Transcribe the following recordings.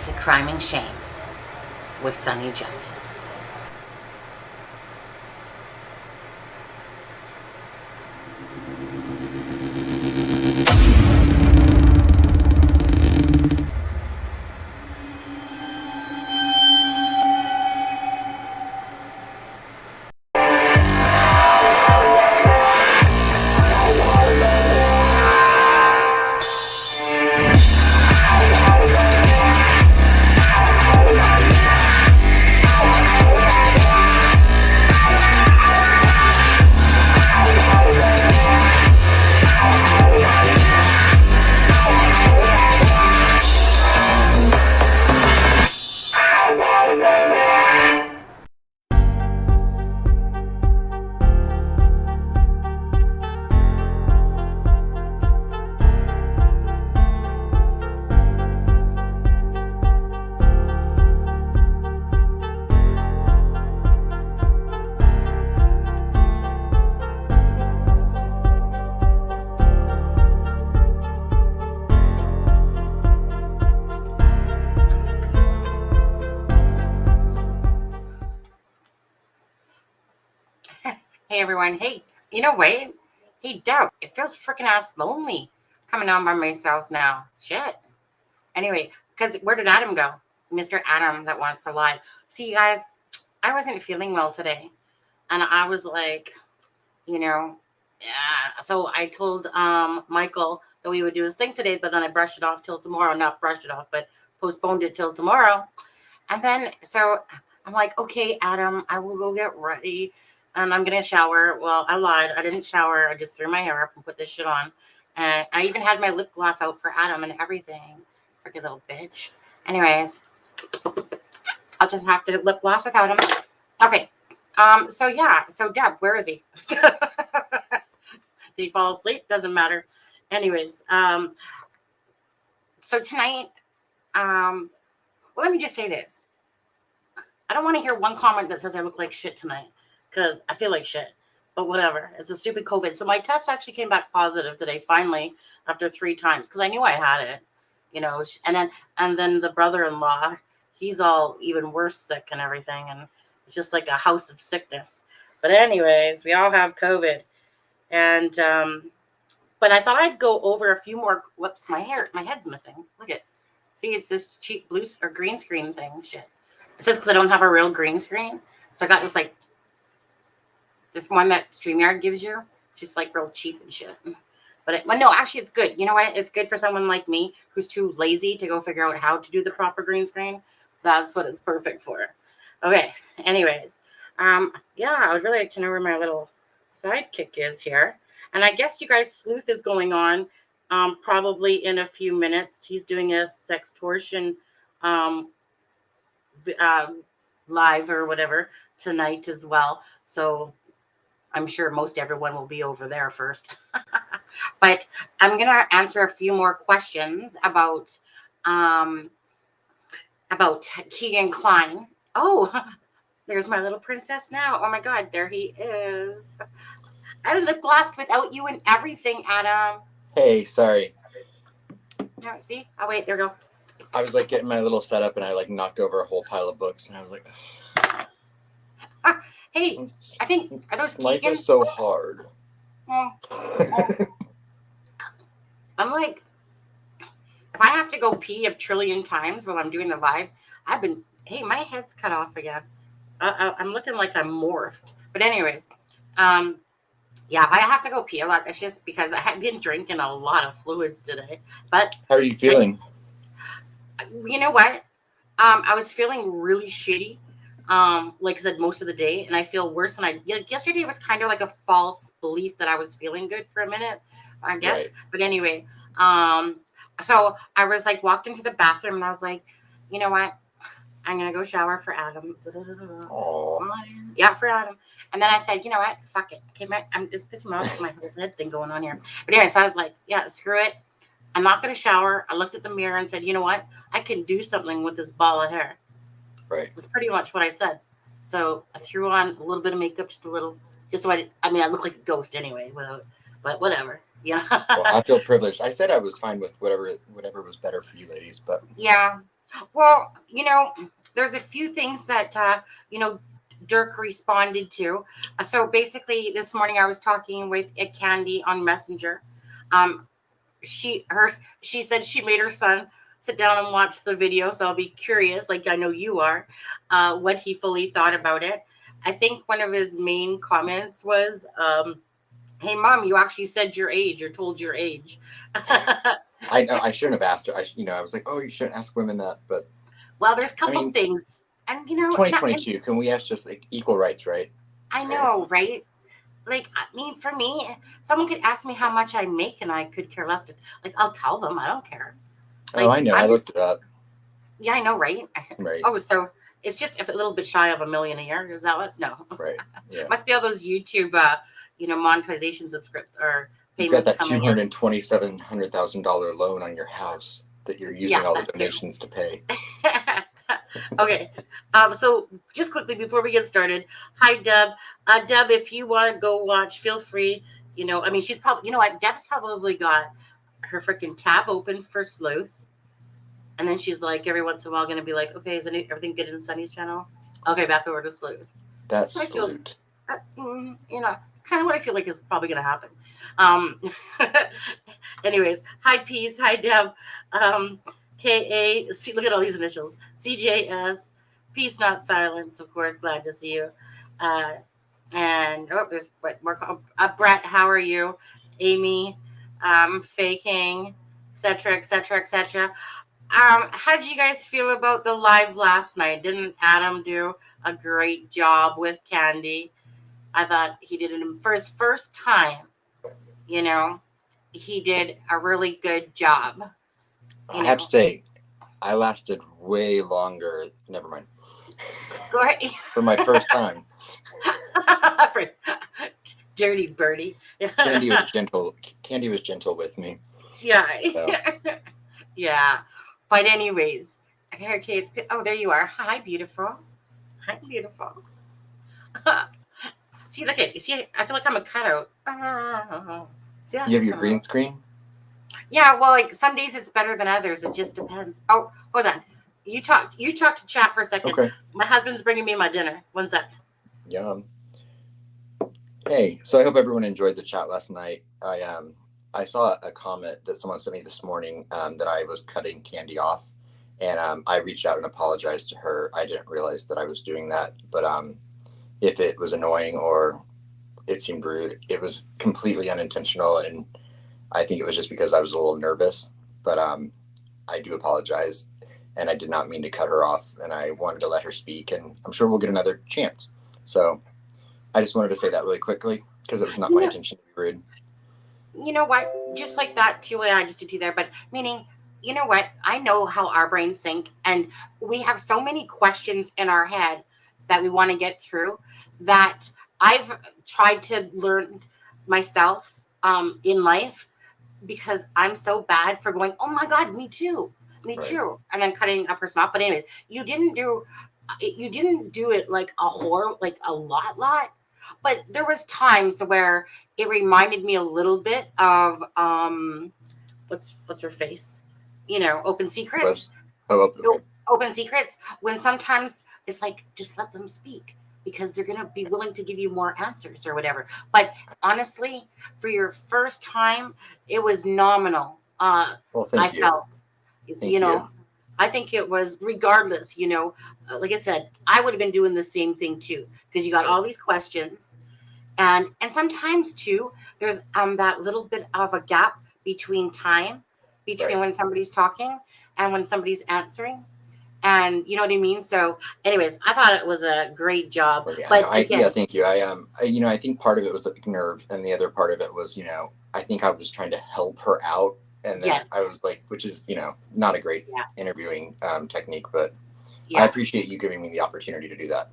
It's a Crime and Shame with Sunny Justice. Hey everyone, hey, you know what? Hey Deb, it feels freaking ass lonely coming on by myself now. Shit. Anyway, because where did Adam go? Mr. Adam that wants to lie. See, you guys, I wasn't feeling well today. And I was like, yeah. So I told Michael that we would do his thing today, but then I brushed it off till tomorrow. Not brushed it off, but postponed it till tomorrow. And then, so I'm like, okay, Adam, I will go get ready. And I'm going to shower. Well, I lied. I didn't shower. I just threw my hair up and put this shit on. And I even had my lip gloss out for Adam and everything. Freaking little bitch. Anyways, I'll just have to lip gloss without him. Okay. So yeah. So Deb, where is he? Did he fall asleep? Doesn't matter. Anyways, so tonight, well, let me just say this. I don't want to hear one comment that says I look like shit tonight. Because I feel like shit, but whatever. It's a stupid COVID. So my test actually came back positive today, finally, after 3 times, because I knew I had it, and then the brother-in-law, he's all even worse sick and everything, and it's just like a house of sickness. But anyways, we all have COVID, and but I thought I'd go over a few more. Whoops, my head's missing. Look at, see, it's this cheap blue or green screen thing. Shit, it's just because I don't have a real green screen, so I got this like. This one that StreamYard gives you, just like real cheap and shit. But no, actually, it's good. You know what? It's good for someone like me who's too lazy to go figure out how to do the proper green screen. That's what it's perfect for. Okay. Anyways, yeah, I would really like to know where my little sidekick is here. And I guess you guys, Sleuth is going on probably in a few minutes. He's doing a Sextortion live or whatever tonight as well. So I'm sure most everyone will be over there first. But I'm going to answer a few more questions about Keegan Klein. Oh, there's my little princess now. Oh my God, there he is. I lip glossed without you and everything, Adam. Hey, sorry. No, see? Oh, wait, there we go. I was like getting my little setup and I like knocked over a whole pile of books and I was like, hey, I think, are those life Keegan is so books? hard. I'm like, if I have to go pee a trillion times while I'm doing the live, hey, my head's cut off again. I'm looking like I'm morphed. But anyways, yeah, if I have to go pee a lot, that's just because I have been drinking a lot of fluids today. But how are you feeling? You know what? I was feeling really shitty. Like I said, most of the day, and I feel worse than yesterday was kind of like a false belief that I was feeling good for a minute, I guess. Right. But anyway, so I was like walked into the bathroom and I was like, you know what? I'm gonna go shower for Adam. Yeah, for Adam. And then I said, you know what? Fuck it. Okay, I'm just pissing me off with my whole head thing going on here. But anyway, so I was like, yeah, screw it. I'm not gonna shower. I looked at the mirror and said, you know what? I can do something with this ball of hair. Right. That's pretty much what I said. So I threw on a little bit of makeup, just so I look like a ghost anyway, but whatever. Yeah. Well, I feel privileged. I said I was fine with whatever was better for you ladies, but yeah. Well, there's a few things that Dirk responded to. So basically, this morning I was talking with Candy on Messenger. Um, she said she made her son sit down and watch the video, so I'll be curious, like I know you are, what he fully thought about it. I think one of his main comments was, "Hey, mom, you actually said your age or told your age." I know I shouldn't have asked her. I was like, oh, you shouldn't ask women that, but Well, there's a I couple mean, things, and it's 2022. Can we ask just like equal rights, right? I know, right? Like, I mean, for me, someone could ask me how much I make, and I could care less. Like, I'll tell them. I don't care. Oh, Like, I know. I I'm looked just, it up. yeah, I know, right? Right. Oh, so it's just if a little bit shy of $1 million a year. Is that what? No, Right. Yeah. must be all those YouTube, monetization subscript or You've got payments that coming in. $227,000 loan on your house that you're using Yeah, all the that too. donations to pay. Okay. So just quickly before we get started, hi Deb. Deb, if you want to go watch, feel free. I mean, she's probably, what? Deb's probably got her freaking tab open for Sleuth, and then she's like, every once in a while, going to be like, okay, is everything good in Sunny's channel? Okay, back over to Sleuth. That's what I feel. salute. It's kind of what I feel like is probably going to happen. Anyways, hi Peace, hi Deb. KA, see, look at all these initials. CJS, Peace Not Silence, of course, glad to see you. And there's what more. Brett, how are you? Amy, Faking, etc., etc., etc. How did you guys feel about the live last night? Didn't Adam do a great job with Candy? I thought he did it for his first time. He did a really good job. I have to say, I lasted way longer. Never mind. Go ahead. For my first time. Dirty birdie. Candy was gentle. Candy was gentle with me. Yeah. So. Yeah. But anyways, okay, it's there you are. Hi, beautiful. Hi, beautiful. See, look at you. See, I feel like I'm a cutout. See, you have your green screen? Yeah, well, like some days it's better than others. It just depends. Oh, hold on. You talk to chat for a second. Okay. My husband's bringing me my dinner. One sec. Yum. Hey, so I hope everyone enjoyed the chat last night. I saw a comment that someone sent me this morning that I was cutting Candy off, and I reached out and apologized to her. I didn't realize that I was doing that, but if it was annoying or it seemed rude, it was completely unintentional, and I think it was just because I was a little nervous. But I do apologize, and I did not mean to cut her off, and I wanted to let her speak, and I'm sure we'll get another chance. So I just wanted to say that really quickly because it was not my intention to be rude. You know what? Just like that too, and I just did you there, but meaning, you know what? I know how our brains think, and we have so many questions in our head that we want to get through that I've tried to learn myself in life because I'm so bad for going, oh my God, me too, and then cutting a person off. But anyways, you didn't do it like a lot. But there was times where it reminded me a little bit of what's her face? Open Secrets. Open Secrets. When sometimes it's like just let them speak because they're gonna be willing to give you more answers or whatever. But honestly, for your first time, it was nominal. Well, thank you. Felt, thank you. I think it was regardless, like I said, I would have been doing the same thing too, because you got all these questions and sometimes too, there's that little bit of a gap between when somebody's talking and when somebody's answering. And you know what I mean? So anyways, I thought it was a great job. Okay, but again, thank you. I think part of it was the nerves and the other part of it was, I think I was trying to help her out. And then I was like, which is, not a great interviewing technique, but I appreciate you giving me the opportunity to do that.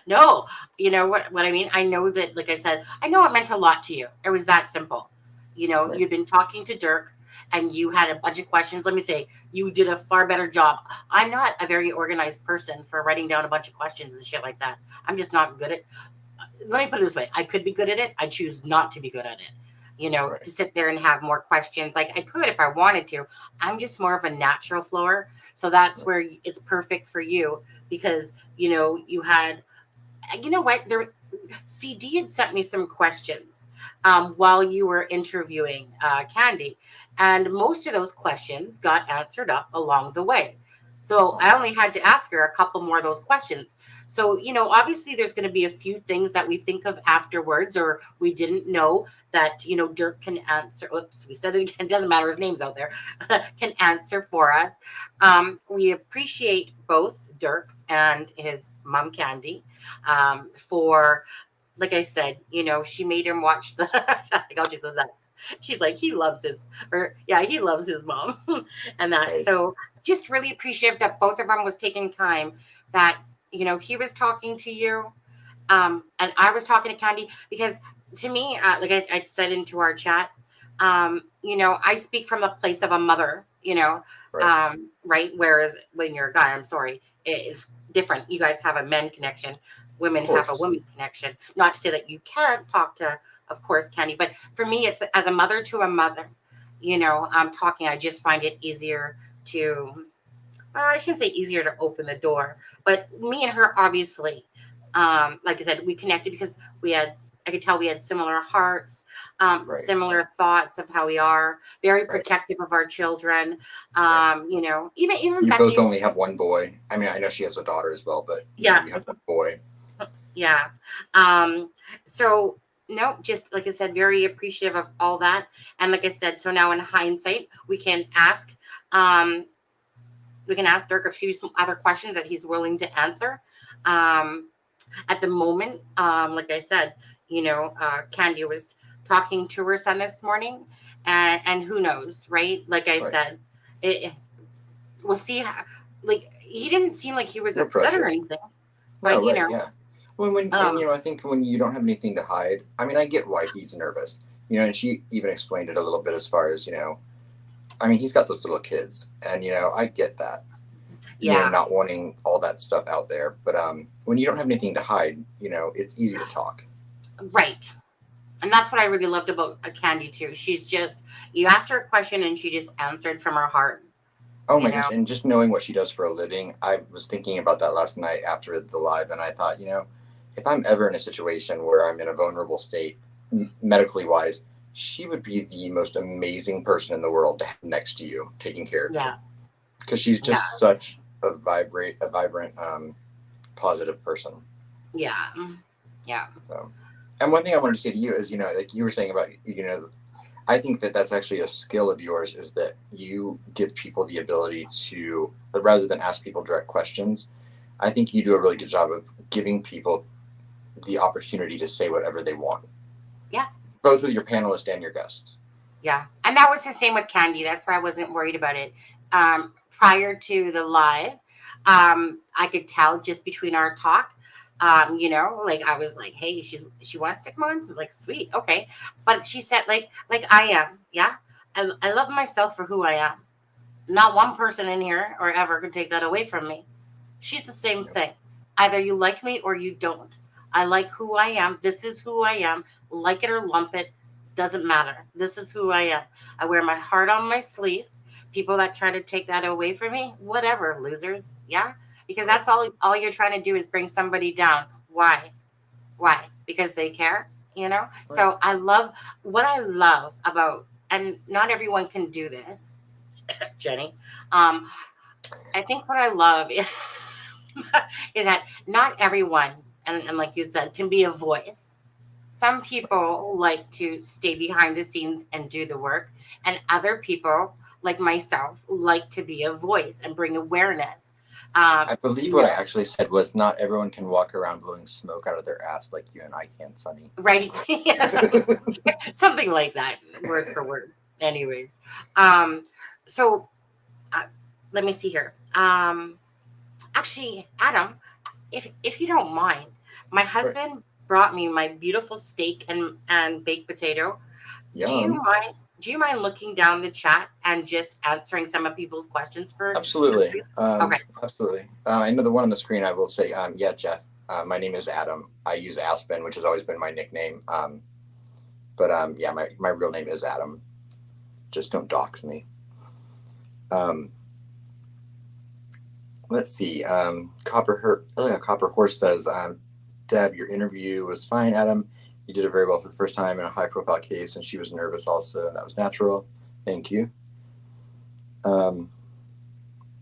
No, you know what I mean? I know that, like I said, I know it meant a lot to you. It was that simple. You'd been talking to Dirk and you had a bunch of questions. Let me say, you did a far better job. I'm not a very organized person for writing down a bunch of questions and shit like that. I'm just not good at. Let me put it this way. I could be good at it. I choose not to be good at it. Right. to sit there and have more questions. Like I could if I wanted to. I'm just more of a natural flower. So that's Right. where it's perfect for you because, you had, what? CD had sent me some questions while you were interviewing Candy. And most of those questions got answered up along the way. So I only had to ask her a couple more of those questions. So, obviously there's going to be a few things that we think of afterwards or we didn't know that, Dirk can answer. Oops, we said it again. Doesn't matter. His name's out there. Can answer for us. We appreciate both Dirk and his mom, Candy, for, like I said, she made him watch the, I'll just say that. She's like, he loves he loves his mom and that. Right. So just really appreciative that both of them was taking time that, he was talking to you. And I was talking to Candy because to me, like I said into our chat, I speak from the place of a mother, Right. right. Whereas when you're a guy, I'm sorry, it's different. You guys have a men connection. Of Women have a course. women connection. Not to say that you can't talk to, of course, Candy, but for me, it's as a mother to a mother, I'm talking, I just find it easier to, I shouldn't say easier to open the door, but me and her, obviously, like I said, we connected because I could tell we had similar hearts, Right. similar thoughts of how we are, very Right. protective of our children. Yeah. Even You both Becky, only have one boy. I mean, I know she has a daughter as well, but yeah, you have one boy. yeah. Um, so no, just like I said, very appreciative of all that. And like I said, so now in hindsight, um, we can ask Dirk a few other questions that he's willing to answer. Um, at the moment, like I said, Candy was talking to her son this morning, and who knows, right? Like I Right. said, we'll see. Like he didn't seem like he was No upset or pressure. anything, No, but right, yeah. um, I think when you don't have anything to hide, I mean, I get why he's nervous, and she even explained it a little bit as far as, I mean, he's got those little kids, and, I get that, yeah, not wanting all that stuff out there. But when you don't have anything to hide, it's easy to talk. right. And that's what I really loved about Candy too. She's just, you asked her a question and she just answered from her heart. Oh You my know, gosh, and just knowing what she does for a living, I was thinking about that last night after the live, and I thought, if I'm ever in a situation where I'm in a vulnerable state, medically wise, she would be the most amazing person in the world to have next to you, taking care of you, yeah, because she's yeah, just such a vibrant, positive person. yeah, yeah, So, and one thing I wanted to say to you is, like you were saying about, I think that that's actually a skill of yours, is that you give people the ability to, rather than ask people direct questions, I think you do a really good job of giving people the opportunity to say whatever they want, yeah, both with your panelists and your guests. yeah. And that was the same with Candy. That's why I wasn't worried about it. Prior to the live, I could tell just between our talk. Like I was like, hey, she wants to come on. I was like, sweet, okay. But she said, like I am, yeah. I love myself for who I am. Not one person in here or ever could take that away from me. She's the same thing. Either you like me or you don't. I like who I am. This is who I am. Like it or lump it, doesn't matter. This is who I am. I wear my heart on my sleeve. People that try to take that away from me, whatever, losers. Yeah? Because Right. that's all you're trying to do is bring somebody down. Why? Why? Because they care, Right. So what I love about, and not everyone can do this, Jenny. Um, I think what I love is, is that not everyone, and like you said, can be a voice. Some people like to stay behind the scenes and do the work, and other people, like myself, like to be a voice and bring awareness. Um, I believe you what I know, actually said was, not everyone can walk around blowing smoke out of their ass like you and I can, Sonny. right? Something like that, word for word. Anyways, so uh, let me see here. Actually, Adam, if you don't mind, my Right. husband brought me my beautiful steak and baked potato. Do you Yum. mind? Do you mind looking down the chat and just answering some of people's questions for Absolutely. free? Okay. Absolutely. I know the one on the screen, I will say, yeah, Jeff, my name is Adam. I use Aspen, which has always been my nickname. But yeah, my real name is Adam. Just don't dox me. Let's see. Copper Horse says, Deb, your interview was fine, Adam. You did it very well for the first time in a high-profile case, and she was nervous also. That was natural. Thank you.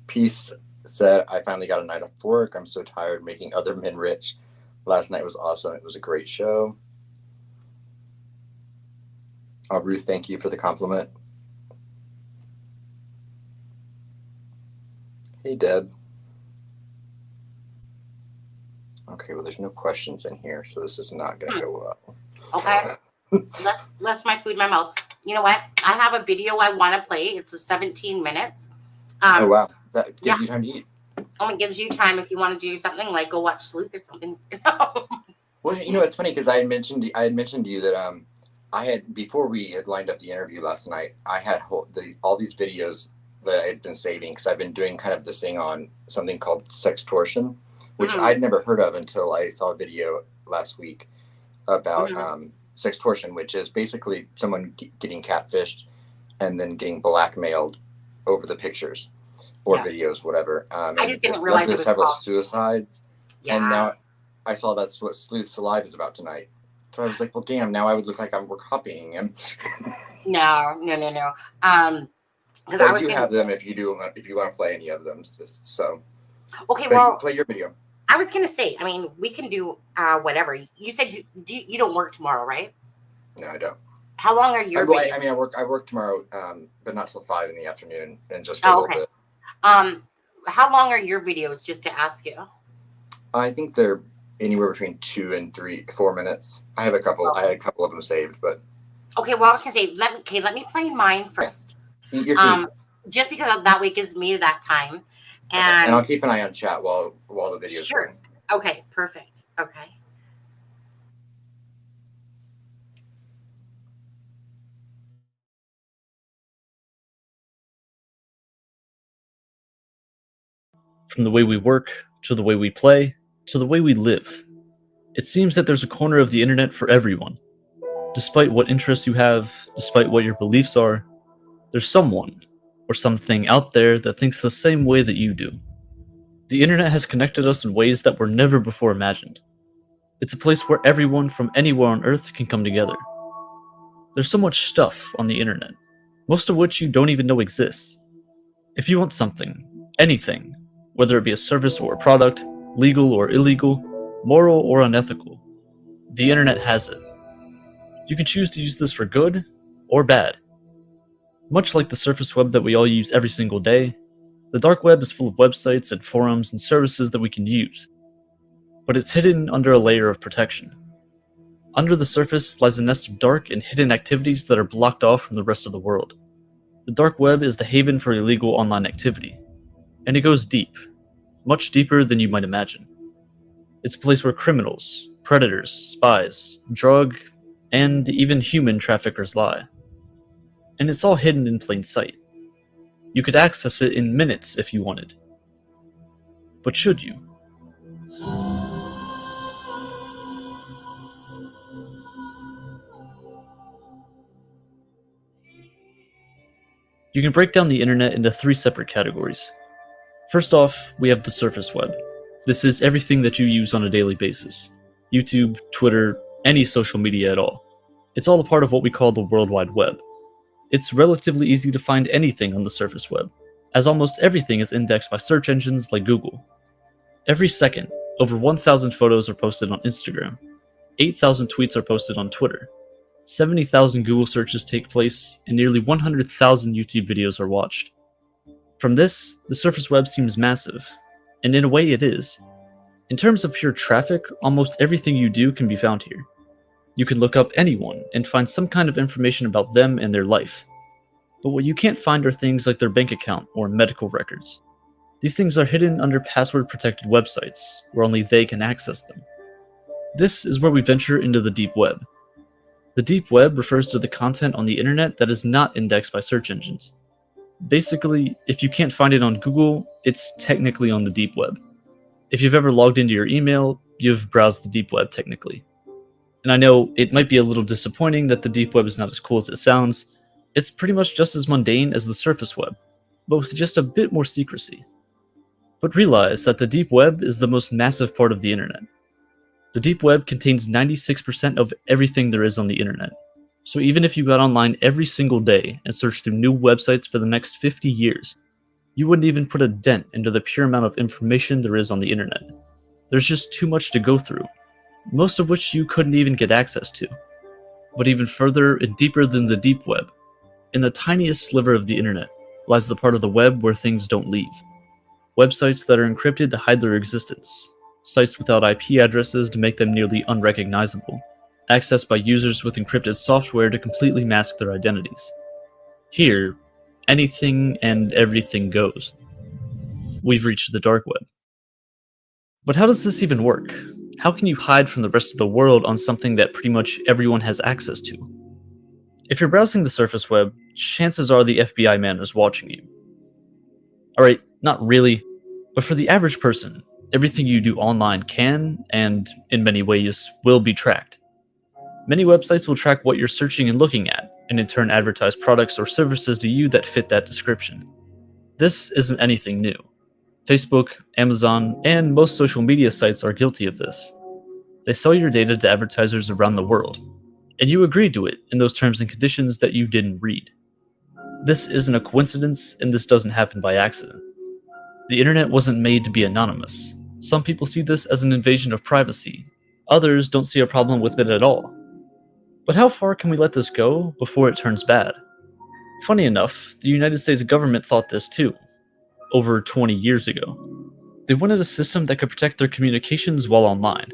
Peace said, I finally got a night off work. I'm so tired making other men rich. Last night was awesome. It was a great show. Ruth, thank you for the compliment. Hey, Deb. Okay, well, there's no questions in here, so this is not going to go well. Okay. Less my food in my mouth. You know what? I have a video I want to play. It's 17 minutes. Oh, wow. That gives you time to eat. Only gives you time if you want to do something like go watch Sleuth or something. Well, you know, it's funny because I had mentioned to you that I had, before we had lined up the interview last night, I had all these videos that I had been saving because I've been doing kind of this thing on something called Sextortion, which I'd never heard of until I saw a video last week about Sextortion, which is basically someone getting catfished and then getting blackmailed over the pictures or videos, whatever. I just didn't realize it was several called suicides. Yeah. And now I saw that's what Sleuth's Alive is about tonight. So I was like, well, damn, now I would look like we're copying him. No. Because I do have them if you want to play any of them. So okay, well, play your video. I was gonna say, I mean, we can do whatever. You said you don't work tomorrow, right? No, I don't. How long are your videos? I mean, I work tomorrow, but not till 5 in the afternoon, and just for a little bit. How long are your videos? Just to ask you. I think they're anywhere between 2 and 4 minutes. I have a couple. I had a couple of them saved, but okay. Well, I was gonna say, let me play mine first. Just because that way gives me that time, and I'll keep an eye on chat while the video is sure. Going. Okay, perfect. Okay. From the way we work, to the way we play, to the way we live. It seems that there's a corner of the internet for everyone. Despite what interests you have, despite what your beliefs are, there's someone or something out there that thinks the same way that you do. The internet has connected us in ways that were never before imagined. It's a place where everyone from anywhere on Earth can come together. There's so much stuff on the internet, most of which you don't even know exists. If you want something, anything, whether it be a service or a product, legal or illegal, moral or unethical, the internet has it. You can choose to use this for good or bad. Much like the surface web that we all use every single day, the dark web is full of websites and forums and services that we can use. But it's hidden under a layer of protection. Under the surface lies a nest of dark and hidden activities that are blocked off from the rest of the world. The dark web is the haven for illegal online activity. And it goes deep, much deeper than you might imagine. It's a place where criminals, predators, spies, drug, and even human traffickers lie. And it's all hidden in plain sight. You could access it in minutes if you wanted. But should you? You can break down the internet into 3 separate categories. First off, we have the surface web. This is everything that you use on a daily basis. YouTube, Twitter, any social media at all. It's all a part of what we call the World Wide Web. It's relatively easy to find anything on the surface web, as almost everything is indexed by search engines like Google. Every second, over 1,000 photos are posted on Instagram, 8,000 tweets are posted on Twitter, 70,000 Google searches take place, and nearly 100,000 YouTube videos are watched. From this, the surface web seems massive, and in a way it is. In terms of pure traffic, almost everything you do can be found here. You can look up anyone and find some kind of information about them and their life. But what you can't find are things like their bank account or medical records. These things are hidden under password-protected websites, where only they can access them. This is where we venture into the deep web. The deep web refers to the content on the internet that is not indexed by search engines. Basically, if you can't find it on Google, it's technically on the deep web. If you've ever logged into your email, you've browsed the deep web technically. And I know it might be a little disappointing that the deep web is not as cool as it sounds. It's pretty much just as mundane as the surface web, but with just a bit more secrecy. But realize that the deep web is the most massive part of the internet. The deep web contains 96% of everything there is on the internet. So even if you got online every single day and searched through new websites for the next 50 years, you wouldn't even put a dent into the pure amount of information there is on the internet. There's just too much to go through, most of which you couldn't even get access to. But even further and deeper than the deep web, in the tiniest sliver of the internet, lies the part of the web where things don't leave. Websites that are encrypted to hide their existence, sites without IP addresses to make them nearly unrecognizable, accessed by users with encrypted software to completely mask their identities. Here, anything and everything goes. We've reached the dark web. But how does this even work? How can you hide from the rest of the world on something that pretty much everyone has access to? If you're browsing the surface web, chances are the FBI man is watching you. Alright, not really, but for the average person, everything you do online can, and in many ways, will be tracked. Many websites will track what you're searching and looking at, and in turn advertise products or services to you that fit that description. This isn't anything new. Facebook, Amazon, and most social media sites are guilty of this. They sell your data to advertisers around the world, and you agreed to it in those terms and conditions that you didn't read. This isn't a coincidence, and this doesn't happen by accident. The internet wasn't made to be anonymous. Some people see this as an invasion of privacy. Others don't see a problem with it at all. But how far can we let this go before it turns bad? Funny enough, the United States government thought this too, over 20 years ago. They wanted a system that could protect their communications while online.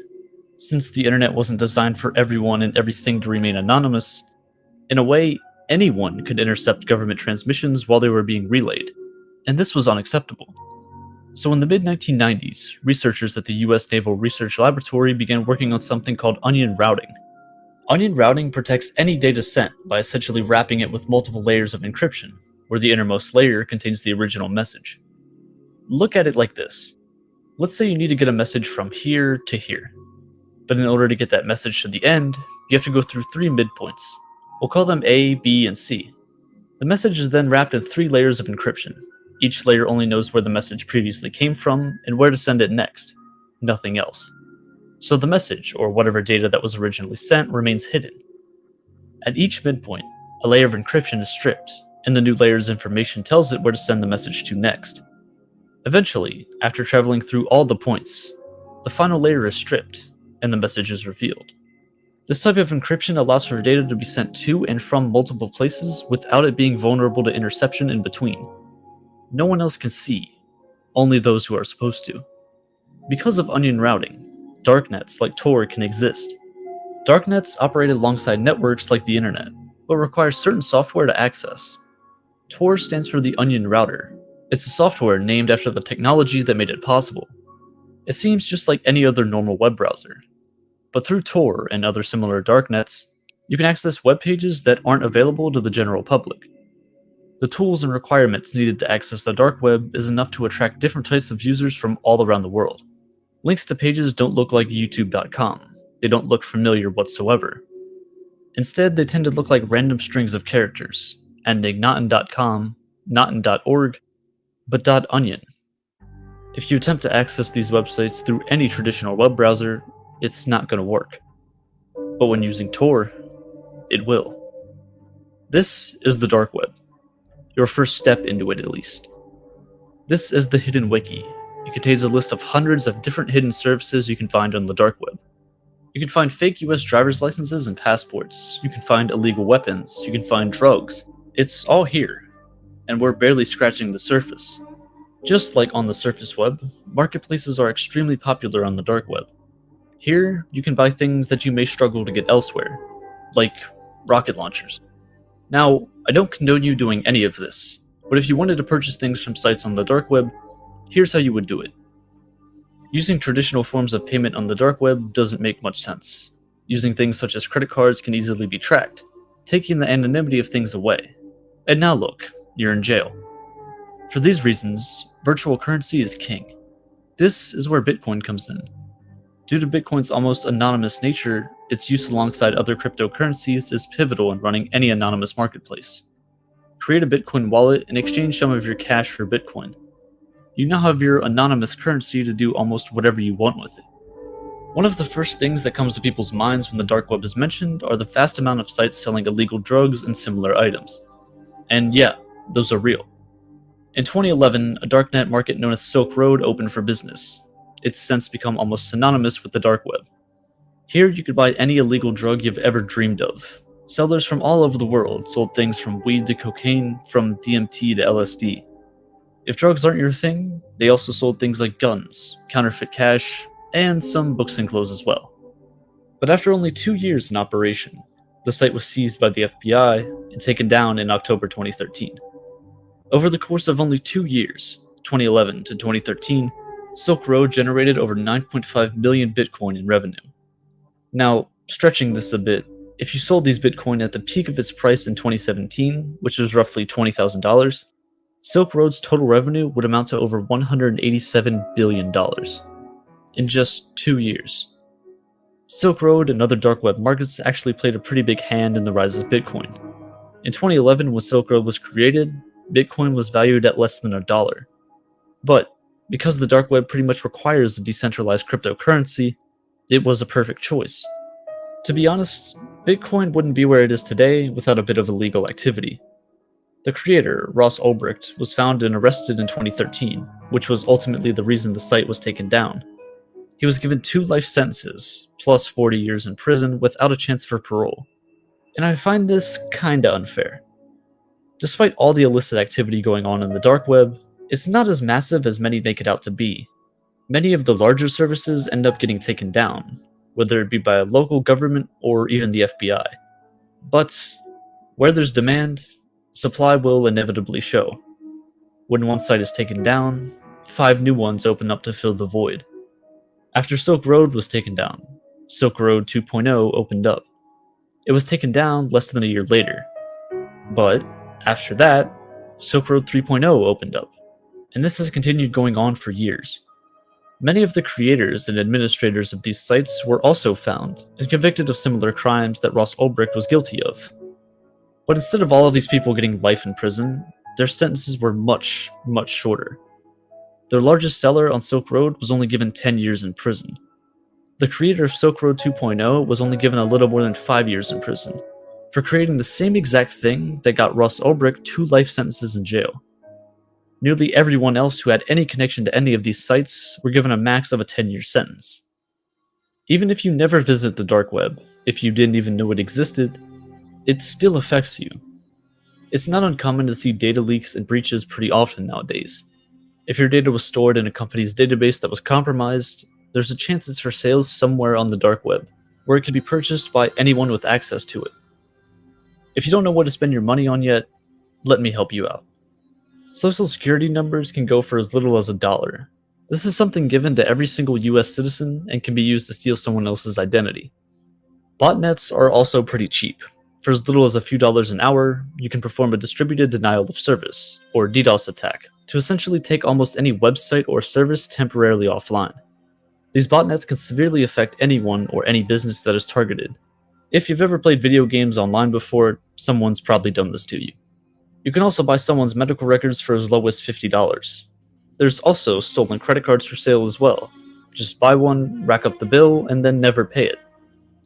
Since the internet wasn't designed for everyone and everything to remain anonymous, in a way, anyone could intercept government transmissions while they were being relayed, and this was unacceptable. So in the mid-1990s, researchers at the US Naval Research Laboratory began working on something called onion routing. Onion routing protects any data sent by essentially wrapping it with multiple layers of encryption, where the innermost layer contains the original message. Look at it like this. Let's say you need to get a message from here to here. But in order to get that message to the end, you have to go through 3 midpoints. We'll call them A, B, and C. The message is then wrapped in 3 layers of encryption. Each layer only knows where the message previously came from and where to send it next. Nothing else. So the message, or whatever data that was originally sent, remains hidden. At each midpoint, a layer of encryption is stripped, and the new layer's information tells it where to send the message to next. Eventually, after traveling through all the points, the final layer is stripped, and the message is revealed. This type of encryption allows for data to be sent to and from multiple places without it being vulnerable to interception in between. No one else can see, only those who are supposed to. Because of onion routing, darknets like Tor can exist. Darknets operate alongside networks like the internet, but require certain software to access. Tor stands for the Onion Router. It's a software named after the technology that made it possible. It seems just like any other normal web browser. But through Tor and other similar darknets, you can access web pages that aren't available to the general public. The tools and requirements needed to access the dark web is enough to attract different types of users from all around the world. Links to pages don't look like youtube.com. They don't look familiar whatsoever. Instead, they tend to look like random strings of characters, ending not in .com, not in .org, but .onion. If you attempt to access these websites through any traditional web browser, it's not going to work. But when using Tor, it will. This is the dark web. Your first step into it, at least. This is the Hidden Wiki. It contains a list of hundreds of different hidden services you can find on the dark web. You can find fake US driver's licenses and passports. You can find illegal weapons. You can find drugs. It's all here, and we're barely scratching the surface. Just like on the surface web, marketplaces are extremely popular on the dark web. Here, you can buy things that you may struggle to get elsewhere, like rocket launchers. Now, I don't condone you doing any of this, but if you wanted to purchase things from sites on the dark web, here's how you would do it. Using traditional forms of payment on the dark web doesn't make much sense. Using things such as credit cards can easily be tracked, taking the anonymity of things away. And now look, you're in jail. For these reasons, virtual currency is king. This is where Bitcoin comes in. Due to Bitcoin's almost anonymous nature, its use alongside other cryptocurrencies is pivotal in running any anonymous marketplace. Create a Bitcoin wallet and exchange some of your cash for Bitcoin. You now have your anonymous currency to do almost whatever you want with it. One of the first things that comes to people's minds when the dark web is mentioned are the vast amount of sites selling illegal drugs and similar items. And yeah, those are real. In 2011, a darknet market known as Silk Road opened for business. It's since become almost synonymous with the dark web. Here you could buy any illegal drug you've ever dreamed of. Sellers from all over the world sold things from weed to cocaine, from DMT to LSD. If drugs aren't your thing, they also sold things like guns, counterfeit cash, and some books and clothes as well. But after only 2 years in operation, the site was seized by the FBI and taken down in October 2013. Over the course of only 2 years, 2011 to 2013, Silk Road generated over 9.5 million Bitcoin in revenue. Now, stretching this a bit, if you sold these Bitcoin at the peak of its price in 2017, which was roughly $20,000, Silk Road's total revenue would amount to over $187 billion in just 2 years. Silk Road and other dark web markets actually played a pretty big hand in the rise of Bitcoin. In 2011, when Silk Road was created, Bitcoin was valued at less than $1. But because the dark web pretty much requires a decentralized cryptocurrency, it was a perfect choice. To be honest, Bitcoin wouldn't be where it is today without a bit of illegal activity. The creator, Ross Ulbricht, was found and arrested in 2013, which was ultimately the reason the site was taken down. He was given 2 life sentences, plus 40 years in prison without a chance for parole. And I find this kinda unfair. Despite all the illicit activity going on in the dark web, it's not as massive as many make it out to be. Many of the larger services end up getting taken down, whether it be by a local government or even the FBI. But where there's demand, supply will inevitably show. When one site is taken down, 5 new ones open up to fill the void. After Silk Road was taken down, Silk Road 2.0 opened up. It was taken down less than a year later. But after that, Silk Road 3.0 opened up, and this has continued going on for years. Many of the creators and administrators of these sites were also found and convicted of similar crimes that Ross Ulbricht was guilty of. But instead of all of these people getting life in prison, their sentences were much, much shorter. Their largest seller on Silk Road was only given 10 years in prison. The creator of Silk Road 2.0 was only given a little more than 5 years in prison for creating the same exact thing that got Ross Ulbricht 2 life sentences in jail. Nearly everyone else who had any connection to any of these sites were given a max of a 10-year sentence. Even if you never visit the dark web, if you didn't even know it existed, it still affects you. It's not uncommon to see data leaks and breaches pretty often nowadays. If your data was stored in a company's database that was compromised, there's a chance it's for sale somewhere on the dark web, where it can be purchased by anyone with access to it. If you don't know what to spend your money on yet, let me help you out. Social security numbers can go for as little as $1. This is something given to every single US citizen and can be used to steal someone else's identity. Botnets are also pretty cheap. For as little as a few dollars an hour, you can perform a distributed denial of service, or DDoS attack, to essentially take almost any website or service temporarily offline. These botnets can severely affect anyone or any business that is targeted. If you've ever played video games online before, someone's probably done this to you. You can also buy someone's medical records for as low as $50. There's also stolen credit cards for sale as well. Just buy one, rack up the bill, and then never pay it.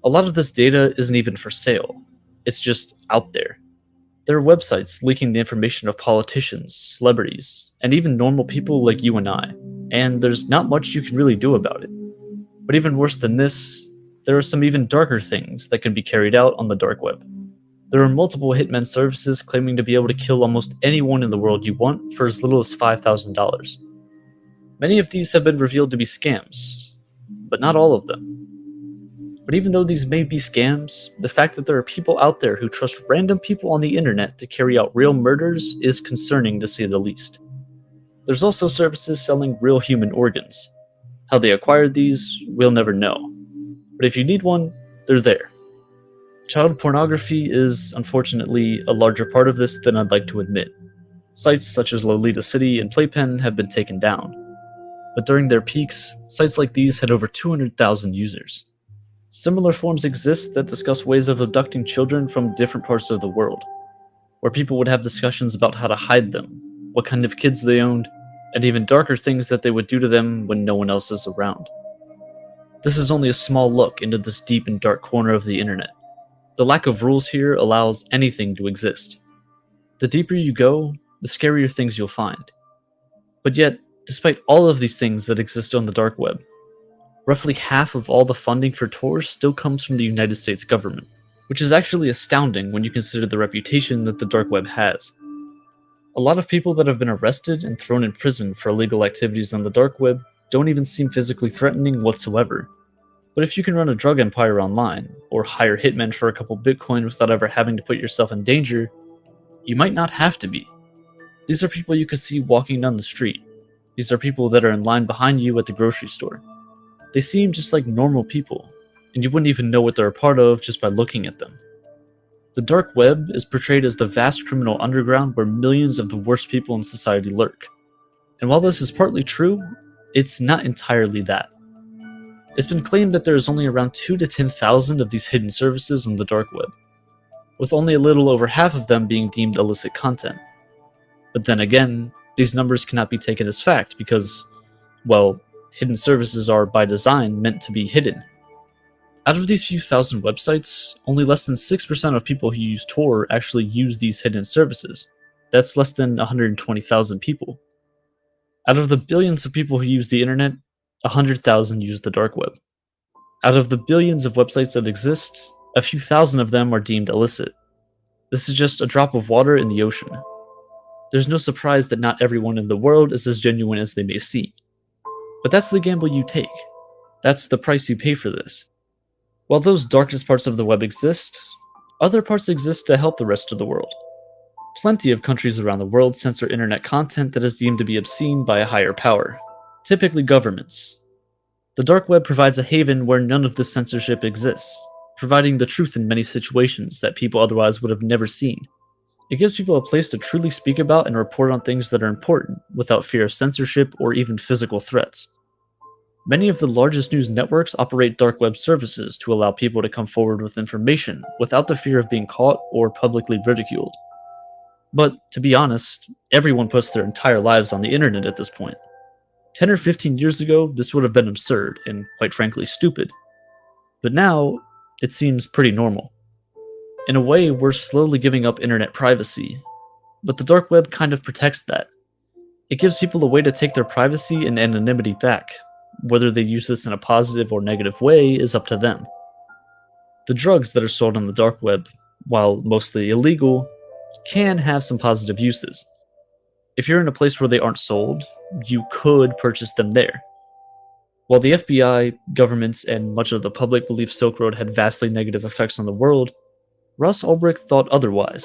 A lot of this data isn't even for sale. It's just out there. There are websites leaking the information of politicians, celebrities, and even normal people like you and I, and there's not much you can really do about it. But even worse than this, there are some even darker things that can be carried out on the dark web. There are multiple hitman services claiming to be able to kill almost anyone in the world you want for as little as $5,000. Many of these have been revealed to be scams, but not all of them. But even though these may be scams, the fact that there are people out there who trust random people on the internet to carry out real murders is concerning to say the least. There's also services selling real human organs. How they acquired these, we'll never know. But if you need one, they're there. Child pornography is, unfortunately, a larger part of this than I'd like to admit. Sites such as Lolita City and Playpen have been taken down. but during their peaks, sites like these had over 200,000 users. Similar forums exist that discuss ways of abducting children from different parts of the world, where people would have discussions about how to hide them, what kind of kids they owned, and even darker things that they would do to them when no one else is around. This is only a small look into this deep and dark corner of the internet. The lack of rules here allows anything to exist. The deeper you go, the scarier things you'll find. But yet, despite all of these things that exist on the dark web, roughly half of all the funding for Tor still comes from the United States government, which is actually astounding when you consider the reputation that the dark web has. A lot of people that have been arrested and thrown in prison for illegal activities on the dark web don't even seem physically threatening whatsoever. But if you can run a drug empire online, or hire hitmen for a couple Bitcoin without ever having to put yourself in danger, you might not have to be. These are people you could see walking down the street. These are people that are in line behind you at the grocery store. They seem just like normal people, and you wouldn't even know what they're a part of just by looking at them. The dark web is portrayed as the vast criminal underground where millions of the worst people in society lurk. And while this is partly true, it's not entirely that. It's been claimed that there is only around 2 to 10,000 of these hidden services on the dark web, with only a little over half of them being deemed illicit content. But then again, these numbers cannot be taken as fact because, well, hidden services are by design meant to be hidden. Out of these few thousand websites, only less than 6% of people who use Tor actually use these hidden services. That's less than 120,000 people. Out of the billions of people who use the internet, 100,000 use the dark web. Out of the billions of websites that exist, a few thousand of them are deemed illicit. This is just a drop of water in the ocean. There's no surprise that not everyone in the world is as genuine as they may seem. But that's the gamble you take. That's the price you pay for this. While those darkest parts of the web exist, other parts exist to help the rest of the world. Plenty of countries around the world censor internet content that is deemed to be obscene by a higher power, typically governments. The dark web provides a haven where none of this censorship exists, providing the truth in many situations that people otherwise would have never seen. It gives people a place to truly speak about and report on things that are important, without fear of censorship or even physical threats. Many of the largest news networks operate dark web services to allow people to come forward with information without the fear of being caught or publicly ridiculed. But, to be honest, everyone puts their entire lives on the internet at this point. 10 or 15 years ago, this would have been absurd and, quite frankly, stupid. But now, it seems pretty normal. In a way, we're slowly giving up internet privacy, but the dark web kind of protects that. It gives people a way to take their privacy and anonymity back. Whether they use this in a positive or negative way is up to them. The drugs that are sold on the dark web, while mostly illegal, can have some positive uses. If you're in a place where they aren't sold, you could purchase them there. While the FBI, governments, and much of the public believe Silk Road had vastly negative effects on the world, Russ Ulbricht thought otherwise.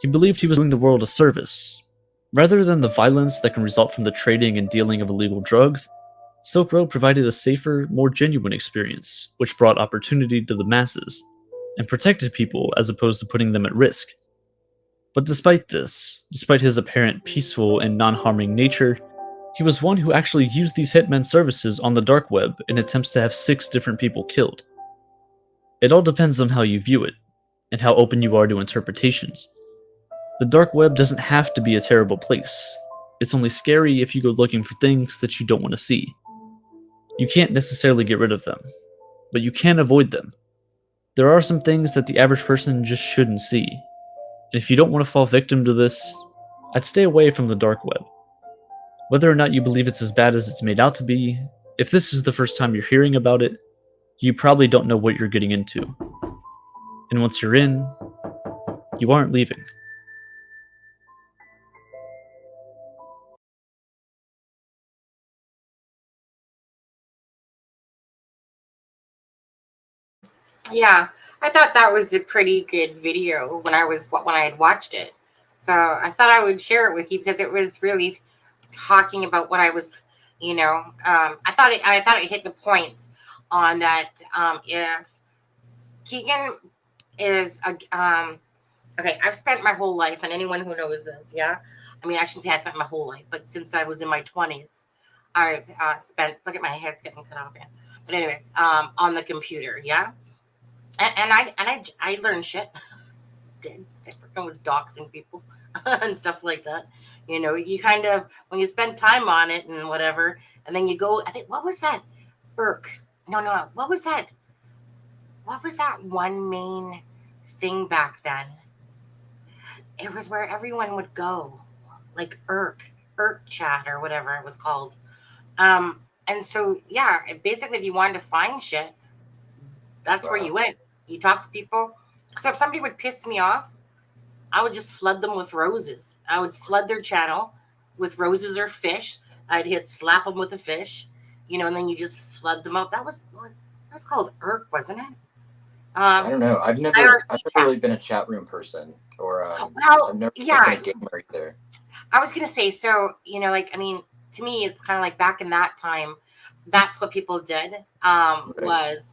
He believed he was doing the world a service. Rather than the violence that can result from the trading and dealing of illegal drugs, Silk Road provided a safer, more genuine experience, which brought opportunity to the masses, and protected people as opposed to putting them at risk. But despite this, despite his apparent peaceful and non-harming nature, he was one who actually used these hitmen services on the dark web in attempts to have 6 different people killed. It all depends on how you view it, and how open you are to interpretations. The dark web doesn't have to be a terrible place. It's only scary if you go looking for things that you don't want to see. You can't necessarily get rid of them, but you can avoid them. There are some things that the average person just shouldn't see. And if you don't want to fall victim to this, I'd stay away from the dark web. Whether or not you believe it's as bad as it's made out to be, if this is the first time you're hearing about it, you probably don't know what you're getting into. And once you're in, you aren't leaving. Yeah, I thought that was a pretty good video when I had watched it. So I thought I would share it with you because it was really talking about what I was, I thought it hit the points on that. If Keegan is okay, I've spent my whole life, and anyone who knows this, yeah, I mean, I shouldn't say I spent my whole life, but since I was in my 20s, I've spent. Look at my head's getting cut off here. But anyways, on the computer, yeah. I learned shit. I freaking was doxing people and stuff like that. You know, you kind of when you spend time on it and whatever, and then you go. I think what was that? Irk. No. What was that? What was that one main thing back then? It was where everyone would go, like Irk chat or whatever it was called. And so yeah, basically, if you wanted to find shit, that's where you went. You talk to people. So if somebody would piss me off, I would just flood them with roses. I would flood their channel with roses or fish. I'd slap them with a fish, you know, and then you just flood them out. That was called Irk, wasn't it? I don't know. I've never really been a chat room person, or I've never been a gamer either. I was gonna say, so you know, like I mean, to me, it's kind of like back in that time, that's what people did. Was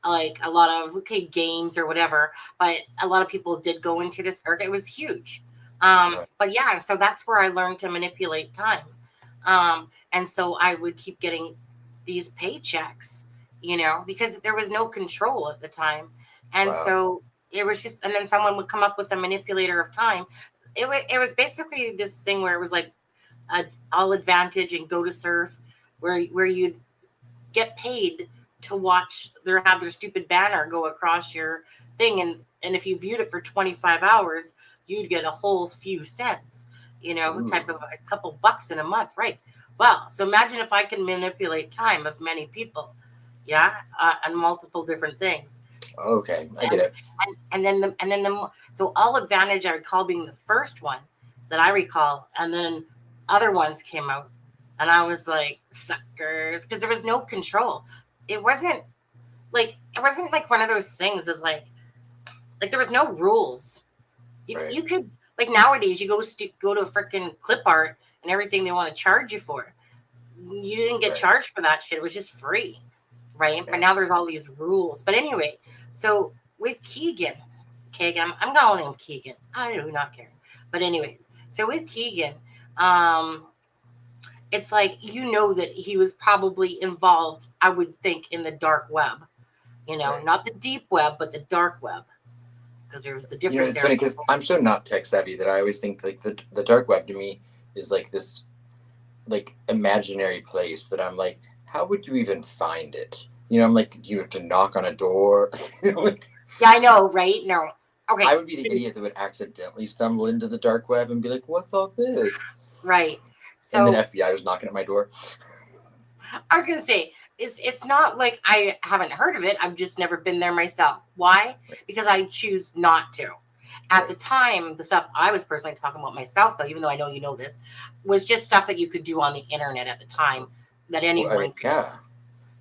like a lot of games or whatever, but a lot of people did go into this Irk. It was huge. But yeah, so that's where I learned to manipulate time. And so I would keep getting these paychecks, you know, because there was no control at the time. And so it was just, and then someone would come up with a manipulator of time. It was basically this thing where it was like all advantage and go to surf where you'd get paid to watch have their stupid banner go across your thing. And if you viewed it for 25 hours, you'd get a whole few cents, you know, type of a couple bucks in a month. Right. Well, so imagine if I can manipulate time of many people. Yeah. On multiple different things. Okay. I get it. So all advantage I recall being the first one that I recall. And then other ones came out and I was like, suckers, because there was no control. It wasn't like one of those things that's like there was no rules. You could, like nowadays you go to a freaking clip art and everything they want to charge you for. You didn't get charged for that shit. It was just free. Right. Yeah. But now there's all these rules. But anyway, so with Keegan, I'm calling him Keegan. I do not care. But anyways, so with Keegan, it's like, you know, that he was probably involved, I would think, in the dark web, you know, not the deep web, but the dark web, because there was the difference. You know, it's funny because I'm so not tech savvy that I always think like the dark web to me is like this like imaginary place that I'm like, how would you even find it? You know, I'm like, you have to knock on a door. Like, yeah, I know, right? No. Okay. I would be the idiot that would accidentally stumble into the dark web and be like, what's all this? Right. So, and then FBI was knocking at my door. I was going to say, it's not like I haven't heard of it. I've just never been there myself. Why? Because I choose not to. At the time, the stuff I was personally talking about myself, though, even though I know you know this, was just stuff that you could do on the internet at the time that anyone could. Yeah.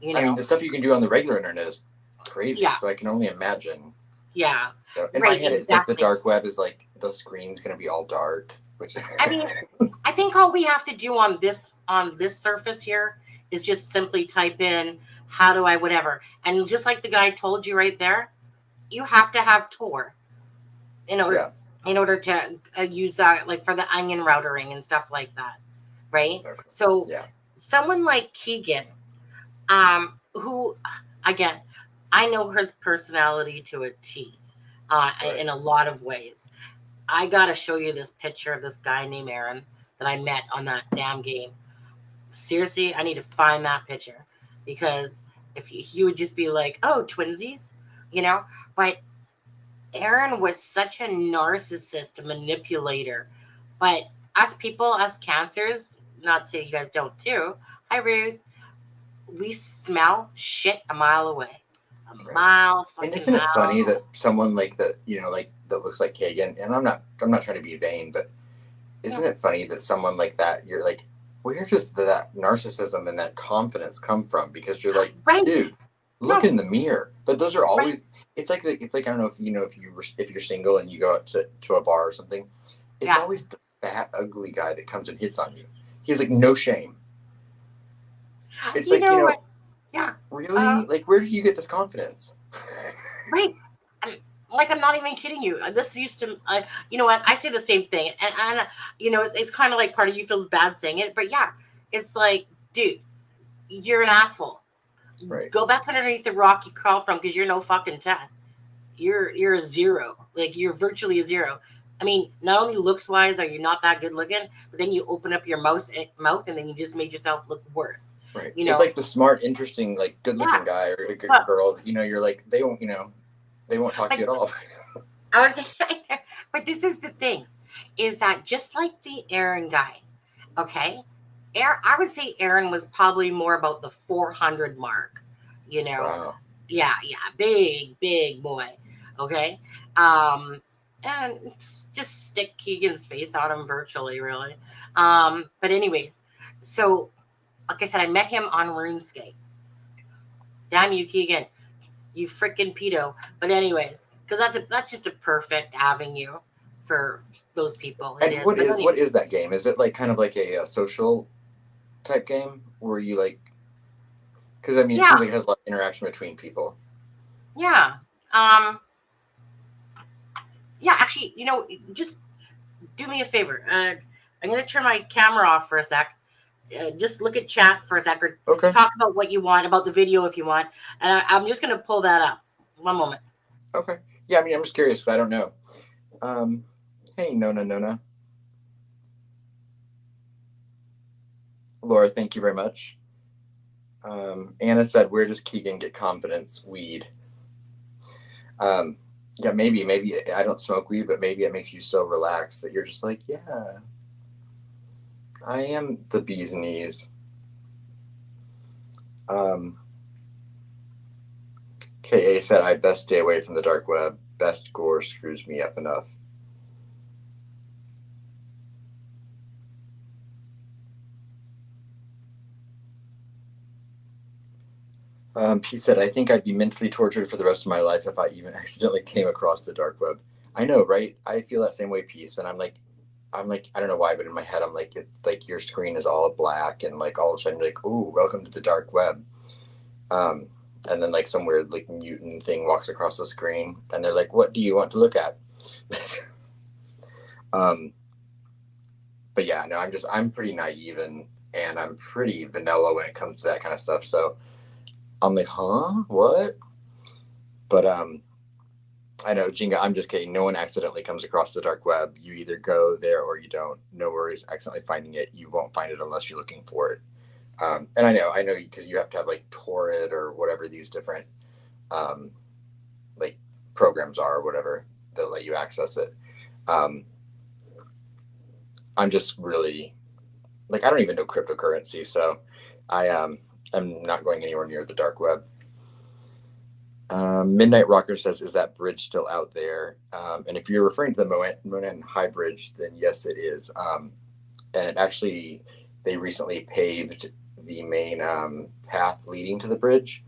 You know? I mean, the stuff you can do on the regular internet is crazy, so I can only imagine. Yeah. So in my head, it's like the dark web is like the screen's going to be all dark. Which I mean, I think all we have to do on this surface here is just simply type in, how do I whatever. And just like the guy told you right there, you have to have Tor in order to use that, like for the onion routering and stuff like that. Right. Okay. So someone like Keegan, who, again, I know his personality to a T in a lot of ways. I got to show you this picture of this guy named Aaron that I met on that damn game. Seriously, I need to find that picture because if he would just be like, oh, twinsies, you know, but Aaron was such a narcissist manipulator. But us people, us cancers, not saying you guys don't too. Hi, Ruth. We smell shit a mile away. A mile fucking And isn't it funny that someone like that, you know, like that looks like Kagan, and I'm not trying to be vain, but isn't it funny that someone like that, you're like, where does that narcissism and that confidence come from? Because you're like, dude, look in the mirror. But those are always it's like I don't know if you know if you're single and you go out to a bar or something, it's always the fat ugly guy that comes and hits on you. He's like no shame. It's like, you know, really? Like, where do you get this confidence? Right. Like, I'm not even kidding you. This used to, you know what? I say the same thing. And you know, it's kind of like part of you feels bad saying it. But yeah, it's like, dude, you're an asshole. Right. Go back underneath the rock you crawl from, because you're no fucking 10. You're a 0. Like, you're virtually a 0. I mean, not only looks wise are you not that good looking, but then you open up your mouth and then you just made yourself look worse. Right. You know? It's like the smart, interesting, like good looking guy or a good girl. You know, you're like, they won't talk to you at all. But this is the thing, is that just like the Aaron guy, okay? I would say Aaron was probably more about the 400 mark, you know? Wow. Yeah, big boy, okay? And just stick Keegan's face on him virtually, really. But anyways, so like I said, I met him on RuneScape. Damn you, Keegan, you freaking pedo. But anyways, because that's just a perfect avenue for those people. And what is that game? Is it like kind of like a social type game where you like? Because I mean, it seems like it has a lot of interaction between people. Yeah. Yeah, actually, you know, just do me a favor. I'm going to turn my camera off for a sec. Just look at chat for a sec, or talk about what you want, about the video if you want. And I'm just going to pull that up. One moment. Okay. Yeah, I mean, I'm just curious because I don't know. Hey, Nona. Laura, thank you very much. Anna said, where does Keegan get confidence? Weed. Yeah, maybe I don't smoke weed, but maybe it makes you so relaxed that you're just like, yeah, I am the bee's knees. KA said, I best stay away from the dark web. Best gore screws me up enough. He said, I think I'd be mentally tortured for the rest of my life if I even accidentally came across the dark web. I know, right? I feel that same way, Peace. And I'm like, I don't know why, but in my head, I'm like, like your screen is all black, and like all of a sudden, you're like, ooh, welcome to the dark web. And then like some weird like mutant thing walks across the screen, and they're like, what do you want to look at? But yeah, no, I'm pretty naive and I'm pretty vanilla when it comes to that kind of stuff. So I'm like, huh? What? But I know, Jinga, I'm just kidding. No one accidentally comes across the dark web. You either go there or you don't. No worries accidentally finding it. You won't find it unless you're looking for it. And I know because you have to have like Torrid or whatever these different like programs are or whatever that let you access it. I'm just really like, I don't even know cryptocurrency, so I'm not going anywhere near the dark web. Midnight Rocker says, is that bridge still out there? And if you're referring to the Monan High Bridge, then yes, it is. And it actually, they recently paved the main path leading to the bridge,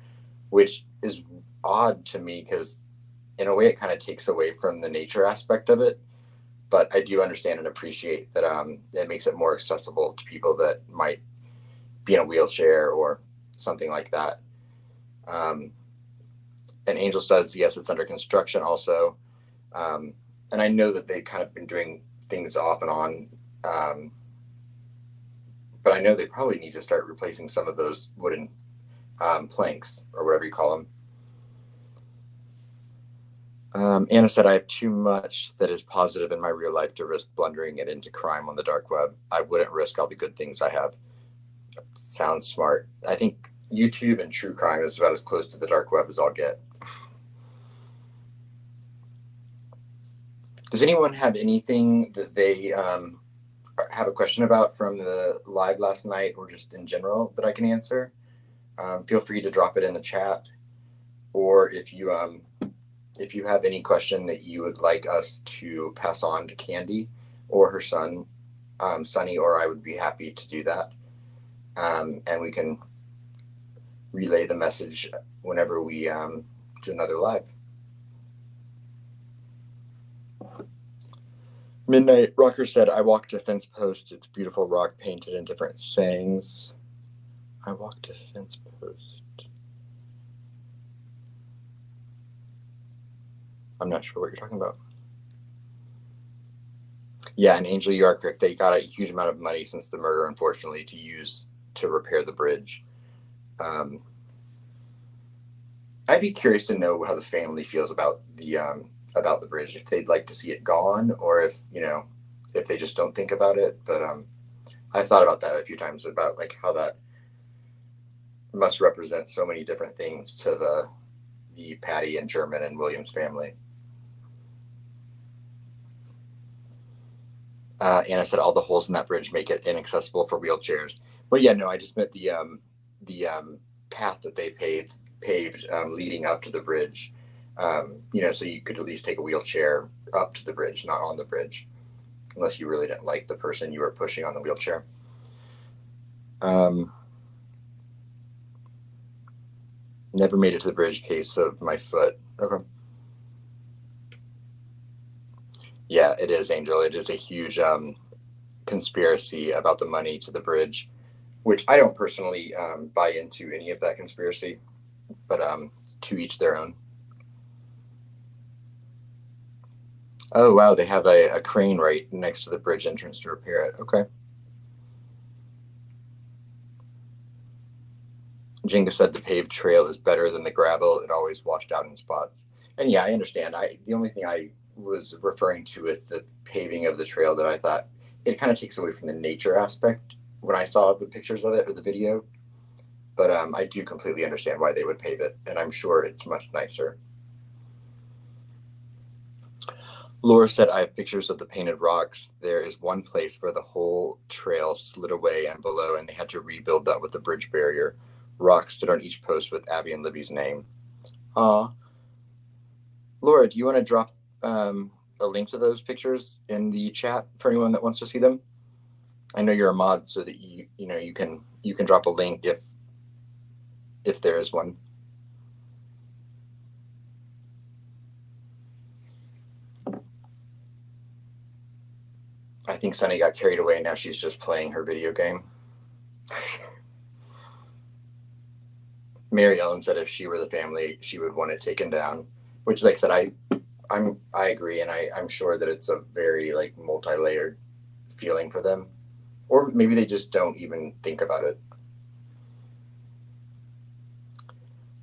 which is odd to me because in a way it kind of takes away from the nature aspect of it. But I do understand and appreciate that it makes it more accessible to people that might be in a wheelchair or something like that. And Angel says, yes, it's under construction also. And I know that they've kind of been doing things off and on. But I know they probably need to start replacing some of those wooden planks or whatever you call them. Anna said, I have too much that is positive in my real life to risk blundering it into crime on the dark web. I wouldn't risk all the good things I have. That sounds smart. I think YouTube and true crime is about as close to the dark web as I'll get. Does anyone have anything that they have a question about from the live last night or just in general that I can answer? Feel free to drop it in the chat. Or if you have any question that you would like us to pass on to Candy or her son, Sonny, or I would be happy to do that. And we can relay the message whenever we do another live. Midnight Rocker said, I walked a fence post. It's beautiful rock painted in different sayings. I walked a fence post. I'm not sure what you're talking about. Yeah, and Angel, you are correct. They got a huge amount of money since the murder, unfortunately, to use to repair the bridge. I'd be curious to know how the family feels about the bridge, if they'd like to see it gone, or if if they just don't think about it. But I've thought about that a few times, about like how that must represent so many different things to the Patty and German and Williams family. Anna said all the holes in that bridge make it inaccessible for wheelchairs. Well, yeah, no, I just meant the path that they paved leading up to the bridge. So you could at least take a wheelchair up to the bridge, not on the bridge, unless you really didn't like the person you were pushing on the wheelchair. Never made it to the bridge, case of my foot. Okay. Yeah, it is, Angel. It is a huge conspiracy about the money to the bridge, which I don't personally buy into any of that conspiracy, but to each their own. Oh, wow. They have a crane right next to the bridge entrance to repair it. Okay. Jenga said the paved trail is better than the gravel. It always washed out in spots. And yeah, I understand. The only thing I was referring to with the paving of the trail that I thought it kind of takes away from the nature aspect when I saw the pictures of it or the video. But I do completely understand why they would pave it, and I'm sure it's much nicer. Laura said, I have pictures of the painted rocks. There is one place where the whole trail slid away and below, and they had to rebuild that with the bridge barrier. Rocks stood on each post with Abby and Libby's name. Aw. Laura, do you want to drop a link to those pictures in the chat for anyone that wants to see them? I know you're a mod, so that you can drop a link if there is one. I think Sunny got carried away. Now she's just playing her video game. Mary Ellen said if she were the family, she would want it taken down. Which, like I said, I agree, and I'm sure that it's a very like multi-layered feeling for them, or maybe they just don't even think about it.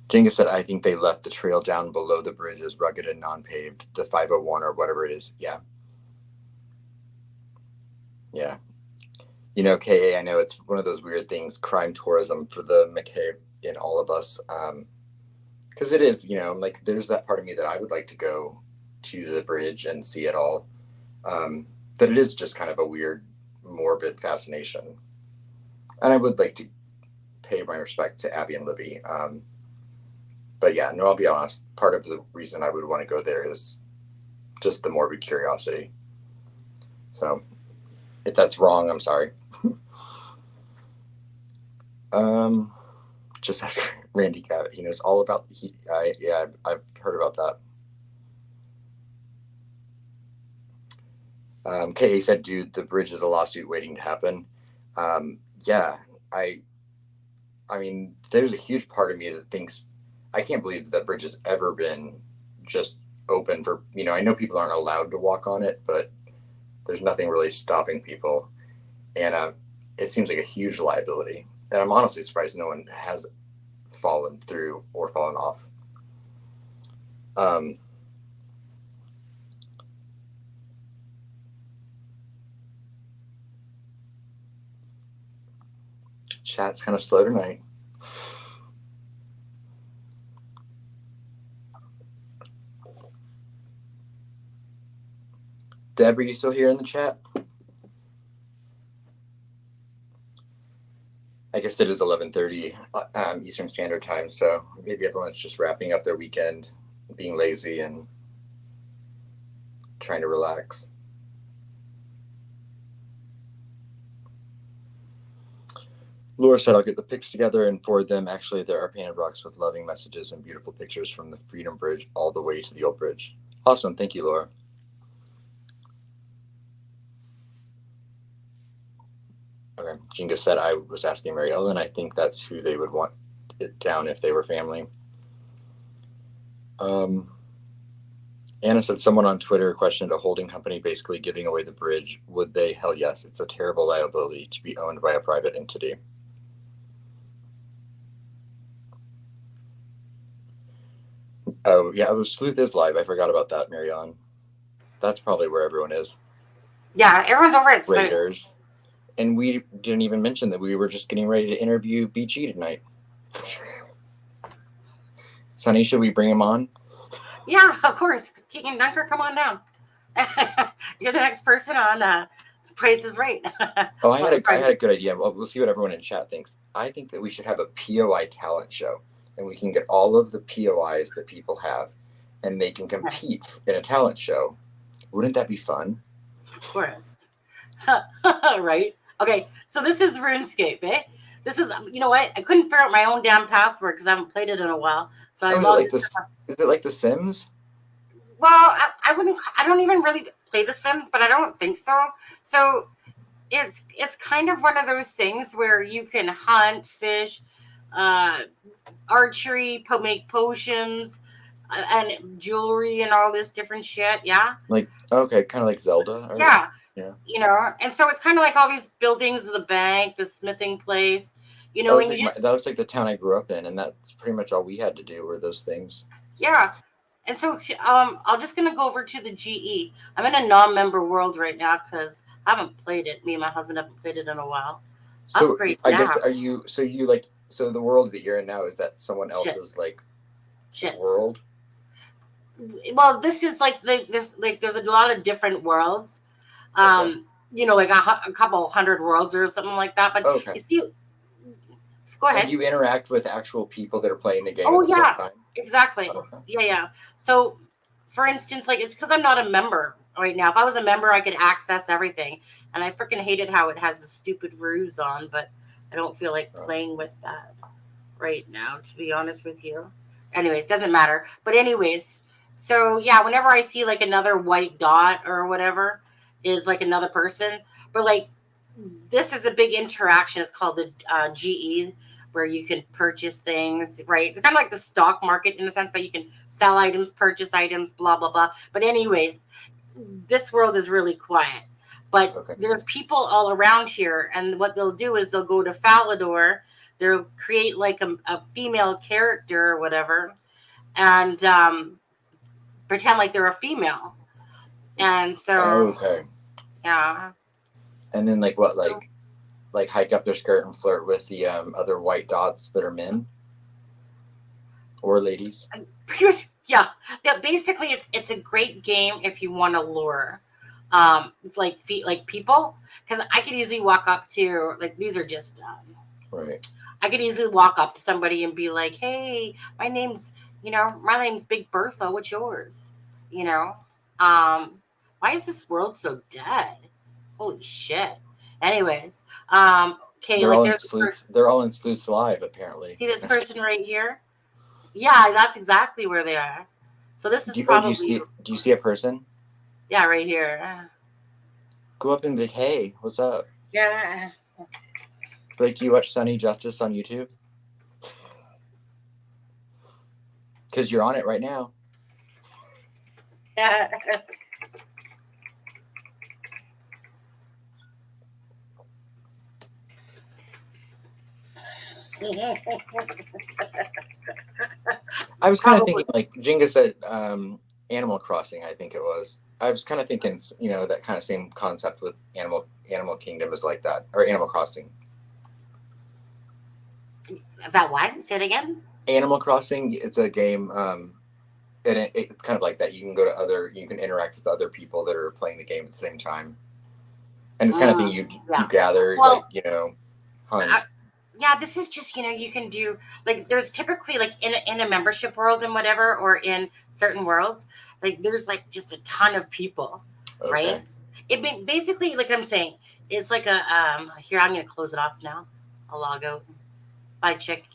Jenga said, I think they left the trail down below the bridge as rugged and non-paved, the 501 or whatever it is. Yeah. Yeah. KA, I know it's one of those weird things, crime tourism for the McCabe in all of us. Because it is, like there's that part of me that I would like to go to the bridge and see it all. But it is just kind of a weird, morbid fascination. And I would like to pay my respect to Abby and Libby. But yeah, no, I'll be honest. Part of the reason I would want to go there is just the morbid curiosity. So if that's wrong, I'm sorry. Just ask Randy Cabot. He knows all about the heat. I've heard about that. KA said, dude, the bridge is a lawsuit waiting to happen. Yeah, I mean, there's a huge part of me that thinks, I can't believe that bridge has ever been just open for, I know people aren't allowed to walk on it, but there's nothing really stopping people. And it seems like a huge liability. And I'm honestly surprised no one has fallen through or fallen off. Chat's kind of slow tonight. Deb, are you still here in the chat? I guess it is 11:30 Eastern Standard Time, so maybe everyone's just wrapping up their weekend, being lazy and trying to relax. Laura said, I'll get the pics together and forward them. Actually, there are painted rocks with loving messages and beautiful pictures from the Freedom Bridge all the way to the old bridge. Awesome. Thank you, Laura. Okay. Jingo said, I was asking Mary Ellen. I think that's who they would want it down if they were family. Anna said, someone on Twitter questioned a holding company basically giving away the bridge. Would they? Hell yes. It's a terrible liability to be owned by a private entity. Oh yeah, Sleuth is live. I forgot about that, Marianne. That's probably where everyone is. Yeah, everyone's over at Sleuth. Raiders. And we didn't even mention that we were just getting ready to interview BG tonight. Sonny, should we bring him on? Yeah, of course. Keegan Dunker, come on down. You're the next person on Price is Right. Oh, I had a good idea. Well, we'll see what everyone in chat thinks. I think that we should have a POI talent show, and we can get all of the POIs that people have, and they can compete in a talent show. Wouldn't that be fun? Of course. Right? Okay, so this is RuneScape, eh? This is, you know what? I couldn't figure out my own damn password because I haven't played it in a while. So I is it like The Sims? Well, I don't even really play The Sims, but I don't think so. So it's kind of one of those things where you can hunt, fish, archery, make potions, and jewelry and all this different shit. Yeah. Like, okay, kind of like Zelda. Yeah. Yeah. You know, and so it's kind of like all these buildings, the bank, the smithing place. You know, that was like the town I grew up in, and that's pretty much all we had to do were those things. Yeah. And so I'm just going to go over to the GE. I'm in a non-member world right now because I haven't played it. Me and my husband haven't played it in a while. So I guess so the world that you're in now, is that someone else's world? Well, this is there's a lot of different worlds. Okay. You know, like a couple hundred worlds or something like that. But okay. You see, go ahead. And you interact with actual people that are playing the game. Oh, at the same time? Exactly. Okay. Yeah. So, for instance, it's because I'm not a member right now. If I was a member, I could access everything. And I freaking hated how it has the stupid ruse on, but I don't feel like playing with that right now, to be honest with you. Anyways, doesn't matter. But anyways, so yeah, whenever I see another white dot or whatever is another person, but this is a big interaction. It's called the GE, where you can purchase things, right? It's kind of like the stock market in a sense, but you can sell items, purchase items, blah, blah, blah. But anyways, this world is really quiet. But there's people all around here, and what they'll do is they'll go to Falador, they'll create a female character or whatever, and pretend like they're a female. And so... Yeah. And then hike up their skirt and flirt with the other white dots that are men or ladies. Yeah. Basically, it's a great game if you want to lure, people, because I could easily walk up to these are just right. I could easily walk up to somebody and be like, "Hey, my name's Big Bertha. What's yours?" You know, why is this world so dead? Holy shit. Anyways, okay, they're all in Sleuth's Live, apparently. See this person right here? Yeah, that's exactly where they are. So this is probably... Do you see a person? Yeah, right here. Go up and be like, hey, what's up? Yeah. Do you watch Sunny Justice on YouTube? Because you're on it right now. Yeah. I was kind of thinking, Jenga said, Animal Crossing, I think it was. I was kind of thinking, that kind of same concept with Animal Kingdom is like that, or Animal Crossing. About what? Say it again? Animal Crossing, it's a game, and it's kind of like that. You can interact with other people that are playing the game at the same time. And it's kind of thing you gather, hunt. Yeah, this is just, you can do, there's typically, in a membership world and whatever, or in certain worlds, there's, just a ton of people, right? It basically, I'm saying, it's like a, here, I'm going to close it off now. I'll log out. Bye, chick.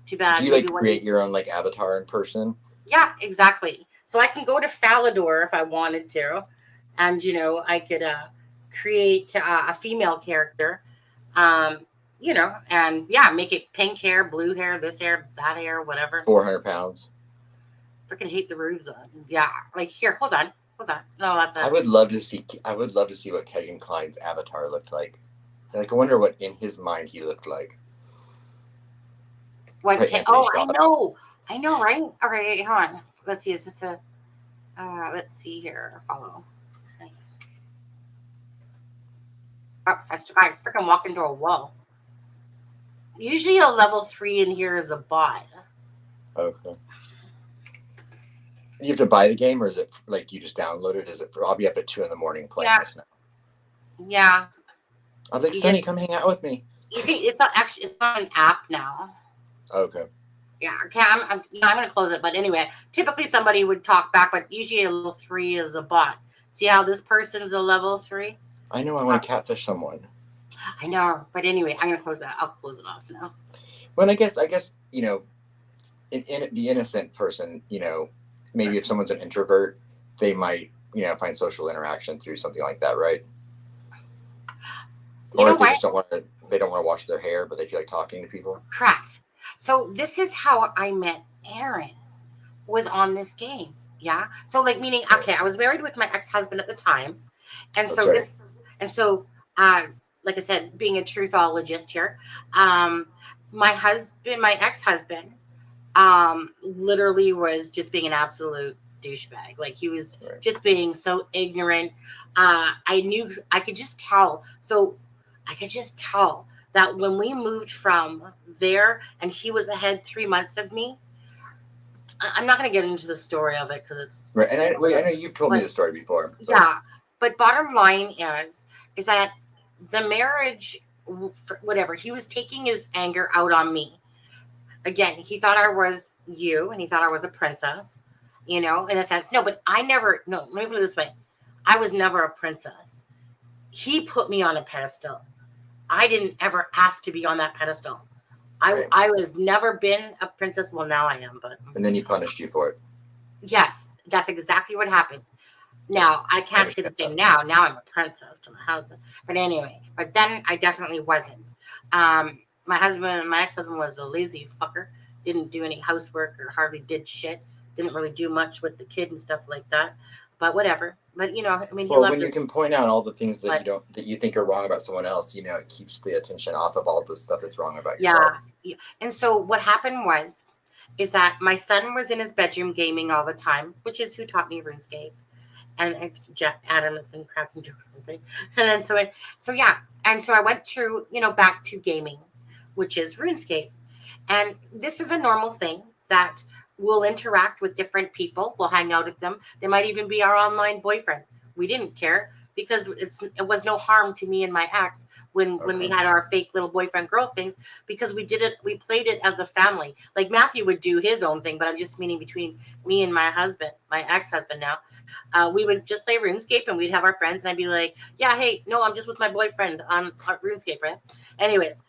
Too bad. Do you, create your own, avatar in person? Yeah, exactly. So I can go to Falador if I wanted to, and, I could create a female character, and make it pink hair, blue hair, this hair, that hair, whatever. 400 pounds. Freaking hate the roofs on. Yeah, here, hold on. No, that's I would love to see what Kegan Klein's avatar looked like. I wonder what in his mind he looked like. What? I know, right? All right, hold on. let's see. Is this a? Let's see here. Follow. Okay. Oops, I freaking walked into a wall. Usually a level 3 in here is a bot. Okay. You have to buy the game, or is it like you just download it? Is it? I'll be up at 2 a.m. playing this now. Yeah. I'm like, You Sonny, just- come hang out with me. It's not actually, it's on an app now. Okay. Yeah, okay, I'm going to close it. But anyway, typically somebody would talk back, but usually a level 3 is a bot. See how this person's a level 3? I know I want to catfish someone. I know, but anyway, I'm going to close that. I'll close it off now. Well, I guess you know, in the innocent person, you know, maybe if someone's an introvert, they might, you know, find social interaction through something like that, right? Or if they just don't want to wash their hair, but they feel like talking to people. Correct. So this is how I met Aaron, was on this game. Yeah. So like, meaning, okay, I was married with my ex-husband at the time. And so like I said, being a truthologist here, my ex-husband, literally was just being an absolute douchebag. Like he was just being so ignorant. I could just tell. So I could just tell that when we moved from there and he was ahead 3 months of me, I'm not going to get into the story of it because it's right. And I know you've told me the story before. So. Yeah, but bottom line is that the marriage, whatever, he was taking his anger out on me. Again, he thought I was you, and he thought I was a princess, you know, in a sense. No, but let me put it this way. I was never a princess. He put me on a pedestal. I didn't ever ask to be on that pedestal. I would have never been a princess. Well, now I am, but. And then he punished you for it. Yes, that's exactly what happened. Now, I can't say the same now. Now I'm a princess to my husband. But anyway, but then I definitely wasn't. My ex-husband was a lazy fucker. Didn't do any housework or hardly did shit. Didn't really do much with the kid and stuff like that. But whatever. But, you know, I mean, when you can point out all the things that you think are wrong about someone else, you know, it keeps the attention off of all the stuff that's wrong about yourself. Yeah. And so what happened is that my son was in his bedroom gaming all the time, which is who taught me RuneScape. And Adam has been cracking jokes with me. And then so I went to, you know, back to gaming, which is RuneScape. And this is a normal thing that we'll interact with different people. We'll hang out with them. They might even be our online boyfriend. We didn't care because it was no harm to me and my ex when we had our fake little boyfriend girl things, because we played it as a family. Like Matthew would do his own thing, but I'm just meaning between me and my husband, my ex-husband now. We would just play RuneScape and we'd have our friends and I'd be like, yeah, hey, no, I'm just with my boyfriend on RuneScape, right? Anyways,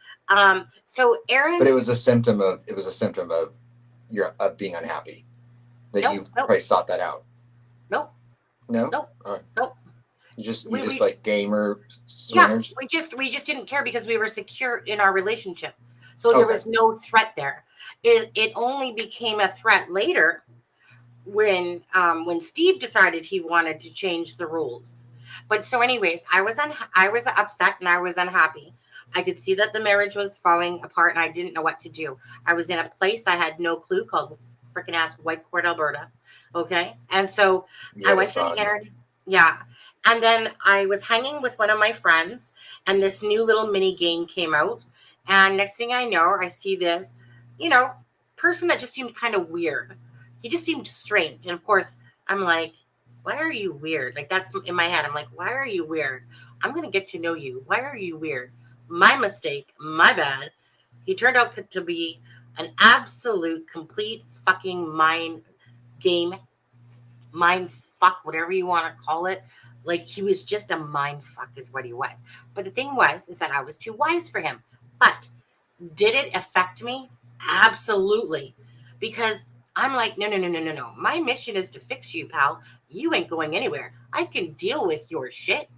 so Aaron. But it was a symptom of your being unhappy that you probably sought that out. No. All right. Nope. You just like gamer swingers? Yeah, we just didn't care because we were secure in our relationship. So there was no threat there. It only became a threat later when Steve decided he wanted to change the rules. But so anyways, I was upset and I was unhappy. I could see that the marriage was falling apart and I didn't know what to do. I was in a place I had no clue called freaking ass Whitecourt, Alberta. Okay. And so I went to the internet. Yeah. And then I was hanging with one of my friends and this new little mini game came out. And next thing I know, I see this, you know, person that just seemed kind of weird. He just seemed strange. And of course, I'm like, why are you weird? Like that's in my head. I'm like, why are you weird? I'm going to get to know you. Why are you weird? My mistake. My bad. He turned out to be an absolute, complete fucking mind fuck, whatever you want to call it. Like he was just a mind fuck is what he was. But the thing is that I was too wise for him. But did it affect me? Absolutely. Because I'm like, no. My mission is to fix you, pal. You ain't going anywhere. I can deal with your shit.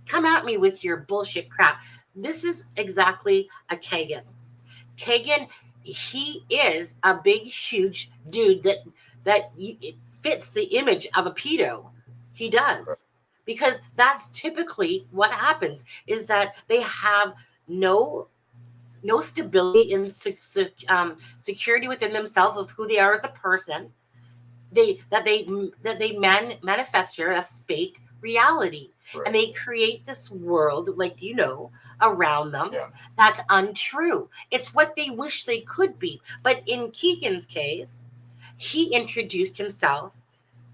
Come at me with your bullshit crap. This is exactly a Kagan. Kagan, he is a big, huge dude that it fits the image of a pedo. He does. Because that's typically what happens, is that they have no stability in security within themselves of who they are as a person. manufacture a fake reality, Right. and they create this world, like, around them, Yeah. that's untrue. It's what they wish they could be. But in Keegan's case, he introduced himself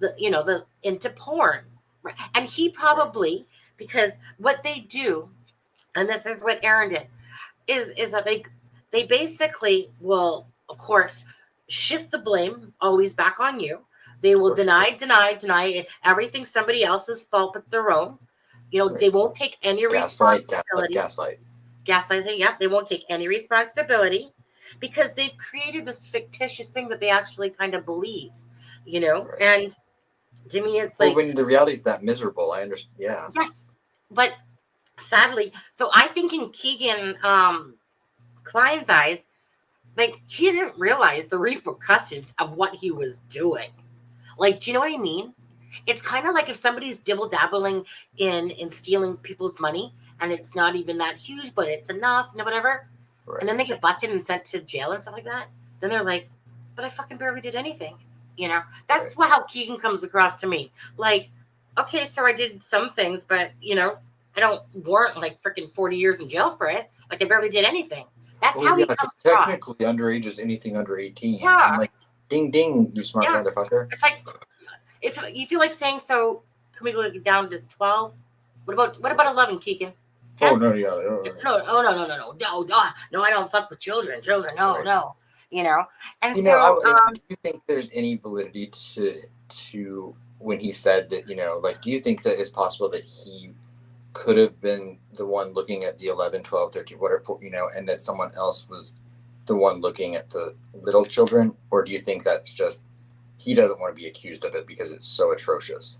into porn, right? And he probably, because what they do, and this is what Aaron did, is that they basically will, of course, shift the blame always back on you. They will deny everything somebody else's fault but their own. Right. They won't take any responsibility. Gaslight. Yep, they won't take any responsibility because they've created this fictitious thing that they actually kind of believe, Right. And to me, it's Well, like, when the reality is that miserable, I understand. Yeah. yes, but sadly, so I think in Keegan Klein's eyes, like, he didn't realize the repercussions of what he was doing. Like, do you know what I mean? It's kind of like if somebody's dibble dabbling in stealing people's money, and it's not even that huge, but it's enough, whatever. Right. And then they get busted and sent to jail and stuff like that. Then they're like, but I fucking barely did anything. That's how Keegan comes across to me. Like, okay, so I did some things, but I don't warrant like freaking 40 years in jail for it. Like, I barely did anything. That's how he comes across. Technically, underage is anything under 18. Yeah. I'm like, ding ding, you smart motherfucker. It's like, if you feel like saying so, can we go down to 12? What about 11, Keegan? 10? Oh no, yeah, No, I don't fuck with children. No, Right. no. And do you think there's any validity to when he said that, like, do you think that it's possible that he could have been the one looking at the 11, 12, 13, whatever, and that someone else was the one looking at the little children? Or do you think that's just he doesn't want to be accused of it because it's so atrocious?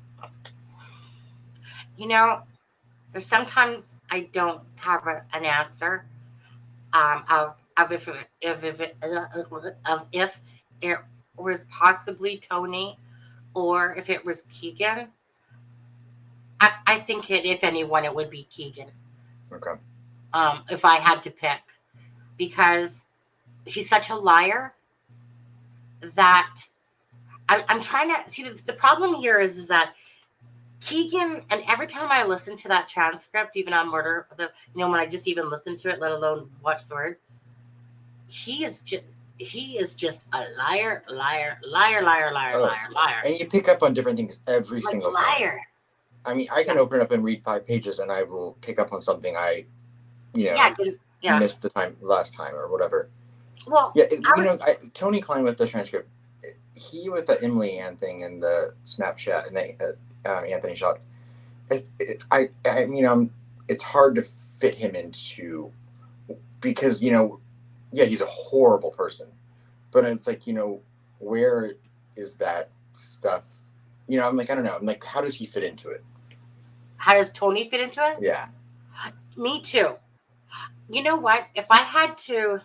There's sometimes I don't have an answer of if it was possibly Tony or if it was Keegan. I think if anyone, it would be Keegan. Okay. If I had to pick, because he's such a liar that I'm trying to see. The problem here is that Keegan, and every time I listen to that transcript, even on murder, when I just even listen to it, let alone watch the words, he is just a liar. And you pick up on different things every single time. Liar. I mean, I can open it up and read 5 pages, and I will pick up on something I, missed the last time or whatever. Well, Tony Klein with the transcript, he with the Emily Ann thing and the Snapchat and the Anthony shots. It's hard to fit him into, because he's a horrible person, but it's like, where is that stuff? I'm like, I don't know. I'm like, how does he fit into it? How does Tony fit into it? Yeah. Me too. You know what? If I had to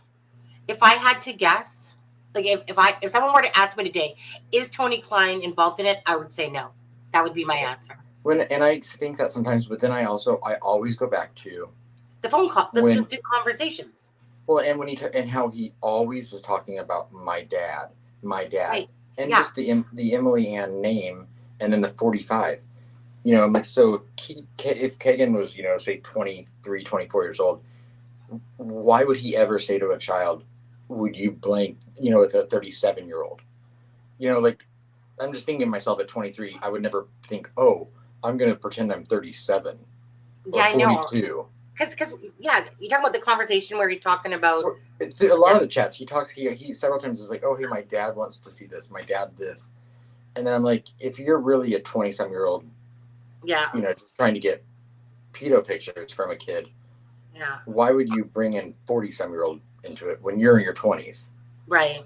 guess, like if someone were to ask me today, is Tony Klein involved in it? I would say no. That would be my answer. And I think that sometimes, but then I always go back to the phone call, the conversations. Well, and when and how he always is talking about my dad, right. And just the Emily Ann name, and then the 45. I'm like, so if Keegan was, say 23, 24 years old, why would he ever say to a child, would you blank, with a 37-year-old? Like, I'm just thinking of myself at 23. I would never think, oh, I'm going to pretend I'm 37 or 42. I know. Because you're talking about the conversation where he's talking about a lot of the chats. He several times is like, oh, hey, my dad wants to see this. My dad this. And then I'm like, if you're really a 20-some-year-old, just trying to get pedo pictures from a kid, why would you bring in 40-some-year-old into it when you're in your 20s? Right.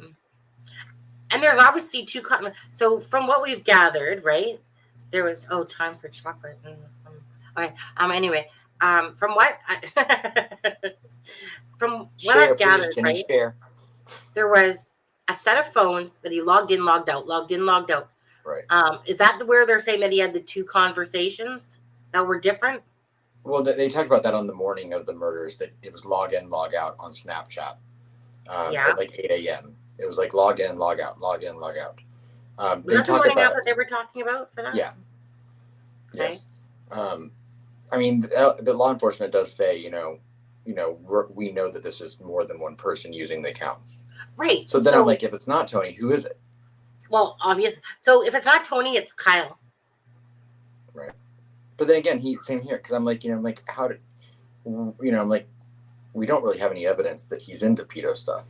And there's obviously two comments. So from what we've gathered, right, there was time for chocolate. Okay. Anyway, from what I've gathered, right, there was a set of phones that he logged in, logged out, logged in, logged out. Right. Is that where they're saying that he had the 2 conversations that were different? Well, they talked about that on the morning of the murders, that it was log in, log out on Snapchat at like 8 a.m. It was like log in, log out, log in, log out. Was They that the talk morning about app that they were talking about for that? yeah, Okay. yes. I mean, the law enforcement does say, we know that this is more than one person using the accounts. Right. So then I'm like, if it's not Tony, who is it? Well, obvious. So if it's not Tony, it's Kyle. Right. But then again, same here, because I'm like, how did, I'm like, we don't really have any evidence that he's into pedo stuff,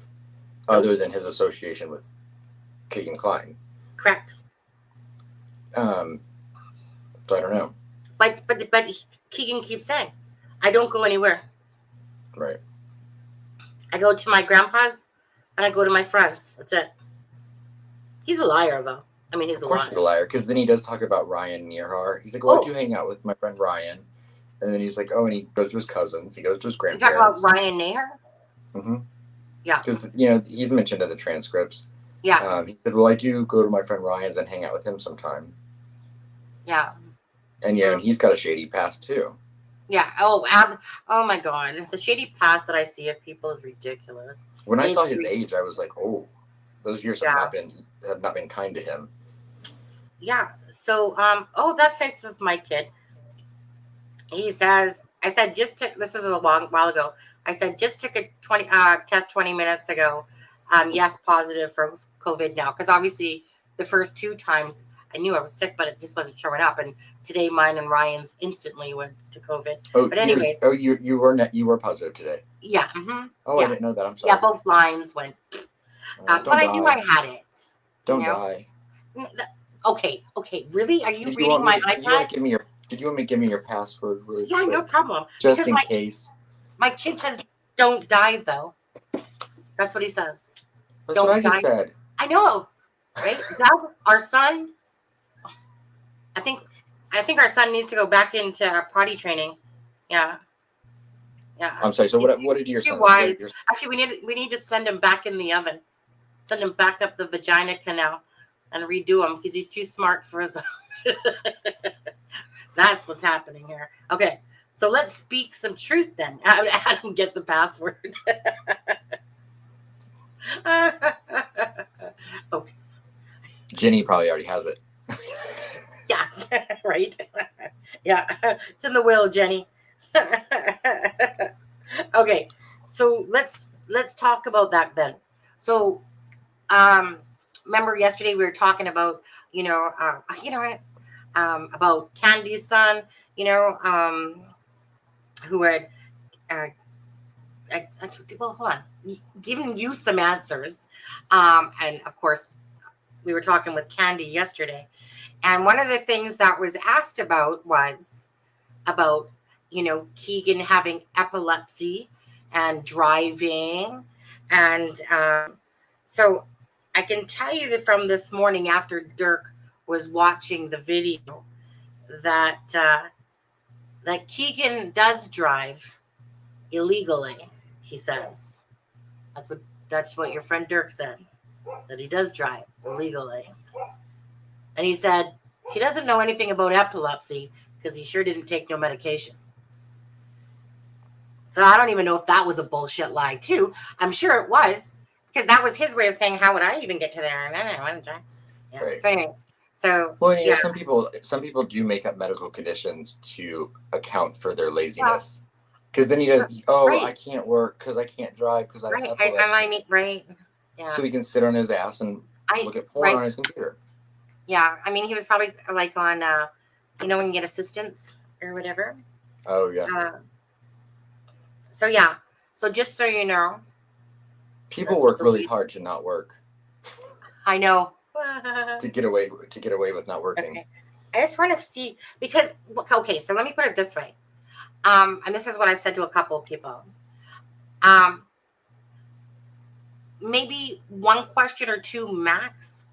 other than his association with Keegan Klein. Correct. So I don't know. But Keegan keeps saying, I don't go anywhere. Right. I go to my grandpa's and I go to my friends. That's it. He's a liar, though. I mean, he's a liar. Of course he's a liar, because then he does talk about Ryan Nearhar. He's like, well, I do hang out with my friend Ryan. And then he's like, and he goes to his cousins. He goes to his grandparents. You talk about Ryan Near? Mm-hmm. Yeah. Because, he's mentioned in the transcripts. Yeah. He said, well, I do go to my friend Ryan's and hang out with him sometime. Yeah. And, and he's got a shady past, too. Yeah. Oh my God. The shady past that I see of people is ridiculous. When I saw his age, I was like, oh, those years have not been kind to him. Yeah. So, that's nice of my kid. He says, this is a long while ago. I said, just took a test 20 minutes ago. Yes, positive for COVID now. Because obviously the first 2 times I knew I was sick, but it just wasn't showing up. And today mine and Ryan's instantly went to COVID. Oh, but anyways. You were positive today. Yeah. Mm-hmm. Oh, yeah. I didn't know that. I'm sorry. Yeah, both lines went. But I knew I had it. Don't die. Okay. Really? Are you reading my iPad? Did you want me to give me your password? Really quick? No problem. Just because in case. My kid says, "Don't die," though. That's what he says. That's what I just said. I know, right? Now, our son. I think our son needs to go back into potty training. Yeah. Yeah. I'm sorry. So what did your son? Wise. Actually, we need to send him back in the oven. Send him back up the vagina canal and redo him because he's too smart for his own. That's what's happening here. Okay, so let's speak some truth then. Adam, get the password. Okay. Jenny probably already has it. Yeah, right. Yeah, it's in the will, Jenny. Okay, so let's talk about that then. So, remember yesterday we were talking about about Candy's son, who had hold on, giving you some answers, and of course we were talking with Candy yesterday, and one of the things that was asked about was about Keegan having epilepsy and driving, and so I can tell you that from this morning after Dirk was watching the video that Keegan does drive illegally. He says that's what your friend Dirk said, that he does drive illegally, and he said he doesn't know anything about epilepsy because he sure didn't take no medication. So I don't even know if that was a bullshit lie too. I'm sure it was, because that was his way of saying, how would I even get to there? Yeah. Right. So anyways, some people do make up medical conditions to account for their laziness. Because then he does, I can't work because I can't drive because I have epilepsy. Right. Yeah. So he can sit on his ass and look at porn on his computer. Yeah. I mean, he was probably like on, when you get assistance or whatever. Oh, yeah. So, yeah. So just so you know. People work really hard to not work. I know. to get away with not working. Okay. I just want to see, because, okay, so let me put it this way. And this is what I've said to a couple of people. Maybe one question or two max.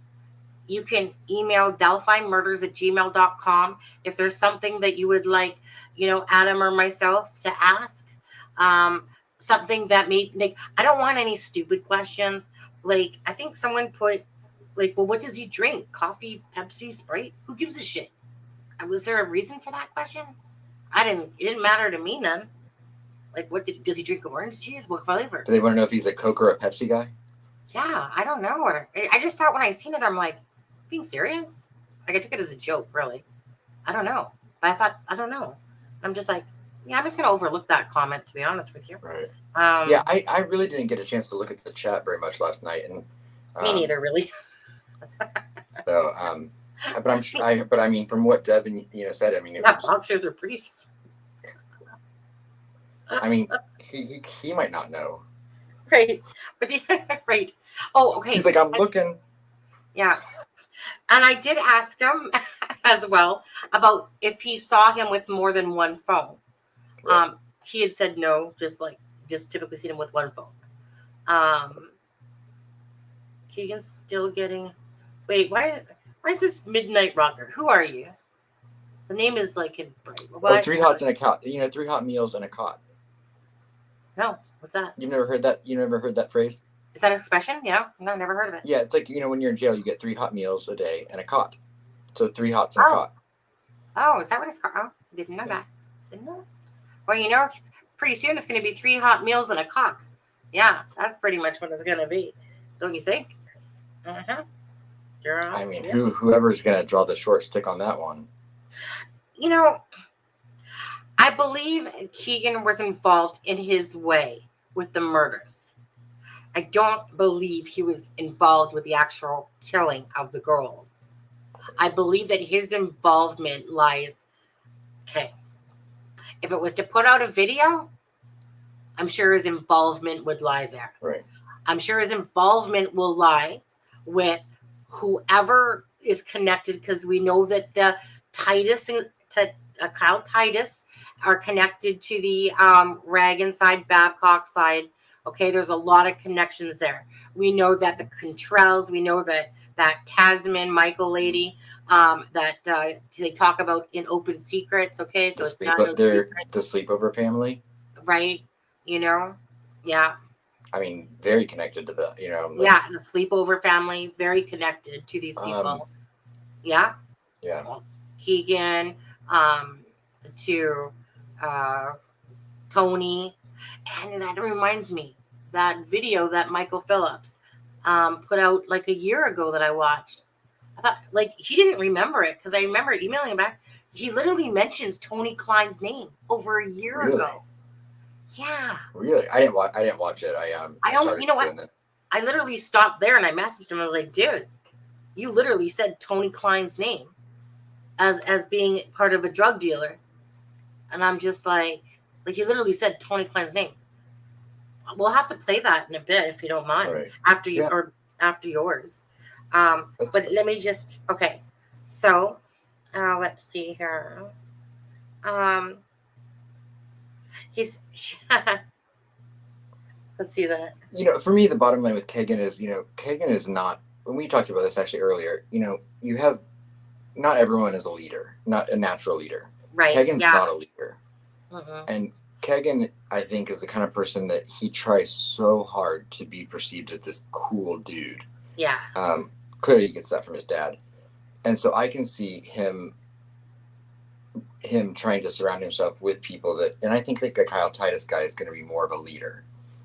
You can email delphimurders@gmail.com if there's something that you would like, Adam or myself to ask. Something that I don't want any stupid questions. Like, I think someone put, well, what does he drink? Coffee, Pepsi, Sprite? Who gives a shit? Was there a reason for that question? It didn't matter to me none. Like, does he drink orange juice? What flavor? Do they want to know if he's a Coke or a Pepsi guy? Yeah, I don't know. I just thought when I seen it, I'm like, being serious? Like, I took it as a joke, really. I don't know. But I thought, I don't know. I'm just like, yeah, I'm just going to overlook that comment, to be honest with you. Right. Um, Yeah, I really didn't get a chance to look at the chat very much last night, and Me neither, really. so but I mean, from what Deb and said, I mean, it Yeah, was, boxers or briefs. I mean, he might not know. Right. But right. Oh, okay. He's like, I'm looking. Yeah. And I did ask him as well about if he saw him with more than one phone. Right. He had said no, just typically seen him with one phone. Keegan's still getting. Wait, why is this Midnight Rocker? Who are you? The name is like in bright. Oh, 3 hots and a cot. 3 hot meals and a cot. No, what's that? You've never heard that? You never heard that phrase? Is that an expression? Yeah, no, never heard of it. Yeah, it's like when you're in jail, you get 3 hot meals a day and a cot. So 3 hots and a cot. Oh, is that what it's called? Oh, didn't know that. Didn't know. Well, pretty soon it's going to be 3 hot meals and a cock. Yeah, that's pretty much what it's going to be. Don't you think? Uh-huh. Girl. I mean, yeah. whoever's going to draw the short stick on that one. I believe Keegan was involved in his way with the murders. I don't believe he was involved with the actual killing of the girls. I believe that his involvement lies. Okay. If it was to put out a video, I'm sure his involvement would lie there. Right. I'm sure his involvement will lie with whoever is connected, because we know that the Kyle Titus are connected to the Reagan side, Babcock side. Okay, there's a lot of connections there. We know that the Contrells, we know that Tasman Michael lady, that they talk about in Open Secrets. Okay, so it's not no they're secret. the sleepover family, right? Yeah. I mean, very connected to the Yeah, the sleepover family, very connected to these people. Yeah. Keegan, to Tony, and that reminds me, that video that Michael Phillips put out like a year ago that I watched. I thought, like, he didn't remember it, because I remember emailing him back. He literally mentions Tony Klein's name over a year ago. Yeah. Really? I didn't watch it. I literally stopped there and I messaged him. I was like, dude, you literally said Tony Klein's name as being part of a drug dealer. And I'm just like he literally said Tony Klein's name. We'll have to play that in a bit if you don't mind. Right. After yours. But let me just, okay. So let's see here. Let's see that. For me, the bottom line with Kagan is, Kagan is not, when we talked about this actually earlier, you have, not everyone is a leader, not a natural leader. Right. Kagan's not a leader. Uh-huh. And Kagan, I think, is the kind of person that he tries so hard to be perceived as this cool dude. Yeah. Clearly he gets that from his dad. And so I can see him trying to surround himself with people that, and I think like the Kyle Titus guy is going to be more of a leader,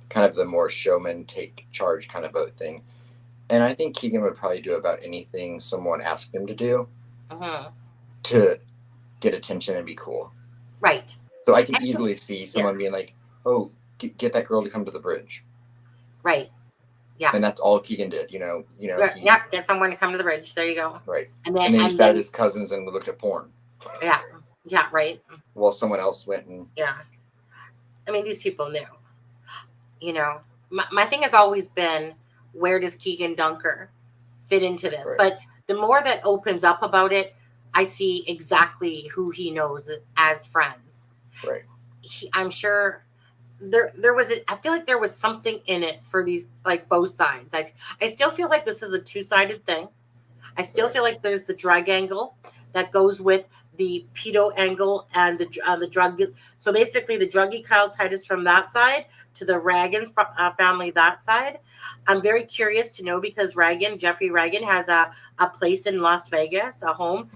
kind of the more showman, take charge kind of a thing. And I think Keegan would probably do about anything someone asked him to do to get attention and be cool. Right. So I can easily see someone being like, oh, get that girl to come to the bridge. Right. Yeah. And that's all Keegan did, get someone to come to the bridge. There you go. Right. And then he sat at his cousins and looked at porn. Yeah. Yeah, right. While someone else went and... Yeah. I mean, these people knew. My thing has always been, where does Keegan Dunker fit into this? Right. But the more that opens up about it, I see exactly who he knows as friends. Right. I'm sure there was I feel like there was something in it for these, like, both sides. I still feel like this is a two-sided thing. I still feel like there's the drug angle that goes with the pedo angle and the drug. So basically the druggy Kyle Titus from that side to the Reagan family that side. I'm very curious to know, because Jeffrey Reagan has a place in Las Vegas, a home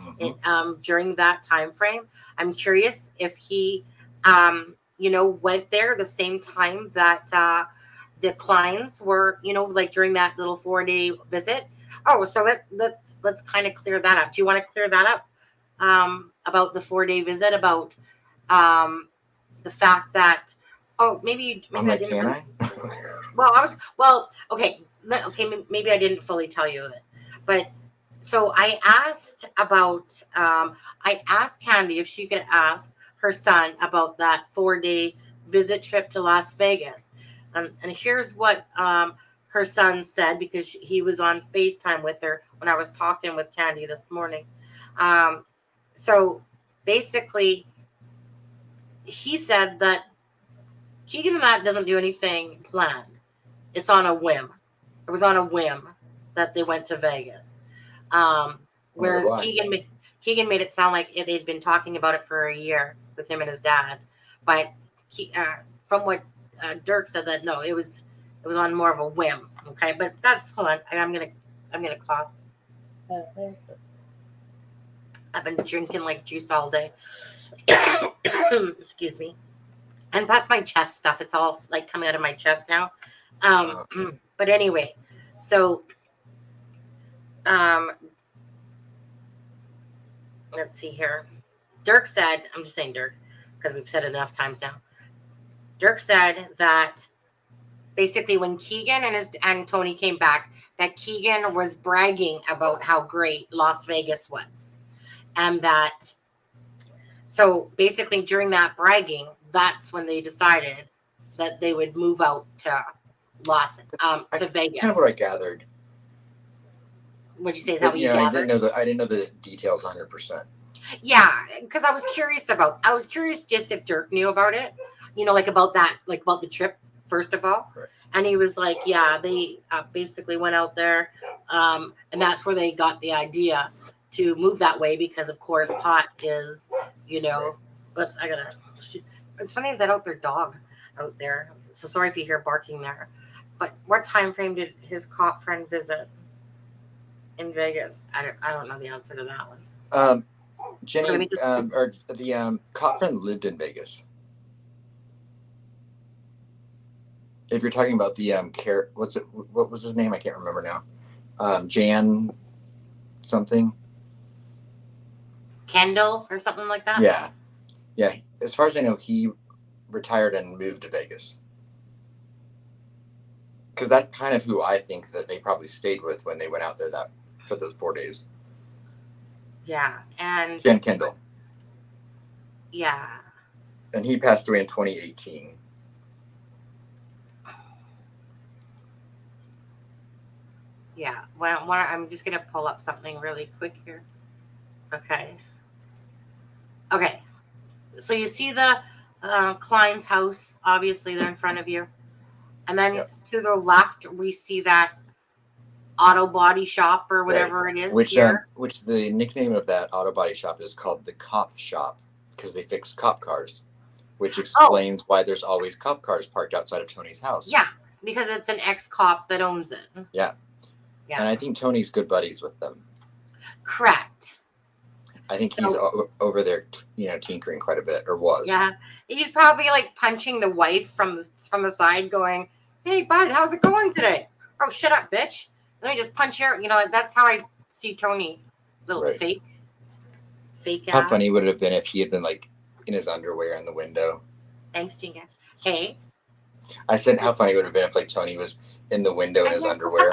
during that time frame. I'm curious if he went there the same time that the Kleins were, like during that little 4-day visit. Oh, so let's kind of clear that up. Do you want to clear that up? About the 4-day visit, about the fact that maybe I'm like, I didn't. can I? Okay. Maybe I didn't fully tell you it, but so I asked about. I asked Candy if she could ask her son about that 4-day visit trip to Las Vegas, and here's what her son said, because he was on FaceTime with her when I was talking with Candy this morning. So basically, he said that Keegan and that doesn't do anything planned. It's on a whim. It was on a whim that they went to Vegas. Whereas Keegan made it sound like they'd been talking about it for a year with him and his dad. But from what Dirk said, that no, it was on more of a whim. Okay, but hold on. I'm gonna cough. I've been drinking like juice all day. Excuse me. And plus my chest stuff, it's all like coming out of my chest now. But anyway, so let's see here. Dirk said, I'm just saying Dirk because we've said it enough times now. Dirk said that basically when Keegan and Tony came back, that Keegan was bragging about how great Las Vegas was. And that, so basically during that bragging, that's when they decided that they would move out to Vegas. Kind of what I gathered. What'd you say is how you gathered? I didn't know the details 100%. Yeah, because I was curious just if Dirk knew about it, like about the trip, first of all. Right. And he was like, yeah, they basically went out there, and that's where they got the idea to move that way, because of course pot is, oops, it's funny that out their dog out there. So sorry if you hear barking there. But what time frame did his cop friend visit in Vegas? I don't know the answer to that one. Jenny, or the cop friend lived in Vegas. If you're talking about the what was his name? I can't remember now. Jan something. Kendall or something like that? Yeah. As far as I know, he retired and moved to Vegas. Because that's kind of who I think that they probably stayed with when they went out there for those 4 days. Yeah, and Jen Kendall. Yeah. And he passed away in 2018. Yeah. Well, I'm just gonna pull up something really quick here. Okay. So you see the Klein's house, obviously they're in front of you. And then to the left, we see that auto body shop or whatever it is which the nickname of that auto body shop is called the Cop Shop, because they fix cop cars, which explains why there's always cop cars parked outside of Tony's house. Yeah, because it's an ex-cop that owns it. Yeah. And I think Tony's good buddies with them. Correct. I think he's over there, tinkering quite a bit, or was. Yeah, he's probably like punching the wife from the side, going, "Hey, bud, how's it going today? Oh, shut up, bitch! Let me just punch your." That's how I see Tony, little fake. How funny would it have been if he had been like in his underwear in the window? Thanks, Tinka. Hey. I said, how funny it would have been if like Tony was in the window in his underwear,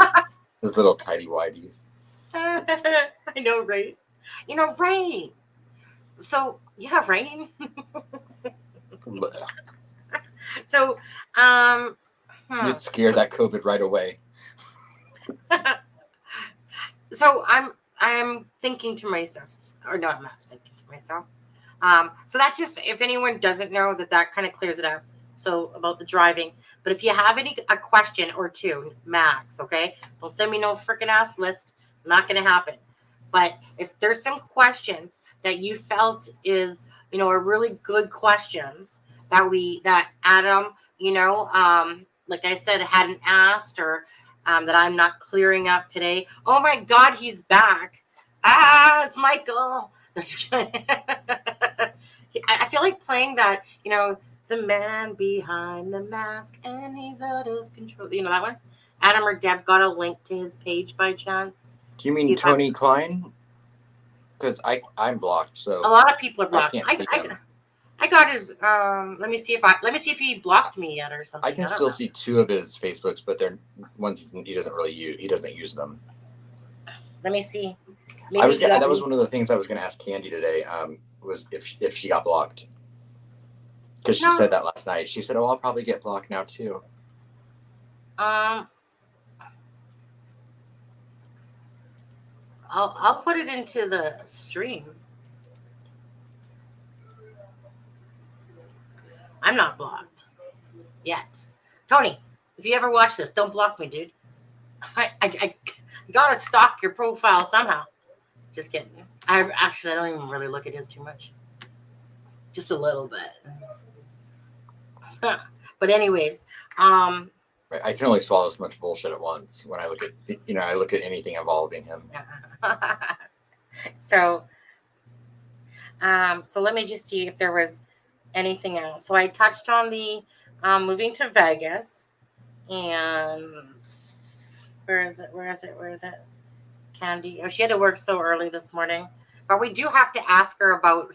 his little tidy whities. I know, right? Rain. So, yeah, rain. So, you'd scare that COVID right away. So I'm thinking to myself, or no, I'm not thinking to myself. So that just, if anyone doesn't know, that kind of clears it up. So about the driving. But if you have a question or two, max, okay? Don't send me no freaking ass list. Not going to happen. But if there's some questions that you felt is, are really good questions that Adam, like I said, hadn't asked, or that I'm not clearing up today. Oh my God, he's back. It's Michael. I feel like playing that, the man behind the mask and he's out of control. You know that one? Adam or Deb got a link to his page by chance? Do you mean Tony Klein? Because I'm blocked, so a lot of people are I blocked. can't see him. I got his. Let me see if he blocked me yet or something. I can still see 2 of his Facebooks, but they're ones he doesn't really use. He doesn't use them. Let me see. That was one of the things I was going to ask Candy today. Was if she got blocked, because she said that last night. She said, "Oh, I'll probably get blocked now too." I'll put it into the stream. I'm not blocked yet. Tony, if you ever watch this, don't block me, dude. I gotta stalk your profile somehow. Just kidding. I don't even really look at his too much. Just a little bit. But anyways, I can only swallow so much bullshit at once when I look at anything involving him. So let me just see if there was anything else. So I touched on the moving to Vegas, and where is it? Candy. Oh, she had to work so early this morning, but we do have to ask her about,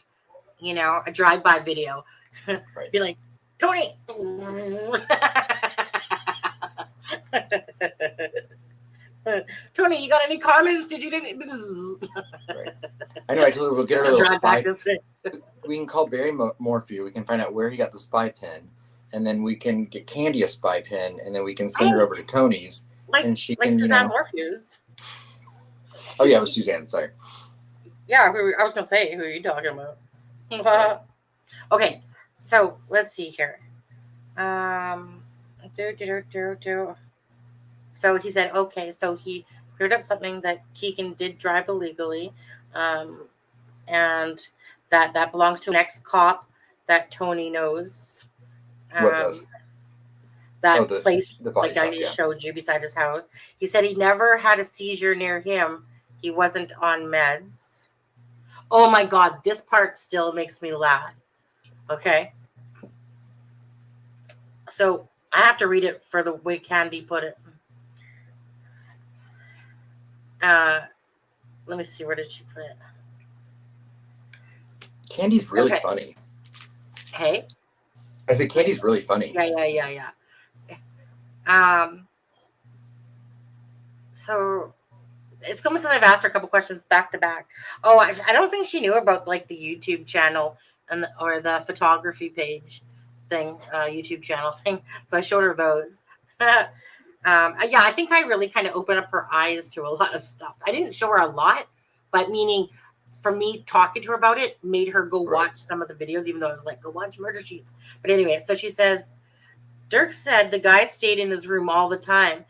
a drive-by video. Right. Be like, Tony. Tony, you got any comments? Did you didn't? Right. I know. I told her we'll get her a little spy. We can call Barry Morphew. We can find out where he got the spy pin, and then we can get Candy a spy pin, and then we can send her over to Tony's, and she can. Suzanne Morphew's. Oh yeah, it was Suzanne. Sorry. Yeah, I was gonna say, who are you talking about? Right. Okay, so let's see here. So he said, okay, so he cleared up something that Keegan did drive illegally, and that belongs to an ex-cop that Tony knows. What does? That place, like I just showed you beside his house. He said he never had a seizure near him. He wasn't on meds. Oh my God, this part still makes me laugh. Okay. So I have to read it for the way Candy put it. Let me see, where did she put it? Candy's really funny. Hey? I said Candy's really funny. Yeah. So it's coming because I've asked her a couple questions back to back. Oh, I don't think she knew about like the YouTube channel or the photography page thing, YouTube channel thing. So I showed her those. Yeah, I think I really kind of opened up her eyes to a lot of stuff. I didn't show her a lot, but meaning for me talking to her about it made her go watch some of the videos, even though I was like, go watch Murder Sheets. But anyway, so she says, Dirk said the guy stayed in his room all the time.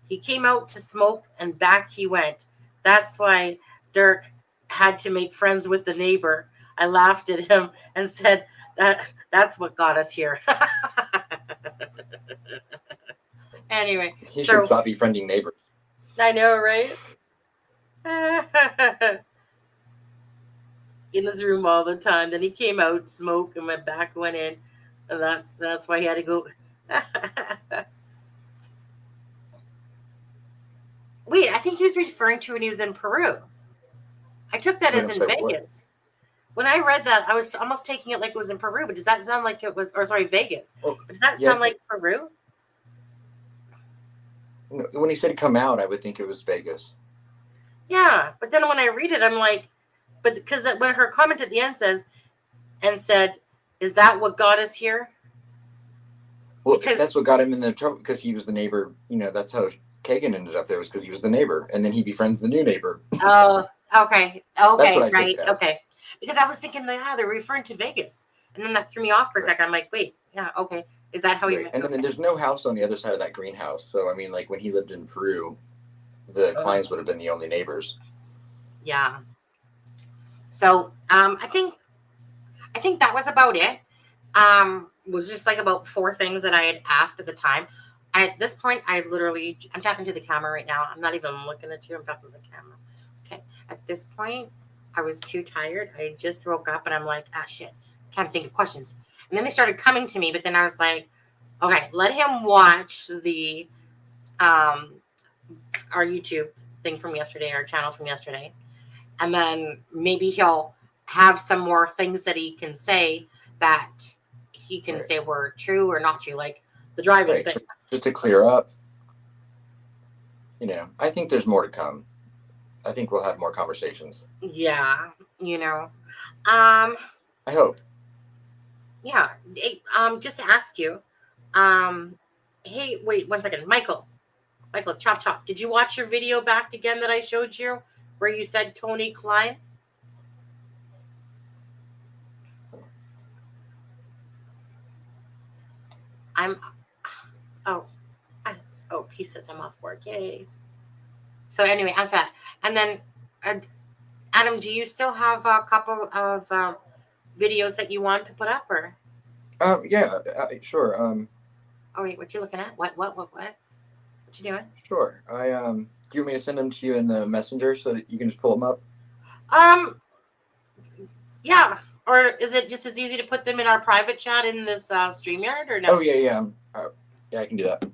He came out to smoke and back he went. That's why Dirk had to make friends with the neighbor. I laughed at him and said that's what got us here. Anyway. He should stop befriending neighbors. I know, right? In his room all the time. Then he came out, smoked, and went back, went in. And that's why he had to go. Wait, I think he was referring to when he was in Peru. I took that as in Vegas. When I read that, I was almost taking it like it was in Peru. But does that sound like it was, or sorry, Vegas? But does that sound like Peru? When he said come out, I would think it was Vegas. Yeah, but then when I read it, I'm like, but because when her comment at the end said, is that what got us here? Well, that's what got him in the trouble, because he was the neighbor. That's how Kagan ended up there, was because he was the neighbor, and then he befriends the new neighbor. Oh, okay. That's what I Right. Okay. Because I was thinking they're referring to Vegas. And then that threw me off for a second. I'm like, wait, yeah, okay. Is that how you meant? And then there's no house on the other side of that greenhouse. So, I mean, like when he lived in Peru, the Kleins would have been the only neighbors. Yeah. So, I think that was about it. Was just like about 4 things that I had asked at the time. At this point, I'm talking to the camera right now. I'm not even looking at you. I'm talking to the camera. Okay. At this point, I was too tired. I just woke up and I'm like, shit, can't think of questions. And then they started coming to me, but then I was like, okay, let him watch the our YouTube thing from yesterday, our channel from yesterday, and then maybe he'll have some more things that he can say that he can Right. say were true or not true, like the driving Right. thing. Just to clear up, you know, I think there's more to come. I think we'll have more conversations. Yeah, you know. I hope. Yeah. Hey, just to ask you, hey, wait 1 second, Michael, chop chop. Did you watch your video back again that I showed you, where you said Tony Klein? I'm. Oh, he says I'm off work. Yay. So anyway, answer that, and then, Adam, do you still have a couple of videos that you want to put up, or? Yeah, sure. Oh wait, what you looking at? What you doing? Sure. Do you want me to send them to you in the messenger so that you can just pull them up? Yeah. Or is it just as easy to put them in our private chat in this StreamYard, or no? Oh yeah. Yeah, I can do that.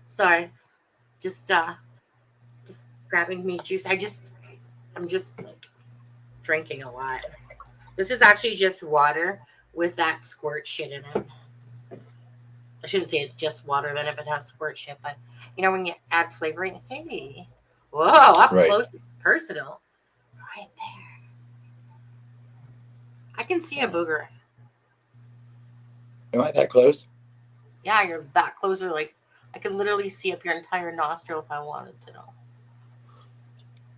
Sorry, just grabbing me juice. I'm just like drinking a lot. This is actually just water with that squirt shit in it. I shouldn't say it's just water then if it has squirt shit, but you know when you add flavoring. Hey, whoa, up Right. close and personal, right there. I can see a booger. Am I that close? Yeah, you're that closer. Like I can literally see up your entire nostril if I wanted to know.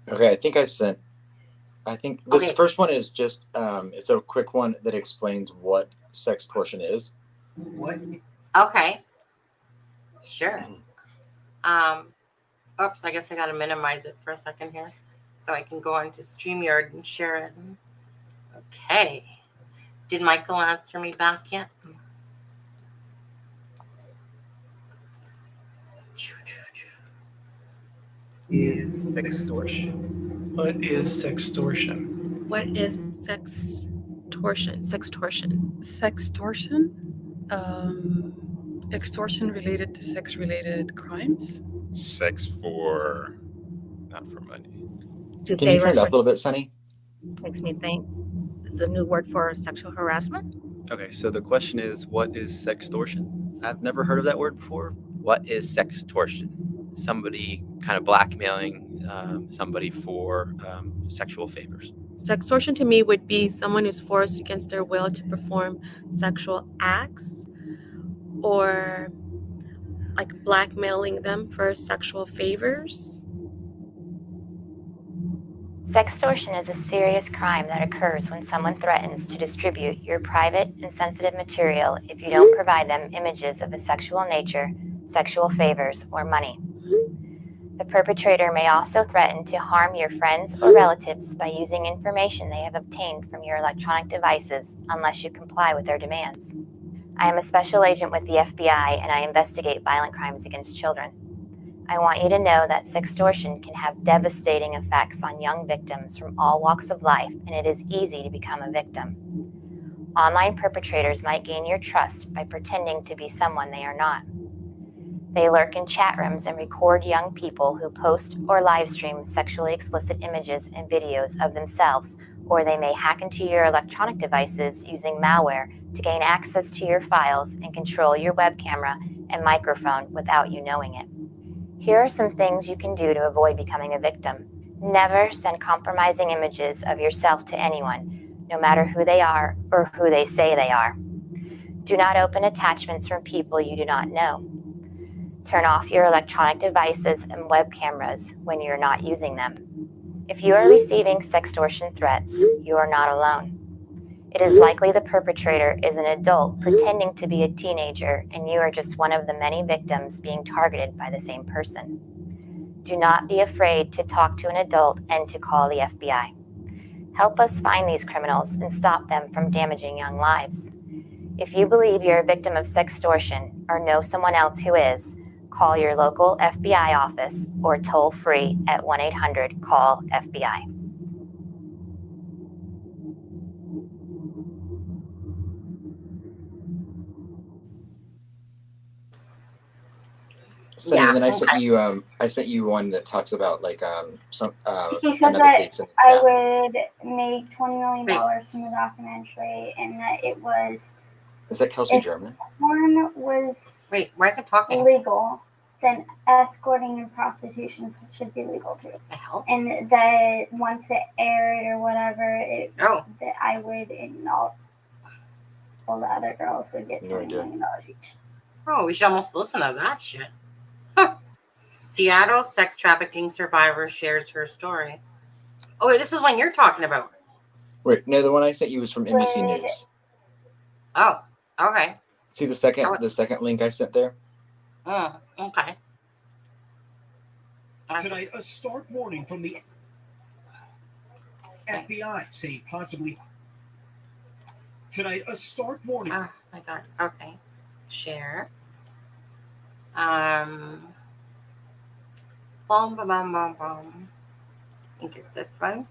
Okay, I think this Okay. first one is just it's a quick one that explains what sextortion is. What? Okay. Sure. Oops, I guess I gotta minimize it for a second here so I can go into StreamYard and share it. Okay. Did Michael answer me back yet? Is sextortion. What is sextortion? What is sextortion? Sextortion. Sextortion, extortion related to sex-related crimes. Sex for, not for money. Can you turn it up a little bit, Sunny? Makes me think. This is a new word for sexual harassment. Okay, so the question is, what is sextortion? I've never heard of that word before. What is sextortion? Somebody kind of blackmailing somebody for sexual favors. Sextortion to me would be someone who's forced against their will to perform sexual acts, or like blackmailing them for sexual favors. Sextortion is a serious crime that occurs when someone threatens to distribute your private and sensitive material if you don't provide them images of a sexual nature, sexual favors, or money. The perpetrator may also threaten to harm your friends or relatives by using information they have obtained from your electronic devices unless you comply with their demands. I am a special agent with the FBI and I investigate violent crimes against children. I want you to know that sextortion can have devastating effects on young victims from all walks of life, and it is easy to become a victim. Online perpetrators might gain your trust by pretending to be someone they are not. They lurk in chat rooms and record young people who post or live stream sexually explicit images and videos of themselves, or they may hack into your electronic devices using malware to gain access to your files and control your web camera and microphone without you knowing it. Here are some things you can do to avoid becoming a victim. Never send compromising images of yourself to anyone, no matter who they are or who they say they are. Do not open attachments from people you do not know. Turn off your electronic devices and web cameras when you're not using them. If you are receiving sextortion threats, you are not alone. It is likely the perpetrator is an adult pretending to be a teenager, and you are just one of the many victims being targeted by the same person. Do not be afraid to talk to an adult and to call the FBI. Help us find these criminals and stop them from damaging young lives. If you believe you're a victim of sextortion or know someone else who is, call your local FBI office or toll free at 1-800-CALL-FBI. Sunny, Yeah, and then I okay. sent you one that talks about like some He said another that case in the I chat. would make $20 million Wait. from the documentary, and that it was Is that Kelsey if German? porn was Wait, why is it talking? illegal, then escorting and prostitution should be legal too. The hell? And that once it aired or whatever, Oh. that I would and all the other girls would get No $20 idea. million each. Oh, we should almost listen to that shit. Huh. Seattle sex trafficking survivor shares her story. Oh, wait, this is one you're talking about. Wait, no, the one I sent you was from NBC Would- News. Oh, okay. See the second link I sent there? Okay. Tonight, a stark warning from the FBI saying possibly. Tonight, a stark warning. Oh my god. Okay. Share. Boom, boom, boom, boom, boom. I think it's this one.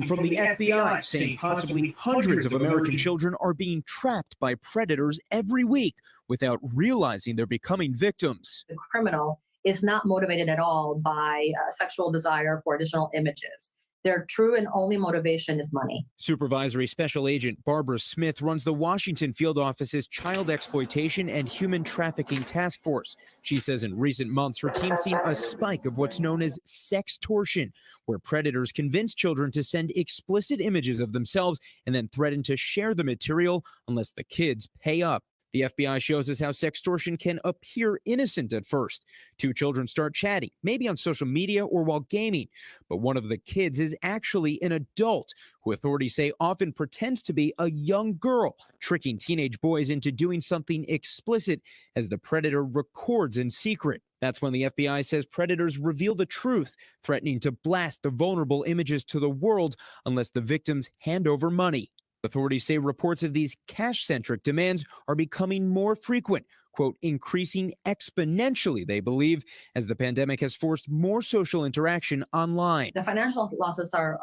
From the FBI saying possibly hundreds of American children are being trapped by predators every week without realizing they're becoming victims. The criminal is not motivated at all by sexual desire for additional images. Their true and only motivation is money. Supervisory Special Agent Barbara Smith runs the Washington Field Office's Child Exploitation and Human Trafficking Task Force. She says in recent months, her team's seen a spike of what's known as sextortion, where predators convince children to send explicit images of themselves and then threaten to share the material unless the kids pay up. The FBI shows us how sextortion can appear innocent at first. Two children start chatting, maybe on social media or while gaming, but one of the kids is actually an adult who authorities say often pretends to be a young girl, tricking teenage boys into doing something explicit as the predator records in secret. That's when the FBI says predators reveal the truth, threatening to blast the vulnerable images to the world unless the victims hand over money. Authorities say reports of these cash-centric demands are becoming more frequent, quote, increasing exponentially, they believe, as the pandemic has forced more social interaction online. The financial losses are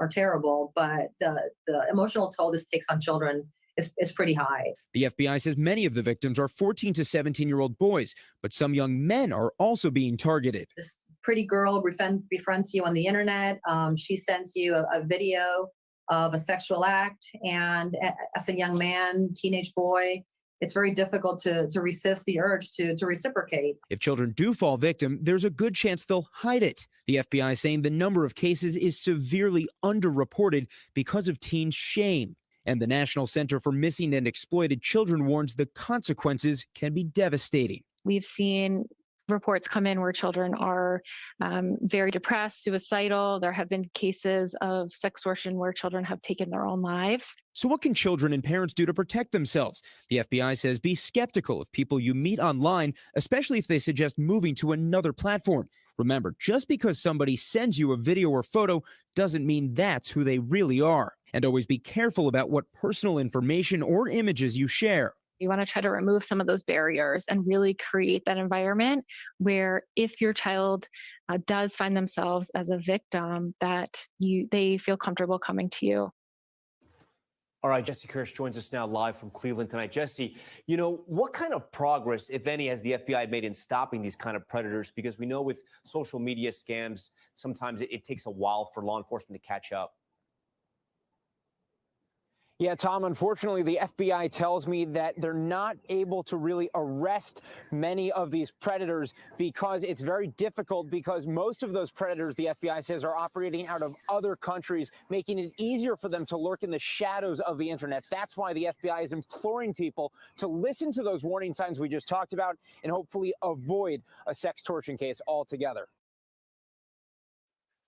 terrible, but the emotional toll this takes on children is pretty high. The FBI says many of the victims are 14 to 17-year-old boys, but some young men are also being targeted. This pretty girl befriends you on the internet. She sends you a video of a sexual act, and as a young man, teenage boy, it's very difficult to resist the urge to reciprocate. If children do fall victim, there's a good chance they'll hide it. The FBI saying the number of cases is severely underreported because of teens' shame. And the National Center for Missing and Exploited Children warns the consequences can be devastating. We've seen reports come in where children are very depressed, suicidal. There have been cases of sextortion where children have taken their own lives. So what can children and parents do to protect themselves? The FBI says be skeptical of people you meet online, especially if they suggest moving to another platform. Remember, just because somebody sends you a video or photo doesn't mean that's who they really are. And always be careful about what personal information or images you share. You want to try to remove some of those barriers and really create that environment where if your child does find themselves as a victim, that they feel comfortable coming to you. All right, Jesse Kirsch joins us now live from Cleveland tonight. Jesse, you know, what kind of progress, if any, has the FBI made in stopping these kind of predators? Because we know with social media scams, sometimes it takes a while for law enforcement to catch up. Yeah, Tom, unfortunately, the FBI tells me that they're not able to really arrest many of these predators because it's very difficult, because most of those predators, the FBI says, are operating out of other countries, making it easier for them to lurk in the shadows of the internet. That's why the FBI is imploring people to listen to those warning signs we just talked about and hopefully avoid a sextortion case altogether.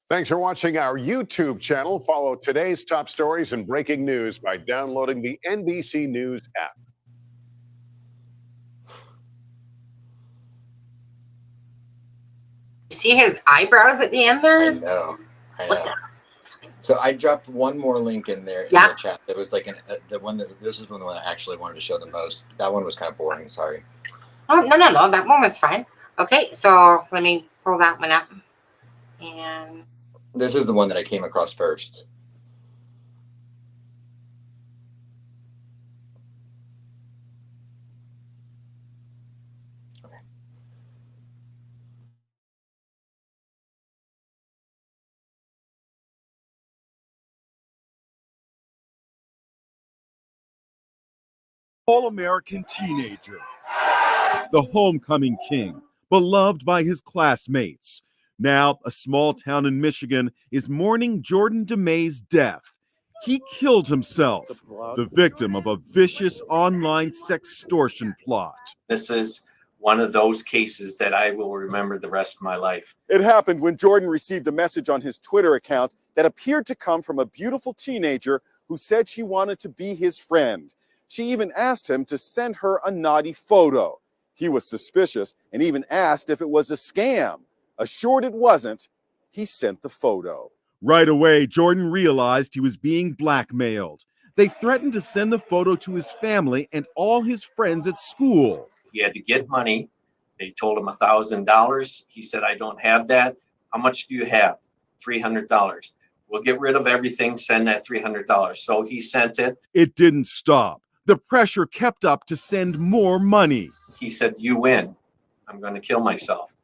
Thanks for watching our YouTube channel. Follow today's top stories and breaking news by downloading the NBC News app. See his eyebrows at the end there? I know. So I dropped one more link in there in the chat. That was like this is the one I actually wanted to show the most. That one was kind of boring. Sorry. Oh, no. That one was fine. Okay, so let me pull that one up. And this is the one that I came across first. All-American teenager, the homecoming king, beloved by his classmates. Now, a small town in Michigan is mourning Jordan DeMay's death. He killed himself, the victim of a vicious online sextortion plot. This is one of those cases that I will remember the rest of my life. It happened when Jordan received a message on his Twitter account that appeared to come from a beautiful teenager who said she wanted to be his friend. She even asked him to send her a naughty photo. He was suspicious and even asked if it was a scam. Assured it wasn't, he sent the photo. Right away, Jordan realized he was being blackmailed. They threatened to send the photo to his family and all his friends at school. He had to get money. They told him $1,000. He said, I don't have that. How much do you have? $300. We'll get rid of everything, send that $300. So he sent it. It didn't stop. The pressure kept up to send more money. He said, you win. I'm going to kill myself.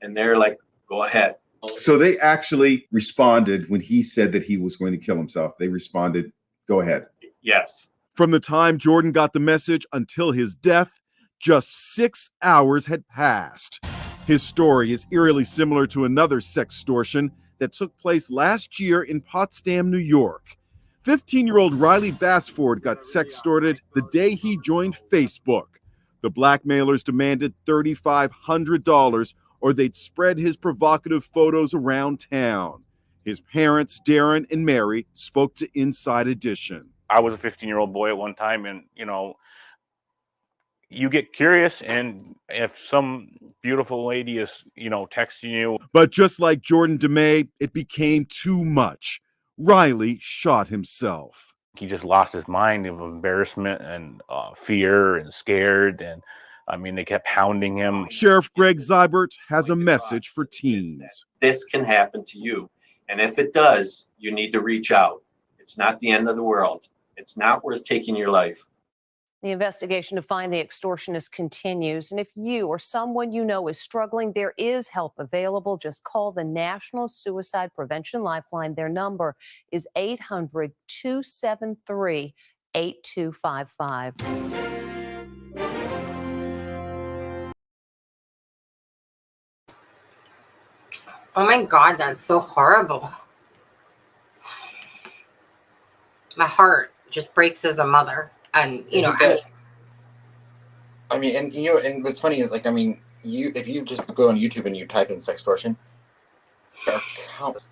And they're like, go ahead. So they actually responded when he said that he was going to kill himself. They responded, go ahead. Yes. From the time Jordan got the message until his death, just 6 hours had passed. His story is eerily similar to another sextortion that took place last year in Potsdam, New York. 15-year-old Riley Bassford got sextorted the day he joined Facebook. The blackmailers demanded $3,500 or they'd spread his provocative photos around town. His parents, Darren and Mary, spoke to Inside Edition. I was a 15-year-old boy at one time, and, you get curious, and if some beautiful lady is, texting you. But just like Jordan DeMay, it became too much. Riley shot himself. He just lost his mind of embarrassment and fear and scared. And they kept hounding him. Sheriff Greg Zybert has a message for teens. This can happen to you. And if it does, you need to reach out. It's not the end of the world. It's not worth taking your life. The investigation to find the extortionist continues. And if you or someone you know is struggling, there is help available. Just call the National Suicide Prevention Lifeline. Their number is 800-273-8255. Oh my God, that's so horrible. My heart just breaks as a mother. And, and what's funny is, if you just go on YouTube and you type in sextortion, there are countless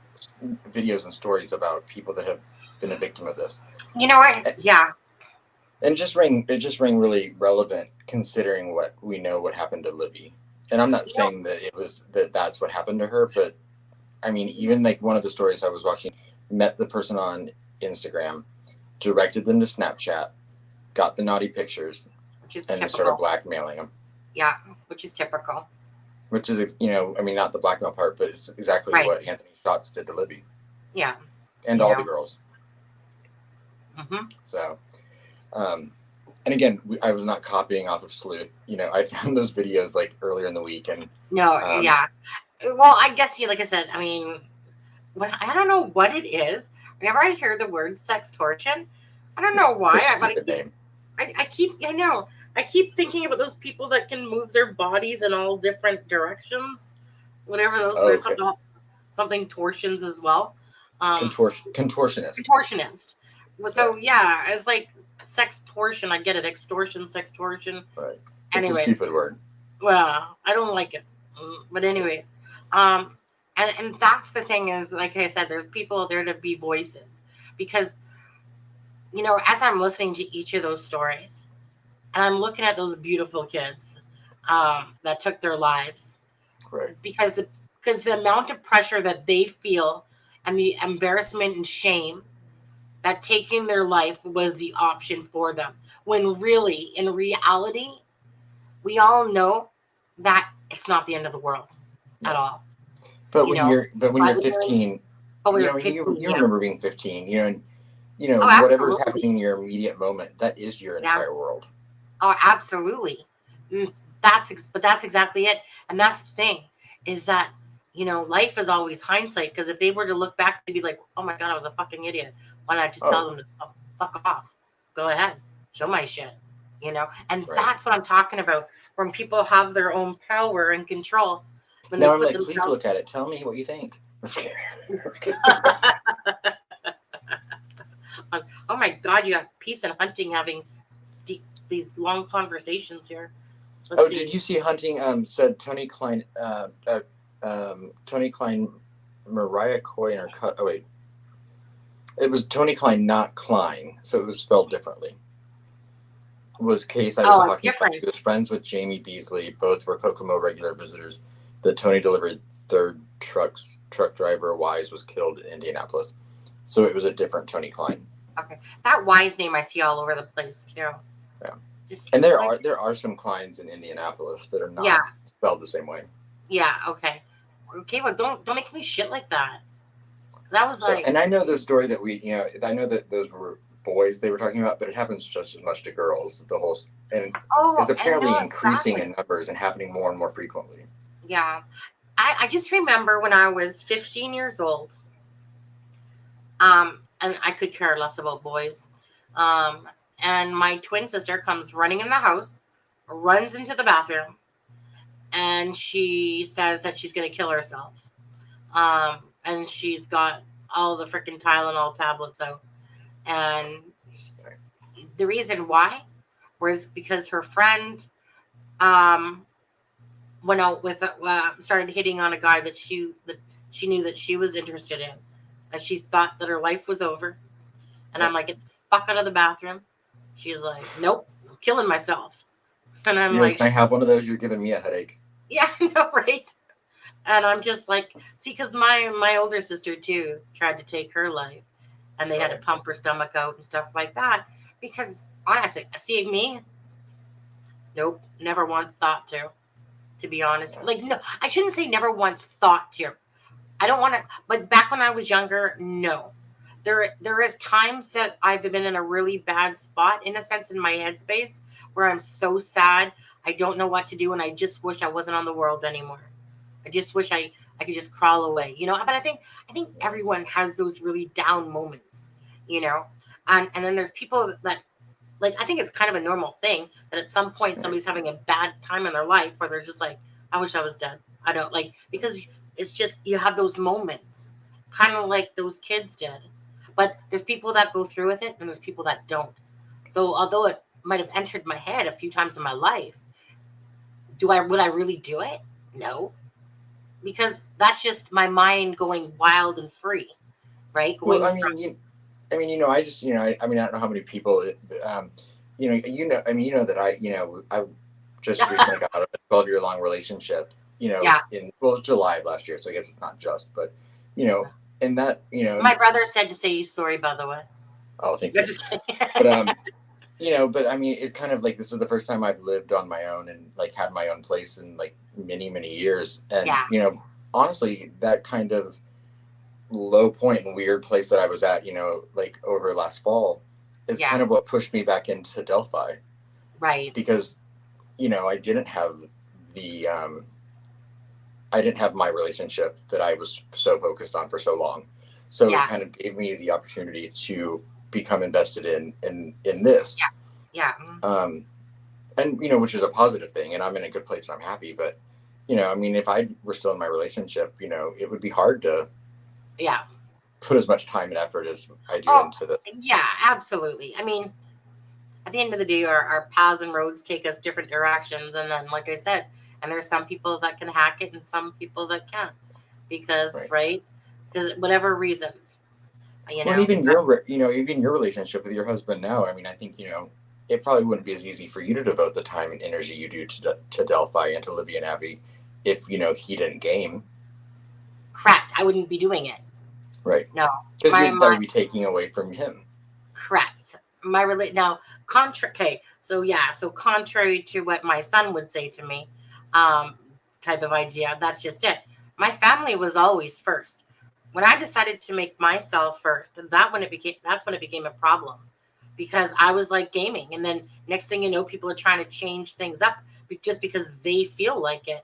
videos and stories about people that have been a victim of this. You know what? Yeah. And it just rang really relevant considering what we know what happened to Libby. And I'm not saying that that's what happened to her, but even one of the stories I was watching, met the person on Instagram, directed them to Snapchat, got the naughty pictures, and then started blackmailing them. Yeah, which is typical. Which is, not the blackmail part, but it's exactly what Anthony Schatz did to Libby. Yeah. And all the girls. Mm-hmm. So, and again, I was not copying off of Sleuth. I found those videos earlier in the week. And yeah. Well, I guess, like I said, I don't know what it is. Whenever I hear the word sextortion, I don't know why. I keep thinking about those people that can move their bodies in all different directions. Whatever those, there's something torsions as well. Contortionist. So yeah, it's like sextortion. I get it. Extortion, sextortion. Right. Anyways, it's a stupid word. Well, I don't like it. But anyways, and that's the thing is, like I said, there's people there to be voices because, as I'm listening to each of those stories and I'm looking at those beautiful kids that took their lives, right? Because the amount of pressure that they feel and the embarrassment and shame that taking their life was the option for them, when really, in reality, we all know that it's not the end of the world at all. But when you're 15, you remember being 15, whatever's happening in your immediate moment, that is your entire world. Oh, absolutely. that's exactly it. And that's the thing, is that, you know, life is always hindsight. Because if they were to look back, they'd be like, oh my God, I was a fucking idiot. Why not just tell them to fuck off? Go ahead. Show my shit. You know? And that's what I'm talking about. When people have their own power and control. When Now they I'm put like, please look at it. Tell me what you think. Oh my God, you have Peace and Hunting having these long conversations here. Let's see. Did you see Hunting said Tony Klein, Mariah Coyne, or wait. It was Tony Klein, not Klein. So it was spelled differently. Was case I was talking about. He was friends with Jamie Beasley. Both were Kokomo regular visitors. The Tony delivered third truck driver Wise was killed in Indianapolis. So it was a different Tony Klein. Okay. That Wise name I see all over the place too. Yeah. Just and there are some Kleins in Indianapolis that are not spelled the same way. Yeah, okay. Okay, well don't make me shit like that. That was like, and I know the story that I know that those were boys they were talking about, but it happens just as much to girls. The whole it's apparently increasing in numbers and happening more and more frequently. Yeah. I just remember when I was 15 years old, and I could care less about boys. And my twin sister comes running in the house, runs into the bathroom, and she says that she's going to kill herself. And she's got all the freaking Tylenol tablets out. And the reason why was because her friend went out with started hitting on a guy that she knew that she was interested in, and she thought that her life was over. And I'm like, get the fuck out of the bathroom. She's like, nope, I'm killing myself. And I'm like, can I have one of those? You're giving me a headache. Yeah, I know, right? And I'm just like, see, because my older sister too tried to take her life, and they had to pump her stomach out and stuff like that. Because honestly, seeing me, nope, never once thought to be honest. Like, no, I shouldn't say never once thought to. I don't want to, but back when I was younger, no. There is times that I've been in a really bad spot, in a sense, in my headspace, where I'm so sad, I don't know what to do, and I just wish I wasn't on the world anymore. I just wish I could just crawl away, you know. But I think everyone has those really down moments, you know. And then there's people that, like, I think it's kind of a normal thing that at some point somebody's having a bad time in their life where they're just like, I wish I was dead. I don't like, because it's just, you have those moments, kind of like those kids did. But there's people that go through with it, and there's people that don't. So although it might have entered my head a few times in my life, would I really do it? No. Because that's just my mind going wild and free, right? Going I mean, I don't know how many people, that I just recently got out of a 12-year-long relationship, in July of last year. So I guess it's not just, but, and that, my brother said to say you sorry, by the way. Oh, thank you. But, but I mean, it kind of like, this is the first time I've lived on my own and like had my own place in like many, many years. And, honestly, that kind of low point and weird place that I was at, like over last fall is kind of what pushed me back into Delphi. Right. Because, I didn't have I didn't have my relationship that I was so focused on for so long. So it kind of gave me the opportunity to become invested in this. Yeah. And, which is a positive thing, and I'm in a good place and I'm happy. But, I mean, if I were still in my relationship, it would be hard to put as much time and effort as I do into this. Yeah, absolutely. I mean, at the end of the day, our paths and roads take us different directions. And then, like I said, and there's some people that can hack it and some people that can't, because, because whatever reasons, Well, even your relationship with your husband now, I mean, I think, it probably wouldn't be as easy for you to devote the time and energy you do to Delphi and to Libby and Abby if, he didn't game. Correct. I wouldn't be doing it. Right. No. Because that would be taking away from him. Correct. So contrary to what my son would say to me, type of idea, that's just it. My family was always first. When I decided to make myself first, that's when it became a problem, because I was like gaming. And then next thing you know, people are trying to change things up just because they feel like it.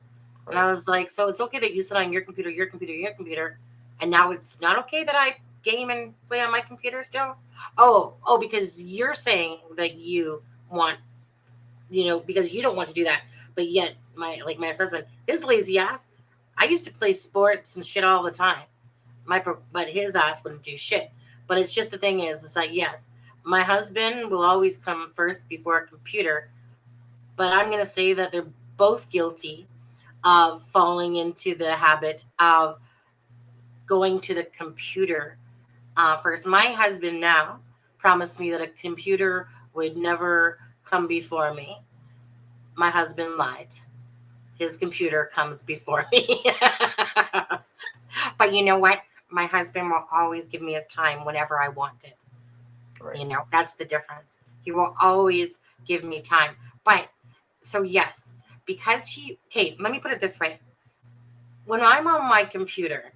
And I was like, so it's okay that you sit on your computer, and now it's not okay that I game and play on my computer still? Oh, because you're saying that you want, because you don't want to do that. But yet my ex-husband, his lazy ass, I used to play sports and shit all the time. But his ass wouldn't do shit. But it's just the thing is, it's like, yes, my husband will always come first before a computer. But I'm going to say that they're both guilty of falling into the habit of going to the computer first. My husband now promised me that a computer would never come before me. My husband lied. His computer comes before me. But you know what? My husband will always give me his time whenever I want it. Right. That's the difference. He will always give me time. But so yes, because let me put it this way. When I'm on my computer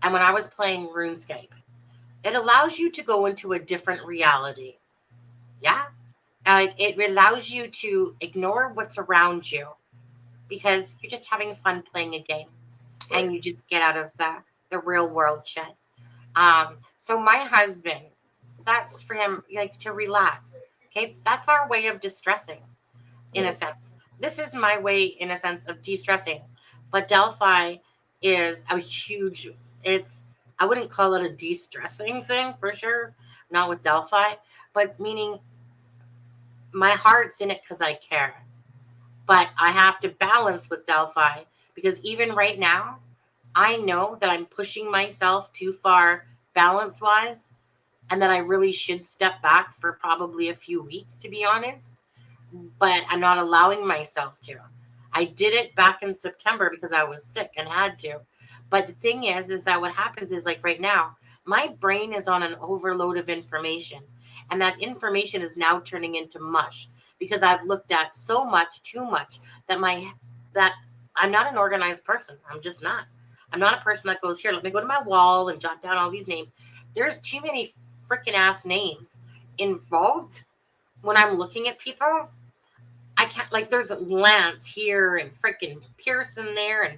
and when I was playing RuneScape, it allows you to go into a different reality. Yeah. It allows you to ignore what's around you because you're just having fun playing a game. Right. And you just get out of the real world shit. So my husband, that's for him, like, to relax. Okay. That's our way of distressing in a sense. This is my way in a sense of de-stressing. But Delphi is a huge, I wouldn't call it a de-stressing thing for sure. Not with Delphi, but meaning my heart's in it because I care. But I have to balance with Delphi because even right now, I know that I'm pushing myself too far balance-wise and that I really should step back for probably a few weeks, to be honest. But I'm not allowing myself to. I did it back in September because I was sick and had to. But the thing is that what happens is, like, right now, my brain is on an overload of information. And that information is now turning into mush because I've looked at so much, too much, that I'm not an organized person. I'm just not. I'm not a person that goes, here, let me go to my wall and jot down all these names. There's too many freaking ass names involved when I'm looking at people. I can't, like, there's Lance here and freaking Pearson there and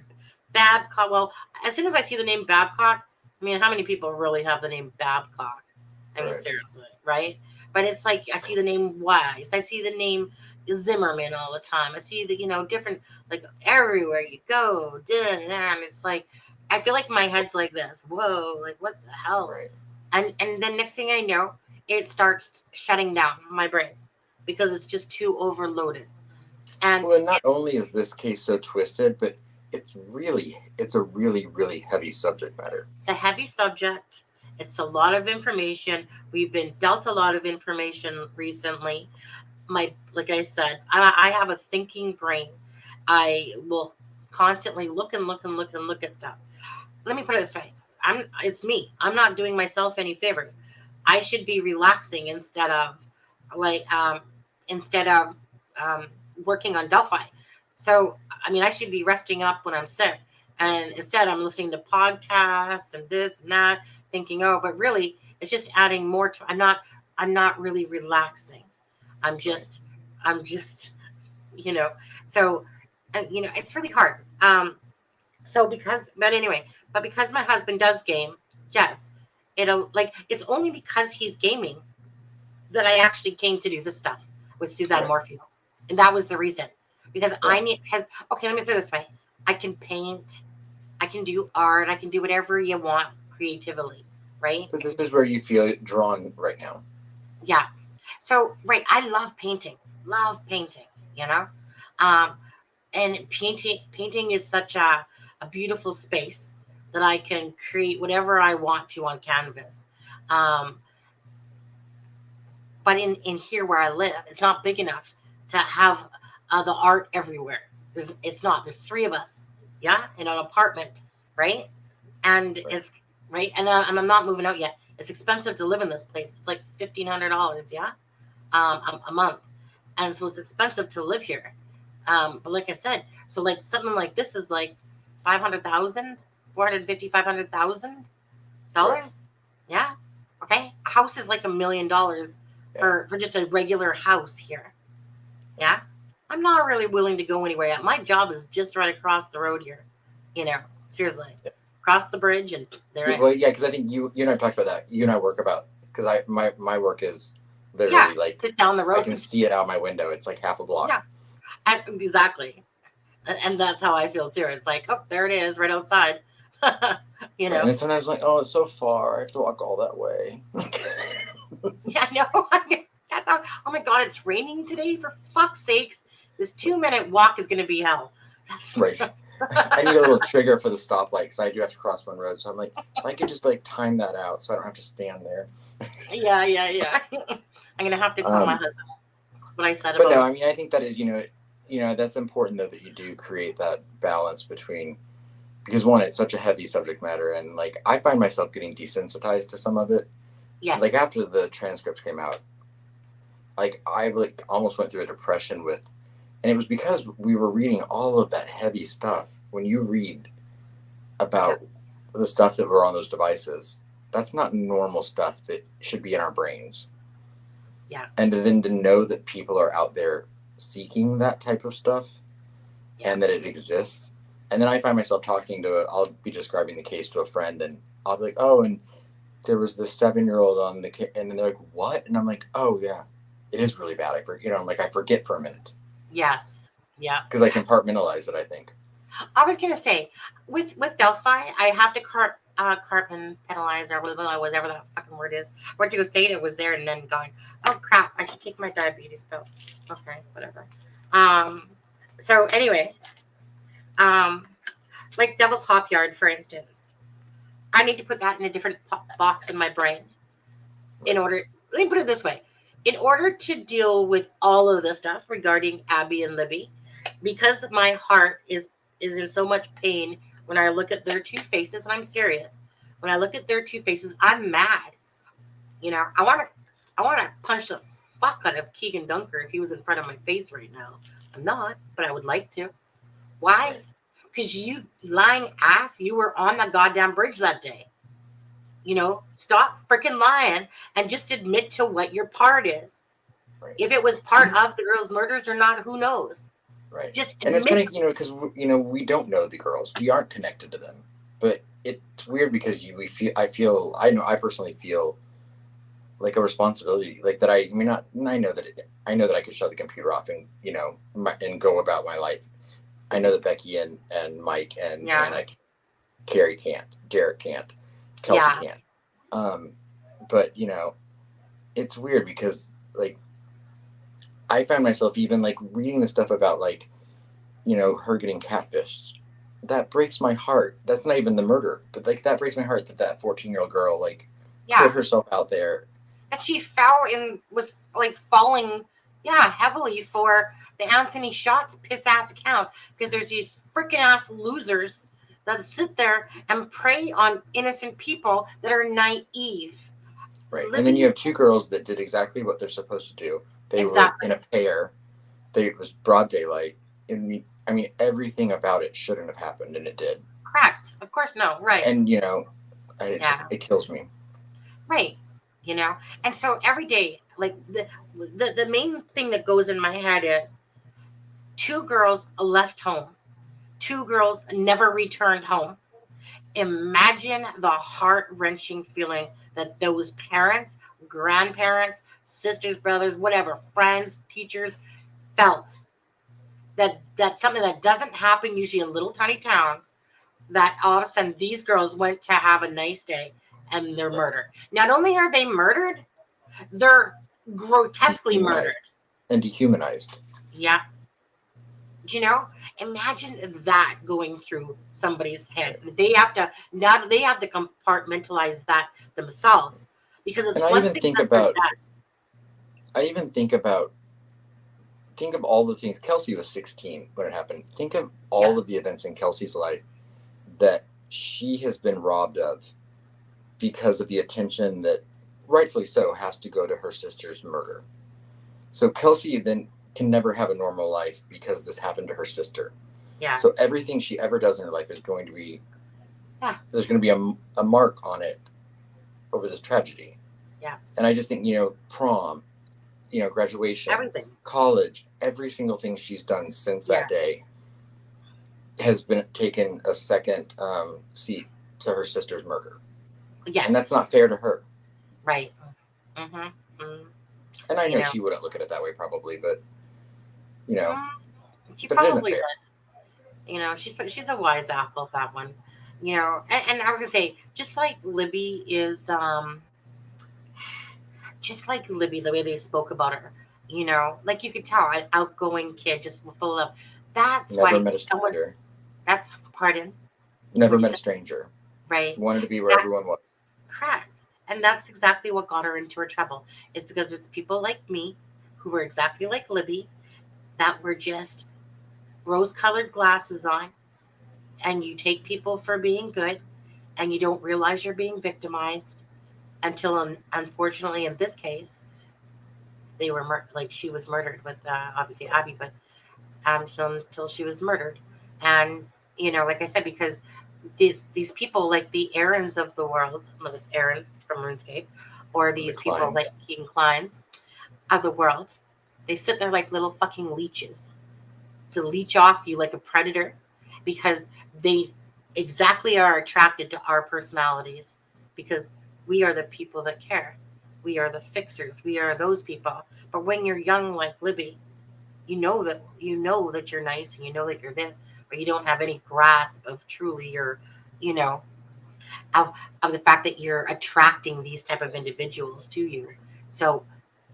Babcock. Well, as soon as I see the name Babcock, I mean, how many people really have the name Babcock? I mean, seriously, right? But it's like, I see the name Weiss. I see the name Zimmerman all the time. I see the, different, like, everywhere you go. And it's like, I feel like my head's like this. Whoa, like, what the hell? Right. And then next thing I know, it starts shutting down my brain because it's just too overloaded. And not only is this case so twisted, but it's a really, really heavy subject matter. It's a heavy subject. It's a lot of information. We've been dealt a lot of information recently. Like I said, I have a thinking brain. I will constantly look at stuff. Let me put it this way. It's me. I'm not doing myself any favors. I should be relaxing instead of working on Delphi. So, I mean, I should be resting up when I'm sick. And instead I'm listening to podcasts and this and that, thinking, but really it's just adding more to, I'm not really relaxing. I'm just, so, it's really hard. But because my husband does game, yes, it's only because he's gaming that I actually came to do this stuff with Suzanne Morphew. And that was the reason. Because let me put it this way. I can paint, I can do art, I can do whatever you want creatively, right? But this is where you feel drawn right now. Yeah. So, right, I love painting, and painting is such a beautiful space that I can create whatever I want to on canvas. But in here where I live, it's not big enough to have the art everywhere. There's three of us, in an apartment, right? And it's right, and I'm not moving out yet. It's expensive to live in this place. It's like $1,500, a month, and so it's expensive to live here. But like I said, so like something like this is like $500,000, $450,000, $500,000. Yeah, okay. A house is like $1 million for just a regular house here. Yeah. I'm not really willing to go anywhere. My job is just right across the road here. Seriously. Cross the bridge and there Yeah, well, yeah, because I think you and I talked about that. You and I work about, because my work is literally like just down the road. I can see it out my window. It's like half a block. Yeah, and exactly, and that's how I feel too. It's like, oh, there it is, right outside. And then sometimes like, oh, it's so far. I have to walk all that way. Yeah, no, that's how. Oh my God, it's raining today. For fuck's sakes, this 2-minute walk is going to be hell. That's right. I need a little trigger for the stoplight because I do have to cross one road. So I'm like, if I could just like time that out so I don't have to stand there. Yeah. I'm gonna have to call my husband. What I said But about. no, I mean, I think that is, that's important though that you do create that balance between, because one, it's such a heavy subject matter, and like I find myself getting desensitized to some of it. Yes. Like after the transcripts came out, like I like almost went through a depression with. And it was because we were reading all of that heavy stuff. When you read about the stuff that were on those devices, that's not normal stuff that should be in our brains. Yeah. And then to know that people are out there seeking that type of stuff and that it exists. And then I find myself I'll be describing the case to a friend and I'll be like, oh, and there was this 7-year-old on and then they're like, what? And I'm like, oh yeah, it is really bad. I forget for a minute. Yes. Yeah. Because I compartmentalize it, I think. I was gonna say, with Delphi, I have to compartmentalize or whatever that fucking word is. I went to go say it was there, and then going, oh crap, I should take my diabetes pill. Okay, whatever. So anyway, like Devil's Hop Yard, for instance, I need to put that in a different box in my brain. Let me put it this way. In order to deal with all of the stuff regarding Abby and Libby, because my heart is in so much pain when I look at their two faces, and I'm serious. When I look at their two faces, I'm mad. I want to punch the fuck out of Keegan Dunker if he was in front of my face right now. I'm not, but I would like to. Why? Because you lying ass, you were on the goddamn bridge that day. Stop freaking lying and just admit to what your part is. Right. If it was part of the girls' murders or not, who knows? Right. Just and it's funny, because we don't know the girls. We aren't connected to them. But it's weird because I personally feel like a responsibility, like that. I know that I could shut the computer off and and go about my life. I know that Becky and Mike and Anna, Carrie can't, Derek can't. Kelsey can't. But it's weird because like I found myself even like reading the stuff about like her getting catfished. That breaks my heart. That's not even the murder, but like that breaks my heart that 14-year-old girl like put herself out there. And she fell and was like falling heavily for the Anthony Shots piss ass account, because there's these freaking ass losers that sit there and prey on innocent people that are naive. Right. And then you have two girls that did exactly what they're supposed to do. They were in a pair. It was broad daylight. I mean, everything about it shouldn't have happened, and it did. Correct. Of course, no. Right. And, it kills me. Right. And so every day, like the main thing that goes in my head is 2 girls left home. 2 girls never returned home. Imagine the heart-wrenching feeling that those parents, grandparents, sisters, brothers, whatever, friends, teachers felt. That's something that doesn't happen usually in little tiny towns, that all of a sudden these girls went to have a nice day and they're murdered. Not only are they murdered, they're grotesquely murdered. And dehumanized. Yeah. Imagine that going through somebody's head. They have to compartmentalize that themselves, because it's one thing. Think of all the things. Kelsey was 16 when it happened. Think of all of the events in Kelsey's life that she has been robbed of because of the attention that, rightfully so, has to go to her sister's murder. So Kelsey then can never have a normal life because this happened to her sister. Yeah. So everything she ever does in her life is going to be, there's going to be a mark on it over this tragedy. Yeah. And I just think, prom, graduation, Everything. college, every single thing she's done since that day has been taken a second seat to her sister's murder. Yes. And that's not fair to her. Right. Mm-hmm. Mm-hmm. And I know she wouldn't look at it that way probably, but she but it isn't probably fair. does. She's a wise apple, that one. And I was gonna say, just like Libby is just like Libby, the way they spoke about her, like you could tell, an outgoing kid, just full of love. That's Never why met a stranger. That's pardon. Never met a stranger. Right. Wanted to be where everyone was. Correct. And that's exactly what got her into her trouble, is because it's people like me who were exactly like Libby, that were just rose-colored glasses on, and you take people for being good, and you don't realize you're being victimized until, unfortunately, in this case, they were she was murdered with obviously Abby, but so until she was murdered, and like I said, because these people like the Aarons of the world, this Aaron from RuneScape, or these people like King Kleins of the world, they sit there like little fucking leeches to leech off you like a predator, because they exactly are attracted to our personalities, because we are the people that care. We are the fixers. We are those people. But when you're young like Libby, you know that you're nice, and you know that you're this, but you don't have any grasp of truly your, of the fact that you're attracting these type of individuals to you. So,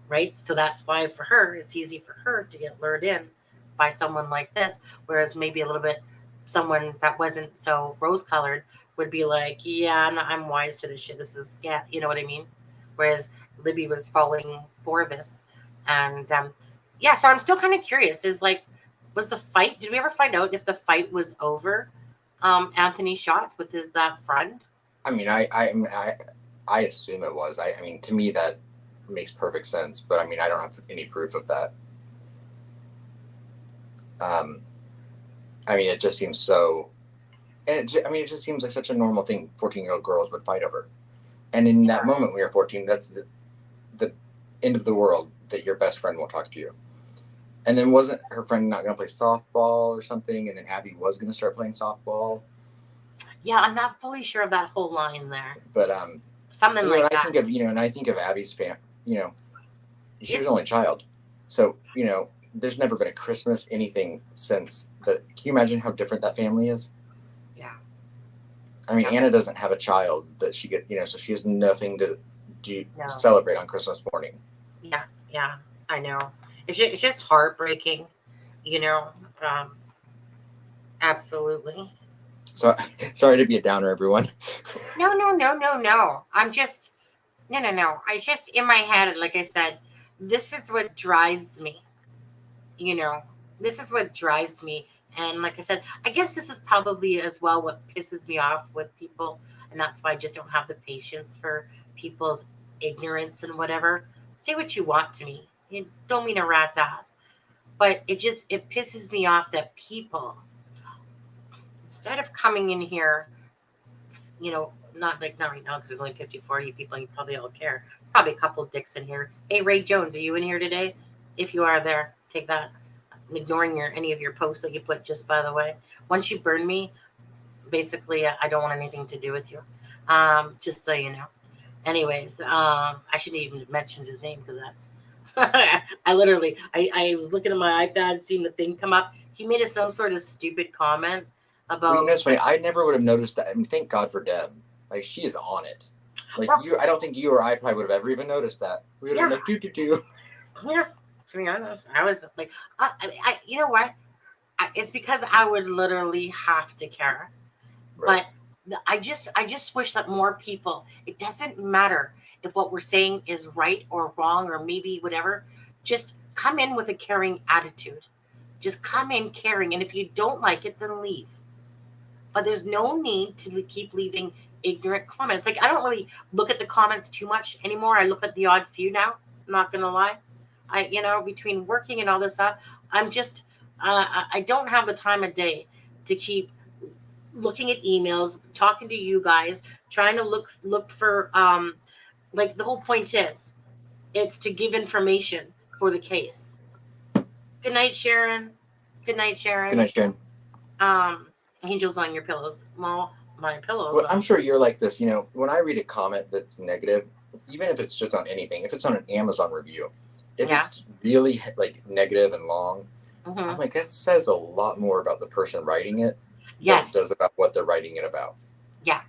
right. So that's why for her, it's easy for her to get lured in by someone like this. Whereas maybe a little bit someone that wasn't so rose colored would be like, yeah, I'm wise to this shit. This is, yeah. You know what I mean? Whereas Libby was falling for this. And, so I'm still kind of curious, was the fight, did we ever find out if the fight was over Anthony shot with that friend? I mean, I assume it was. I mean, to me, that makes perfect sense, but I mean, I don't have any proof of that. I mean, it just seems so, and it just seems like such a normal thing 14-year-old girls would fight over. And in that moment when you're 14, that's the end of the world, that your best friend won't talk to you. And then wasn't her friend not going to play softball or something? And then Abby was going to start playing softball. Yeah, I'm not fully sure of that whole line there. But something like that. I think of Abby's fan. She was the only child, so there's never been a Christmas anything since. But can you imagine how different that family is? Yeah. I mean, Anna doesn't have a child that she so she has nothing to celebrate on Christmas morning. Yeah, I know. It's just heartbreaking, absolutely. So sorry to be a downer, everyone. No. I'm just, no. I just, in my head, like I said, this is what drives me. This is what drives me. And like I said, I guess this is probably as well what pisses me off with people. And that's why I just don't have the patience for people's ignorance and whatever. Say what you want to me. You don't mean a rat's ass. But it pisses me off that people, instead of coming in here, not right now because there's only 54 of you people and you probably all care. There's probably a couple dicks in here. Hey, Ray Jones, are you in here today? If you are there, take that. I'm ignoring any of your posts that you put, just by the way. Once you burn me, basically, I don't want anything to do with you. Just so you know. Anyways, I shouldn't even have mentioned his name because that's I was looking at my iPad, seeing the thing come up. He made some sort of stupid comment about. That's funny. I never would have noticed that. I mean, thank God for Deb. Like, she is on it. Like, I don't think you or I probably would have ever even noticed that. We would have been like, do. Yeah, to be honest, I was like, you know what? It's because I would literally have to care. Right. But I just wish that more people, it doesn't matter if what we're saying is right or wrong or maybe whatever, just come in with a caring attitude. Just come in caring. And if you don't like it, then leave. But there's no need to keep leaving ignorant comments. Like, I don't really look at the comments too much anymore. I look at the odd few now. I'm not going to lie. Between working and all this stuff, I'm just, I don't have the time of day to keep looking at emails, talking to you guys, trying to look for, like, the whole point is it's to give information for the case. Good night, Sharon. Good night, Sharon. Good night, Sharon. Angels on your pillows. Well, my pillows. Well, I'm sure you're like this. You know, when I read a comment that's negative, even if it's just on anything, if it's on an Amazon review, if it's really like negative and long, I'm like, that says a lot more about the person writing it than it does about what they're writing it about. Yeah.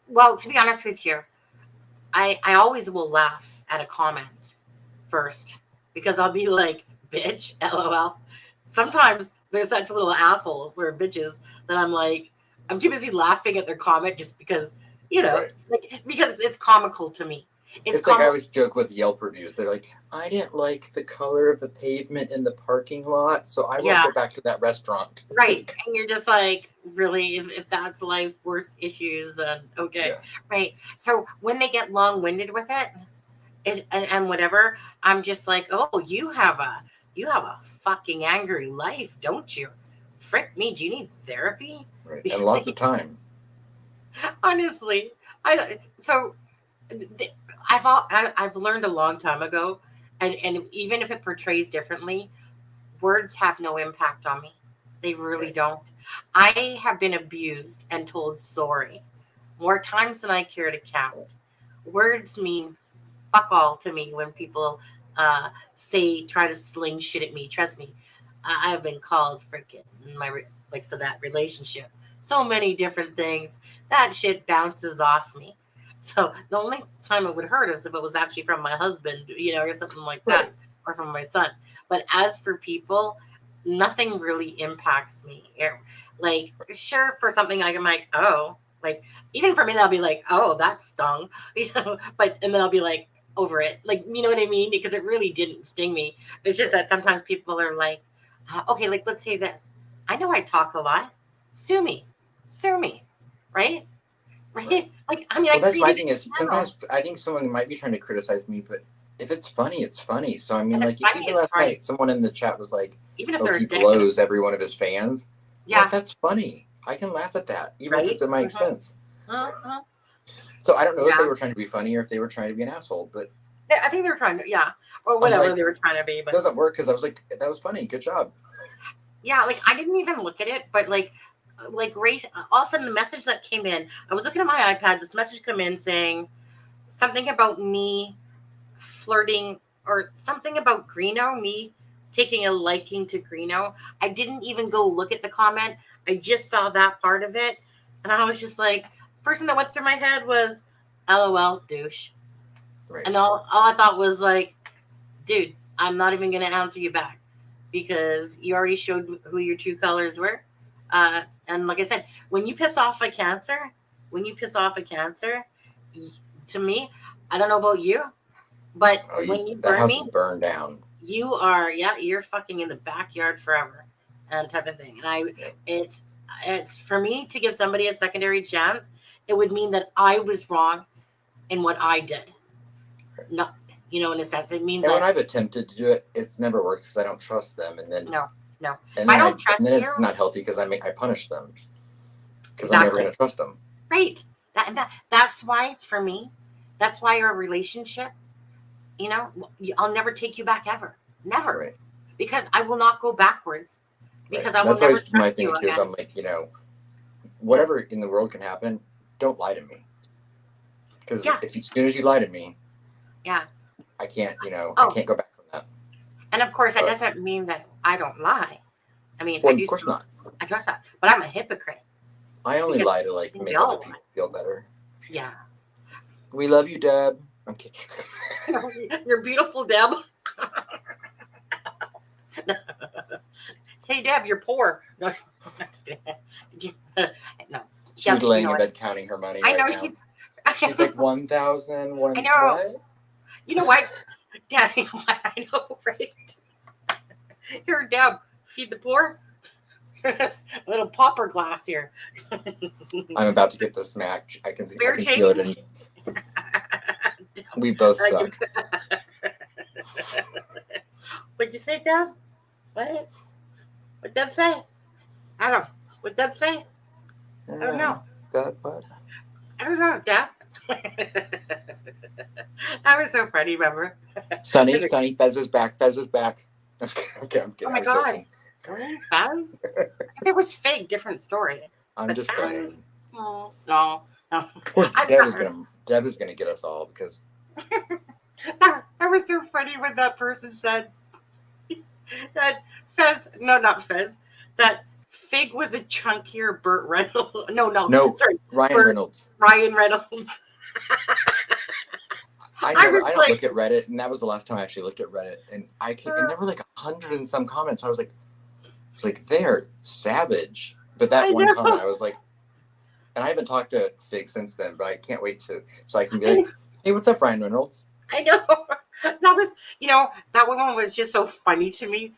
Well, to be honest with you, I always will laugh at a comment first because I'll be like, bitch, LOL. Sometimes there's such little assholes or bitches that I'm like, I'm too busy laughing at their comment just because, you know, like, because it's comical to me. It's like I always joke with Yelp reviews. They're like, I didn't like the color of the pavement in the parking lot, so I won't go back to that restaurant. Right. And you're just like, really, if that's life worst issues, then okay. Right. So when they get long-winded with it, and whatever, I'm just like, oh, you have a fucking angry life, don't you? Frick me, do you need therapy? Right. And lots of time. Honestly, I've learned a long time ago, and even if it portrays differently, words have no impact on me. They really don't. I have been abused and told sorry more times than I care to count. Words mean fuck all to me when people try to sling shit at me. Trust me, I have been called freaking that relationship. So many different things. That shit bounces off me. So the only time it would hurt is if it was actually from my husband, you know, or something like that, or from my son. But as for people, nothing really impacts me. Like, sure, for something I'm like, oh, like, even for me, I'll be like, oh, that stung, you know, and then I'll be like, over it. Like, you know what I mean? Because it really didn't sting me. It's just that sometimes people are like, okay, like, let's say this. I know I talk a lot. Sue me. Right? Right? Like, I mean, well, that's my thing is sometimes I think someone might be trying to criticize me, but if it's funny, it's funny. So I mean, like, even last night, someone in the chat was like, even if "Oh, they're he blows every one of his fans." Yeah, like, that's funny. I can laugh at that, even if it's at my expense. So I don't know if they were trying to be funny or if they were trying to be an asshole, but I think they were trying to, or whatever they were trying to be. But it doesn't work because I was like, that was funny. Good job. Yeah, like I didn't even look at it, but like race. All of a sudden, the message that came in, I was looking at my iPad. This message came in saying something about me flirting or something about Greeno, me taking a liking to Greeno. I didn't even go look at the comment. I just saw that part of it, and I was just like, first thing that went through my head was, "LOL, douche." Right. And all I thought was like, dude, I'm not even going to answer you back because you already showed who your true colors were. And like I said, when you piss off a Cancer, to me, I don't know about you, but when you burn me, burn down. You are, you're fucking in the backyard forever, and type of thing. And it's for me to give somebody a secondary chance. It would mean that I was wrong in what I did. No, you know, in a sense, it means and that when I've attempted to do it, it's never worked because I don't trust them, and then no. And then, it's not healthy because I punish them because I'm never going to trust them. Right. That's why for me, that's why our relationship, you know, I'll never take you back ever, never, right. Because I will not go backwards. Because I will That's never always my trust thing you too. Is I'm like, you know, whatever in the world can happen, don't lie to me. Because as soon as you lie to me, I can't, I can't go back from that. And of course, that doesn't mean that I don't lie. I mean, well, of course not. I trust that, but I'm a hypocrite. I only lie to like make other people feel better. Yeah. We love you, Deb. I'm kidding. You're beautiful, Deb. Hey, Deb, you're poor. No, no. She's laying in bed counting her money. I know she's like 1,000. I know. What? You know what, Daddy? I know, right? Here, Deb, feed the poor. A little popper glass here. I'm about to get the smack. I can feel it. In... We both suck. What'd you say, Deb? What? What Deb say? I don't know. What Deb say? I don't know. Deb, what? I don't know, Deb. That was so funny, remember? Sunny, Fez is back. Fez is back. Okay, I'm kidding. Oh my I was God. joking. Really? Fez? If it was fake, different story. I'm But just playing. Fez? No. Poor I'm Deb is gonna get us all because that was so funny when that person said that Fez, no, not Fez, that Fig was a chunkier Burt Reynolds. No, sorry, Ryan Burt- Reynolds. Ryan Reynolds. I don't look at Reddit, and that was the last time I actually looked at Reddit, and and there were like 100 and some comments. I was like they are savage. But that one comment, I was like, and I haven't talked to Fig since then, but I can't wait so I can be like, hey, what's up, Ryan Reynolds? I know. That was, that one was just so funny to me.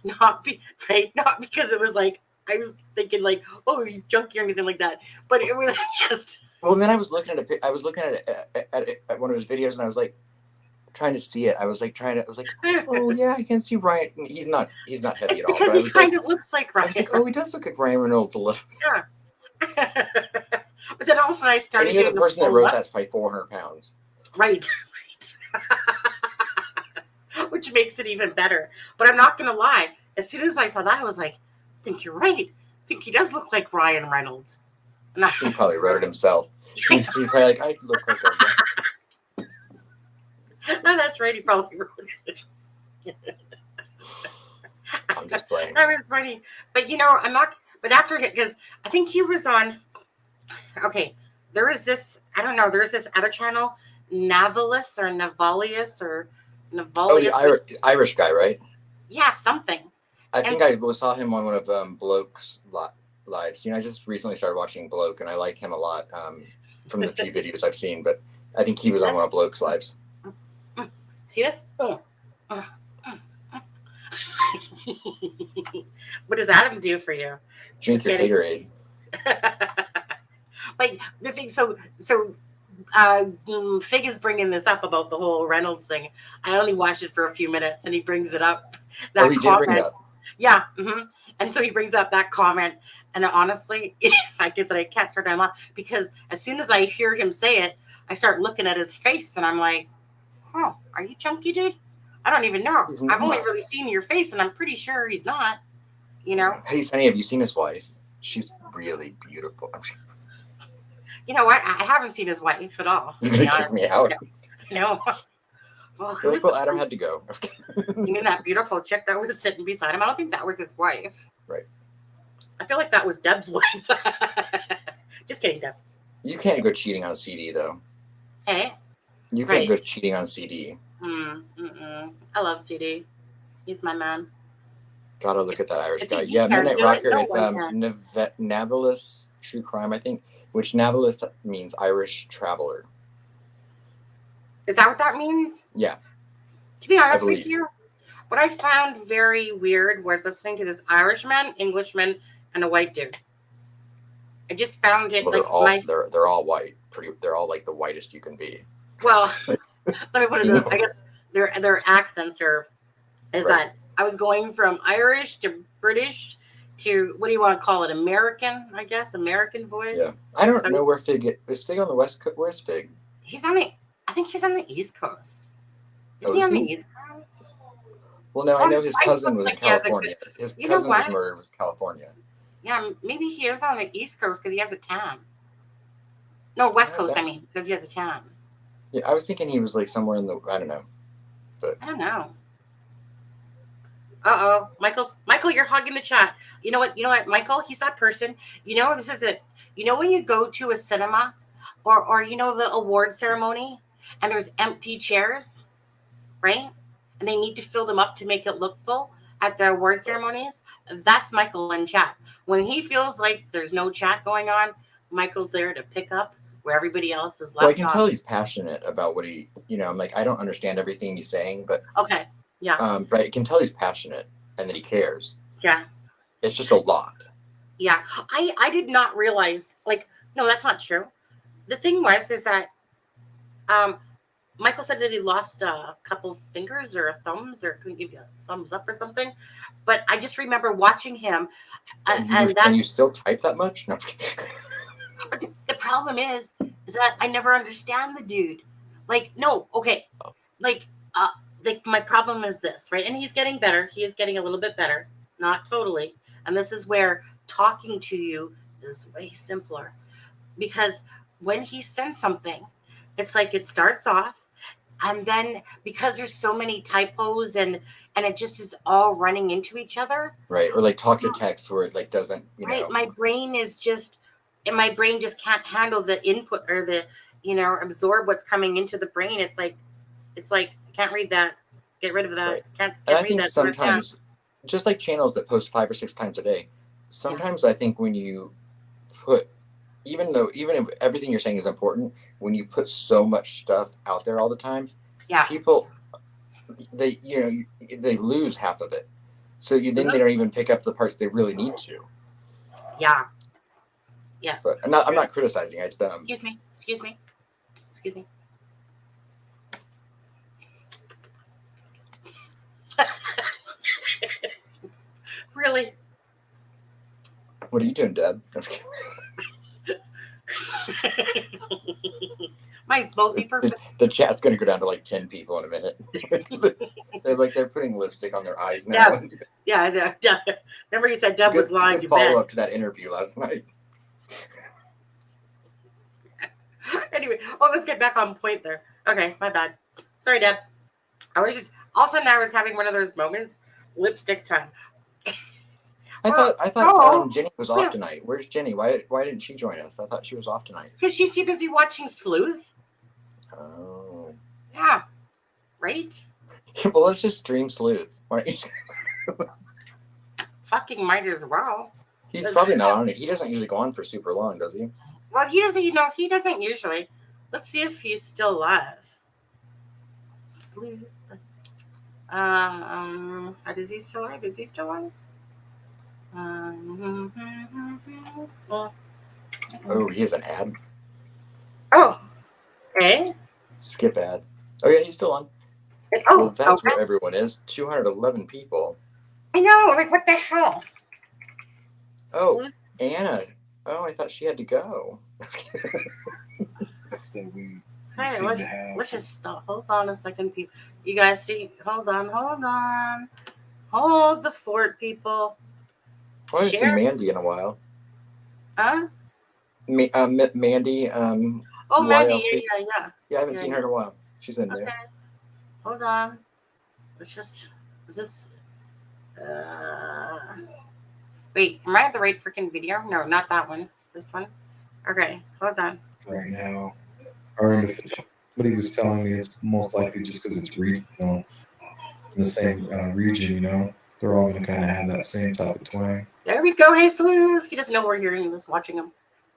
Not because it was like, I was thinking like, oh, he's junky or anything like that. But it was just. Well, and then I was looking at one of his videos, and I was like, trying to see it. I was like, oh yeah, I can see Ryan. He's not heavy at all. Because he kind of looks like Ryan. I was like, oh, he does look like Ryan Reynolds a little. Yeah. But then all of a sudden I started And doing the person that wrote that's probably 400 pounds. Right. Which makes it even better. But I'm not gonna lie. As soon as I saw that, I was like, I think you're right. I think he does look like Ryan Reynolds. He probably wrote it himself. He's probably like, I look like that. No, that's right. He probably wrote it. I'm just playing. That was funny. But I'm not. But after because I think he was on. Okay, there is this. I don't know. There's this other channel, Navalius or Navalius or Navalius. Oh, the Irish guy, right? Yeah, something. I think I saw him on one of Bloke's lives. I just recently started watching Bloke, and I like him a lot from the few videos I've seen. But I think he was on one of Bloke's lives. See this? What does Adam do for you? Drink your Gatorade. Like the thing, so Fig is bringing this up about the whole Reynolds thing. I only watched it for a few minutes, and he brings it up. That he comment. did bring it up. Yeah, and so he brings up that comment, and honestly, like I said, I can't start to laugh because as soon as I hear him say it, I start looking at his face, and I'm like, "Oh, are you chunky, dude? I don't even know. I've only really seen your face, and I'm pretty sure he's not." Hey, Sonny, have you seen his wife? She's really beautiful. You know what? I haven't seen his wife at all. You're gonna kick me out. No. Well, Adam had to go. You mean that beautiful chick that was sitting beside him? I don't think that was his wife. Right. I feel like that was Deb's wife. Just kidding, Deb. You can't go cheating on CD, though. Hey? You can't go cheating on CD. I love CD. He's my man. Gotta look at that Irish guy. CD Yeah, Midnight character, Rocker. no It's Navalius True Crime, I think, which Navalius means Irish traveler. Is that what that means? Yeah. To be honest with you, what I found very weird was listening to this Irishman, Englishman, and a white dude. I just found it Well, they're all white. They're all like the whitest you can be. Well, let me put it this way. I guess their accents that I was going from Irish to British to what do you want to call it? American, I guess. American voice. Yeah. I don't know where Fig is. Fig on the West Coast? Where's Fig? I think he's on the East Coast. Is Oh, he is on the he? East Coast? Well, no, I know his His wife cousin looks was in like he has a California. good- His You know cousin was what? murdered was California. Yeah, maybe he is on the East Coast because he has a tan. No, West Coast, I mean, because he has a tan. Yeah, I was thinking he was like somewhere in the, I don't know. But I don't know. Michael, you're hogging the chat. You know what, Michael? He's that person. This is it. When you go to a cinema or the award ceremony and there's empty chairs, right? And they need to fill them up to make it look full at the award ceremonies. That's Michael in chat. When he feels like there's no chat going on, Michael's there to pick up where everybody else is left. well, I can off. tell he's passionate about what he, I'm like, I don't understand everything he's saying, but Okay. Yeah. but I can tell he's passionate and that he cares. Yeah. It's just a lot. Yeah. I did not realize, no, that's not true. The thing is that Michael said that he lost a couple fingers or thumbs or couldn't give you a thumbs up or something. But I just remember watching him. Can you still type that much? No. The problem is is that I never understand the dude. Like, no, okay. Like my problem is this, right? And he's getting better. He is getting a little bit better, not totally. And this is where talking to you is way simpler. Because when he sends something, it's like it starts off, and then because there's so many typos and it just is all running into each other. Right. Or like talk to text where it like doesn't, Right. My brain just can't handle the input or the, absorb what's coming into the brain. It's like, I can't read that. Get rid of that. Right. Can't And I read think that. sometimes, just like channels that post 5 or 6 times a day, sometimes I think when you put, even if everything you're saying is important, when you put so much stuff out there all the time, people, they lose half of it. So then they don't even pick up the parts they really need to. Yeah. But I'm not criticizing. It's dumb. Excuse me. Really? What are you doing, Deb? Mine's multi-purpose. The chat's going to go down to like 10 people in a minute. they're putting lipstick on their eyes now. Deb. Yeah, Deb. Remember you said Deb was lying to follow bed. up to that interview last night. Anyway, let's get back on point there. Okay, my bad. Sorry, Deb. I was just all of a sudden I was having one of those moments. Lipstick time. I thought Jenny was off tonight. Where's Jenny? Why didn't she join us? I thought she was off tonight. Because she's too busy watching Sleuth. Oh. Yeah. Right? Well, let's just stream Sleuth. Why don't you? Fucking might as well. He's probably not on it. He doesn't usually go on for super long, does he? Well, he doesn't. He doesn't usually. Let's see if he's still alive. Sleuth. Is he still alive? Is he still alive? Oh, he has an ad. Oh, okay. Skip ad. Oh yeah, he's still on. Oh, well, that's where everyone is. 211 people. I know. Like, what the hell? Oh, Sleuth? Anna. Oh, I thought she had to go. Hey, let's just stop. Hold on a second, people. You guys see? Hold on. Hold the fort, people. Well, I haven't seen Mandy in a while. Huh? Mandy. Oh, Mandy. Yeah. Yeah, I haven't seen her in a while. She's in there. Hold on. Let's just. Is this? Wait, am I at the right freaking video? No, not that one. This one. Okay, hold on. Right now, what he was telling me, it's most likely just because it's in the same region. They're all going to kind of have that same type of twang. There we go. Hey, Sleuth. He doesn't know we're hearing this, watching him.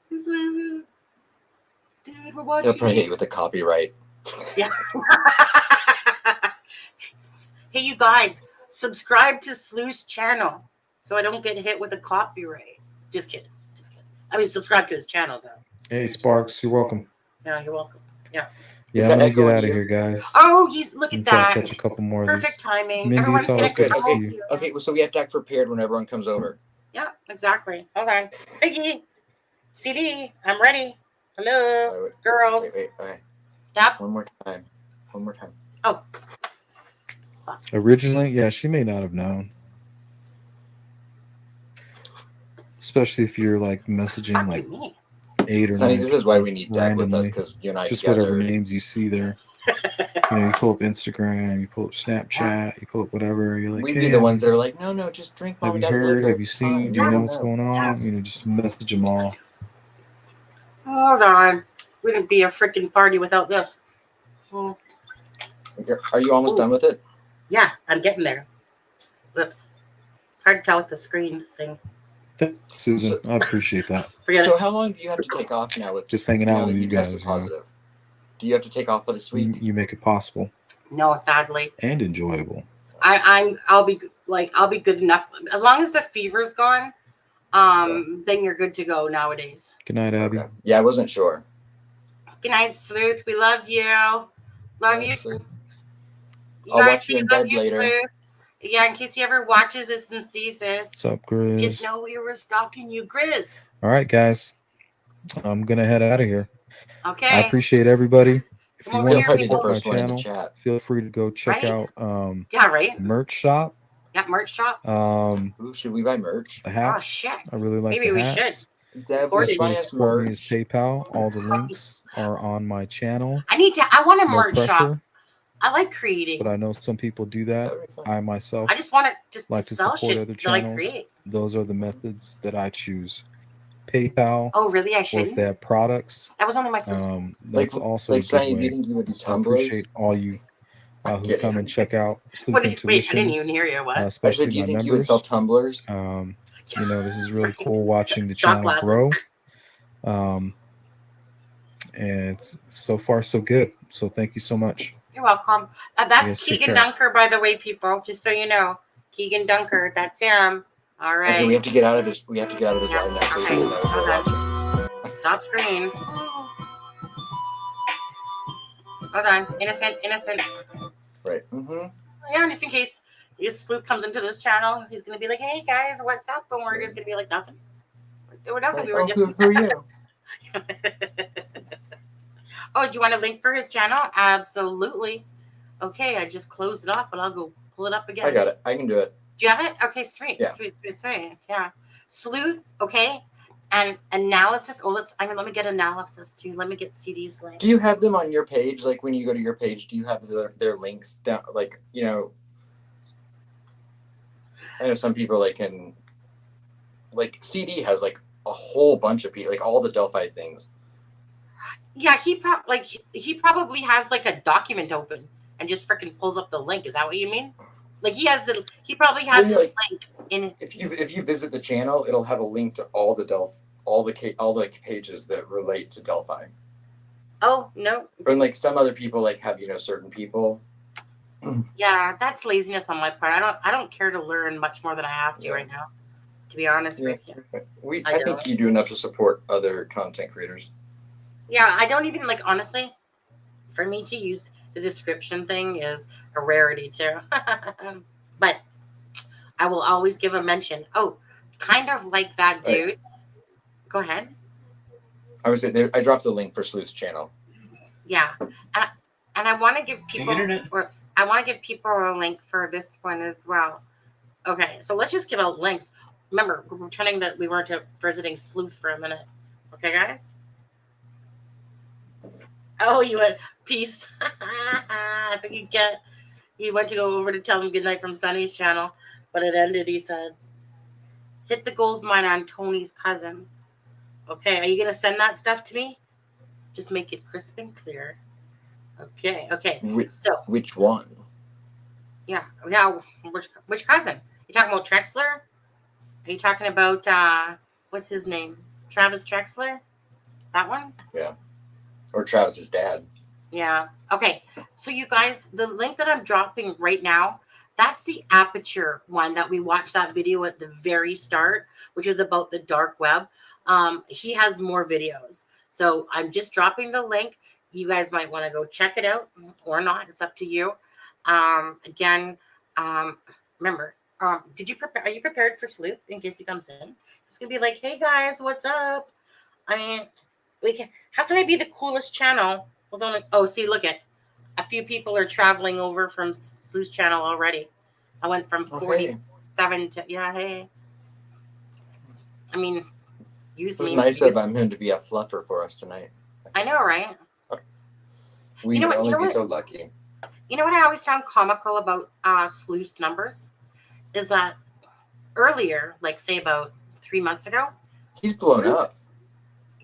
Hey, Sleuth. Dude, we're watching. He'll probably hit you with the copyright. Yeah. Hey, you guys, subscribe to Sleuth's channel so I don't get hit with a copyright. Just kidding. I mean, subscribe to his channel, though. Hey, Sparks, you're welcome. Yeah, you're welcome. Yeah. Yeah, I'm going to get out of here, guys. Oh, look at Try that. to catch a couple more Perfect of these. timing. Mindy, Everyone's it's always connected. good to see you. Okay, well, so we have to act prepared when everyone comes over. Yeah, exactly. Okay. Biggie, CD, I'm ready. Hello, girls. Wait. Yep. One more time. Oh. Originally, yeah, she may not have known. Especially if you're like messaging like 8 or 9. Sonny, this is why we need Deb with us, randomly. because you and I Just together. whatever names you see there. You pull up Instagram, you pull up Snapchat, you pull up whatever. You're like, We'd hey, be the ones that are like, no, just drink while have we you got heard? liquor. Have you seen? Do you know what's going on? Just message them all. Hold on. Wouldn't be a freaking party without this. Are you almost done with it? Yeah, I'm getting there. Whoops. It's hard to tell with the screen thing. Thanks, Susan, I appreciate that. So how long do you have to take off now with Just hanging out now with that you tested guys. positive? Do you have to take off for this week? You make it possible No, sadly. and enjoyable. I'll be good enough. As long as the fever's gone, then you're good to go nowadays. Good night, Abby. Yeah, I wasn't sure. Good night, Sleuth. We love you. Love you. You I'll guys watch you see, in love bed you, later. Sleuth. Yeah, in case he ever watches this and sees this, What's up, Grizz? just know we were stalking you, Grizz. All right, guys. I'm gonna head out of here. Okay. I appreciate everybody. If Come you over want to here, Feel free to be the people. support my first one in the channel, chat. feel free to go check Right? out Yeah, right. the merch shop. Yeah, merch shop. Ooh, should we buy merch? The Oh hats. shit. I really like Maybe the we should. hats. Deb, Support Best it. way buy to us support me is merch. PayPal. All the links are on my channel. I want a No merch shop. pressure, I like but creating. I know some people do that. I myself I just want to just like to sell support shit other that I channels. create. Those are the methods that I choose. PayPal, Oh, really? I or if shouldn't. they have products, That was only my first. that's also a good Sunny, do you way. think you would do So I appreciate tumblers? all you who kidding. come and check out Sleep What did you, wait, I didn't Intuition, even hear you. What? especially do you my think you would members. sell tumblers? You know, this is really cool watching the Shot channel glasses. grow. And it's so far so good. So thank you so much. You're welcome. Yes, That's take Keegan care. Dunker, by the way, people. Just so you know, Keegan Dunker. That's him. All right. Okay, we have to get out of his. We have to get out of his live now, so he Okay. doesn't know what we're Hold watching. on. Stop screen. Hold on. Innocent. Right. Mm-hmm. Yeah, just in case this sleuth comes into this channel, he's gonna be like, "Hey guys, what's up?" And we're just gonna be like, "Nothing. We're nothing. Right. We were Oh, just." who are you? Oh, do you want a link for his channel? Absolutely. Okay, I just closed it off, but I'll go pull it up again. I got it. I can do it. Do you have it? Okay, sweet. Yeah. Sweet. Yeah. Sleuth, okay. And analysis. Oh, let me get analysis too. Let me get CD's link. Do you have them on your page? Like when you go to your page, do you have their links down? Like, you know, I know some people like CD has like a whole bunch of people, like all the Delphi things. Yeah, he probably has like a document open and just freaking pulls up the link. Is that what you mean? Like he probably has his link in. If you visit the channel, it'll have a link to all the pages that relate to Delphi. Oh no. And like some other people like have, you know, certain people. Yeah, that's laziness on my part. I don't care to learn much more than I have to right now. To be honest with you. I think you do enough to support other content creators. Yeah, I don't even honestly, for me to use the description thing is a rarity too. But I will always give a mention. Oh, kind of like that dude. Go ahead. I was saying, I dropped the link for Sleuth's channel. Yeah. And I want to give people I want to give people a link for this one as well. Okay, so let's just give out links. Remember, we're pretending that we weren't visiting Sleuth for a minute. Okay, guys? Oh, you went peace. That's what you get. He went to go over to tell him goodnight from Sunny's channel, but it ended, he said. Hit the gold mine on Tony's cousin. Okay, are you going to send that stuff to me? Just make it crisp and clear. Okay. Which one? Yeah. Which cousin? You talking about Trexler? Are you talking about what's his name? Travis Trexler? That one? Yeah. Or Travis's dad. Yeah. Okay. So you guys, the link that I'm dropping right now, that's the Aperture one that we watched that video at the very start, which is about the dark web. He has more videos. So I'm just dropping the link. You guys might want to go check it out or not. It's up to you. Again, remember, are you prepared for Sleuth in case he comes in? It's going to be like, hey guys, what's up? I mean, how can I be the coolest channel? See, look at a few people are traveling over from Sleuth's channel already. I went from 47 to hey. I mean, use me. It was nice of him to be a fluffer for us tonight. I know, right? We would only be so lucky. You know what I always found comical about Sleuth's numbers is that earlier, like say about 3 months ago, he's blown up.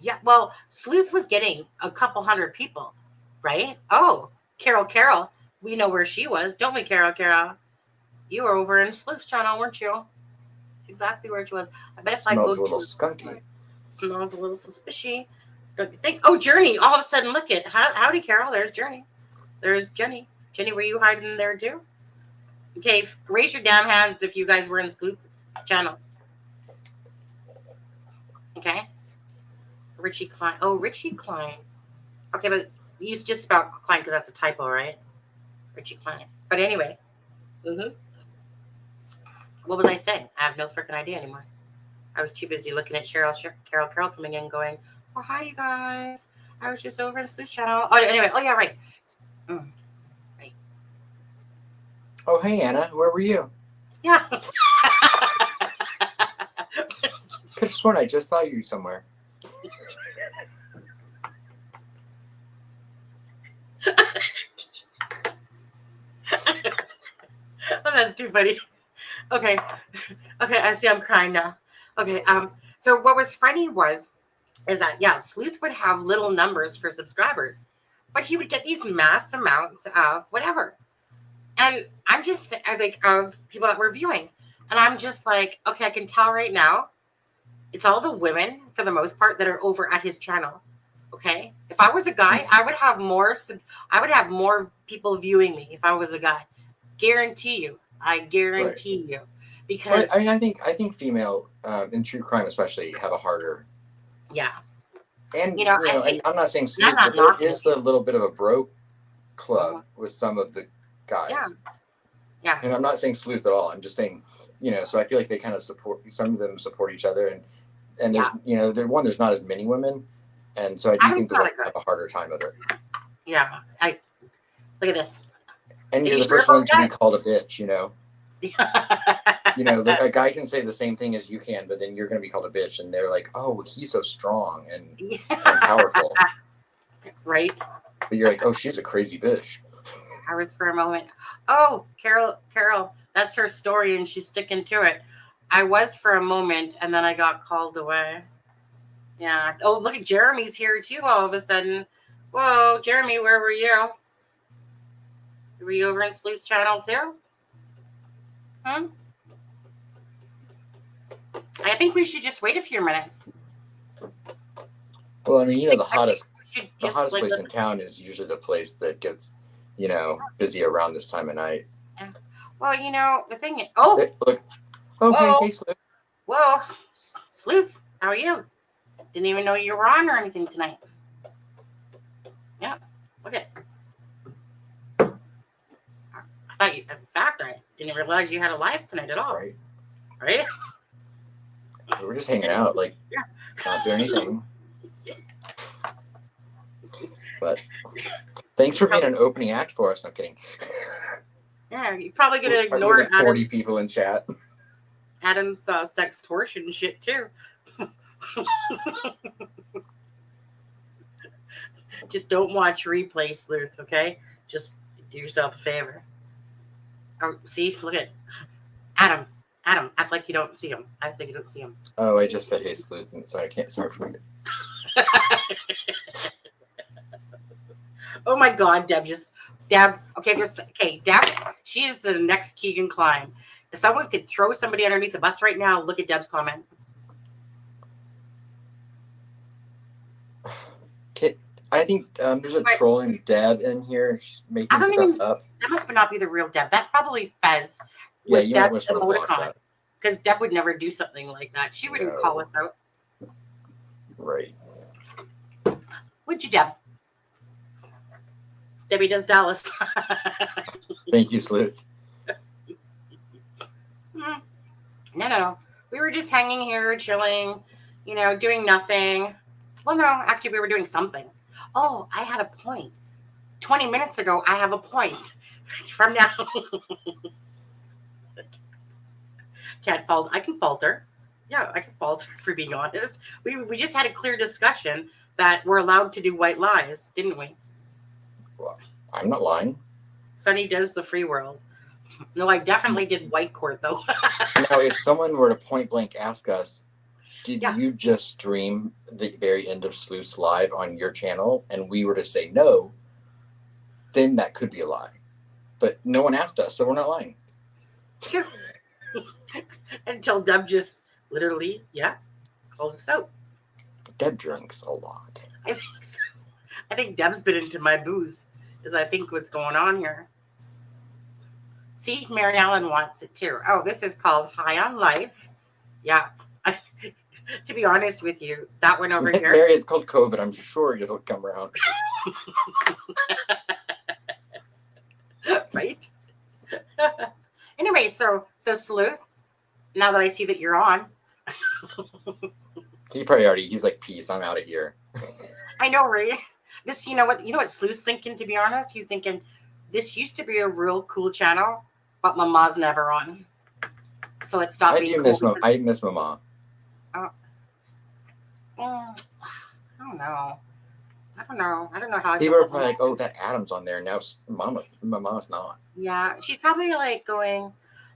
Yeah, well, Sleuth was getting a couple hundred people, right? Oh, Carol, we know where she was, don't we, Carol? You were over in Sleuth's channel, weren't you? That's exactly where she was. I bet if I go Smells a little skunky. Smells a little suspicious. Don't you think? Oh, Journey! All of a sudden, look at howdy, Carol. There's Journey. There's Jenny. Jenny, were you hiding there too? Okay, raise your damn hands if you guys were in Sleuth's channel. Okay. Richie Klein. Oh, Richie Klein. Okay, but you just spelled Klein because that's a typo, right? Richie Klein. But anyway. What was I saying? I have no freaking idea anymore. I was too busy looking at Carol coming in going, oh, hi, you guys. I was just over in Sleuth channel. Oh, anyway. Oh, yeah, right. Right. Oh, hey, Anna. Where were you? Yeah. Could have sworn I just saw you somewhere. Oh, that's too funny. Okay. Okay, I see I'm crying now. Okay, so what was funny is that, yeah, Sleuth would have little numbers for subscribers, but he would get these mass amounts of whatever. And I'm just like, of people that were viewing. And I'm just like, okay, I can tell right now, it's all the women for the most part that are over at his channel. Okay. If I was a guy, I would have more people viewing me if I was a guy. Guarantee you. I guarantee you. Because But, I mean, I think female in true crime especially have a harder. yeah. And You know, and I'm not saying I'm Sleuth, not but there knocking is a little bit of a bro club with some of the guys. Yeah. Yeah. And I'm not saying Sleuth at all. I'm just saying, so I feel like they kind of support. Some of them support each other, and there's there's not as many women, and so I do Adam's think the not women a good. have a harder time of it. Yeah. Look at this. And Are you're you the sure first one about to be that? called a bitch. A guy can say the same thing as you can, but then you're going to be called a bitch, and they're like, "Oh, he's so strong and powerful," Right. but you're like, "Oh, she's a crazy bitch." I was for a moment. Oh, Carol, that's her story, and she's sticking to it. I was for a moment, and then I got called away. Yeah. Oh, look, Jeremy's here too. All of a sudden, whoa, Jeremy, where were you? Were you over in Sleuth's channel too? Hmm. I think we should just wait a few minutes. Well, I mean, the hottest just, place in town is usually the place that gets, busy around this time of night. Well, the thing is, oh, Look, oh, whoa, hey, Sleuth. whoa, Sleuth, how are you? Didn't even know you were on or anything tonight. Yeah, okay. I thought in fact, I didn't realize you had a live tonight at all. Right? We're just hanging out, like, not doing anything. But thanks for being an opening act for us. No kidding. Yeah, you're probably gonna With ignore like 40 Adam's people in chat. sextortion shit too. Just don't watch replay, Sleuth. Okay, just do yourself a favor. Oh, see, look at Adam. Adam, act like you don't see him. Act like you don't see him. Oh, I just said hey, Sleuth, and so I can't. Sorry for me. Oh my God, Deb. Okay, Deb. She is the next Keegan Klein. If someone could throw somebody underneath the bus right now, look at Deb's comment. I think there's a troll named Deb in here. She's making stuff up. That must not be the real Deb. That's probably Fez. Yeah, you might want to block that. Because Deb would never do something like that. She wouldn't call us out. Right. Would you, Deb? Debbie does Dallas. Thank you, Sleuth. No. We were just hanging here, chilling, doing nothing. Well, no, actually, we were doing something. Oh, I had a point. 20 minutes ago, I have a point. From now. Can't fault. I can falter. Yeah, I can falter, for being honest. We just had a clear discussion that we're allowed to do white lies, didn't we? Well, I'm not lying. Sonny does the free world. No, I definitely did white court, though. Now, if someone were to point blank ask us, did you just stream the very end of Sleuth's live on your channel, and we were to say no, then that could be a lie. But no one asked us, so we're not lying. Sure. Until Deb just literally, called us out. Deb drinks a lot. I think so. I think Deb's been into my booze, is I think what's going on here. See, Mary Ellen wants it too. Oh, this is called High on Life. Yeah. To be honest with you, that one over here. Mary, it's called COVID. I'm sure it'll come around. Right? Anyway, so Sleuth, now that I see that you're on. He's like, peace, I'm out of here. I know, right? This, you know what Sleuth's thinking, to be honest? He's thinking, this used to be a real cool channel, but Mama's never on. So it stopped being cool. I miss Mama. I don't know. I don't know how I People feel are about probably like, oh, that Adam's on there. Now Mama's not. Yeah, she's probably like going,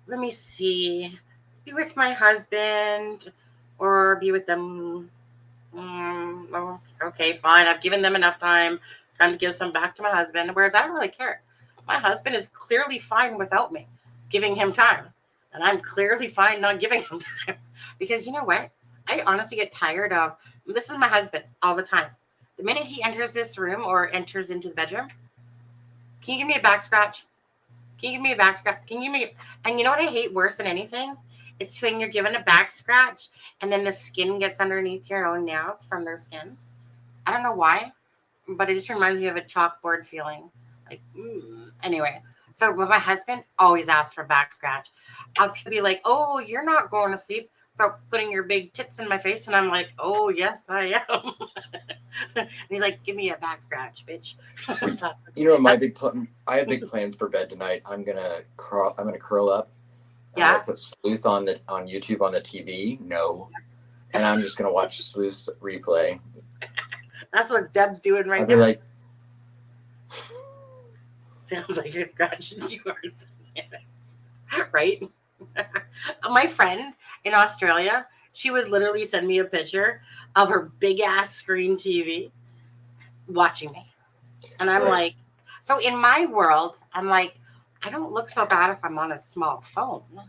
let me see, be with my husband or be with them. Oh, okay, fine. I've given them enough time to give some back to my husband. Whereas I don't really care. My husband is clearly fine without me giving him time. And I'm clearly fine not giving him time. Because you know what? I honestly get tired of, this is my husband all the time. The minute he enters this room or enters into the bedroom, can you give me a back scratch? Can you give me a back scratch? Can you give me, and you know what I hate worse than anything? It's when you're given a back scratch and then the skin gets underneath your own nails from their skin. I don't know why, but it just reminds me of a chalkboard feeling. Like, anyway. So but my husband always asks for back scratch. I'll be like, oh, you're not going to sleep without putting your big tits in my face. And I'm like, oh, yes, I am. And he's like, give me a back scratch, bitch. So, You know, I have big plans for bed tonight. I'm gonna curl up. Yeah. I'm gonna put Sleuth on YouTube on the TV. No. And I'm just gonna watch Sleuth's replay. that's what Deb's doing right I'll be now. like, Sounds like you're scratching yours. Right? My friend in Australia, she would literally send me a picture of her big ass screen TV watching me. And I'm like, so in my world, I'm like, I don't look so bad if I'm on a small phone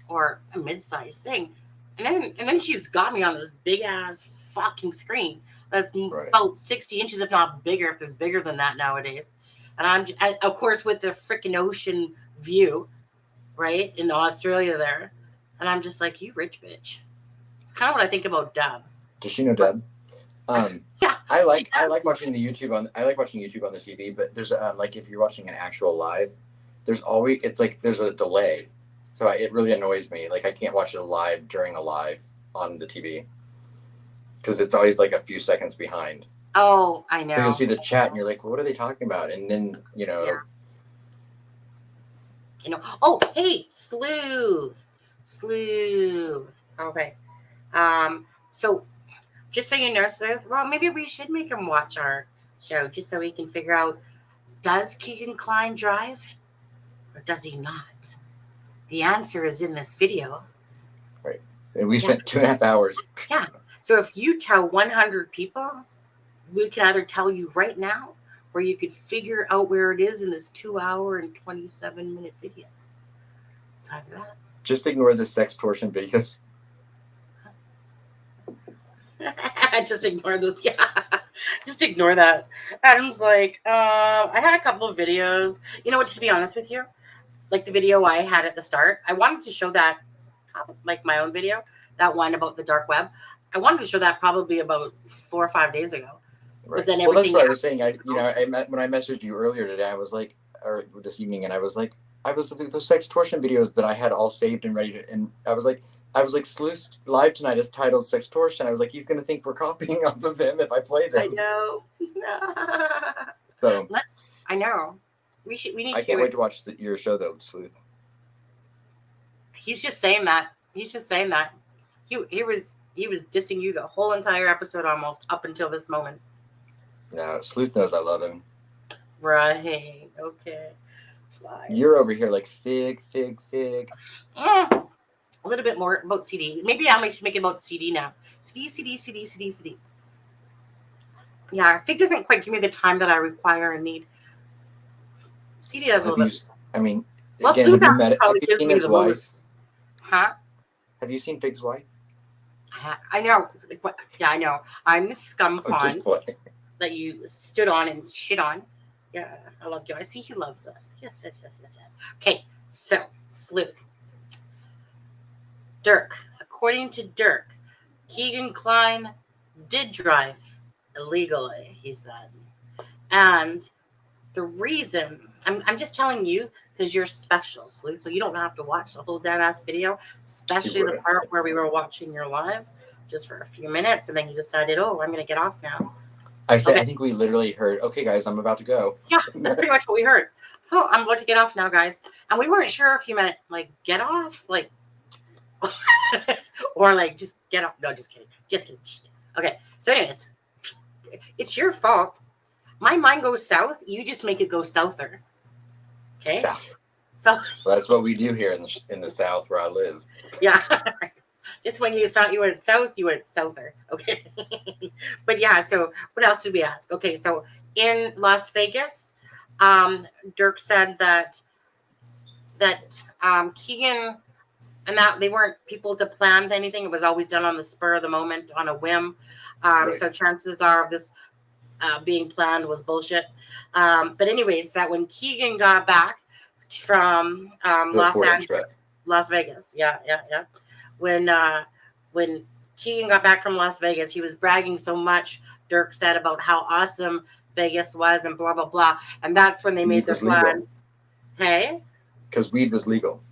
or a mid-sized thing. And then she's got me on this big ass fucking screen that's about 60 inches, if not bigger, if there's bigger than that nowadays. And of course, with the freaking ocean view, right, in Australia there. And I'm just like, you rich bitch. It's kind of what I think about Deb. does she know Deb? Yeah. I like watching YouTube on the TV, but there's like if you're watching an actual live, there's a delay. So it really annoys me. Like I can't watch it live during a live on the TV. Because it's always like a few seconds behind. Oh, I know. So you'll see the chat and you're like, well, what are they talking about? And then, oh, hey, Sleuth. Okay. So just so you know, Sleuth, well, maybe we should make him watch our show just so he can figure out, does Keegan Kline drive or does he not? The answer is in this video. Right. And we spent 2.5 hours. Yeah. So if you tell 100 people, we can either tell you right now, or you could figure out where it is in this 2 hour and 27-minute video. It's either that. Just ignore the sextortion videos. Just ignore this. Yeah. Just ignore that. Adam's like, I had a couple of videos. You know what, to be honest with you, like the video I had at the start, I wanted to show that, like my own video, that one about the dark web. I wanted to show that probably about 4 or 5 days ago. Right. But then well, that's everything what I was saying. When I messaged you earlier today, I was like, or this evening, and I was like, those sextortion videos that I had all saved and ready to, and I was like, Sleuth live tonight is titled Sextortion. I was like, he's gonna think we're copying off of him if I play them. I know. So I know. We need. I can't wait to watch your show though, Sleuth. He's just saying that. He was dissing you the whole entire episode almost up until this moment. No, Sleuth knows I love him. Right. Okay. Lies. You're over here like fig. A little bit more about CD. Maybe I should make it about CD now. CD. Yeah, Fig doesn't quite give me the time that I require and need. CD does a little bit. Well, Sleuth have you seen his wife? most. Huh? Have you seen Fig's wife? I know. Yeah, I know. I'm the scum pond that you stood on and shit on. Yeah, I love you. I see he loves us. Yes. Okay, so Sleuth. Dirk. According to Dirk, Keegan Kline did drive illegally, he said. And the reason, I'm just telling you because you're special, Sleuth, so you don't have to watch the whole damn ass video, especially the part where we were watching your live just for a few minutes, and then you decided, oh, I'm going to get off now. I said, Okay. I think we literally heard, okay, guys, I'm about to go. Yeah, that's pretty much what we heard. Oh, I'm about to get off now, guys. And we weren't sure if you meant like get off, like, or like just get off. No, just kidding. Just kidding. Okay. So, anyways, it's your fault. My mind goes south. You just make it go souther. Okay. South. So Well, that's what we do here in the South where I live. yeah. Just when you thought you went south, you went souther. Okay. But yeah, so what else did we ask? Okay, so in Las Vegas, Dirk said that Keegan and that they weren't people to plan anything. It was always done on the spur of the moment, on a whim. Right. So chances are of this being planned was bullshit. But anyways, that when Keegan got back from Las Vegas, yeah. When Keegan got back from Las Vegas, he was bragging so much, Dirk said, about how awesome Vegas was and blah, blah, blah. And that's when they made their plan. Hey? Because weed was legal.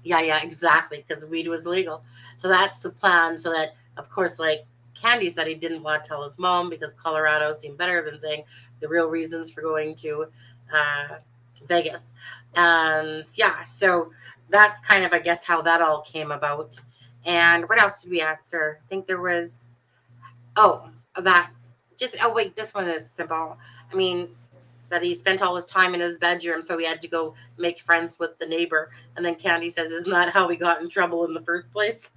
Yeah, exactly. Because weed was legal. So that's the plan. So that, of course, like Candy said, he didn't want to tell his mom because Colorado seemed better than saying the real reasons for going to Vegas. And yeah, so that's kind of, I guess, how that all came about. And what else did we answer? I think there was, wait, this one is simple. I mean, that he spent all his time in his bedroom, so he had to go make friends with the neighbor. And then Candy says, isn't that how we got in trouble in the first place?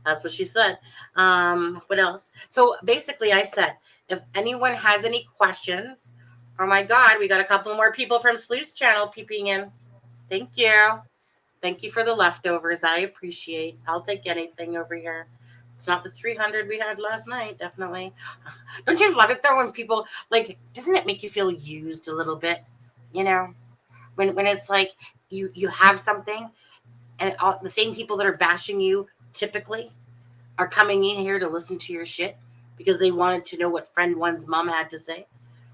That's what she said. What else? So basically I said, if anyone has any questions, oh my God, we got a couple more people from Sleuth's channel peeping in. Thank you. Thank you for the leftovers. I appreciate. I'll take anything over here. It's not the 300 we had last night, definitely. Don't you love it though when people like? Doesn't it make you feel used a little bit? You know, when it's like you have something, and the same people that are bashing you typically are coming in here to listen to your shit because they wanted to know what friend one's mom had to say.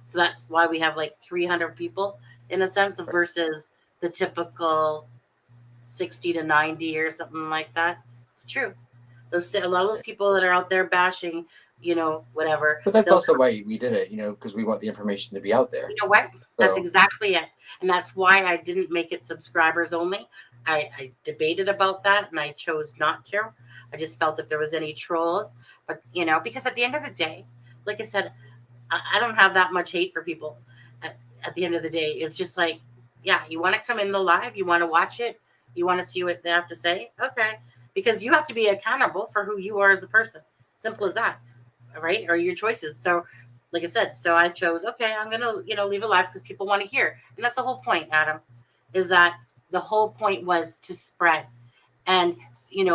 So that's why we have like 300 people in a sense versus the typical 60 to 90 or something like that. It's true. A lot of those people that are out there bashing, whatever. But that's also why we did it, because we want the information to be out there. You know what? That's exactly it. And that's why I didn't make it subscribers only. I debated about that and I chose not to. I just felt if there was any trolls, but because at the end of the day, like I said, I don't have that much hate for people. At the end of the day, it's just like, yeah, you want to come in the live, you want to watch it, you want to see what they have to say, okay? Because you have to be accountable for who you are as a person. Simple as that, right? Or your choices. So, like I said, so I chose, okay, I'm gonna, leave it live because people want to hear, and that's the whole point, Adam. Is that the whole point was to spread, and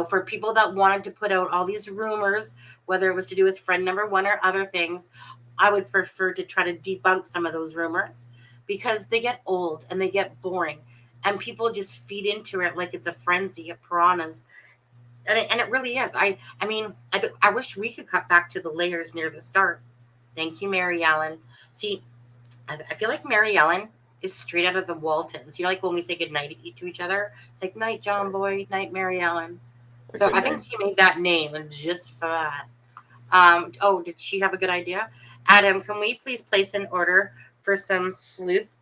for people that wanted to put out all these rumors, whether it was to do with friend number one or other things, I would prefer to try to debunk some of those rumors because they get old and they get boring. And people just feed into it like it's a frenzy of piranhas. And it really is. I mean, I wish we could cut back to the layers near the start. Thank you, Mary Ellen. See, I feel like Mary Ellen is straight out of the Waltons. Like when we say goodnight to each other, it's like, night, John Boy, night, Mary Ellen. So I think she made that name just for that. Did she have a good idea? Adam, can we please place an order for some Sleuth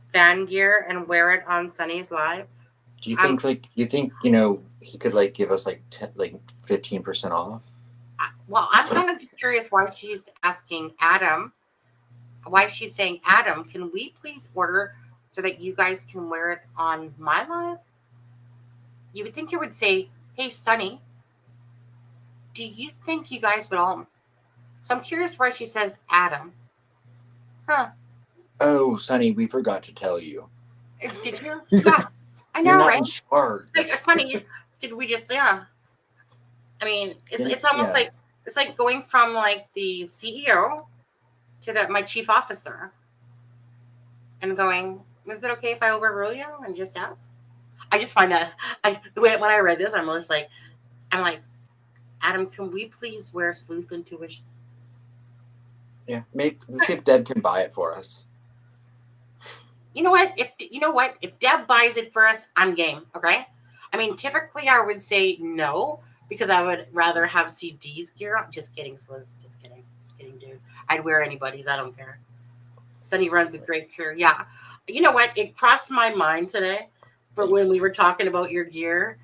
fan gear and wear it on Sunny's live? Do you think he could give us 15% off? Well, I'm kind of just curious why she's asking Adam. Why she's saying, Adam, can we please order so that you guys can wear it on my live? You would think it would say, hey, Sunny, do you think you guys would all... So I'm curious why she says Adam. Huh. Oh, Sunny, we forgot to tell you. Did you? Yeah. I know, You're not right? in charge. It's funny. Did we just, yeah. I mean, it's almost like, it's like going from the CEO to my chief officer and going, is it okay if I overrule you and just ask? I just find that, when I read this, I'm like, Adam, can we please wear Sleuth Intuition? Yeah, maybe let's see if Deb can buy it for us. You know what? If Deb buys it for us, I'm game. Okay. I mean, typically I would say no because I would rather have CDs gear on. Just kidding, Sleuth. Just kidding, dude. Sleuth. I'd wear anybody's. I don't care. Sunny runs a great career. Yeah. You know what? It crossed my mind today, but when we were talking about your gear,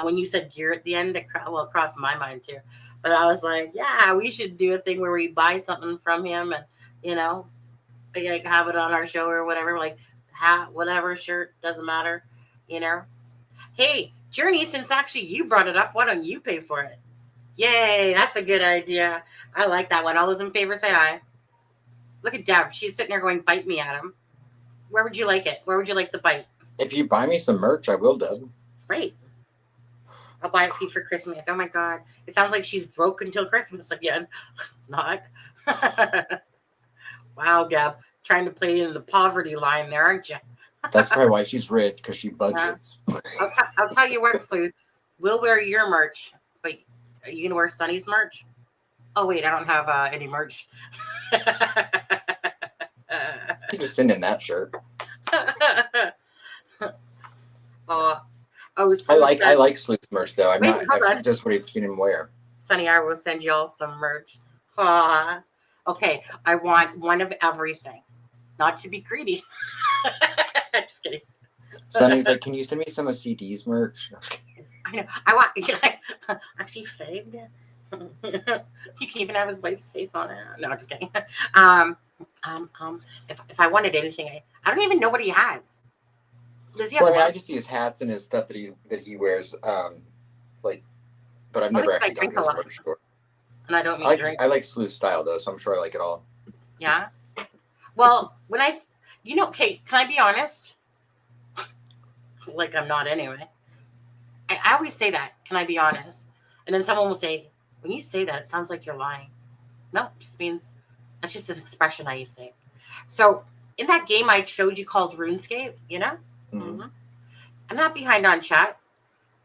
when you said gear at the end, it crossed my mind too. But I was like, yeah, we should do a thing where we buy something from him and, like have it on our show or whatever, like hat, whatever, shirt, doesn't matter, Hey, Journey, since actually you brought it up, why don't you pay for it? Yay, that's a good idea. I like that one. All those in favor say aye. Look at Deb. She's sitting there going, bite me, Adam. Where would you like it? Where would you like the bite? If you buy me some merch, I will, Deb. Great. I'll buy it for you for Christmas. Oh my God. It sounds like she's broke until Christmas again. Not. Wow, Deb. Trying to play in the poverty line there, aren't you? That's probably why she's rich, because she budgets. I'll tell you what, Sleuth. We'll wear your merch, but are you going to wear Sunny's merch? Oh, wait, I don't have any merch. You just send in that shirt. I like Sleuth's merch, though. I've just what I've seen him wear. Sunny, I will send you all some merch. Okay, I want one of everything. Not to be greedy. Just kidding. Sunny's like, can you send me some of CD's merch? I know. I want actually Fig. He can even have his wife's face on it. No, I'm just kidding. If I wanted anything, I don't even know what he has. Does he have I just see his hats and his stuff that he wears. But I've never actually gone to his merch store. And I don't mean I like Sleuth's style though, so I'm sure I like it all. Yeah. Well, when Kate, can I be honest? Like I'm not anyway. I always say that. Can I be honest? And then someone will say, when you say that, it sounds like you're lying. No, it just means that's just an expression I used to say. So in that game I showed you called RuneScape, Mm-hmm. I'm not behind on chat.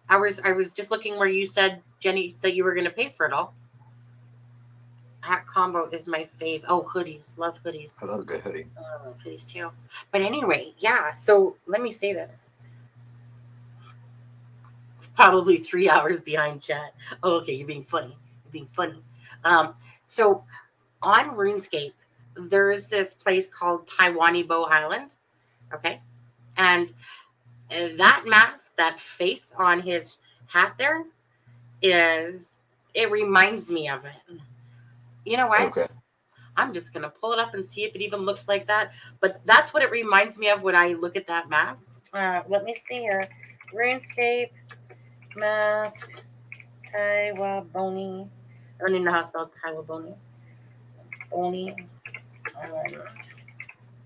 I was just looking where you said, Jenny, that you were going to pay for it all. Hat combo is my fave. Oh, hoodies. Love hoodies. I love a good hoodie. I love hoodies too. But anyway, yeah. So let me say this. Probably 3 hours behind chat. Oh, okay. You're being funny. So on RuneScape, there's this place called Taiwanese Bow Island. Okay. And that mask, that face on his hat there it reminds me of it. You know what? Okay. I'm just going to pull it up and see if it even looks like that. But that's what it reminds me of when I look at that mask. Let me see here. RuneScape mask. Taiwanese. I don't even know how to spell Taiwanese. Boni. Let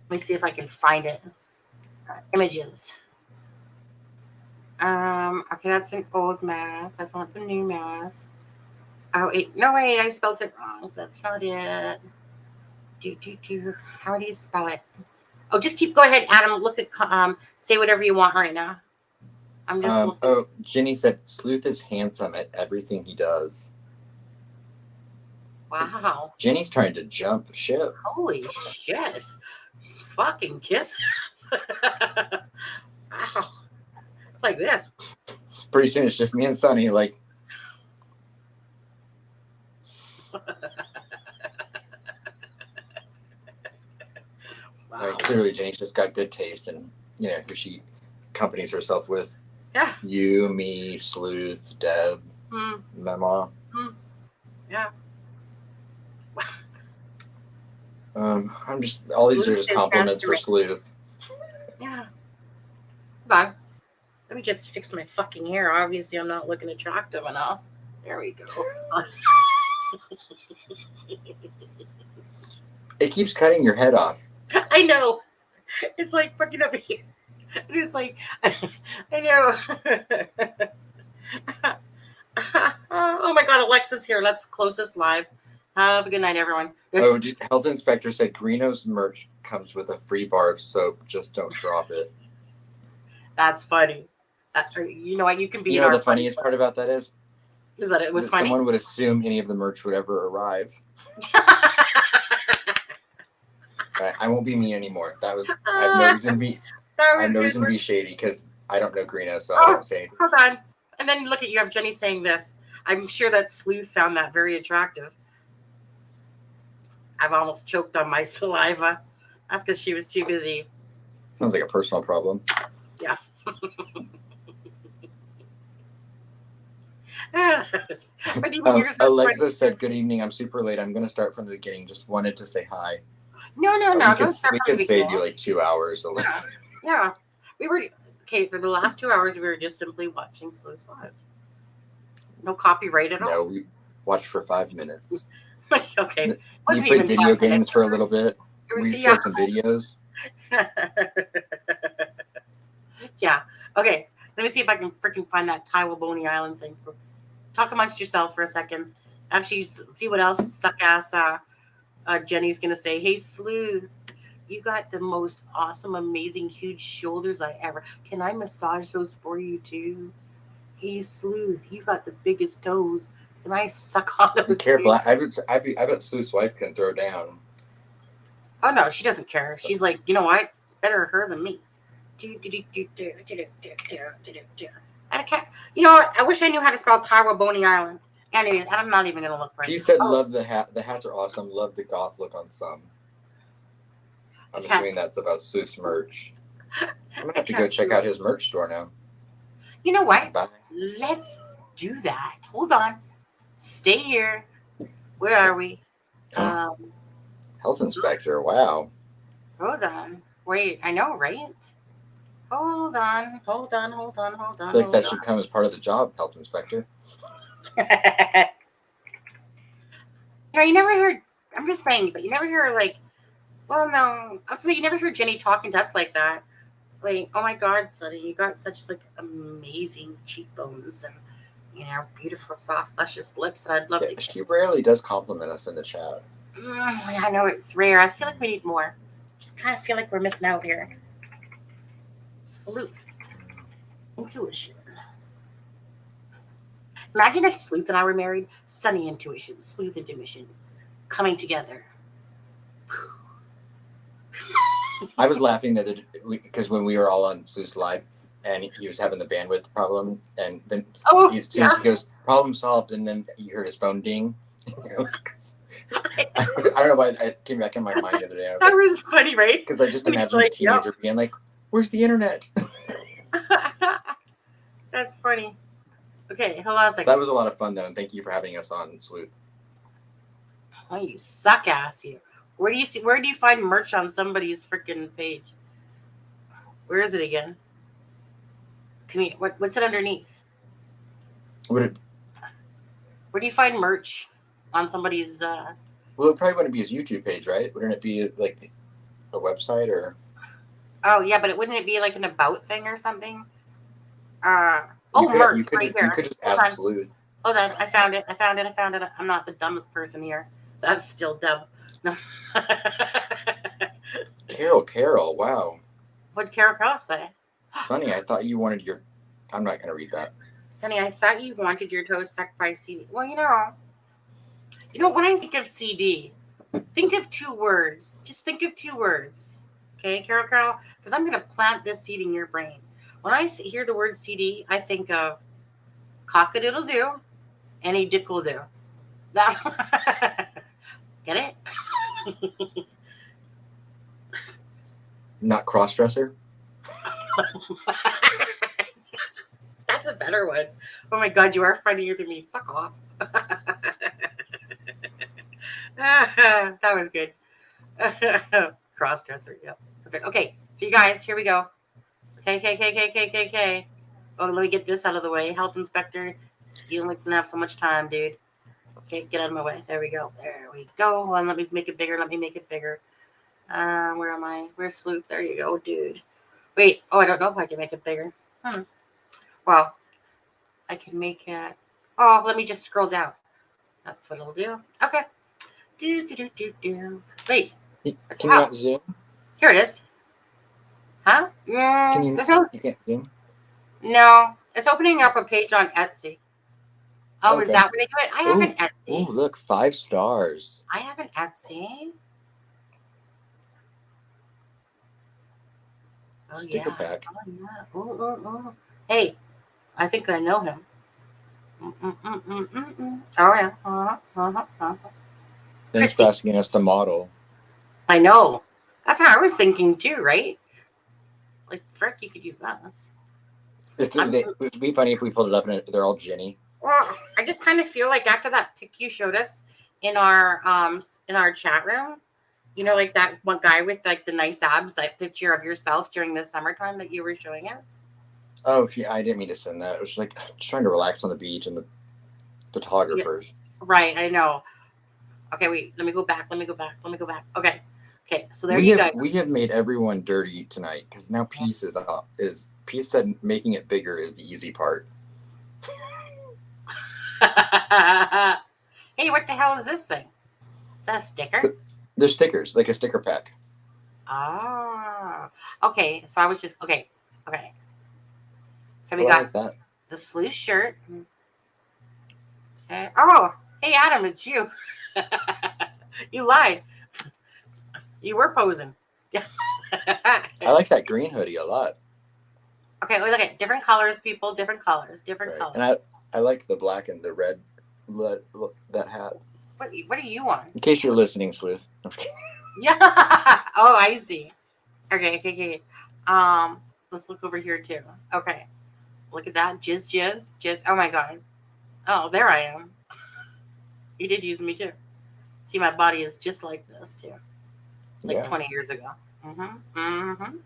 me see if I can find it. Images. Okay, that's an old mask. That's not the new mask. Oh, wait. No, wait. I spelled it wrong. That's not it. How do you spell it? Oh, just go ahead, Adam. Look at, say whatever you want right now. I'm just looking. Oh, Jenny said Sleuth is handsome at everything he does. Wow. Jenny's trying to jump ship. Holy shit. Fucking kisses. Wow. It's like this. Pretty soon it's just me and Sunny, like. Wow. Clearly Jenny's just got good taste and who she accompanies herself with. Yeah. You, me, Sleuth, Deb, Mama. Yeah. I'm just all these are just compliments for Sleuth. Yeah. Hold on. Let me just fix my fucking hair. Obviously, I'm not looking attractive enough. There we go. It keeps cutting your head off. I know. It's like fucking over here. It's like, I know. Oh my God, Alexa's here. Let's close this live. Have a good night, everyone. Oh, Health Inspector said Greeno's merch comes with a free bar of soap. Just don't drop it. That's funny. You know what? You can be. You know the funniest part about that is that it was funny. Someone would assume any of the merch would ever arrive. Right, I won't be mean anymore. I have no reason to be. I have no reason to be shady because I don't know Greeno, so I don't say anything. Hold on. And then look at you have Jenny saying this. I'm sure that Sleuth found that very attractive. I've almost choked on my saliva. That's because she was too busy. Sounds like a personal problem. Yeah. But even yours was Alexa funny. said, "Good evening. I'm super late. I'm going to start from the beginning. Just wanted to say hi." No. Don't start We from could the save beginning. you like 2 hours, Alexa. Yeah. We were okay for the last 2 hours. We were just simply watching Sleuths Live. No copyright at all. No, we watched for 5 minutes. Okay. You Wasn't played even video 5 games minutes. for a little bit. It was- We yeah. showed some videos. Yeah. Okay. Let me see if I can freaking find that Taiwan Boney Island thing. Talk amongst yourself for a second. Actually, see what else suck ass Jenny's gonna say. Hey, Sleuth, you got the most awesome, amazing, huge shoulders I ever. Can I massage those for you too? Hey, Sleuth, you got the biggest toes. Can I suck on those? Be careful. too? I bet Sleuth's wife can throw down. Oh no, she doesn't care. She's like, you know what? It's better her than me. I can't. You know what? I wish I knew how to spell Taiwan Boney Island. Anyways, I'm not even gonna look for it. He said, "Love the hat. The hats are awesome. Love the goth look on some." I'm assuming that's about Sleuth's merch. I'm gonna have to go check out his merch store now. You know what? Bye. Let's do that. Hold on. Stay here. Where are we? Health inspector. Wow. Hold on. Wait, I know, right? Hold on. I feel like that should come as part of the job, health inspector. You never heard, I'm just saying, but you never hear like, well, no. I was saying you never hear Jenny talking to us like that. Like, oh my God, Sonny, you got such like amazing cheekbones and, beautiful, soft, luscious lips. And I'd love to. She rarely does compliment us in the chat. I know it's rare. I feel like we need more. Just kind of feel like we're missing out here. Sleuth. Intuition. Imagine if Sleuth and I were married. Sunny intuition, Sleuth intuition, coming together. I was laughing because when we were all on Sleuth's live, and he was having the bandwidth problem, and then he goes, "Problem solved," and then you heard his phone ding. I don't know why it came back in my mind the other day. That was funny, right? Because I just imagined a teenager being like, "Where's the internet?" That's funny. Okay, hold on a second. That was a lot of fun, though, and thank you for having us on, Sleuth. Oh, you suck ass, you. Where do you find merch on somebody's freaking page? Where is it again? What's it underneath? Where do you find merch on somebody's? Well, it probably wouldn't be his YouTube page, right? Wouldn't it be like a website or? Oh yeah, but wouldn't it be like an about thing or something? Merch right here. You could just ask Sleuth. Hold on, I found it. I'm not the dumbest person here. That's still dumb. No. Carol, wow. What'd Carol say? Sonny, I thought you wanted your. I'm not going to read that. Sonny, I thought you wanted your toes sucked by CD. Well, when I think of CD, think of 2 words. Just think of 2 words. Okay, Carol? Because I'm going to plant this seed in your brain. When I hear the word CD, I think of cock-a-doodle-doo, any dickle-doo. That's get it? Not cross-dresser? That's a better one. Oh my God, you are funnier than me. Fuck off. That was good. Cross-dresser, yep. Perfect. Okay, so you guys, here we go. Okay. Oh, let me get this out of the way. Health inspector, you don't have so much time, dude. Okay, get out of my way. There we go. Hold on, let me make it bigger. Where am I? Where's Sleuth? There you go, dude. Wait. Oh, I don't know if I can make it bigger. Well, I can make it. Oh, let me just scroll down. That's what it'll do. Okay. Wait. Can you not zoom? Here it is. Huh? You can't zoom? No. It's opening up a page on Etsy. Oh, Okay. Is that where they do it? I have an Etsy. Oh, look, 5 stars. I have an Etsy. Oh, Sticker pack. Ooh. Hey, I think I know him. Oh, yeah. Thanks for asking us to model. I know. That's what I was thinking too, right? Like, frick, you could use that. It would be funny if we pulled it up and they're all Jenny. Well, I just kind of feel like after that pic you showed us in our chat room, you know, like that one guy with like the nice abs, that picture of yourself during the summertime that you were showing us. Oh, yeah, I didn't mean to send that. It was like just trying to relax on the beach and the photographers. Yeah, right, I know. Okay, wait, let me go back. Okay. Okay, so there you go. We have made everyone dirty tonight because now Peace is up. Peace said making it bigger is the easy part. Hey, what the hell is this thing? Is that a sticker? They're stickers, like a sticker pack. Ah, okay. So I was just okay. So we I got like that. the sleuth shirt. Okay. Oh, hey Adam, it's you. You lied. You were posing. I like that green hoodie a lot. Okay, look at different colors, people. Different colors. And I like the black and the red. That hat. What do you want? In case you're listening, Sleuth. Yeah. Oh, I see. Okay. Let's look over here too. Okay. Look at that. Jizz. Oh my god. Oh, there I am. You did use me too. See, my body is just like this too. Like 20 years ago. I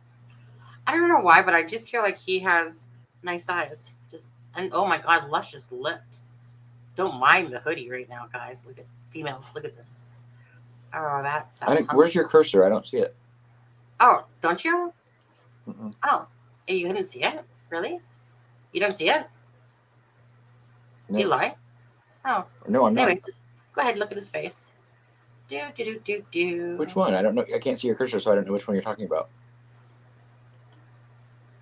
don't know why, but I just feel like he has nice eyes. And oh my god, luscious lips. Don't mind the hoodie right now, guys. Look at females. Look at this. Oh, that's. Where's your cursor? I don't see it. Oh, don't you? Mm-mm. Oh, you couldn't see it? Really? You don't see it? No. You lie? Oh. No, I'm anyway, not. Go ahead, look at his face. Do. Which one? I don't know. I can't see your cursor, so I don't know which one you're talking about.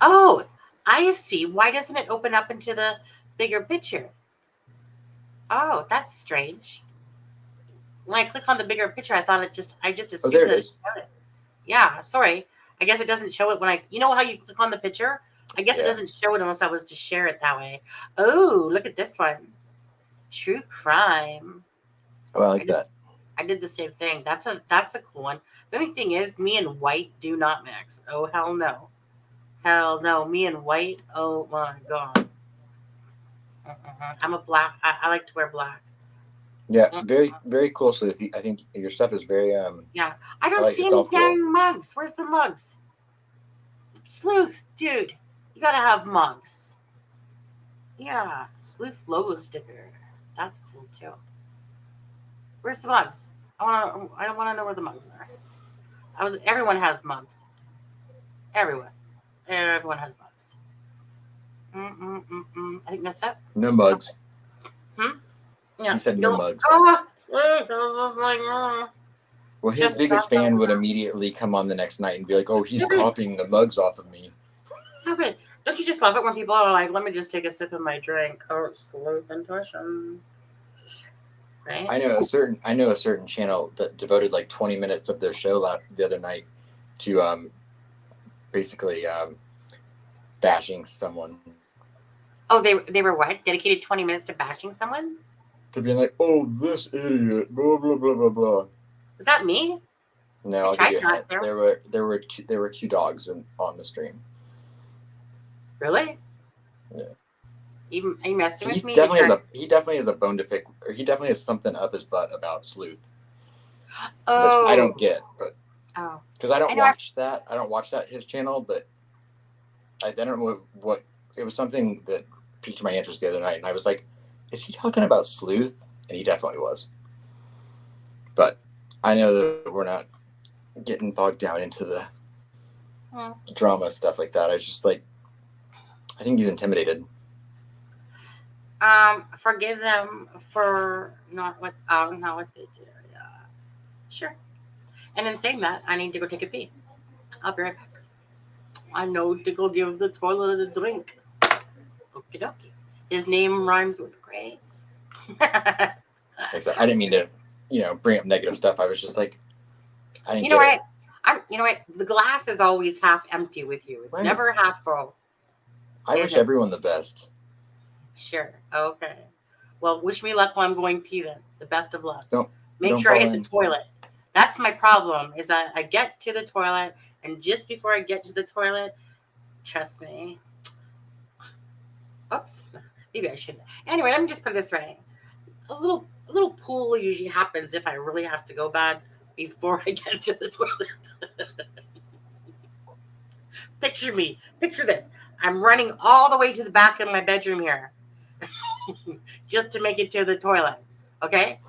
Oh, I see. Why doesn't it open up into the bigger picture? Oh, that's strange. When I click on the bigger picture, I just assumed there it that is. it showed it. Yeah, sorry. I guess it doesn't show it when you know how you click on the picture? I guess it doesn't show it unless I was to share it that way. Oh, look at this one. True crime. Oh, I like that. I did the same thing. That's a cool one. The only thing is, me and white do not mix. Oh, hell no. Hell no. Me and white, oh my god. I'm a black. I like to wear black. Yeah, very, very cool, Sleuth. I think your stuff is very Yeah. I don't like see it's any all cool. dang mugs. Where's the mugs? Sleuth, dude. You gotta have mugs. Yeah. Sleuth logo sticker. That's cool too. Where's the mugs? I don't want to know where the mugs are. Everyone has mugs. Everyone has mugs. I think that's it. No mugs. Yeah. He said no mugs. Oh, Sleuth. I was just like, Well, his biggest fan would immediately come on the next night and be like, "Oh, he's copying the mugs off of me." Stop it. Don't you just love it when people are like, "Let me just take a sip of my drink." Oh, Sleuth intuition. Right? I know a certain channel that devoted like 20 minutes of their show the other night to basically bashing someone. Oh, they were what? Dedicated 20 minutes to bashing someone? To being like, "Oh, this idiot, blah blah blah blah blah." Was that me? No, I'll give you a hint. There were two dogs on the stream. Really? Yeah. Are you messing with me? He definitely has a bone to pick, or he definitely has something up his butt about Sleuth. Oh. Which I don't get, but oh, because I don't watch that. I don't watch his channel, but I don't know what it was. Something that piqued my interest the other night, and I was like, "Is he talking about Sleuth?" And he definitely was. But I know that we're not getting bogged down into the drama stuff like that. I was just like, I think he's intimidated. Forgive them for not what they do. Yeah, sure. And in saying that, I need to go take a pee. I'll be right back. I know to go give the toilet a drink. Okie dokie. His name rhymes with great. I didn't mean to, bring up negative stuff. I was just like, I didn't. You know what? You know what? The glass is always half empty with you. It's never half full. I wish everyone the best. Sure. Okay. Well, wish me luck while I'm going pee then. The best of luck. Make Don't sure I fall hit the in. toilet. That's my problem. Is that I get to the toilet, and just before I get to the toilet, trust me. Oops. Maybe I shouldn't. Anyway, let me just put it this way. A little pool usually happens if I really have to go bad before I get to the toilet. Picture me. Picture this. I'm running all the way to the back of my bedroom here just to make it to the toilet. Okay?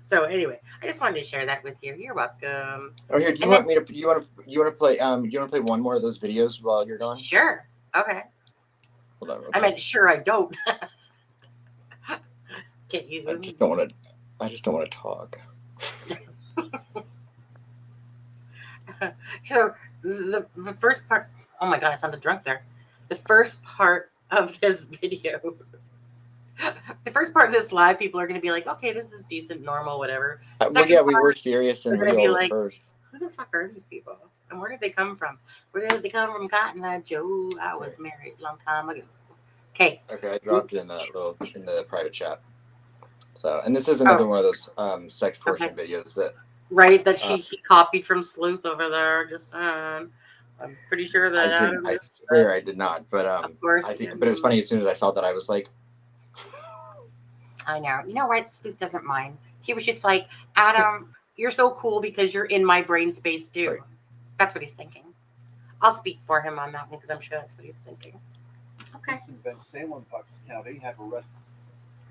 So anyway, I just wanted to share that with you. You're welcome. Oh, here. Do you want me to? You want to play? You want to play one more of those videos while you're gone? Sure. Okay. Hold on. I meant sure. I don't. Can't you? I just don't want to. I just don't want to talk. So the first part. Oh my god, I sounded drunk there. The first part of this video. The first part of this live, people are going to be like, "Okay, this is decent, normal, whatever." Well, yeah, we were serious and they're gonna be real like, at first. Who the fuck are these people? And where did they come from? Where did they come from, Cotton Eye Joe? I was married a long time ago. Okay. Okay, I dropped it in the private chat. So, and this is another one of those sextortion videos that. Right, that he copied from Sleuth over there. Just I'm pretty sure that I didn't. I swear I did not. But of course, I think. But it was funny. As soon as I saw that, I was like, I know. You know what? Sleuth doesn't mind. He was just like, Adam, you're so cool because you're in my brain space too. Right. That's what he's thinking. I'll speak for him on that one because I'm sure that's what he's thinking. Okay. In Ben Salem, Bucks County, have arrested.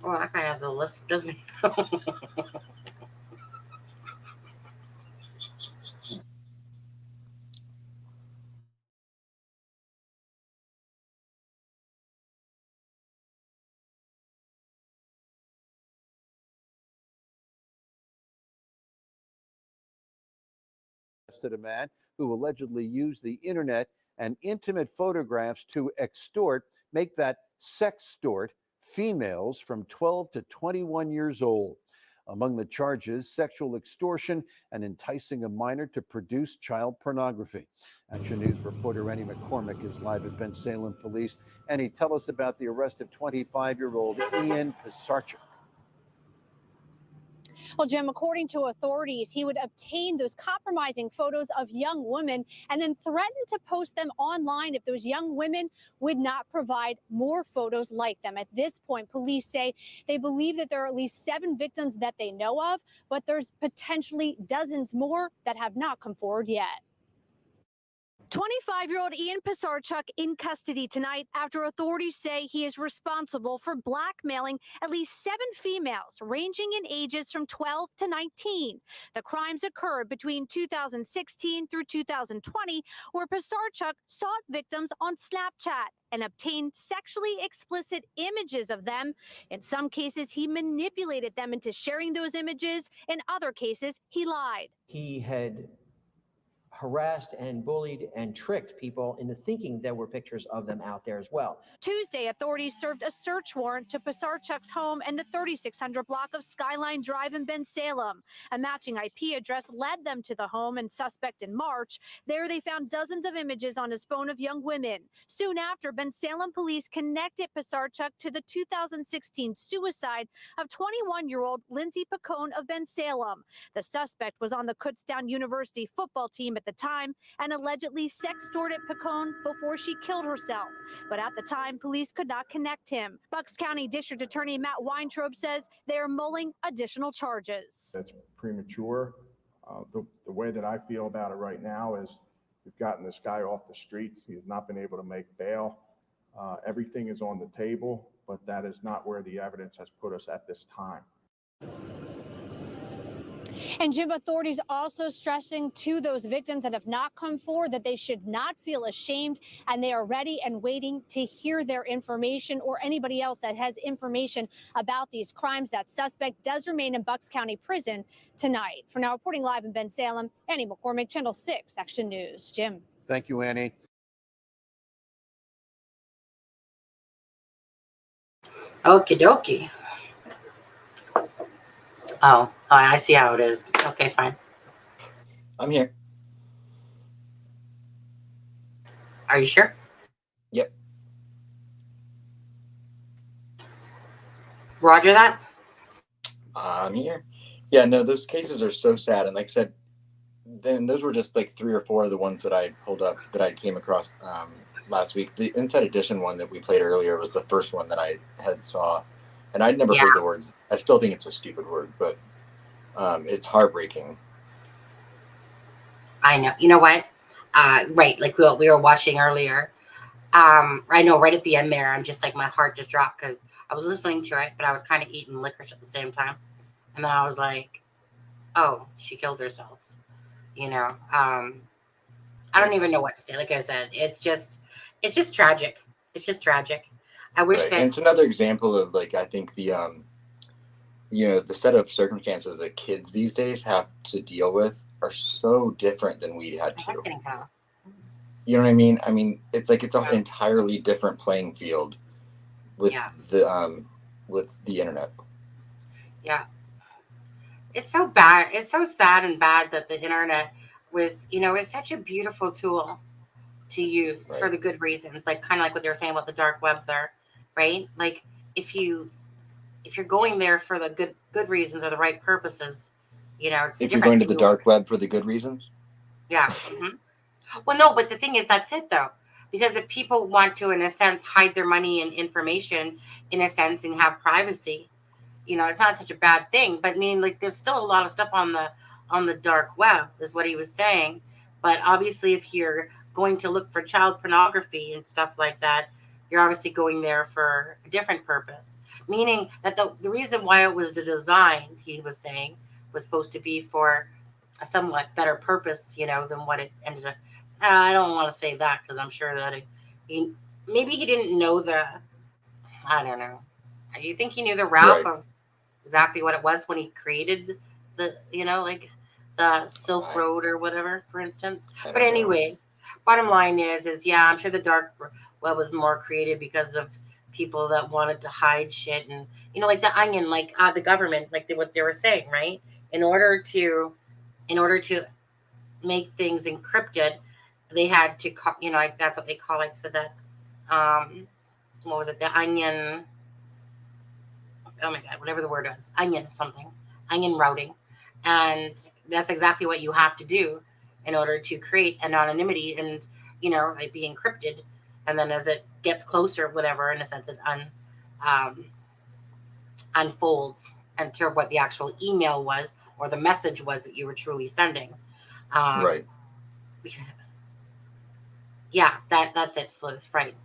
Oh, that guy has a lisp, doesn't he? A man who allegedly used the internet and intimate photographs to make that sextort females from 12 to 21 years old. Among the charges, sexual extortion and enticing a minor to produce child pornography. Action News reporter Annie McCormick is live at Ben Salem Police. Annie, tell us about the arrest of 25-year-old Ian Pisarchuk. Well, Jim, according to authorities, he would obtain those compromising photos of young women and then threaten to post them online if those young women would not provide more photos like them. At this point, police say they believe that there are at least 7 victims that they know of, but there's potentially dozens more that have not come forward yet. 25-year-old Ian Pisarchuk in custody tonight after authorities say he is responsible for blackmailing at least 7 females ranging in ages from 12 to 19. The crimes occurred between 2016 through 2020, where Pisarchuk sought victims on Snapchat and obtained sexually explicit images of them. In some cases, he manipulated them into sharing those images. In other cases, he lied. He had harassed and bullied and tricked people into thinking there were pictures of them out there as well. Tuesday, authorities served a search warrant to Pisarchuk's home in the 3600 block of Skyline Drive in Ben Salem. A matching IP address led them to the home and suspect in March. There they found dozens of images on his phone of young women. Soon after, Ben Salem police connected Pisarchuk to the 2016 suicide of 21-year-old Lindsay Pacone of Ben Salem. The suspect was on the Kutztown University football team at the time and allegedly sextorted Pacone before she killed herself. But at the time, police could not connect him. Bucks County District Attorney Matt Weintraub says they are mulling additional charges. That's premature. The way that I feel about it right now is we've gotten this guy off the streets. He has not been able to make bail. Everything is on the table, but that is not where the evidence has put us at this time. And Jim, authorities also stressing to those victims that have not come forward that they should not feel ashamed, and they are ready and waiting to hear their information or anybody else that has information about these crimes. That suspect does remain in Bucks County Prison tonight. For now, reporting live in Ben Salem, Annie McCormick, Channel 6 Action News. Jim. Thank you, Annie. Okie dokie. Oh, I see how it is. Okay, fine. I'm here. Are you sure? Yep. Roger that. I'm here. Yeah, no, those cases are so sad. And like I said, then those were just like 3 or 4 of the ones that I pulled up that I came across last week. The Inside Edition one that we played earlier was the first one that I had saw, and I'd never heard the words. I still think it's a stupid word, but it's heartbreaking. I know. You know what? Right, like we were watching earlier. I know right at the end there, I'm just like, my heart just dropped because I was listening to it, but I was kind of eating licorice at the same time. And then I was like, oh, she killed herself. You know, I don't even know what to say. Like I said, it's just tragic. It's just tragic. I wish Right. that. And it's another example of like, I think the, the set of circumstances that kids these days have to deal with are so different than we had to. That's getting cut off. You know what I mean? I mean, it's like it's an entirely different playing field with the internet. Yeah. It's so bad. It's so sad and bad that the internet was, is such a beautiful tool to use for the good reasons. Like kind of like what they were saying about the dark web there, right? Like if you're going there for the good reasons or the right purposes, it's If you're going to the dark web for the good reasons. Yeah. Mm-hmm. Well, no, but the thing is, that's it though. Because if people want to, in a sense, hide their money and information, in a sense, and have privacy, it's not such a bad thing. But I mean, like, there's still a lot of stuff on the dark web, is what he was saying. But obviously, if you're going to look for child pornography and stuff like that, you're obviously going there for a different purpose. Meaning that the reason why it was designed, he was saying, was supposed to be for a somewhat better purpose, than what it ended up. I don't want to say that because I'm sure that maybe he didn't know I don't know. You think he knew the route of exactly what it was when he created the, like the Silk Road or whatever, for instance. But anyways, bottom line is yeah, I'm sure the dark web was more created because of people that wanted to hide shit and, like the Onion, like the government, like what they were saying, right? In order to make things encrypted, they had to, like that's what they call, like, so that, what was it? The Onion. Oh my God, whatever the word is, onion routing. And that's exactly what you have to do in order to create anonymity and, like be encrypted. And then as it gets closer, whatever, in a sense, it unfolds into what the actual email was or the message was that you were truly sending. Right. Yeah, that's it, Sleuth, right.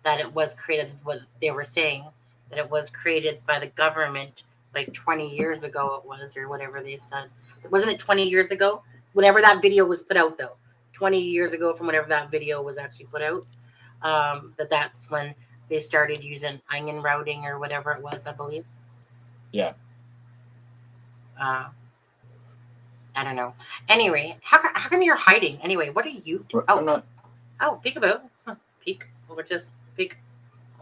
That it was created, what they were saying, that it was created by the government like 20 years ago it was, or whatever they said. Wasn't it 20 years ago? Whenever that video was put out, though. 20 years ago from whenever that video was actually put out. That's when they started using onion routing or whatever it was, I believe. Yeah. I don't know. Anyway, how come you're hiding? Anyway, what are you doing? I'm not. Oh, peekaboo. Huh, peek. We'll just peek.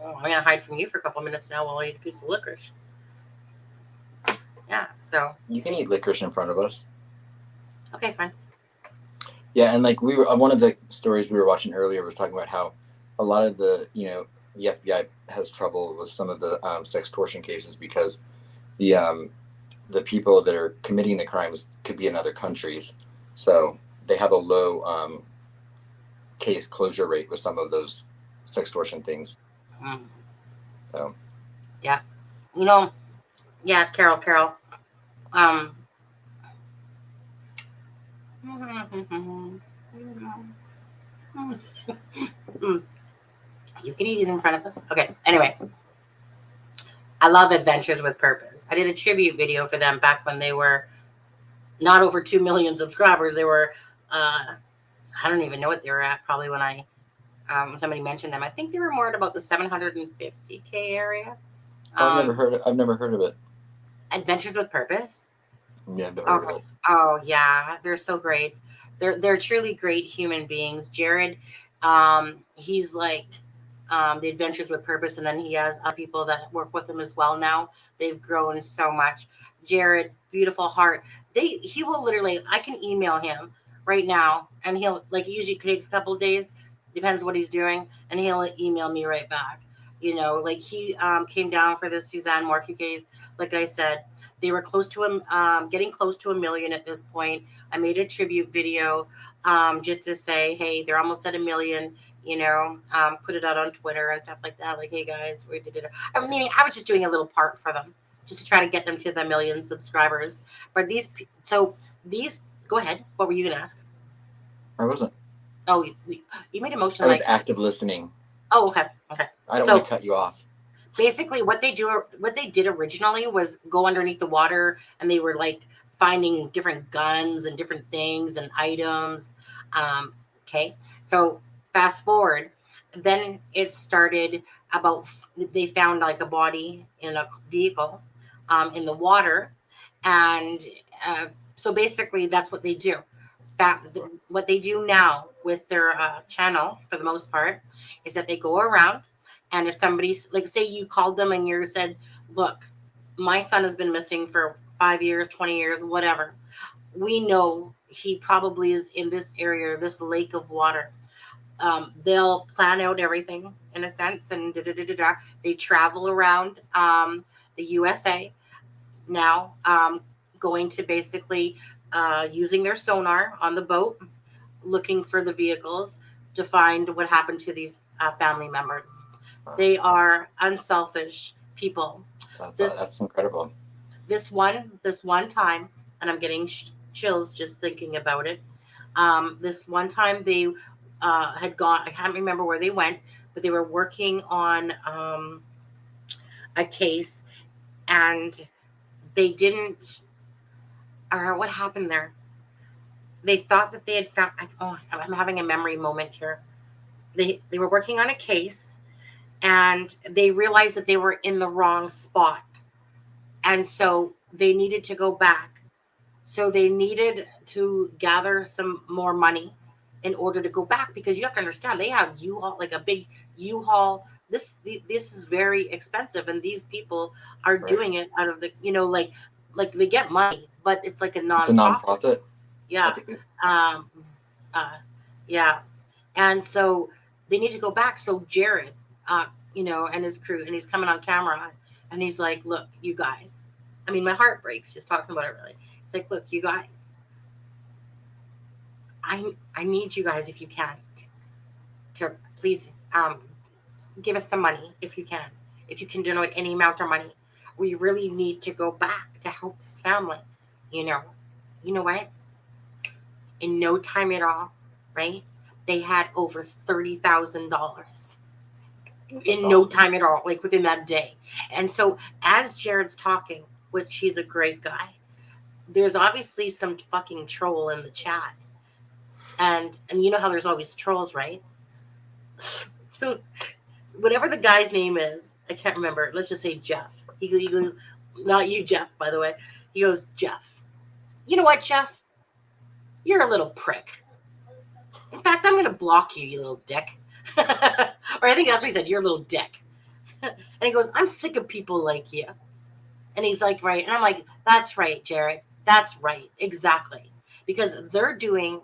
Oh, I'm going to hide from you for a couple of minutes now while I eat a piece of licorice. Yeah, so. You can eat licorice in front of us. Okay, fine. Yeah, and like we were, one of the stories we were watching earlier was talking about how a lot of the, the FBI has trouble with some of the sextortion cases because the people that are committing the crimes could be in other countries. So they have a low case closure rate with some of those sextortion things. Mm. So. Yeah. Yeah, Carol. You can eat it in front of us. Okay. Anyway, I love Adventures with Purpose. I did a tribute video for them back when they were not over 2 million subscribers. They were, I don't even know what they were at. Probably when somebody mentioned them. I think they were more at about the 750K area. I've never heard of it. Adventures with Purpose. Yeah, I've never heard of it. Oh yeah, they're so great. They're truly great human beings. Jared, he's like the Adventures with Purpose, and then he has other people that work with him as well now. They've grown so much. Jared, beautiful heart. He will literally, I can email him right now, and he'll, like, usually takes a couple of days, depends what he's doing, and he'll email me right back. You know, like he came down for the Suzanne Morphew case. Like I said, they were close to him, getting close to 1 million at this point. I made a tribute video just to say, hey, they're almost at 1 million. You know, put it out on Twitter and stuff like that. Like, hey guys, we did it. I mean, I was just doing a little part for them, just to try to get them to the 1 million subscribers. But these, go ahead. What were you gonna ask? I wasn't. Oh, you made a motion. I was like active listening. Oh, okay. Okay. I don't want to cut you off. Basically, what they did originally was go underneath the water, and they were like finding different guns and different things and items. Okay. So fast forward, then it started about they found like a body in a vehicle in the water, and so basically that's what they do. What they do now with their channel, for the most part, is that they go around, and if somebody's like, say you called them and you said, look, my son has been missing for 5 years, 20 years, whatever. We know he probably is in this area, this lake of water. They'll plan out everything in a sense, and they travel around the USA now, going to basically using their sonar on the boat, looking for the vehicles to find what happened to these family members. They are unselfish people. That's incredible. This one time, and I'm getting chills just thinking about it. This one time they had gone, I can't remember where they went, but they were working on a case, and they didn't, what happened there? They thought that they had found, I'm having a memory moment here. They were working on a case, and they realized that they were in the wrong spot. And so they needed to go back. So they needed to gather some more money in order to go back, because you have to understand, they have U-Haul, like a big U-Haul. This is very expensive, and these people are doing it out of the, you know, like they get money, but it's like a nonprofit. It's a nonprofit. Yeah. Yeah. And so they need to go back. So Jared, you know, and his crew, and he's coming on camera, and he's like, look, you guys, I mean, my heart breaks just talking about it, really. It's like, look, you guys, I need you guys, if you can, to please give us some money, if you can donate any amount of money. We really need to go back to help this family. You know what? In no time at all, right? They had over $30,000 in no time at all, like within that day. And so as Jared's talking, which he's a great guy, there's obviously some fucking troll in the chat. And you know how there's always trolls, right? So whatever the guy's name is, I can't remember. Let's just say Jeff. He goes, not you, Jeff, by the way. He goes, Jeff, you know what, Jeff? You're a little prick. In fact, I'm going to block you, you little dick. Or I think that's what he said, you're a little dick. And he goes, I'm sick of people like you. And he's like, right. And I'm like, that's right, Jared. That's right. Exactly. Because they're doing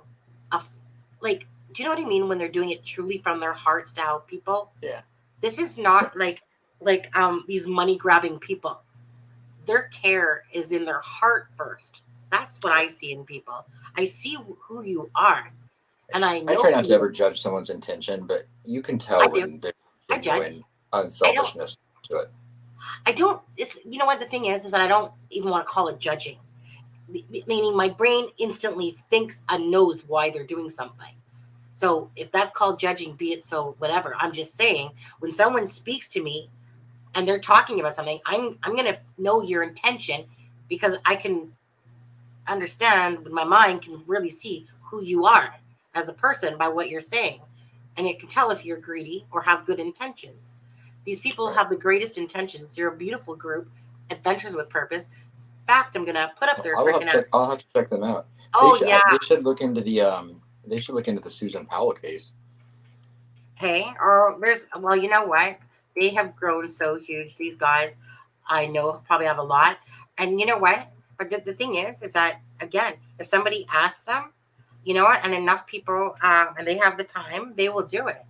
like, do you know what I mean? When they're doing it truly from their hearts to help people. Yeah. This is not like these money grabbing people. Their care is in their heart first. That's what I see in people. I see who you are. And I know I try not to ever judge someone's intention, but you can tell when they're doing unselfishness to it. I don't, you know what the thing is that I don't even want to call it judging. Meaning my brain instantly thinks and knows why they're doing something. So if that's called judging, be it so, whatever. I'm just saying, when someone speaks to me and they're talking about something, I'm going to know your intention, because I can understand, my mind can really see who you are as a person by what you're saying. And it can tell if you're greedy or have good intentions. These people have the greatest intentions. You're a beautiful group, Adventures with Purpose. In fact, I'm gonna put up their freaking ass. I'll have to check them out. Oh, they should look into the Susan Powell case. Hey, well, you know what? They have grown so huge. These guys, I know, probably have a lot. And you know what? But the thing is that, again, if somebody asks them, you know what, and enough people, and they have the time, they will do it.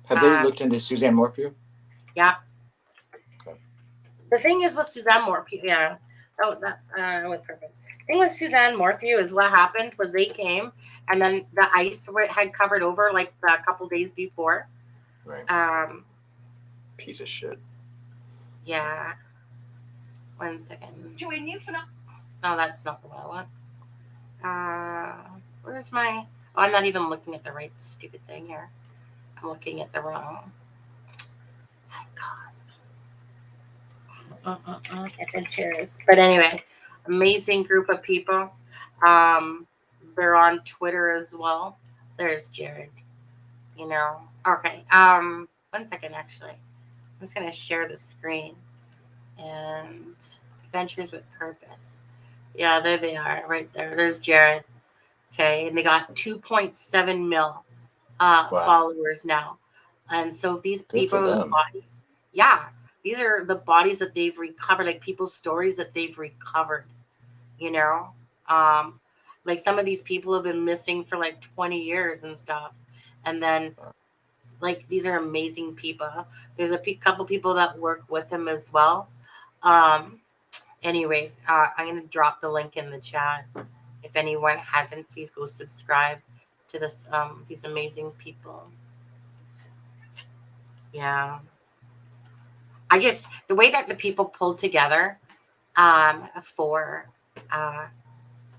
Have they looked into Suzanne Morphew? Yeah. Okay. The thing is with Suzanne Morphew, yeah. Oh, that with purpose. The thing with Suzanne Morphew is what happened was they came and then the ice had covered over like a couple days before. Right. Piece of shit. Yeah. 1 second. No, that's not the one I want. Where's my? Oh, I'm not even looking at the right stupid thing here. I'm looking at the wrong. My God. Adventures. But anyway, amazing group of people. They're on Twitter as well. There's Jared. You know. Okay. 1 second, actually. I'm just gonna share the screen. And Adventures with Purpose. Yeah, there they are, right there. There's Jared. Okay, and they got 2.7 mil followers now. And so these people are the bodies. Yeah, these are the bodies that they've recovered, like people's stories that they've recovered. You know, like some of these people have been missing for like 20 years and stuff. And then, like, these are amazing people. There's a couple people that work with him as well. Anyways, I'm going to drop the link in the chat. If anyone hasn't, please go subscribe to this these amazing people. Yeah. The way that the people pulled together for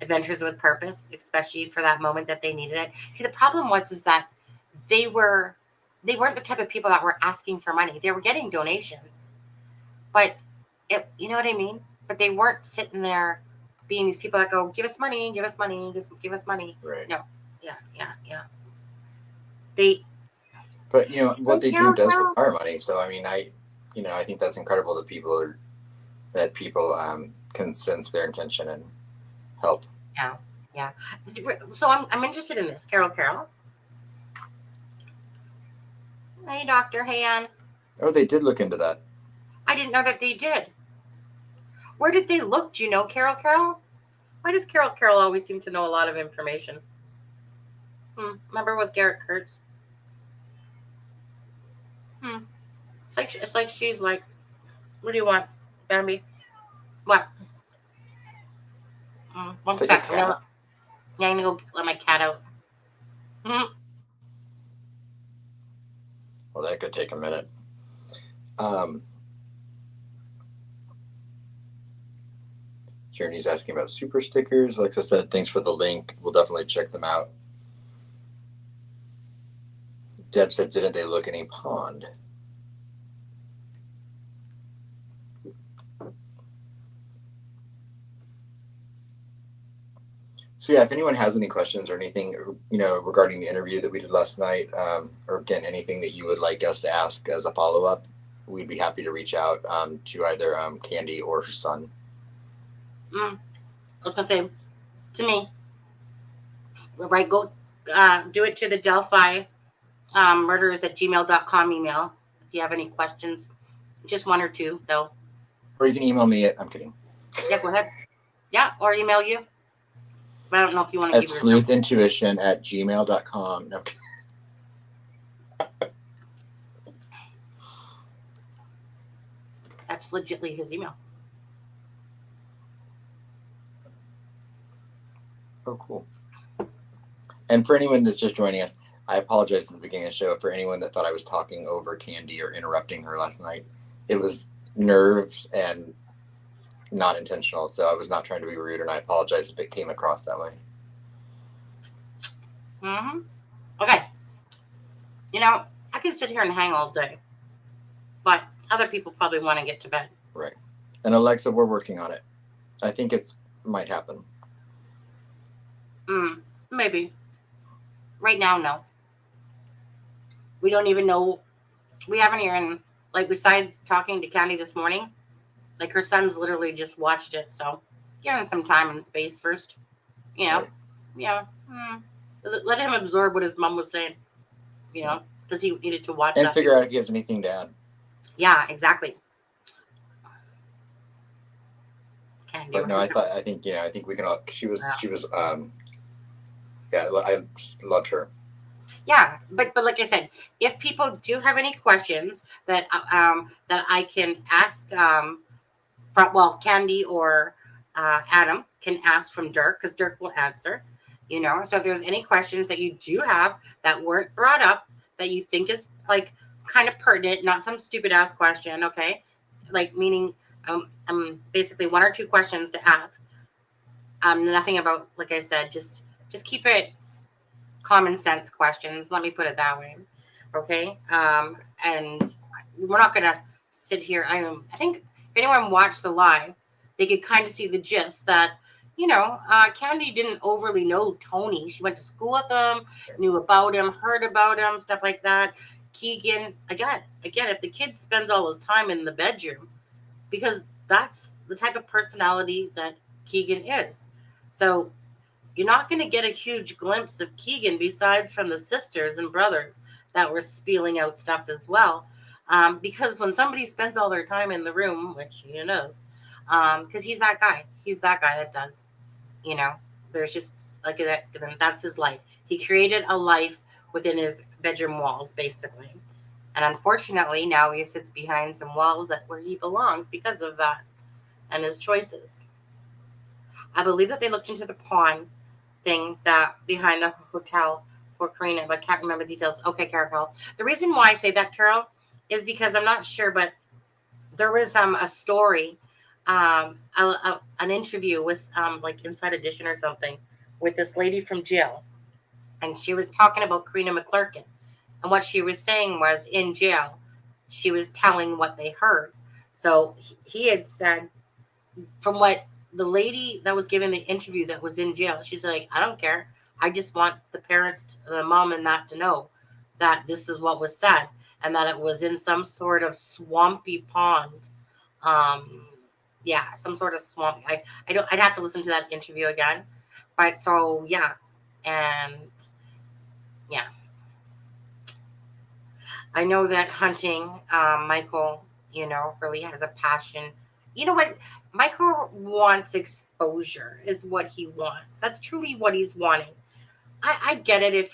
Adventures with Purpose, especially for that moment that they needed it. See, the problem is that they weren't the type of people that were asking for money. They were getting donations. But you know what I mean? But they weren't sitting there being these people that go, give us money, give us money, give us money. Right. No. Yeah. But you know what they do does require money. So I mean, I think that's incredible that people can sense their intention and help. Yeah. So I'm interested in this. Carol. Hey, doctor. Hey, Ann. Oh, they did look into that. I didn't know that they did. Where did they look? Do you know, Carol? Why does Carol always seem to know a lot of information? Remember with Garrett Kurtz? It's like she's like, what do you want, Bambi? What? 1 second. Yeah, I'm gonna go let my cat out. Well, that could take a minute. Journey's asking about super stickers. Like I said, thanks for the link. We'll definitely check them out. Deb said, didn't they look in a pond? So yeah, if anyone has any questions or anything, regarding the interview that we did last night, or again, anything that you would like us to ask as a follow-up, we'd be happy to reach out to either Candy or her son. I was gonna say to me, right? Go do it to the Delphi Murders at gmail.com email if you have any questions. Just one or two, though. Or you can email me I'm kidding. Yeah, go ahead. Yeah, or email you. But I don't know if you want to At sleuthintuition@gmail.com. No. That's legitly his email. Oh, cool. And for anyone that's just joining us, I apologize at the beginning of the show for anyone that thought I was talking over Candy or interrupting her last night. It was nerves and not intentional, so I was not trying to be rude, and I apologize if it came across that way. Okay. I could sit here and hang all day, but other people probably want to get to bed. Right. And Alexa, we're working on it. I think might happen. Maybe. Right now, no. We don't even know. We haven't even, besides talking to Candy this morning, her son's literally just watched it. So give him some time and space first. Right. Yeah. Let him absorb what his mom was saying, because he needed to watch and that. Figure out if he has anything to add. Yeah, exactly. Candy. But no, I think we can all, she was, I just loved her. Yeah, but like I said, if people do have any questions that I can ask from Candy or Adam can ask from Dirk, because Dirk will answer. You know, so if there's any questions that you do have that weren't brought up that you think is like kind of pertinent, not some stupid ass question, okay? Like meaning basically one or two questions to ask. Nothing about, like I said, just keep it common sense questions. Let me put it that way. Okay. And we're not gonna sit here. I think if anyone watched the live, they could kind of see the gist that, you know, Candy didn't overly know Tony. She went to school with him, knew about him, heard about him, stuff like that. Keegan, again, if the kid spends all his time in the bedroom, because that's the type of personality that Keegan is. So you're not going to get a huge glimpse of Keegan besides from the sisters and brothers that were spieling out stuff as well. Because when somebody spends all their time in the room, which he knows, because he's that guy that does, you know, there's just like that. That's his life. He created a life within his bedroom walls, basically. And unfortunately, now he sits behind some walls where he belongs because of that and his choices. I believe that they looked into the pawn thing that behind the hotel for Karina, but can't remember details. Okay, Carol. The reason why I say that, Carol, is because I'm not sure, but there was a story, an interview with like Inside Edition or something with this lady from jail, and she was talking about Karina McClurkin, and what she was saying was in jail, she was telling what they heard. So he had said, from what the lady that was giving the interview that was in jail, she's like, I don't care. I just want the parents, the mom and that to know that this is what was said and that it was in some sort of swampy pond. Yeah, some sort of swamp. I'd have to listen to that interview again. But so, yeah. And yeah. I know that hunting, Michael, you know, really has a passion. You know what? Michael wants exposure, is what he wants. That's truly what he's wanting. I get it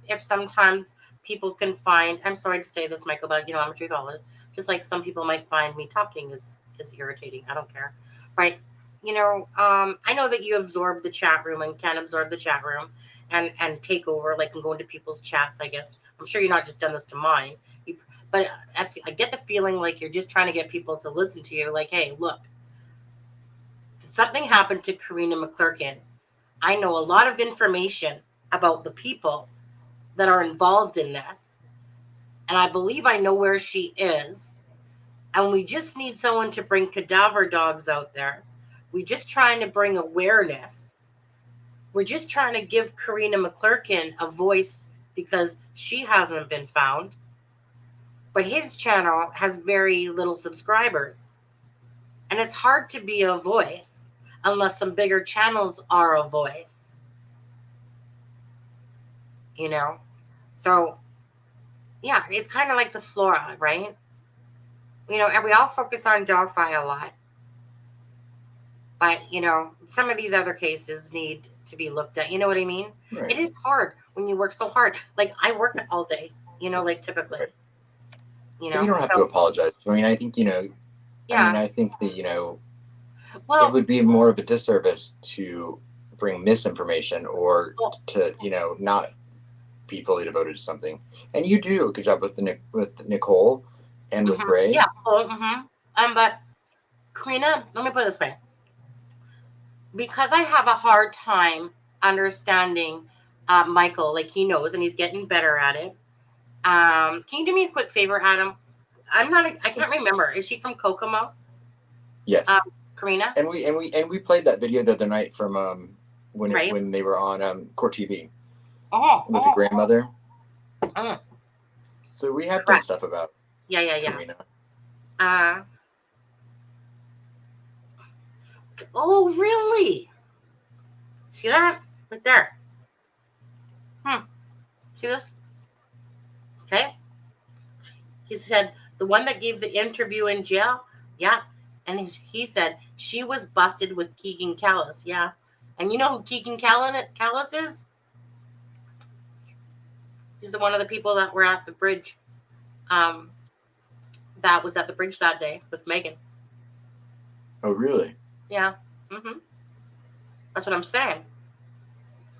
if sometimes people can find, I'm sorry to say this, Michael, but you know, I'm a truthologist. Just like some people might find me talking is irritating. I don't care. Right. You know, I know that you absorb the chat room and can absorb the chat room and take over, like, and go into people's chats, I guess. I'm sure you're not just done this to mine. But I get the feeling like you're just trying to get people to listen to you. Like, hey, look, something happened to Karina McClurkin. I know a lot of information about the people that are involved in this. And I believe I know where she is. And we just need someone to bring cadaver dogs out there. We're just trying to bring awareness. We're just trying to give Karina McClurkin a voice because she hasn't been found. But his channel has very little subscribers. And it's hard to be a voice unless some bigger channels are a voice. You know? So, yeah, it's kind of like the flora, right? You know, and we all focus on Delphi a lot. But, you know, some of these other cases need to be looked at. You know what I mean? Right. It is hard when you work so hard. Like, I work all day, you know, like typically. Right. You But know, you don't have to apologize. I mean, I think, you know, yeah. I mean, I think that, you know, Well, it would be more of a disservice to bring misinformation or to, you know, not be fully devoted to something. And you do a good job with Nicole and with Ray. Yeah. But Karina, let me put it this way. Because I have a hard time understanding Michael, like he knows, and he's getting better at it. Can you do me a quick favor, Adam? I can't remember. Is she from Kokomo? Yes. Karina? And we played that video the other night from when they were on Court TV with the grandmother. So we have done stuff about Karina. Oh, really? See that? Right there. See this? Okay. He said, the one that gave the interview in jail? Yeah. And he said, she was busted with Keegan Callis. Yeah. And you know who Keegan Callis is? He's the one of the people that were at the bridge. That was at the bridge that day with Megan. Oh, really? Yeah. That's what I'm saying.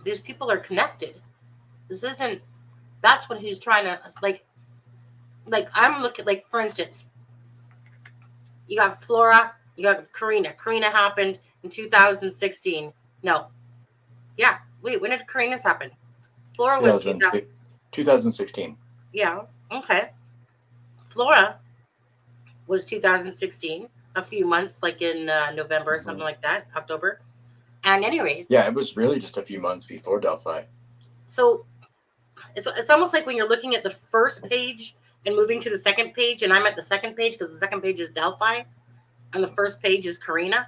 These people are connected. This isn't. That's what he's trying to like. I'm looking like, for instance, you got Flora, you got Karina. Karina happened in 2016. No. Yeah. Wait, when did Karina's happen? Flora was 2016. Yeah. Okay. Flora was 2016. A few months, like in November or something like that, October. And anyways. Yeah, it was really just a few months before Delphi. So it's almost like when you're looking at the first page and moving to the second page, and I'm at the second page because the second page is Delphi, and the first page is Karina,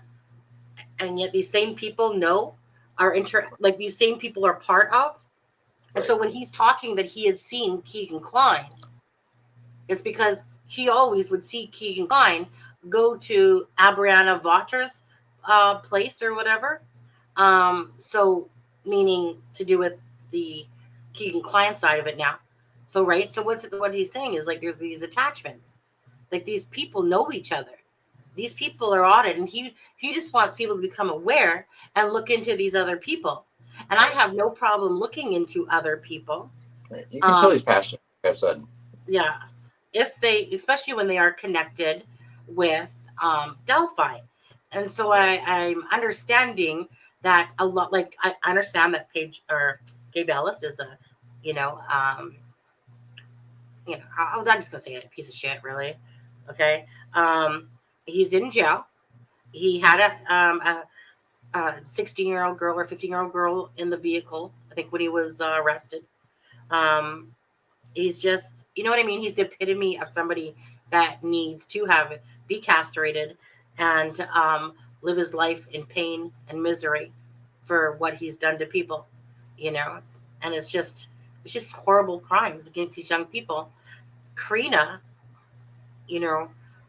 and yet these same people these same people are part of. And so when he's talking that he has seen Keegan Klein, it's because he always would see Keegan Klein go to Abrianna Vacher's place or whatever. So meaning to do with the Keegan Klein side of it now. So, right. So what he's saying is like, there's these attachments, like these people know each other. These people are on it. And he just wants people to become aware and look into these other people. And I have no problem looking into other people. Right. You can tell he's passionate, like I said. Yeah. Especially when they are connected with Delphi. And so I'm understanding that a lot, like I understand that Gabe Ellis is I'm just gonna say it, a piece of shit, really. Okay. He's in jail. He had a 16-year-old girl or 15-year-old girl in the vehicle, I think, when he was arrested. He's just, you know what I mean? He's the epitome of somebody that needs to be castrated and live his life in pain and misery for what he's done to people, and it's just horrible crimes against these young people. Karina,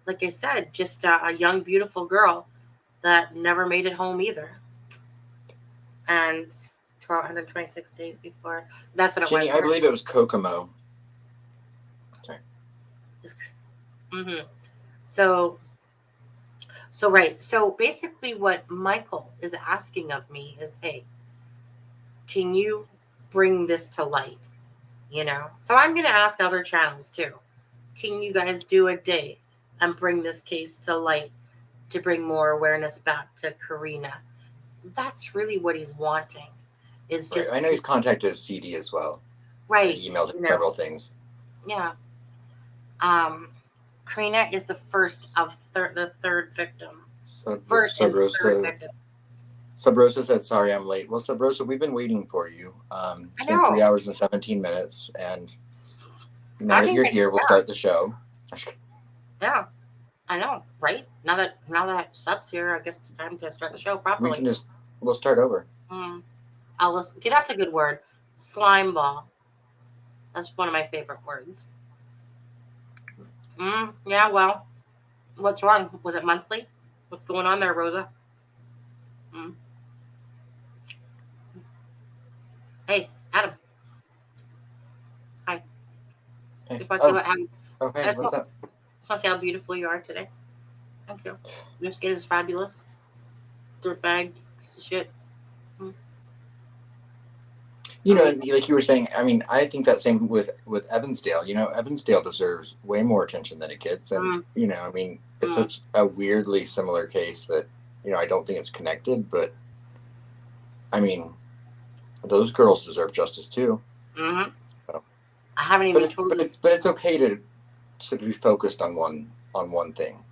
like I said, just a young, beautiful girl that never made it home either. And 126 days before. That's what it Jenny, was. I believe it was Kokomo. Sorry. So right. So basically what Michael is asking of me is, hey, can you bring this to light? So I'm going to ask other channels too. Can you guys do a day and bring this case to light to bring more awareness back to Karina? That's really what he's wanting. Is just I know he's contacted his CD as well. Right. He emailed him several things. Yeah. Karina is the first of the third victim. First and third victim. Subrosa said, sorry, I'm late. Well, Subrosa, we've been waiting for you. It's been 3 hours and 17 minutes. And now that you're here, we'll start the show. Yeah, I know, right? Now that Sub's here, I guess it's time to start the show properly. We'll start over. I'll listen. Okay, that's a good word. Slime ball. That's one of my favorite words. Yeah, well, what's wrong? Was it monthly? What's going on there, Rosa? Hey, Adam. Hi. Hey. Just want to see what's up? Just want to see how beautiful you are today. Thank you. Your skin is fabulous. Dirtbag, piece of shit. Like you were saying, I mean, I think that same with Evansdale. Evansdale deserves way more attention than it gets. And, I mean, it's such a weirdly similar case that, I don't think it's connected. But, I mean, those girls deserve justice too. So. I haven't even told you. But it's okay to be focused on one thing,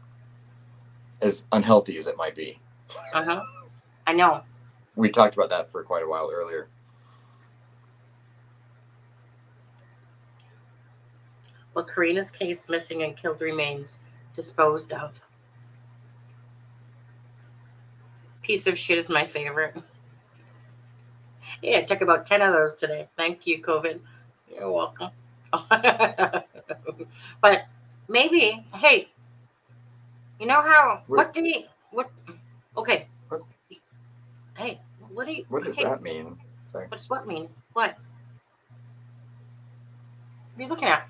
as unhealthy as it might be. I know. We talked about that for quite a while earlier. Well, Karina's case, missing and killed, remains disposed of. Piece of shit is my favorite. Yeah, I took about 10 of those today. Thank you, COVID. You're welcome. But maybe, hey, you know how, okay. Hey, what do you, what does that mean? Sorry. What does what mean? What? are you looking at?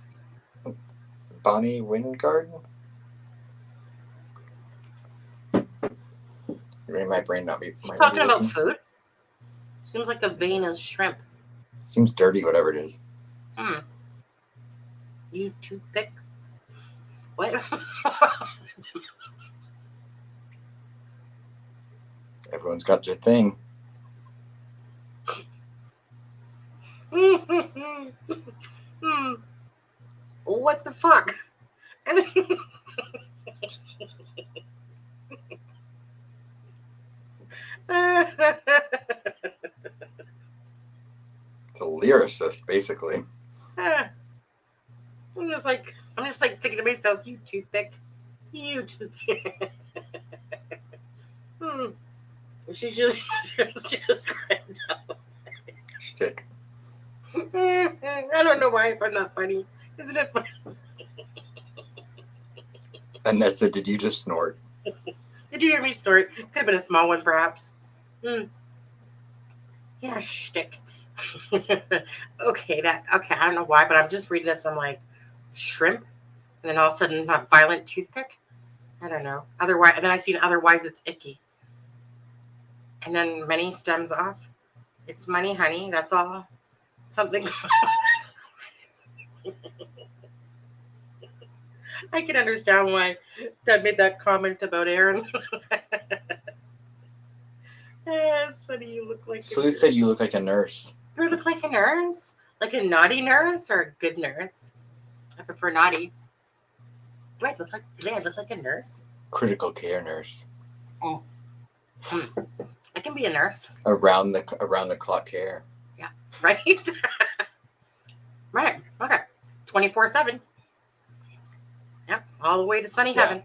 Bonnie Wingard? My brain not be. She's talking about food. Seems like a vein of shrimp. Seems dirty, whatever it is. You toothpick? What? Everyone's got their thing. What the fuck? It's a lyricist, basically. I'm just like thinking to myself, you toothpick. You toothpick. She's just cracked up. Shtick. I don't know why I find that funny. Isn't it funny? Annette said, did you just snort? Did you hear me snort? Could have been a small one, perhaps. Yeah, shtick. Okay, I don't know why, but I'm just reading this and I'm like, shrimp? And then all of a sudden, a violent toothpick? I don't know. Otherwise, and then I seen otherwise it's icky. And then many stems off. It's money, honey. That's all. Something. I can understand why Dad made that comment about Aaron. Sonny, you look like. Sleuth said you look like a nurse. Do I look like a nurse? Like a naughty nurse or a good nurse? I prefer naughty. Do I look like a nurse? Critical care nurse. Oh. I can be a nurse. Around the clock care. Yeah. Right? Right. Okay. 24/7. Yep. All the way to sunny heaven.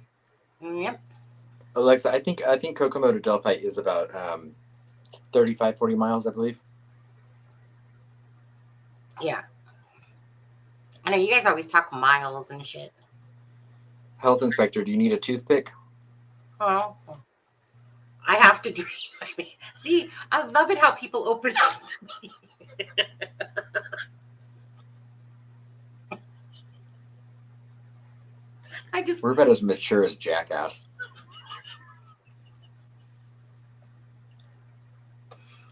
Yep. Alexa, I think Kokomo to Delphi is about 35, 40 miles, I believe. Yeah. I know you guys always talk miles and shit. Health inspector, do you need a toothpick? Oh. I have to dream. See, I love it how people open up to me. We're about as mature as Jackass.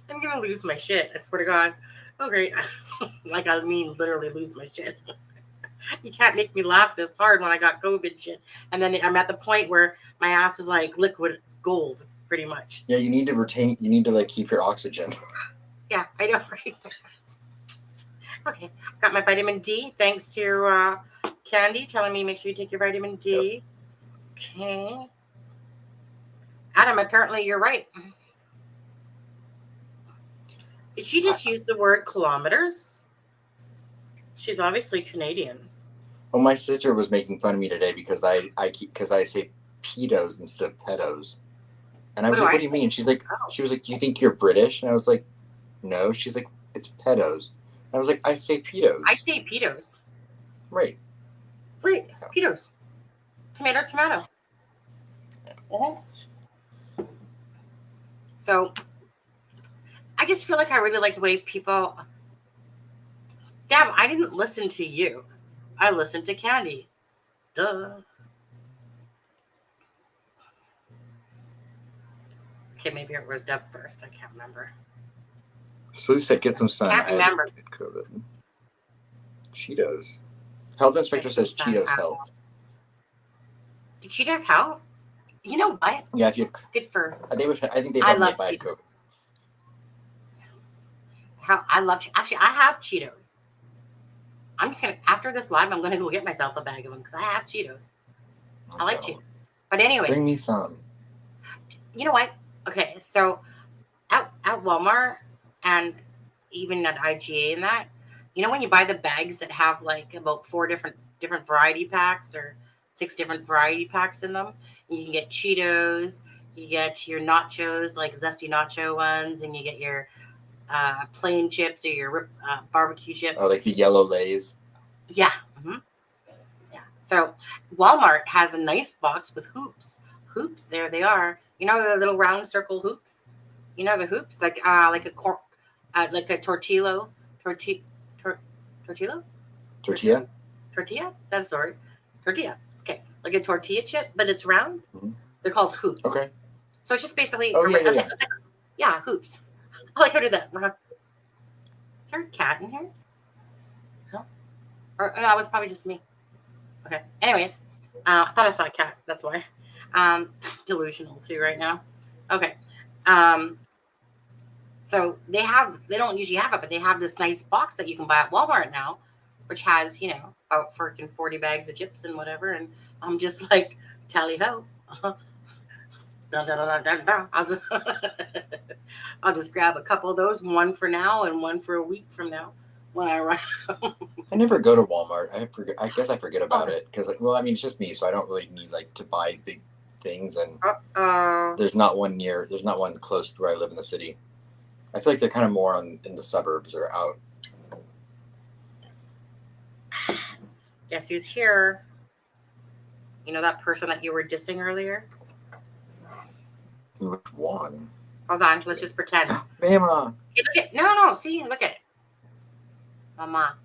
I'm gonna lose my shit. I swear to God. Oh great. Like I mean literally lose my shit. You can't make me laugh this hard when I got COVID shit. And then I'm at the point where my ass is like liquid gold, pretty much. Yeah, you need to like keep your oxygen. Yeah, I know, right? Okay. Got my vitamin D thanks to Candy telling me make sure you take your vitamin D. Yep. Okay. Adam, apparently you're right. Did she just use the word kilometers? She's obviously Canadian. Well, my sister was making fun of me today because I say pedos instead of pedos. And I was like, what do you mean? She was like, do you think you're British? And I was like, no. She's like, it's pedos. And I was like, I say pedos. I say pedos. Right. Right. Pedos. Tomato, tomato. So I just feel like I really like the way people. Damn, I didn't listen to you. I listened to Candy. Duh. Okay, maybe it was Deb first. I can't remember. So you said get some sun. Can't remember. COVID. Cheetos. Health inspector says Cheetos help. Did Cheetos help? You know what? Yeah, if you have good for. I think they help me if I had COVID. I love. Actually, I have Cheetos. I'm just gonna after this live. I'm gonna go get myself a bag of them because I have Cheetos. I like Cheetos. But anyway, bring me some. You know what? Okay, so at Walmart and even at IGA and that, you know when you buy the bags that have like about 4 different variety packs or 6 different variety packs in them, you can get Cheetos, you get your nachos like zesty nacho ones, and you get your plain chips or your barbecue chips. Oh, like the yellow Lays. Yeah. Mm-hmm. Yeah. So Walmart has a nice box with hoops. Hoops, there they are. You know the little round circle hoops. You know the hoops like a tortillo. Tortillo. Tortilla? Tortilla? That's the word. Tortilla. Okay. Like a tortilla chip, but it's round. They're called hoops. Okay. So it's just basically, Yeah. hoops. I like how to do that. Is there a cat in here? Huh? Or no, that was probably just me. Okay. Anyways, I thought I saw a cat. That's why. Delusional too right now. Okay. So they don't usually have it, but they have this nice box that you can buy at Walmart now, which has, about freaking 40 bags of chips and whatever. And I'm just like, tally ho. I'll just grab a couple of those, one for now and one for a week from now when I run. I never go to Walmart. I guess I forget about it because, it's just me, so I don't really need to buy big things. And there's not one close to where I live in the city. I feel like they're kind of more in the suburbs or out. Guess who's here? You know that person that you were dissing earlier? Which one? Hold on, let's just pretend. Mama. Hey, no, see, look at it. Mama.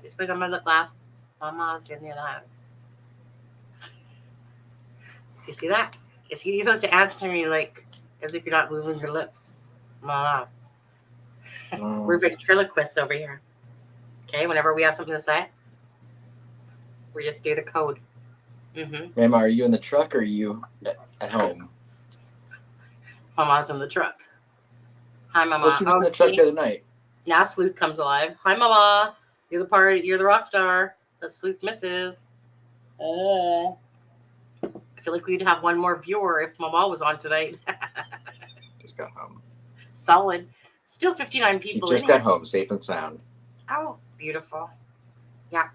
Just pick up my lip gloss. Mama's in the house. You see that? You're supposed to answer me as if you're not moving your lips. Mama. We're ventriloquists over here. Okay, whenever we have something to say, we just do the code. Mama, are you in the truck or are you at home? Mama's in the truck. Hi, Mama. Well, she was in the truck the other night. Now Sleuth comes alive. Hi, Mama. You're the rock star that Sleuth misses. Oh. I feel like we'd have one more viewer if Mama was on tonight. Just got home. Solid. Still 59 people. She just got home, safe and sound. Oh, beautiful. Yeah.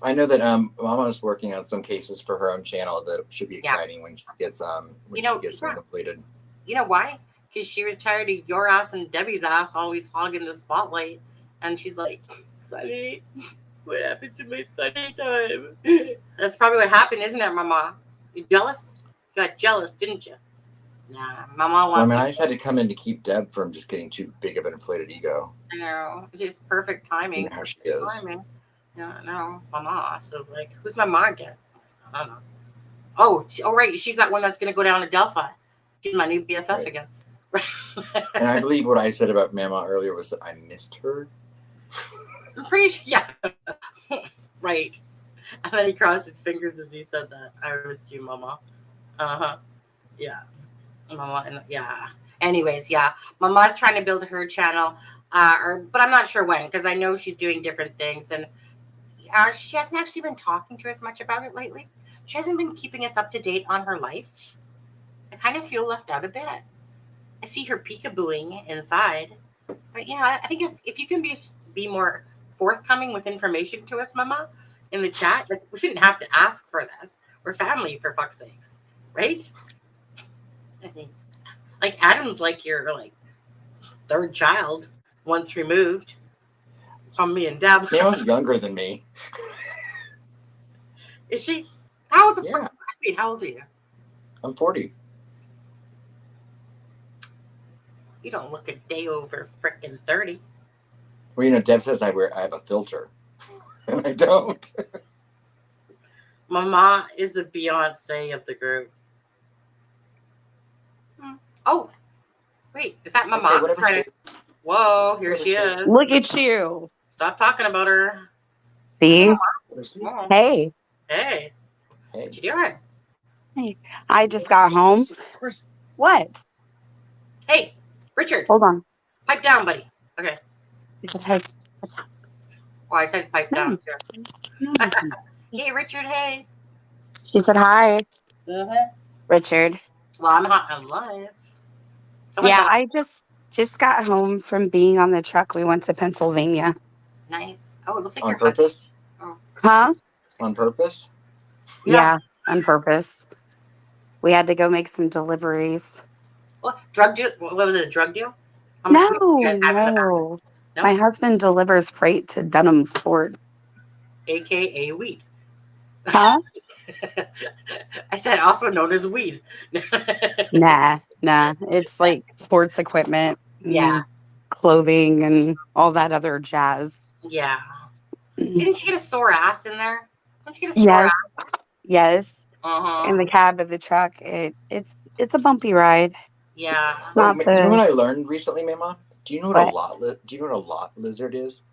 I know that Mama's working on some cases for her own channel that should be exciting when she gets them completed. You know why? Because she was tired of your ass and Debbie's ass always hogging the spotlight, and she's like, "Sunny, what happened to my Sunny time?" That's probably what happened, isn't it, Mama? You jealous? You got jealous, didn't you? Nah, Mama wants. I just had to come in to keep Deb from just getting too big of an inflated ego. I know, it's just perfect timing. You know how she is. Timing. Yeah, no, Mama. So it's like, who's my mom again? I don't know. Oh, right. She's that one that's going to go down to Delphi. She's my new BFF again. And I believe what I said about Mama earlier was that I missed her. I'm pretty sure. Yeah. Right. And then he crossed his fingers as he said that. I missed you, Mama. Yeah. Mama. And yeah. Anyways, yeah. Mama's trying to build her channel. But I'm not sure when, because I know she's doing different things. And she hasn't actually been talking to us much about it lately. She hasn't been keeping us up to date on her life. I kind of feel left out a bit. I see her peekabooing inside. But yeah, I think if you can be more forthcoming with information to us, Mama, in the chat, we shouldn't have to ask for this. We're family, for fuck's sakes. Right? I mean, Adam's your third child once removed from me and Deb. Mama's younger than me. Is she? How old how old are you? I'm 40. You don't look a day over frickin' 30. Well, Deb says I have a filter. And I don't. Mama is the Beyonce of the group. Oh, wait, is that Mama? Okay, whoa, here she is. Look at you. Stop talking about her. See? Oh. Hey. Hey. What you doing? Hey. I just got home. What? Hey, Richard. Hold on. Pipe down, buddy. Okay. Hey. Oh, I said pipe down too. Hey, Richard. Hey. She said hi. Uh-huh. Richard. Well, I'm hot and live. I just got home from being on the truck. We went to Pennsylvania. Nice. Oh, it looks like on you're purpose. Huh? On purpose. Yeah, on purpose. We had to go make some deliveries. What drug deal? What was it? A drug deal? How much weed you guys have in the back? No. My husband delivers freight to Dunham Sport. AKA weed. Huh? I said also known as weed. Nah. It's like sports equipment, Yeah, clothing, and all that other jazz. Yeah. Didn't you get a sore ass in there? Don't you get a sore Yes, ass? yes. Uh-huh. In the cab of the truck, it's a bumpy ride. Yeah. Not You know what the I learned recently, Mama? Do you know what a what? lot? Do you know what a lot lizard is?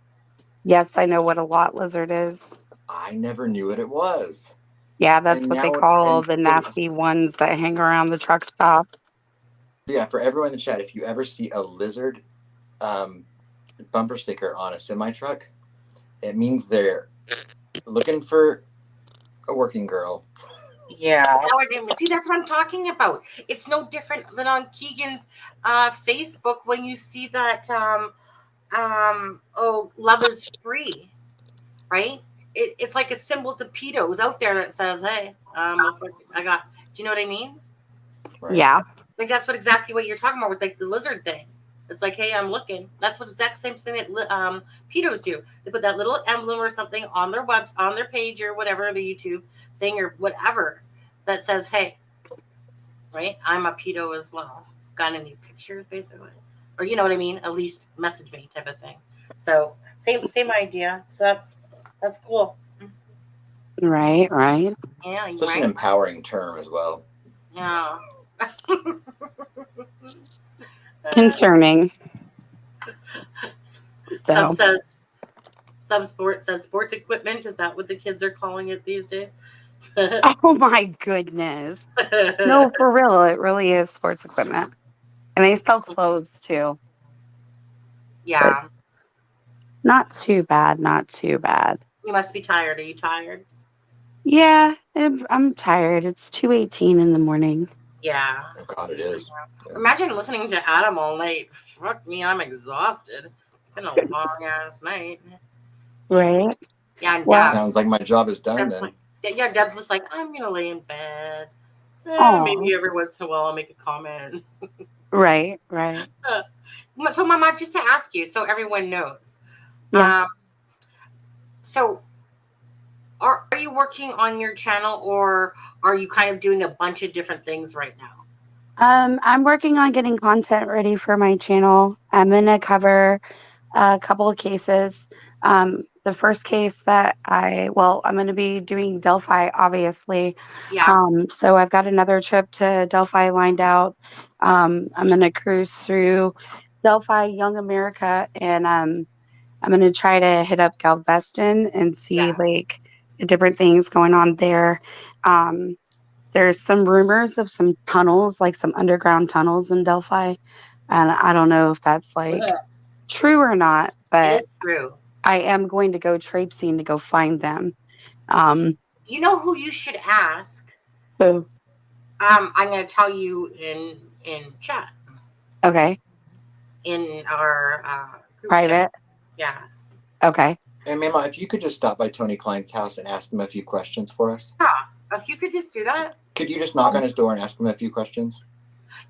Yes, I know what a lot lizard is. I never knew what it was. Yeah, that's And what they now, call and the so, nasty ones that hang around the truck stop. yeah, for everyone in the chat, if you ever see a lizard bumper sticker on a semi truck, it means they're looking for a working girl. Yeah. See, that's what I'm talking about. It's no different than on Keegan's Facebook when you see that love is free, right? It's like a symbol to pedos out there that says, hey, I got, do you know what I mean? Right. Yeah. Like that's exactly what you're talking about with like the lizard thing. It's like, hey, I'm looking. That's what exact same thing that pedos do. They put that little emblem or something on their on their page or whatever, the YouTube thing or whatever that says, hey, right, I'm a pedo as well. Got any pictures, basically, or you know what I mean? At least message me type of thing. So same idea. So that's cool. Right. Yeah, you're Such right. an empowering term as well. Yeah. Concerning. Sub So. says, Subsport says sports equipment. Is that what the kids are calling it these days? Oh my goodness. No, for real. It really is sports equipment. And they sell clothes too. Yeah. But not too bad. Not too bad. You must be tired. Are you tired? Yeah, I'm tired. It's 2:18 in the morning. Yeah. Oh God, it is. Imagine listening to Adam all night. Fuck me, I'm exhausted. It's been a long ass night. Right. Yeah, and Well, Deb. Sounds like my job is done Deb's then. like, yeah, Deb's just like, I'm gonna lay in bed. Aw. Maybe every once in a while I'll make a comment. Right. So, Mama, just to ask you, so everyone knows. Yeah. So, are you working on your channel, or are you kind of doing a bunch of different things right now? I'm working on getting content ready for my channel. I'm gonna cover a couple of cases. The first case that I'm gonna be doing Delphi, obviously. Yeah. So I've got another trip to Delphi lined out. I'm gonna cruise through Delphi, Young America, and I'm gonna try to hit up Galveston and see like the different things going on there. There's some rumors of some tunnels, like some underground tunnels in Delphi. And I don't know if that's like true or not, It but is true. I am going to go traipsing to go find them. You know who you should ask? So I'm going to tell you in chat, okay. in our group Private. chat. Yeah. Okay. And Mama, if you could just stop by Tony Klein's house and ask him a few questions for us. Yeah. If you could just do that. Could you just knock on his door and ask him a few questions?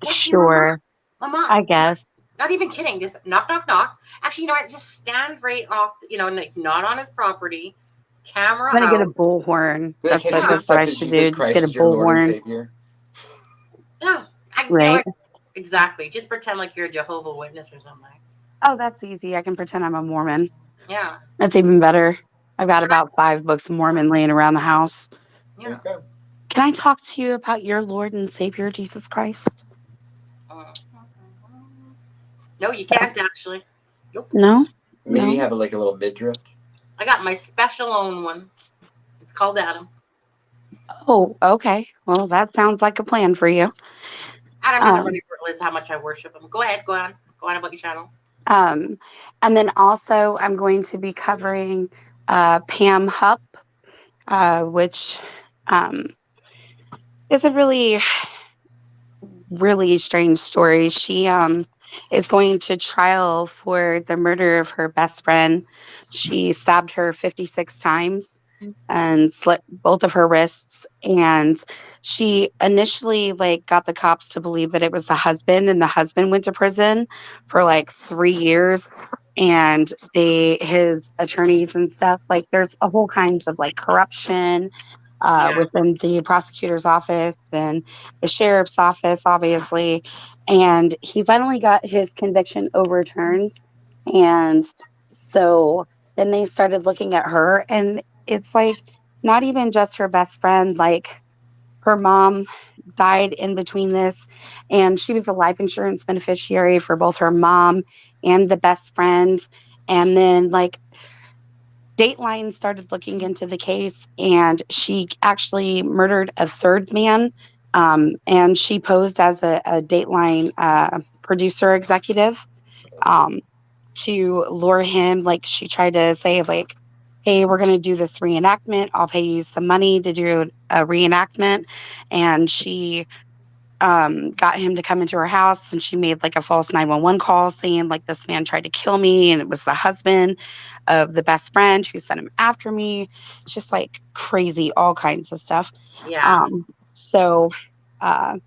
Sure. Mama, I guess. Not even kidding. Just knock, knock, knock. Actually, you know what? Just stand right off, like not on his property. Camera I'm gonna get a out. bullhorn. Like, That's have what you that's what I accepted should Jesus do. Just Christ get a as your Lord and bullhorn. Savior? Yeah. You know Right. what? Exactly. Just pretend like you're a Jehovah's Witness or something. Oh, that's easy. I can pretend I'm a Mormon. Yeah. That's even better. I've got about 5 books of Mormon laying around the house. Yeah. Can I talk to you about your Lord and Savior, Jesus Christ? No, you can't actually. Nope. No? Maybe No? have a little midriff. I got my special own one. It's called Adam. Oh, okay. Well, that sounds like a plan for you. Adam doesn't really realize how much I worship him. Go ahead. Go on. Go on about your channel. And then also I'm going to be covering Pam Hupp, which is a really, really strange story. She is going to trial for the murder of her best friend. She stabbed her 56 times and slit both of her wrists, and she initially got the cops to believe that it was the husband, and the husband went to prison for 3 years, and his attorneys and stuff, there's a whole kinds of corruption within the prosecutor's office and the sheriff's office, obviously. And he finally got his conviction overturned. And so then they started looking at her, and it's like not even just her best friend, like her mom died in between this, and she was a life insurance beneficiary for both her mom and the best friend. And then like Dateline started looking into the case, and she actually murdered a third man. And she posed as a Dateline producer executive to lure him. Like she tried to say, like, "Hey, we're going to do this reenactment. I'll pay you some money to do a reenactment." And she got him to come into her house, and she made like a false 911 call saying like this man tried to kill me, and it was the husband of the best friend who sent him after me. It's just like crazy, all kinds of stuff. Yeah. So I'm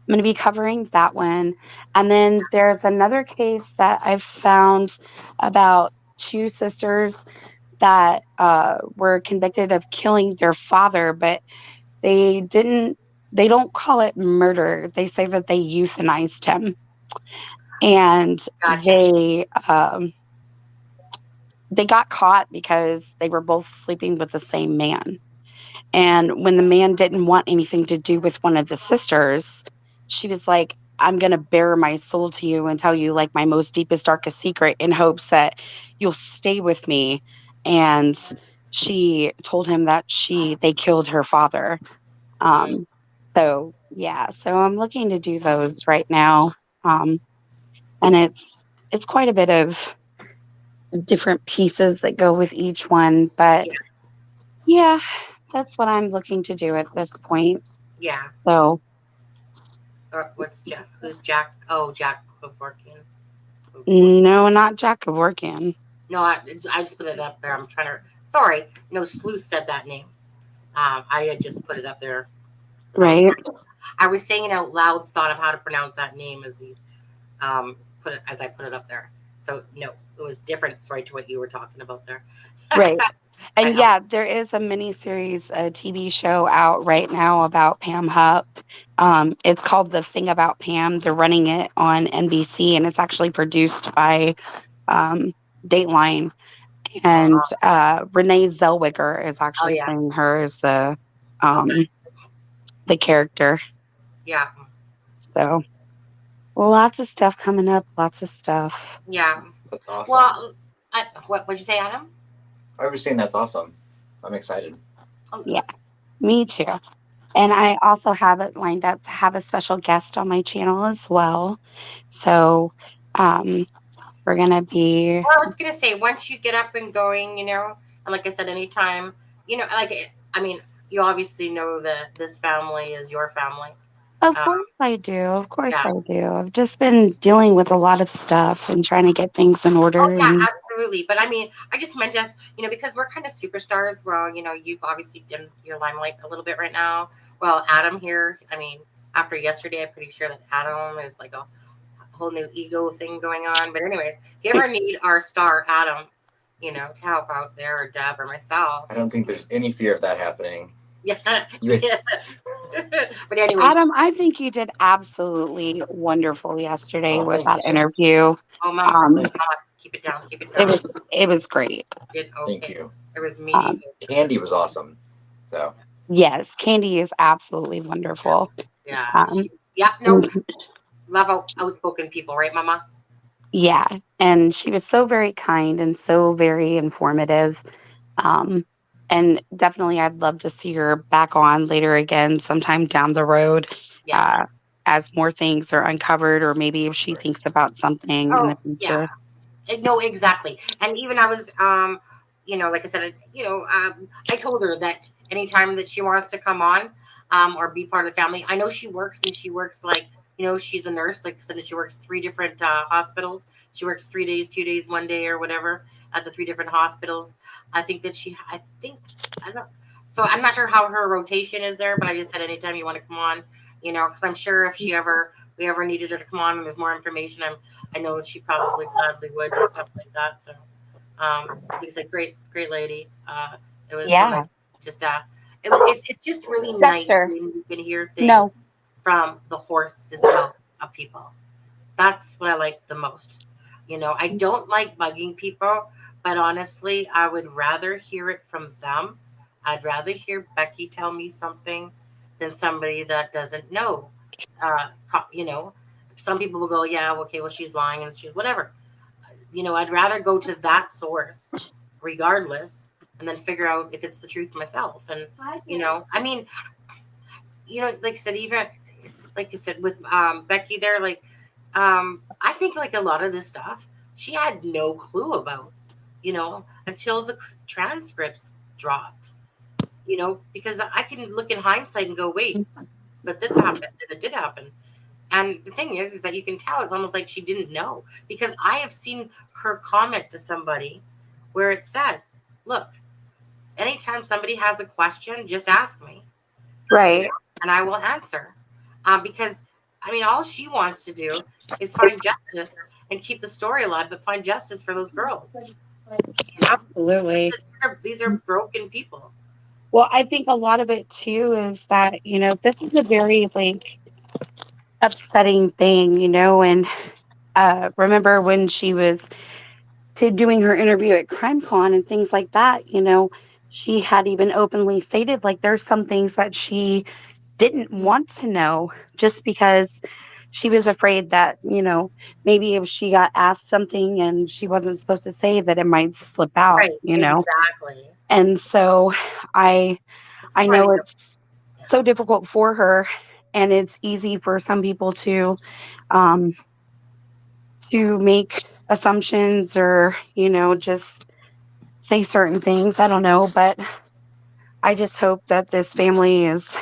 going to be covering that one. And then there's another case that I've found about two sisters that were convicted of killing their father, but they don't call it murder. They say that they euthanized him. And they got caught because they were both sleeping with the same man. And when the man didn't want anything to do with one of the sisters, she was like, "I'm going to bare my soul to you and tell you like my most deepest, darkest secret in hopes that you'll stay with me." And she told him that they killed her father. So yeah, so I'm looking to do those right now. And it's quite a bit of different pieces that go with each one, but yeah, that's what I'm looking to do at this point. Yeah. So What's Jack? Who's Jack? Oh, Jack Kevorkian. no, not Jack Kevorkian. No, I just put it up there. I'm trying to. Sorry, no, Sleuth said that name. I had just put it up there. Right. I was saying it out loud, thought of how to pronounce that name as he put it as I put it up there. So no, it was different. Sorry to what you were talking about there. Right. And yeah, there is a miniseries, a TV show out right now about Pam Hupp. It's called The Thing About Pam. They're running it on NBC, and it's actually produced by Dateline. And Renee Zellweger is actually playing her as the character. Yeah. So lots of stuff coming up. Lots of stuff. Yeah. That's awesome. Well, what'd you say, Adam? I was saying that's awesome. I'm excited. Yeah, me too. And I also have it lined up to have a special guest on my channel as well. So we're going to be... Well, I was going to say, once you get up and going, and like I said, anytime, I mean, you obviously know that this family is your family. Of course I do. Of course I do. I've just been dealing with a lot of stuff and trying to get things in order. Oh, yeah, absolutely. But I mean, I just meant us, because we're kind of superstars. Well, you've obviously done your limelight a little bit right now. Well, Adam here, I mean, after yesterday, I'm pretty sure that Adam is like a whole new ego thing going on. But anyways, if you ever need our star, Adam, to help out there, or Deb or myself. I don't think there's any fear of that happening. Yeah. But anyways, Adam, I think you did absolutely wonderful yesterday with that interview. Oh, Mom, keep it down. Keep it down. It was great. Thank you. It was me. Candy was awesome. So yes, Candy is absolutely wonderful. Yeah. Love outspoken people, right, Mama? Yeah, and she was so very kind and so very informative. And definitely, I'd love to see her back on later again sometime down the road, as more things are uncovered, or maybe if she thinks about something in the future. Yeah. No, exactly. And even I was, like I said, I told her that anytime that she wants to come on, or be part of the family, I know she works like, she's a nurse. Like I said, she works 3 different hospitals. She works 3 days, 2 days, 1 day, or whatever at the 3 different hospitals. I don't know. So I'm not sure how her rotation is there, but I just said anytime you want to come on, because I'm sure if we ever needed her to come on and there's more information, I know she probably gladly would and stuff like that. So, like I said, great lady. It was it's just really nice when you can hear things from the horse's mouths of people. That's what I like the most. I don't like bugging people, But honestly, I would rather hear it from them. I'd rather hear Becky tell me something than somebody that doesn't know. You know, some people will go, yeah, okay, well, she's lying and she's whatever. You know, I'd rather go to that source regardless and then figure out if it's the truth myself. And, you know, I mean, you know, like I said, even like you said with Becky there, like I think like a lot of this stuff she had no clue about, you know, until the transcripts dropped, you know, because I can look in hindsight and go, wait, but this happened and it did happen. And the thing is that you can tell it's almost like she didn't know, because I have seen her comment to somebody where it said, look, anytime somebody has a question, just ask me. Right. And I will answer. Because, I mean, all she wants to do is find justice and keep the story alive, but find justice for those girls. Absolutely. These are broken people. Well, I think a lot of it too is that, you know, this is a very like upsetting thing, you know, and remember when she was doing her interview at CrimeCon and things like that, you know, she had even openly stated like there's some things that she didn't want to know just because she was afraid that, you know, maybe if she got asked something and she wasn't supposed to say that it might slip out, Right, you know. exactly. And so I know why it's so difficult for her, and it's easy for some people to make assumptions or, you know, just say certain things. I don't know, but I just hope that this family is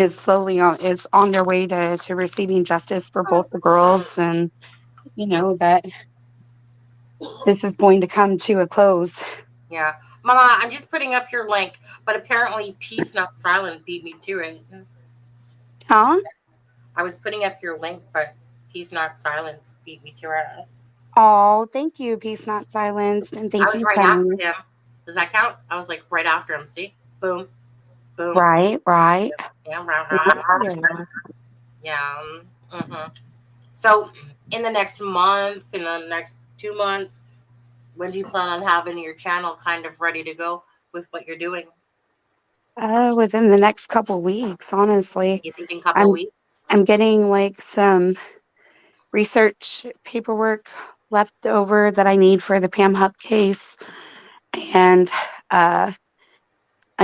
slowly on their way to receiving justice for both the girls, and you know that this is going to come to a close. Yeah. Mama, I'm just putting up your link, but apparently Peace Not Silent beat me to it. Huh? I was putting up your link, but Peace Not Silence beat me to it. Oh, thank you, Peace Not Silenced, and thank I was you, right Penny. after him. Does that count? I was like right after him. See? Boom. Boom. Right. Yeah, right. Yeah. So, in the next month, in the next 2 months, when do you plan on having your channel kind of ready to go with what you're doing? Within the next couple weeks, honestly. You thinking couple weeks? I'm getting like some research paperwork left over that I need for the Pam Hub case, and I'm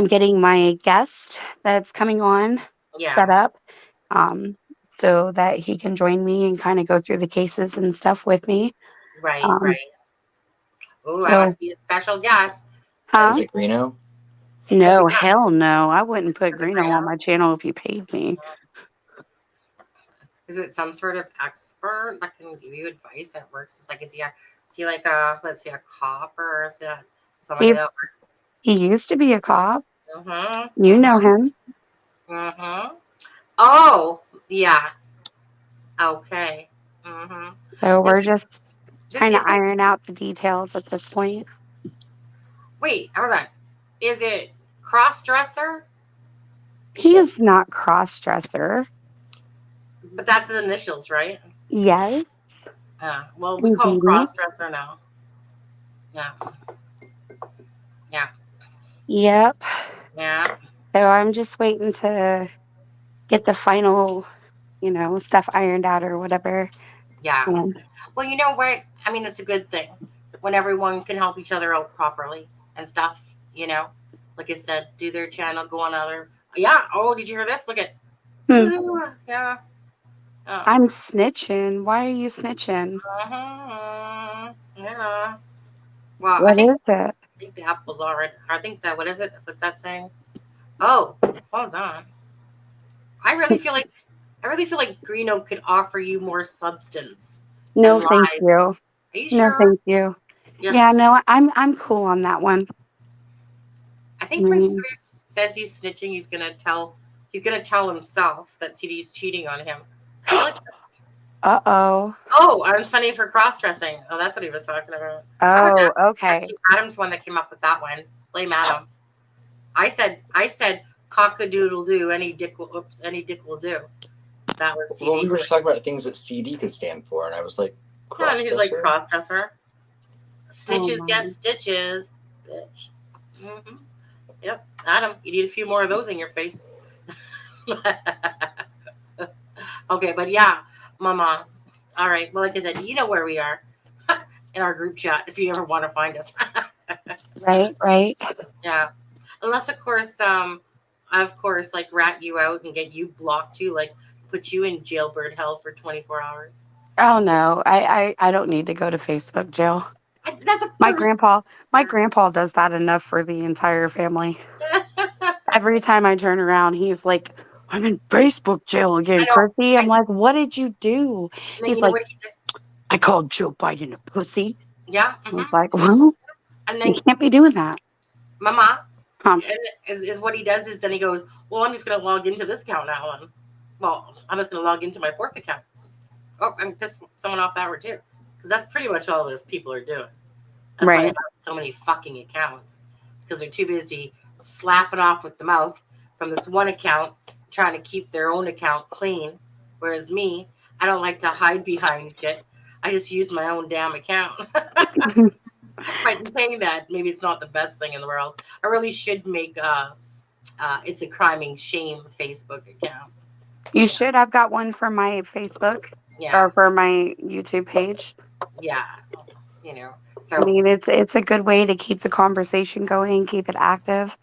getting my guest that's coming on set up, so that he can join me and kind of go through the cases and stuff with me. Right. Ooh, I So- must be a special guest. Huh? Is it Greeno? No, hell no. I wouldn't put Greeno on my channel if you paid me. Is it some sort of expert that can give you advice that works? It's like, is he like let's see, a cop, or is that somebody that works? He used to be a cop. Mm-hmm. You know him. Mm-hmm. Oh, yeah. Okay. Mm-hmm. So we're just trying to iron out the details at this point. Wait, hold on. Is it cross-dresser? He is not cross-dresser. But that's the initials, right? Yes. Well, we call him cross-dresser now. Yeah. Yep. Yeah. So I'm just waiting to get the final, you know, stuff ironed out or whatever. Yeah. And Well, you know what? I mean, it's a good thing when everyone can help each other out properly and stuff, you know? Like I said, do their channel, go on other. Yeah. Oh, did you hear this? Look at. Woo-hoo. Yeah. I'm snitching. Why are you snitching? Yeah. Well, What is it? I think the apple's already. I think that. What is it? What's that saying? Oh, hold on. I really feel like Greeno could offer you more substance. No, than thank lies. you. Are you No, sure? thank you. Yeah, no, I'm cool on that one. I think when Sleuth says he's snitching, he's gonna tell himself that CD's cheating on him. I feel like that's. Uh-oh. Oh, I'm sunny for cross-dressing. Oh, that's what he was talking about. Oh, okay. Actually, Adam's one that came up with that one. Blame Adam. I said cock-a-doodle-doo, any dick will do. That was CD. Well, we were just talking about things that CD could stand for, and I was like, Yeah, and he's like cross-dresser? cross-dresser. Snitches get stitches, bitch. Yep, Adam, you need a few more of those in your face. Okay, but yeah, Mama. All right. Well, like I said, you know where we are in our group chat if you ever want to find us. Right. Yeah. Unless, of course, like rat you out and get you blocked too, like put you in jailbird hell for 24 hours. Oh no, I don't need to go to Facebook jail. That's a My grandpa does that enough for the entire family. Every time I turn around, he's like, "I'm in Facebook jail again, Chrissy." I'm like, "What did you do?" And then He's you know like, what he did? "I called Joe Biden a pussy." Yeah. I was like, "Well, And then you can't be doing that." Mama, is what he does is then he goes, well, I'm just going to log into this account now. And, well, I'm just going to log into my fourth account. Oh, and piss someone off that way too. Because that's pretty much all those people are doing. That's why they have so many fucking accounts. It's because they're too busy slapping off with the mouth from this one account, trying to keep their own account clean. Whereas me, I don't like to hide behind shit. I just use my own damn account. But saying that, maybe it's not the best thing in the world. I really should make it's a criming shame Facebook account. You should. I've got one for my Facebook or for my YouTube page. Yeah, you know. So I mean, it's a good way to keep the conversation going, keep it active.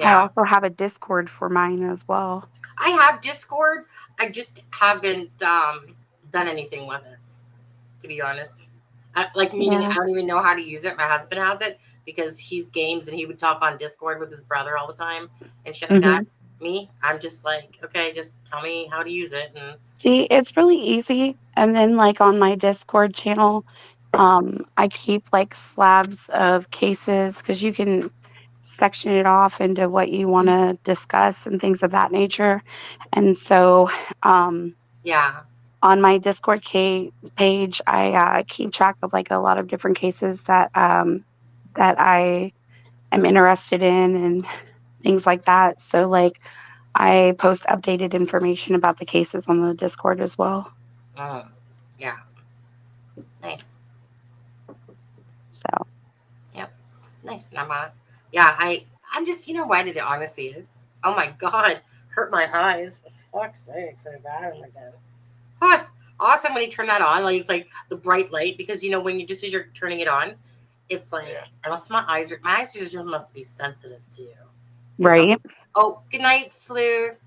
I also have a Discord for mine as well. I have Discord. I just haven't done anything with it, to be honest. Meaning I don't even know how to use it. My husband has it because he's games and he would talk on Discord with his brother all the time and shit like that. Me, I'm just like, okay, just tell me how to use it. And See, it's really easy. And then like on my Discord channel, I keep like slabs of cases because you can section it off into what you want to discuss and things of that nature. And so, on my Discord page, I keep track of like a lot of different cases that I am interested in and things like that. So like I post updated information about the cases on the Discord as well. Yeah. Nice. So. Yep. Nice, Mama. Yeah, I'm just, you know what it honestly is? Oh my God. Hurt my eyes. Fuck's sakes. There's that. Oh my God. Huh. Awesome when you turn that on. Like, it's like the bright light because, you know, when you just as you're turning it on, it's like, unless my eyes just must be sensitive to you. Right. Oh, good night, Sleuth.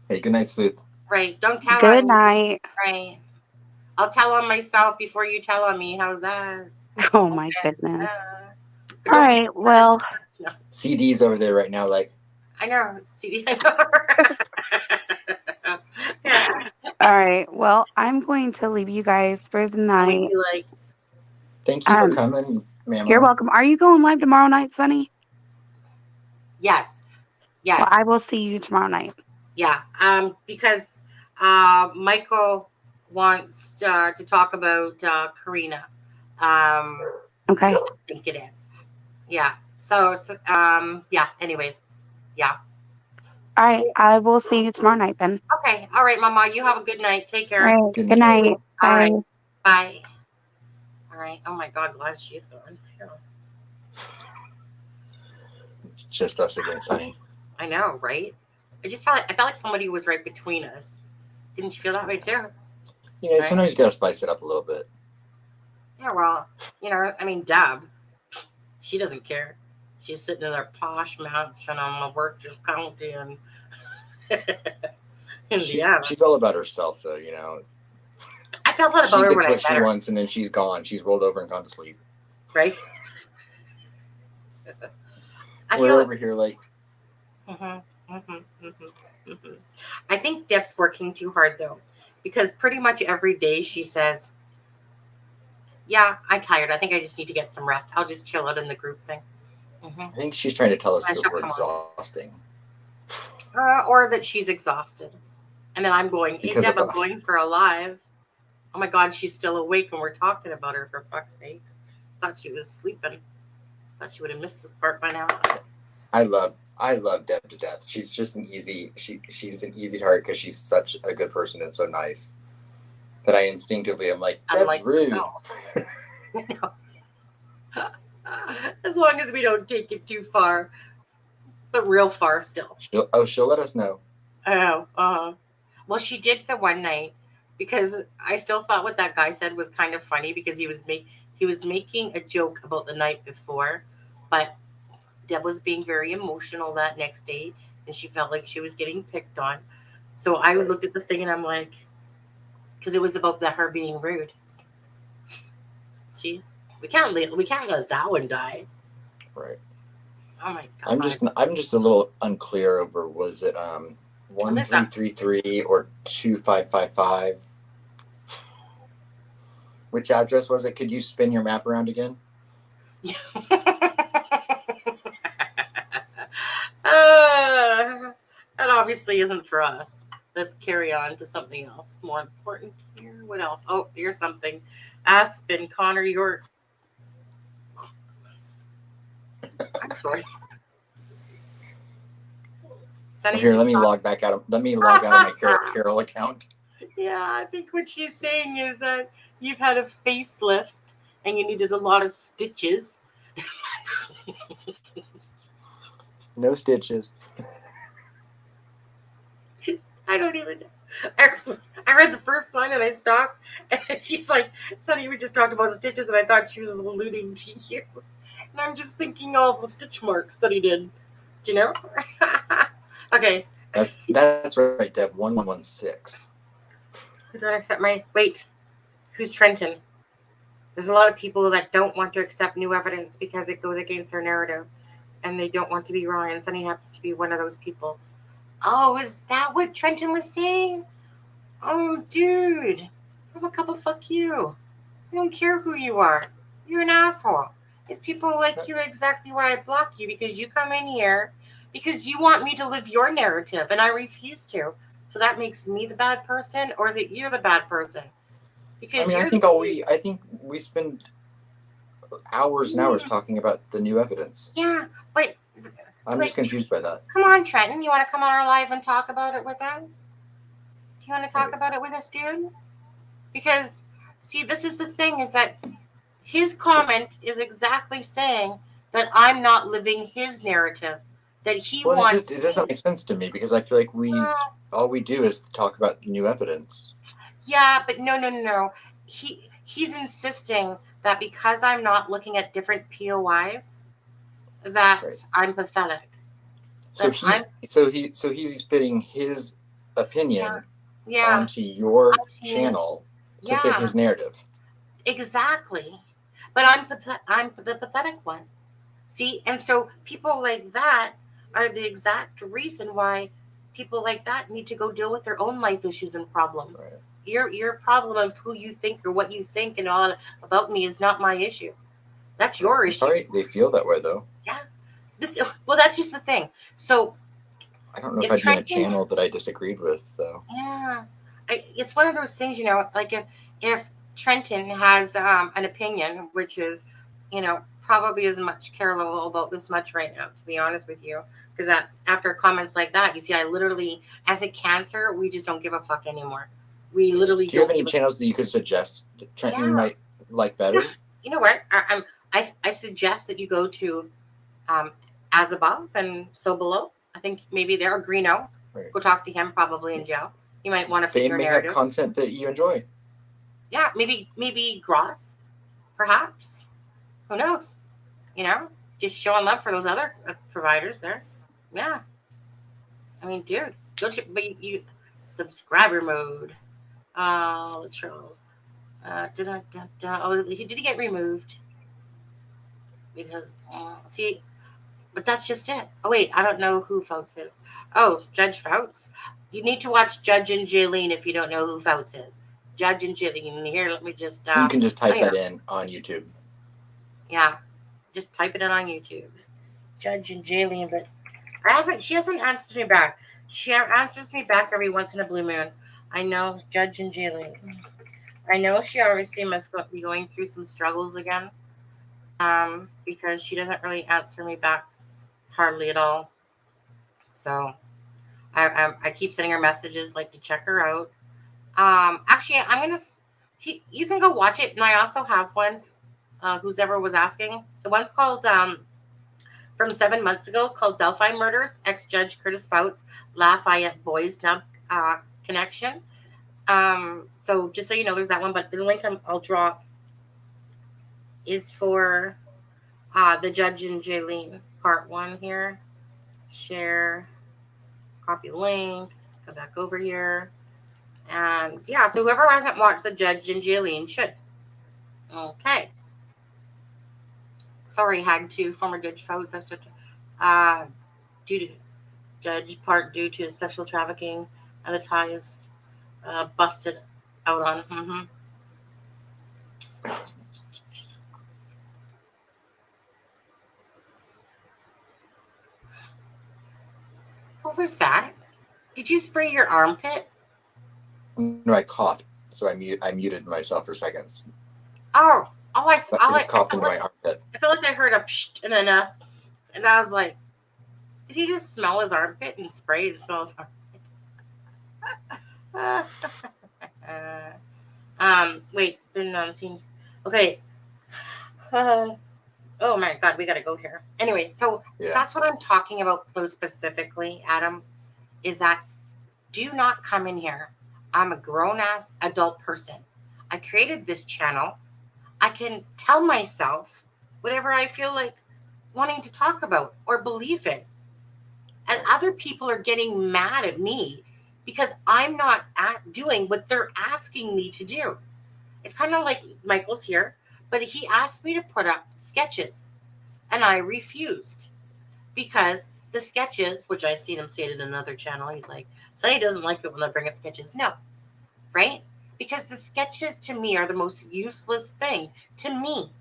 Hey, good night, Sleuth. Right. Don't tell Good on night. Me. Right. I'll tell on myself before you tell on me. How's that? Oh my goodness. All right. Well, CD's over there right now. Like, I know. CD. all right. Well, I'm going to leave you guys for the night. thank you for coming, ma'am. You're welcome. Are you going live tomorrow night, Sunny? Yes. Well, I will see you tomorrow night. Yeah. Because Michael wants to talk about Karina. Okay. I think it is. Yeah. So yeah. Anyways. Yeah. All right. I will see you tomorrow night then. Okay. All right, Mama. You have a good night. Take care. All right. Good night. All right. Bye. Bye. All right. Oh my God. Glad she's gone. It's just us again, Sonny. I know, right? I felt like somebody was right between us. Didn't you feel that way too? You know, sometimes you gotta spice it up a little bit. Yeah, well, you know, I mean, Deb, she doesn't care. She's sitting in her posh mansion on the work just counting. She's all about herself, though, you know. I felt that about her when I met she her. wants, and then she's gone. She's rolled over and gone to sleep. Right? We're over here like... I think Deb's working too hard, though, because pretty much every day she says, yeah, I'm tired. I think I just need to get some rest. I'll just chill out in the group thing. I think she's trying to tell us that we're exhausting. Or that she's exhausted. And then I'm going, hey, Deb, I'm going for a live. Oh my God, she's still awake and we're talking about her, for fuck's sakes. Thought she was sleeping. Thought she would have missed this part by now. I love Deb to death. She's just she's an easy target because she's such a good person and so nice that I instinctively am like, Deb's rude. As long as we don't take it too far, but real far still. She'll let us know. Oh, well, she did the one night because I still thought what that guy said was kind of funny because he was making a joke about the night before, but Deb was being very emotional that next day, and she felt like she was getting picked on. So I looked at the thing and I'm like, because it was about her being rude. See, we can't let that one die. Right. Oh my god. I'm just a little unclear over, was it 1333 or 2555? Which address was it? Could you spin your map around again? That obviously isn't for us. Let's carry on to something else more important here. What else? Oh, here's something. Aspen, Connor York. I'm sorry. Sunny Here, just let me thought- log back out. Let me log out of my Carol account. Yeah, I think what she's saying is that you've had a facelift and you needed a lot of stitches. No stitches. I don't even know. I read the first line and I stopped, and then she's like, Sonny, we just talked about stitches, and I thought she was alluding to you. And I'm just thinking all the stitch marks that he did. Do you know? Okay. That's right, Deb. 1116. Who don't accept my wait? Who's Trenton? There's a lot of people that don't want to accept new evidence because it goes against their narrative, and they don't want to be wrong. And Sonny happens to be one of those people. Oh, is that what Trenton was saying? Oh, dude. Have a cup of fuck you. I don't care who you are. You're an asshole. It's people like you exactly why I block you, because you come in here because you want me to live your narrative and I refuse to. So that makes me the bad person, or is it you're the bad person? Because I think we spend hours and hours talking about the new evidence. Yeah, but I'm just confused by that. come on, Trenton. You want to come on our live and talk about it with us? Do you want to talk about it with us, dude? Because, see, this is the thing, is that his comment is exactly saying that I'm not living his narrative, that he wants. It doesn't make sense to me because I feel like all we do is talk about new evidence. Yeah, but no. He's insisting that because I'm not looking at different POIs, that I'm pathetic. So he's fitting his opinion Yeah. onto your channel to fit Yeah. his narrative. Exactly. But I'm the pathetic one. See, and so people like that are the exact reason why people like that need to go deal with their own life issues and problems. Right. Your problem of who you think or what you think and all about me is not my issue. That's your issue. Sorry, they feel that way though. Yeah. Well, that's just the thing. So I don't know if I'd be in a channel that I disagreed with though. yeah, it's one of those things, like if Trenton has an opinion, which is, probably as much careful about this much right now, to be honest with you, because that's after comments like that. You see, I literally, as a Cancer, we just don't give a fuck anymore. We literally Do you have any channels that you could suggest that Trenton might like better? You know what? I suggest that you go to As Above and So Below. I think maybe there, or Green Oak. Right. Go talk to him, probably in jail. You might want to fit They your may narrative. have content that you enjoy. Yeah, maybe Gross, perhaps. Who knows? Just showing love for those other providers there. Yeah. I mean, dude, but you subscriber mode. Oh, the trolls. Oh, did he get removed? Because see, but that's just it. Oh wait, I don't know who Fouts is. Oh, Judge Fouts. You need to watch Judge and Jaylene if you don't know who Fouts is. Judge and Jaylene. Here, let me just. You can just type that in on YouTube. Yeah, just type it in on YouTube. Judge and Jaylene, but she hasn't answered me back. She answers me back every once in a blue moon. I know Judge and Jaylene. I know she obviously must be going through some struggles again. Because she doesn't really answer me back hardly at all. So I keep sending her messages like to check her out. Actually, you can go watch it, and I also have one who's ever was asking. The one's called from 7 months ago called Delphi Murders, ex-judge Curtis Fouts, Lafayette Boys Nub connection. So just so you know, there's that one, but the link I'll draw is for the Judge and Jaylene part 1 here. Share, copy link, come back over here. And yeah, so whoever hasn't watched the Judge and Jaylene should. Okay. Sorry, had to, former Judge Fouts, due to Judge part due to sexual trafficking and the ties busted out on. What was that? Did you spray your armpit? No, I coughed, so I muted myself for seconds. I just coughed into my armpit. I feel like I heard a psh, and then and I was like, did he just smell his armpit and spray and smell his armpit? Wait, they're not seen. Okay. Oh my God, we gotta go here. Anyway, so that's what I'm talking about though specifically, Adam, is that do not come in here. I'm a grown-ass adult person. I created this channel. I can tell myself whatever I feel like wanting to talk about or believe in. And other people are getting mad at me because I'm not doing what they're asking me to do. It's kind of like Michael's here, but he asked me to put up sketches and I refused because the sketches, which I've seen him say it in another channel, he's like, Sonny doesn't like it when I bring up sketches. No, right? Because the sketches to me are the most useless thing to me.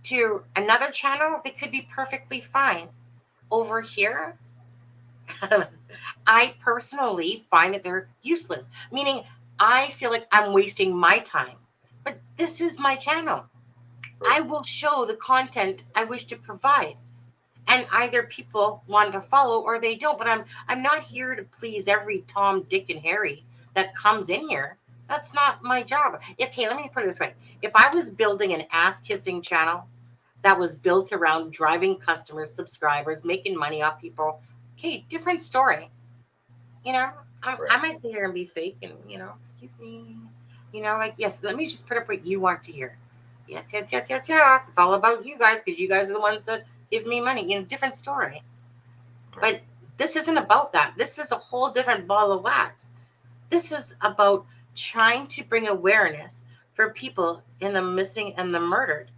To another channel, they could be perfectly fine. Over here, I personally find that they're useless, meaning I feel like I'm wasting my time. But this is my channel. I will show the content I wish to provide. And either people want to follow or they don't. But I'm not here to please every Tom, Dick, and Harry that comes in here. That's not my job. Okay, let me put it this way. If I was building an ass-kissing channel that was built around driving customers, subscribers, making money off people, okay, different story. You know, I might sit here and be fake and, you know, excuse me. You know, like, yes, let me just put up what you want to hear. Yes. It's all about you guys because you guys are the ones that give me money. You know, different story. But this isn't about that. This is a whole different ball of wax. This is about trying to bring awareness for people in the missing and the murdered.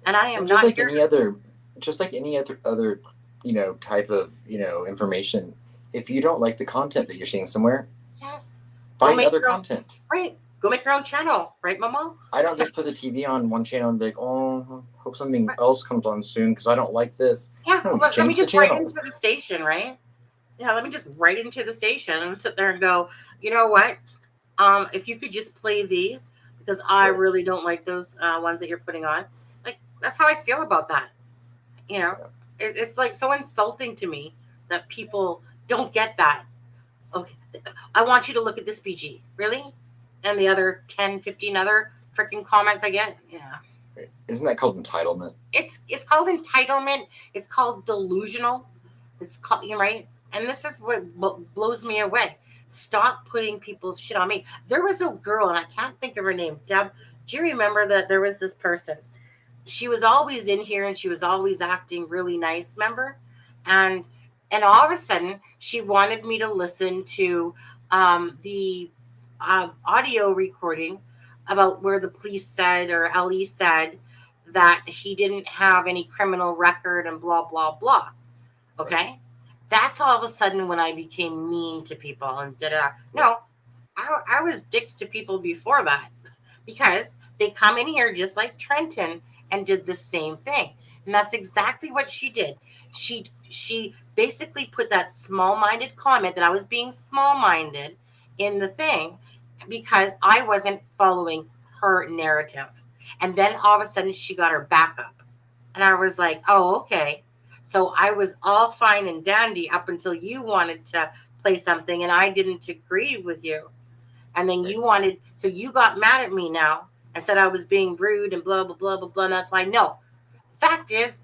And I am just not like here. Just like any other, you know, type of, you know, information. If you don't like the content that you're seeing somewhere, find other content. Right. Go make your own channel, right, Mama? I don't just put the TV on one channel and be like, oh, hope something else comes on soon because I don't like this. Yeah, No, let me just write channel. into the station, right? Yeah, let me just write into the station and sit there and go, you know what? If you could just play these because I really don't like those ones that you're putting on. Like, that's how I feel about that. You know, it's like so insulting to me that people don't get that. Okay, I want you to look at this BG. Really? And the other 10, 15 other freaking comments I get. Yeah. Isn't that called entitlement? It's called entitlement. It's called delusional. It's called, you're right. And this is what blows me away. Stop putting people's shit on me. There was a girl, and I can't think of her name. Deb, do you remember that there was this person? She was always in here, and she was always acting really nice, remember? And all of a sudden, she wanted me to listen to the audio recording about where the police said, or LE said, that he didn't have any criminal record and blah, blah, blah. Okay? That's all of a sudden when I became mean to people and da-da. No, I was dicks to people before that because they come in here just like Trenton and did the same thing. And that's exactly what she did. She basically put that small-minded comment that I was being small-minded in the thing because I wasn't following her narrative. And then all of a sudden she got her back up. And I was like, oh, okay. So I was all fine and dandy up until you wanted to play something and I didn't agree with you. And then you wanted, so you got mad at me now and said I was being rude and blah, blah, blah, blah, blah. And that's why, no. Fact is,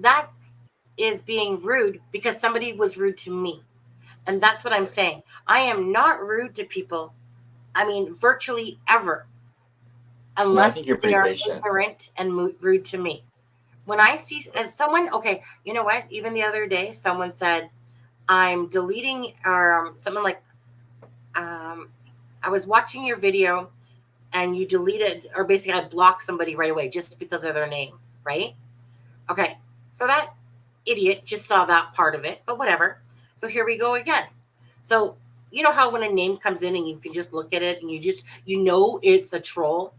that is being rude because somebody was rude to me. And that's what I'm saying. I am not rude to people. I mean, virtually ever. Unless you're pretty they are patient. ignorant and rude to me. When I see as someone, okay, you know what? Even the other day, someone said, I'm deleting something like, I was watching your video and you deleted, or basically I blocked somebody right away just because of their name, right? Okay, so that idiot just saw that part of it, but whatever. So here we go again. So you know how when a name comes in and you can just look at it and you know it's a troll,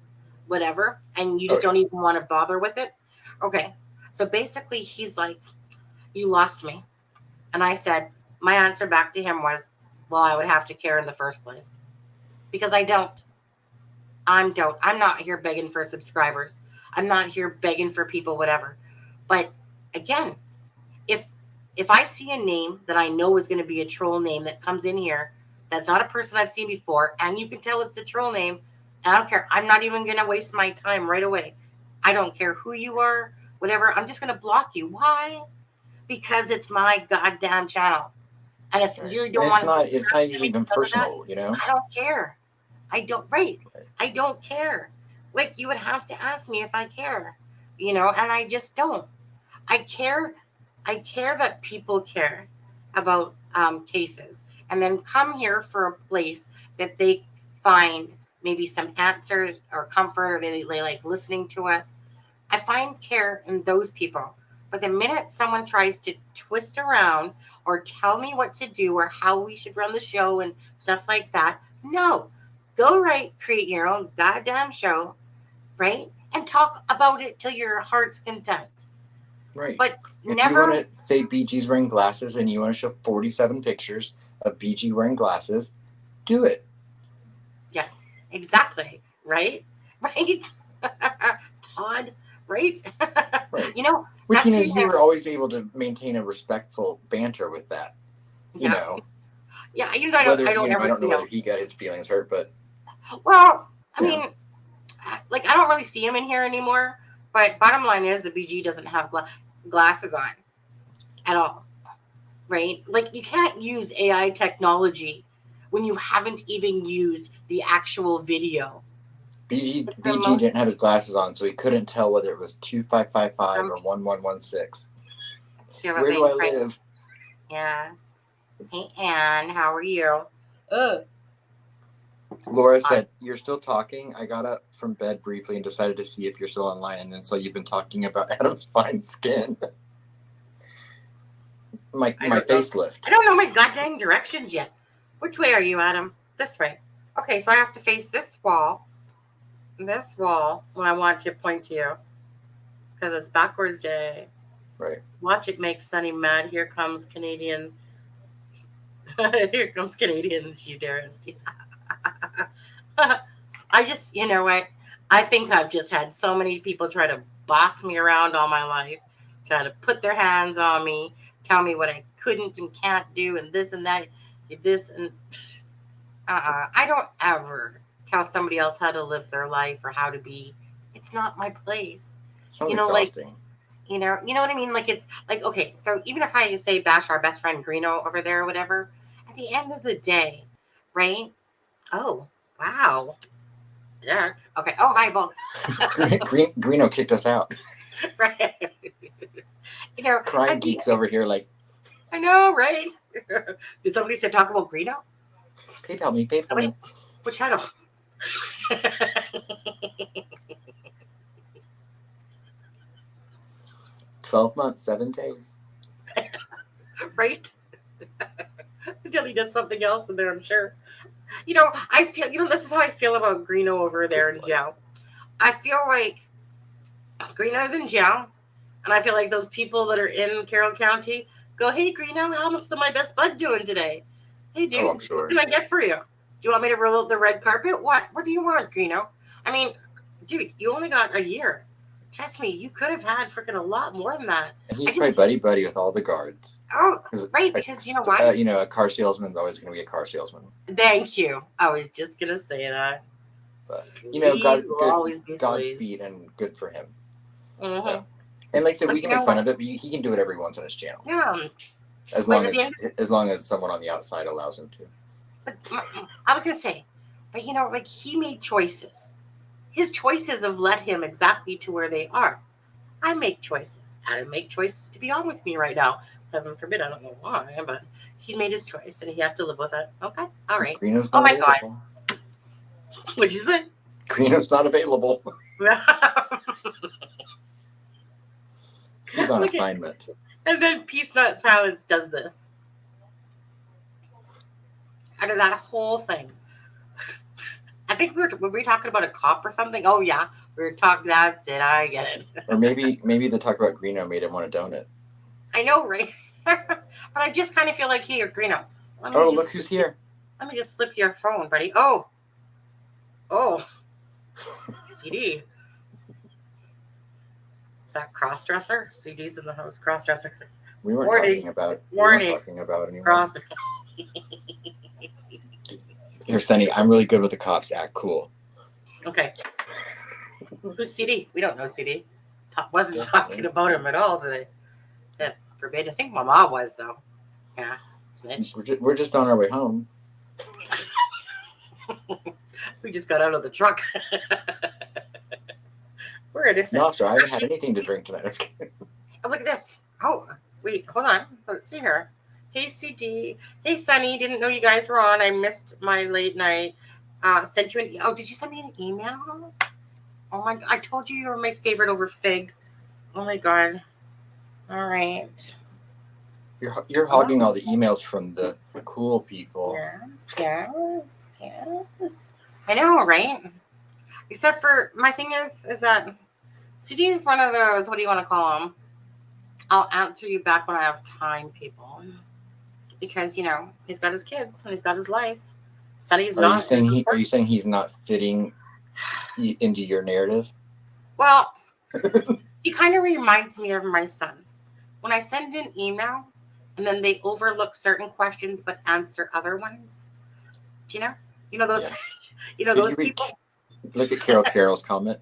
whatever, and you just don't even want to bother with it. Okay, so basically he's like, you lost me. And I said, my answer back to him was, well, I would have to care in the first place. Because I don't. I'm not here begging for subscribers. I'm not here begging for people, whatever. But again, if I see a name that I know is going to be a troll name that comes in here, that's not a person I've seen before, and you can tell it's a troll name, I don't care. I'm not even going to waste my time right away. I don't care who you are, whatever. I'm just going to block you. Why? Because it's my goddamn channel. And if you don't want it's not usually even personal, you know? I don't care. I don't care. Like, you would have to ask me if I care, you know, and I just don't. I care that people care about cases and then come here for a place that they find maybe some answers or comfort, or they like listening to us. I find care in those people. But the minute someone tries to twist around or tell me what to do or how we should run the show and stuff like that, no. Go create your own goddamn show, right? And talk about it till your heart's content. Right. But if never. you want to say BG's wearing glasses and you want to show 47 pictures of BG wearing glasses, do it. Yes, exactly. Right? Right? Todd, right? Right. You know, Which, that's you were always able to maintain a respectful banter with that. You know. Yeah, I don't know whether he got his feelings hurt, but. Well, I mean, like, I don't really see him in here anymore. But bottom line is the BG doesn't have glasses on at all, right? Like, you can't use AI technology when you haven't even used the actual video. BG didn't have his glasses on, so he couldn't tell whether it was 2555 or 1116. Where do I live? Yeah. Hey, Anne, how are you? Laura said, you're still talking. I got up from bed briefly and decided to see if you're still online, and then so you've been talking about Adam's fine skin. my facelift. I don't know my goddamn directions yet. Which way are you, Adam? This way. Okay, so I have to face this wall when I want to point to you. Because it's backwards day. Right. Watch it make Sunny mad. Here comes Canadian. Here comes Canadian. She's dearest. I just, you know what? I think I've just had so many people try to boss me around all my life, try to put their hands on me, tell me what I couldn't and can't do, and this and that, this and I don't ever tell somebody else how to live their life or how to be. It's not my place. Sounds exhausting. Like, you know what I mean? Like, it's like, okay, so even if I say bash our best friend Greeno over there or whatever, at the end of the day, right? Oh, wow. Dick. Okay. Oh, hi, Bo. Greeno kicked us out. Right. Crying geeks over here like. I know, right? Did somebody say talk about Greeno? PayPal me. Which channel? 12 months, 7 days. Right? Until he does something else in there, I'm sure. I feel, this is how I feel about Greeno over there in jail. I feel like Greeno's in jail, and I feel like those people that are in Carroll County go, hey, Greeno, how's my best bud doing today? Hey, dude, I'm sure. What can I get for you? Do you want me to roll out the red carpet? What do you want, Greeno? I mean, dude, you only got a year. Trust me, you could have had freaking a lot more than that. And he's probably buddy with all the guards. Oh, right, because you know what? A car salesman's always going to be a car salesman. Thank you. I was just going to say that. But Sleaze will always be sleaze. Godspeed and good for him. Mhm. So, and like I said, But we can you make know fun what? of it, but he can do it every once on his channel, Yeah. as But long at the end, as someone on the outside allows him to. but I was gonna say, but like he made choices. His choices have led him exactly to where they are. I make choices. Adam make choices to be on with me right now. Heaven forbid, I don't know why, but he made his choice and he has to live with it. Okay, all right. Greeno's Oh not my available. god, what'd you say? Greeno's not available. He's on Look at- assignment. And then Peace Not Silence does this. Out of that whole thing. I think were we talking about a cop or something? Oh yeah, we were talking. That's it. I get it. Or maybe the talk about Greeno made him want a donut. I know, right? But I just kind of feel like, hey, Greeno. Look who's here. Let me just slip your phone, buddy. Oh, CD. Is that crossdresser? CD's in the house. Crossdresser. We weren't Warning. talking about. Warning. We weren't talking about anyone. Cross. Here, Sonny. I'm really good with the cops. Act cool. Okay. Who's CD? We don't know CD. Wasn't talking about him at all today. That forbid. I think my mom was though. Yeah. Snitch. We're just on our way home. We just got out of the truck. We're innocent. No, officer, I haven't had anything to drink tonight. Oh, look at this. Oh, wait, hold on. Let's see here. Hey, CD. Hey, Sunny. Didn't know you guys were on. I missed my late night. Sent you an. Oh, did you send me an email? Oh my! I told you were my favorite over Fig. Oh my god. All right. You're hogging all the emails from the cool people. Yes. I know, right? Except for my thing is that CD is one of those. What do you want to call them? I'll answer you back when I have time, people. Because he's got his kids and he's got his life. Sunny's not. Are you saying he's not fitting into your narrative? Well, he kind of reminds me of my son. When I send an email and then they overlook certain questions but answer other ones. Do you know? You know those. Yeah. Those people. Look at Carol's comment.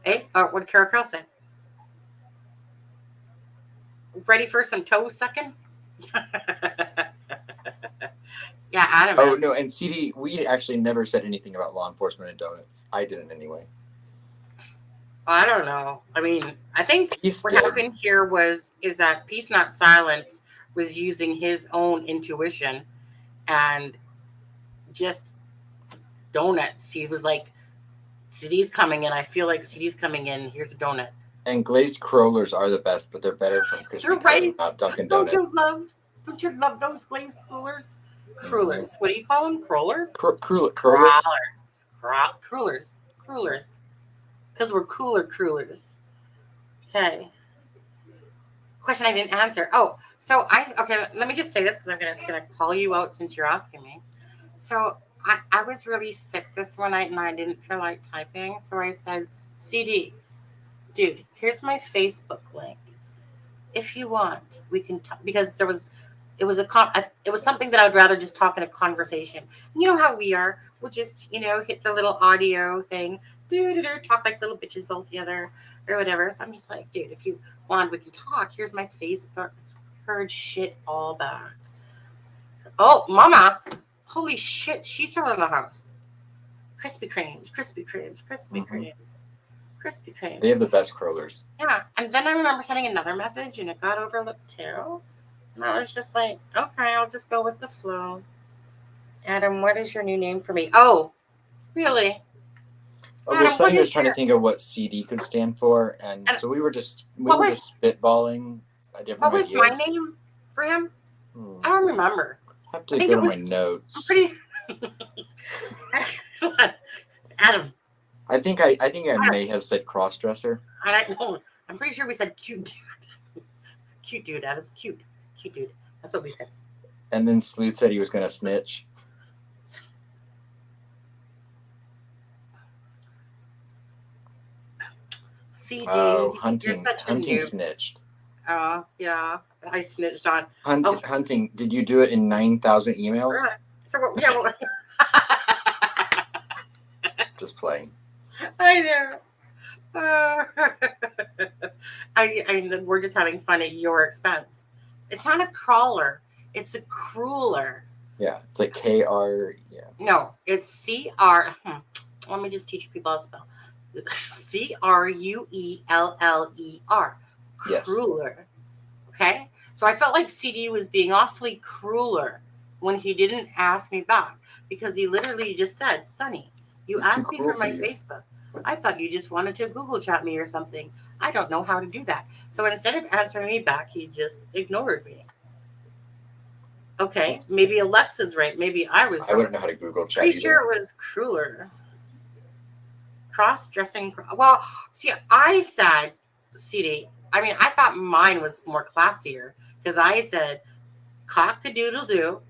Hey, what did Carol say? Ready for some toe sucking? Yeah, Adam. Oh no, and CD, we actually never said anything about law enforcement and donuts. I didn't anyway. I don't know. I mean, I think Peace what did. happened here is that Peace Not Silence was using his own intuition and just donuts. He was like, CD's coming in. I feel like CD's coming in. Here's a donut. And glazed crullers are the best, but they're better from Krispy You're Kreme, right. not Dunkin' Don't Donuts. you love those glazed crullers? Crullers. What do you call them? Crullers? Crullers. Crullers. Because we're crullers. Okay. Question I didn't answer. Oh, so let me just say this because I'm gonna call you out since you're asking me. So I was really sick this one night and I didn't feel like typing. So I said, CD, dude, here's my Facebook link. If you want, we can talk, because it was something that I would rather just talk in a conversation. You know how we are. We'll just, hit the little audio thing, talk like little bitches all together or whatever. So I'm just like, dude, if you want, we can talk. Here's my Facebook. Heard shit all back. Oh, mama. Holy shit. She's still in the house. Krispy Kremes. They have the best crullers. Yeah. And then I remember sending another message and it got overlooked too. And I was just like, okay, I'll just go with the flow. Adam, what is your new name for me? Oh, really? Oh, Adam, well, Sonny what was is trying your- to think of what CD could stand for, and so we were just spitballing different What was ideas. my name for him? I don't remember. I have I to think go it to was- my notes. I'm pretty. Adam, I think I may have said crossdresser. I'm pretty sure we said cute dude. Cute dude, Adam. Cute dude. That's what we said. And then Sleuth said he was going to snitch. CD. Oh, You're such a hunting noob. snitched. Yeah, I snitched on. Hunting. Did you do it in 9,000 emails? So what? Yeah. Just playing. I know. We're just having fun at your expense. It's not a crawler. It's a crueler. Yeah, it's like KR. Yeah. No, it's CR. Let me just teach people how to spell. CRUELLER. Yes. Crueler. Okay? So I felt like CD was being awfully crueler when he didn't ask me back because he literally just said, Sonny, you He's too asked me cruel for for my you. Facebook. I thought you just wanted to Google chat me or something. I don't know how to do that. So instead of answering me back, he just ignored me. Okay, maybe Alexa's right. Maybe I was I wrong. wouldn't know how to Google chat Pretty either. sure it was crueler. Cross-dressing. Well, see, I said, CD, I mean, I thought mine was more classier because I said, cock-a-doodle-doo.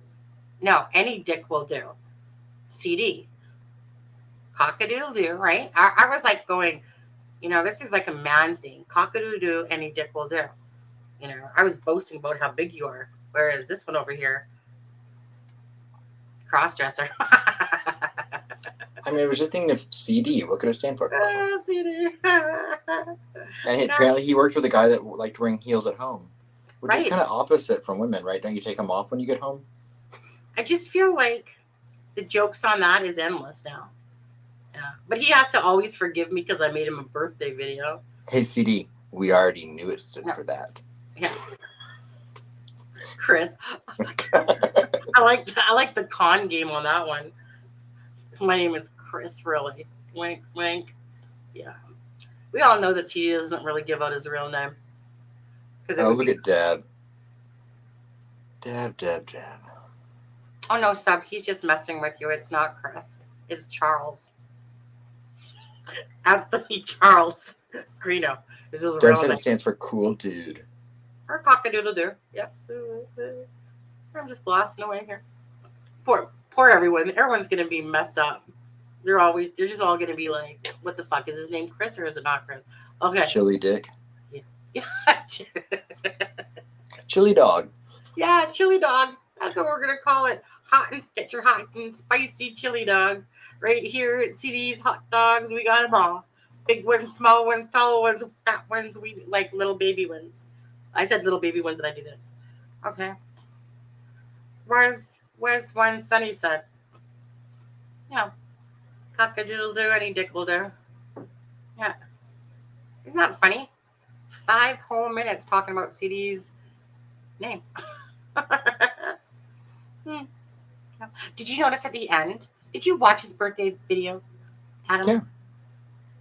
No, any dick will do. CD. Cock-a-doodle-doo, right? I was like going, you know, this is like a man thing. Cock-a-doodle-doo, any dick will do. You know, I was boasting about how big you are. Whereas this one over here, cross-dresser. I mean, I was just thinking of CD. What could it stand for? CD. And apparently he worked with a guy that liked wearing heels at home, which is kind of opposite from women, right? Don't you take them off when you get home? I just feel like the jokes on that is endless now. Yeah. But he has to always forgive me because I made him a birthday video. Hey, CD, we already knew it stood for that. Yeah. Chris. I like the con game on that one. My name is Chris, really. Wink, wink. Yeah. We all know that CD doesn't really give out his real name. Oh, look at Deb. Deb. Oh, no, Sub. He's just messing with you. It's not Chris. It's Charles. Anthony Charles Greeno. This is Deb real said name. it stands for cool dude. Or cock-a-doodle-doo. Yep. I'm just blasting away here. Poor everyone. Everyone's going to be messed up. They're just all going to be like, what the fuck? Is his name Chris or is it not Chris? Okay. Chili dick. Yeah. Chili dog. Yeah, chili dog. That's what we're going to call it. Get your hot and spicy chili dog. Right here at CD's Hot Dogs, we got them all. Big ones, small ones, tall ones, fat ones. We like little baby ones. I said little baby ones and I do this. Okay. Where's one Sunny said? Yeah. Cock-a-doodle-doo, any dick will do. Yeah. Isn't that funny? 5 whole minutes talking about CD's name. Did you notice at the end? Did you watch his birthday video, Adam?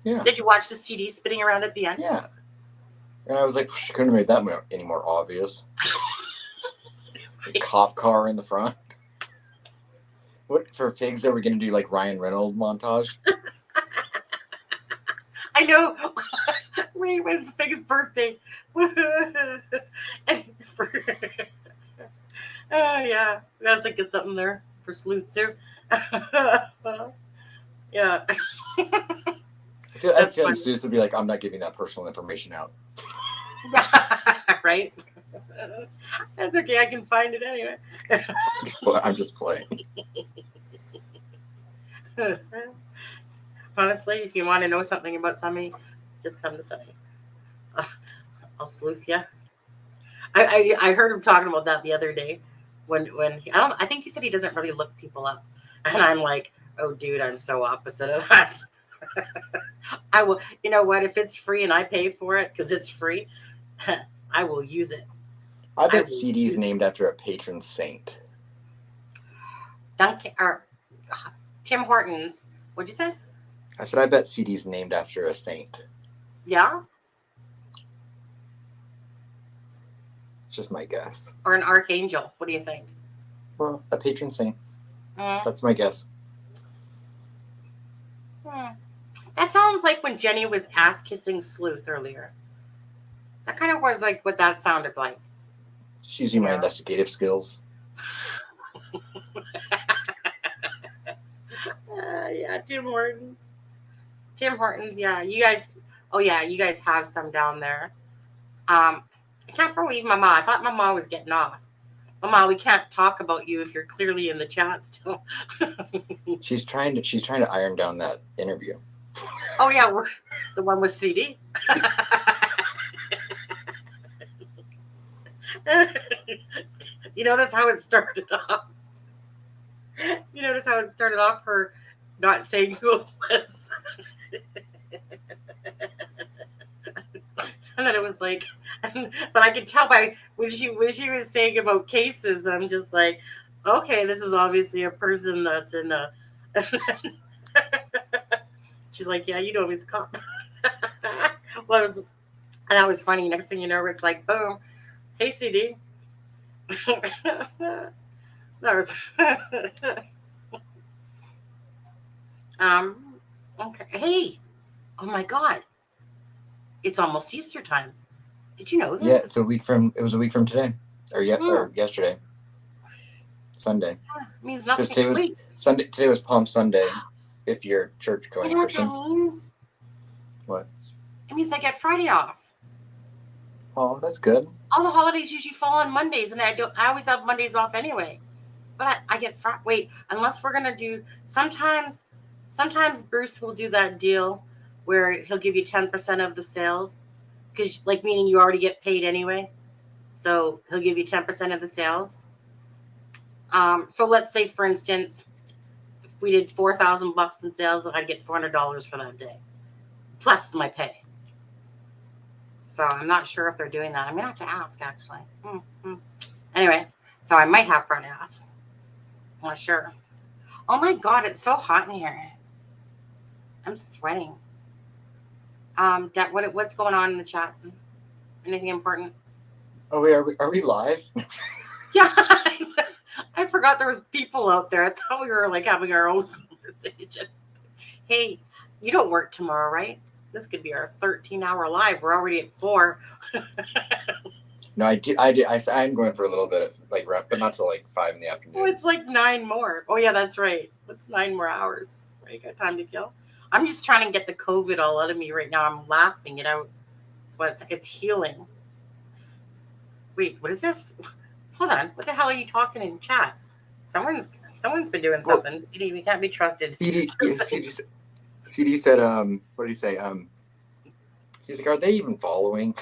Yeah. Did you watch the CD spinning around at the end? Yeah. And I was like, she couldn't have made that any more obvious. The cop car in the front. What for figs are we going to do, like Ryan Reynolds montage? I know. Wait, when's Fig's birthday? Yeah. I was thinking something there for Sleuth too. Yeah. I feel like Sleuth would be like, I'm not giving that personal information out. Right? That's okay. I can find it anyway. I'm just playing. Honestly, if you want to know something about Sammy, just come to Sammy. I'll sleuth you. I heard him talking about that the other day when I think he said he doesn't really look people up, and I'm like, oh dude, I'm so opposite of that. I will. You know what? If it's free and I pay for it because it's free, I will use it. I bet CD's named after a patron saint. Duncan or Tim Hortons. What'd you say? I said I bet CD's named after a saint. Yeah. It's just my guess. Or an archangel. What do you think? Well, a patron saint. That's my guess. That sounds like when Jenny was ass kissing Sleuth earlier. That kind of was like what that sounded like. She's using my investigative skills. Yeah, Tim Hortons. Tim Hortons, yeah. You guys have some down there. I can't believe Mama. I thought Mama was getting off. Mama, we can't talk about you if you're clearly in the chat still. She's trying to iron down that interview. Oh yeah, the one with CD. You notice how it started off? You notice how it started off her not saying who it was? And then it was like, but I could tell by when she was saying about cases, I'm just like, okay, this is obviously a person that's in a. She's like, yeah, you know he's a cop. Well, and that was funny. Next thing you know, it's like, boom, hey CD. That was okay. Hey, oh my God, it's almost Easter time. Did you know this? Yeah, it was a week from today, or yesterday, Sunday. Yeah, means nothing. Today was Wait, Sunday. Today was Palm Sunday. If you're church going you know what person. that means? What? It means I get Friday off. Oh, that's good. All the holidays usually fall on Mondays, and I always have Mondays off anyway. But I get wait, unless we're gonna do sometimes Bruce will do that deal where he'll give you 10% of the sales, because like meaning you already get paid anyway. So he'll give you 10% of the sales. So let's say, for instance, if we did $4,000 in sales, I'd get $400 for that day, plus my pay. So I'm not sure if they're doing that. I'm gonna have to ask actually. Anyway, so I might have Friday off. I'm not sure. Oh my God, it's so hot in here. I'm sweating. What's going on in the chat? Anything important? Oh wait, are we live? Yeah, I forgot there was people out there. I thought we were like having our own conversation. Hey, you don't work tomorrow, right? This could be our 13-hour live. We're already at 4. No, I do. I'm going for a little bit of like rep, but not till like 5 in the afternoon. Oh, it's like 9 more. Oh yeah, that's right. It's 9 more hours. Right, got time to kill. I'm just trying to get the COVID all out of me right now. I'm laughing it out. That's what it's healing. Wait, what is this? Hold on. What the hell are you talking in chat? Someone's been doing something. CD, we can't be trusted. CD said, what did he say? He's like, are they even following?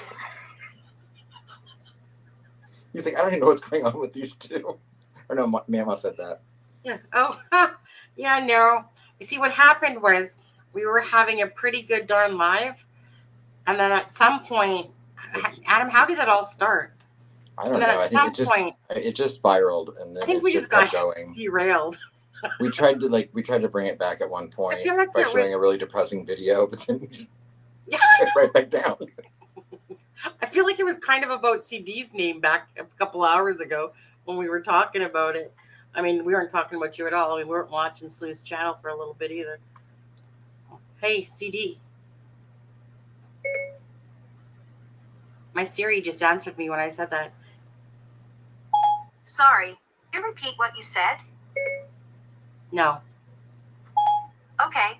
He's like, I don't even know what's going on with these two. Or no, Mama said that. Yeah. Oh, yeah, no. You see, what happened was we were having a pretty good darn live. And then at some point, Adam, how did it all start? I don't know. I think it just spiraled, and then I think we just kept got going. derailed. We tried to bring it back at one point like by showing a really depressing video, but then we just went right back down. I feel like it was kind of about CD's name back a couple hours ago when we were talking about it. I mean, we weren't talking about you at all. We weren't watching Sleuth's channel for a little bit either. Hey, CD. My Siri just answered me when I said that. Sorry, can you repeat what you said? No. Okay.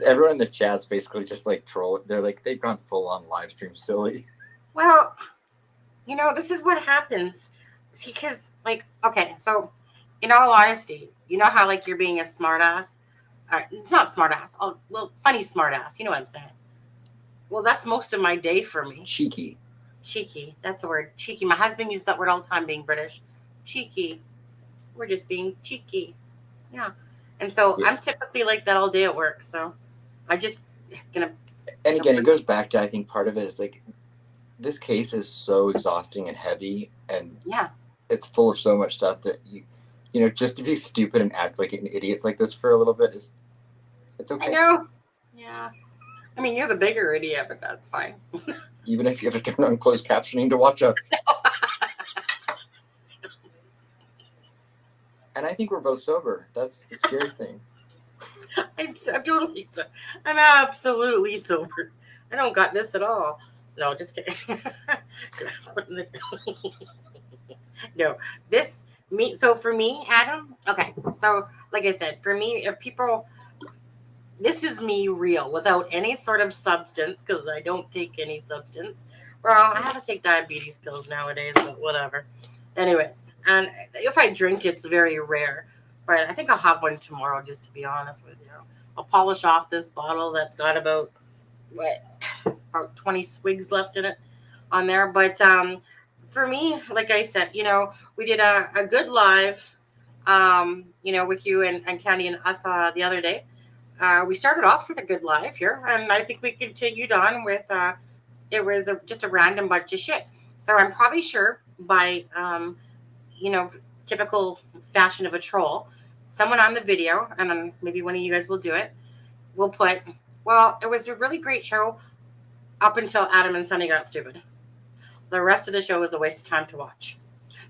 Everyone in the chat's basically just like troll. They're like, they've gone full on live stream silly. Well, you know, this is what happens. See, because, like, okay, so in all honesty, you know how, like, you're being a smartass? It's not smartass. Oh, well, funny smartass. You know what I'm saying? Well, that's most of my day for me. Cheeky. Cheeky. That's the word. Cheeky. My husband uses that word all the time, being British. Cheeky. We're just being cheeky. Yeah. And so I'm typically like that all day at work. So I just gonna. And again, it goes back to, I think part of it is like, this case is so exhausting and heavy, and it's full of so much stuff that you know, just to be stupid and act like an idiot like this for a little bit it's okay. I know. Yeah. I mean, you're the bigger idiot, but that's fine. Even if you have to turn on closed captioning to watch us. And I think we're both sober. That's the scary thing. I'm absolutely sober. I don't got this at all. No, just kidding. No, so for me, Adam, okay. So like I said, for me, if people, this is me real without any sort of substance, because I don't take any substance, Well, I have to take diabetes pills nowadays, but whatever. Anyways, and if I drink, it's very rare. But I think I'll have one tomorrow, just to be honest with you. I'll polish off this bottle that's got about 20 swigs left in it on there. But for me, like I said, we did a good live, with you and Candy and us the other day. We started off with a good live here, and I think we continued on with it was just a random bunch of shit. So I'm probably sure by typical fashion of a troll, someone on the video, and maybe one of you guys will do it, will put, well, it was a really great show up until Adam and Sunny got stupid. The rest of the show was a waste of time to watch.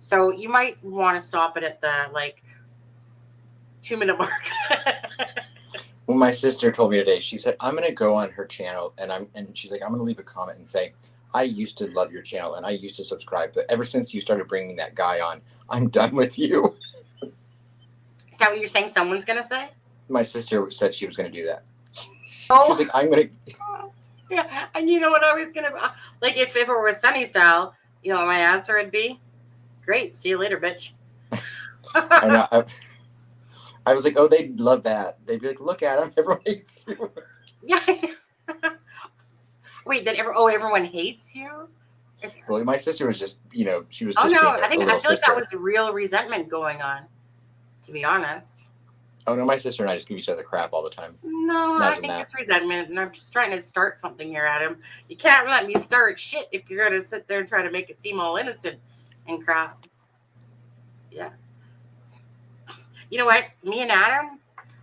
So you might want to stop it at the 2-minute mark. Well, my sister told me today, she said, I'm going to go on her channel and she's like, I'm going to leave a comment and say, I used to love your channel and I used to subscribe, but ever since you started bringing that guy on, I'm done with you. Is that what you're saying someone's going to say? My sister said she was going to do that. Oh. She was like, I'm going to. Yeah, and you know what I was going to, if it were Sunny style, my answer would be, great, see you later, bitch. I know. I was like, oh, they'd love that. They'd be like, look at him. Everyone hates you. Yeah. Wait, everyone hates you? Well, my sister was just, she was just. Oh, no, being I feel like sister. that was real resentment going on, to be honest. Oh, no, my sister and I just give each other crap all the time. No, Imagine I think it's resentment, and I'm just trying to start something here, Adam. You can't let me start shit if you're going to sit there and try to make it seem all innocent and crap. Yeah. You know what? Me and Adam,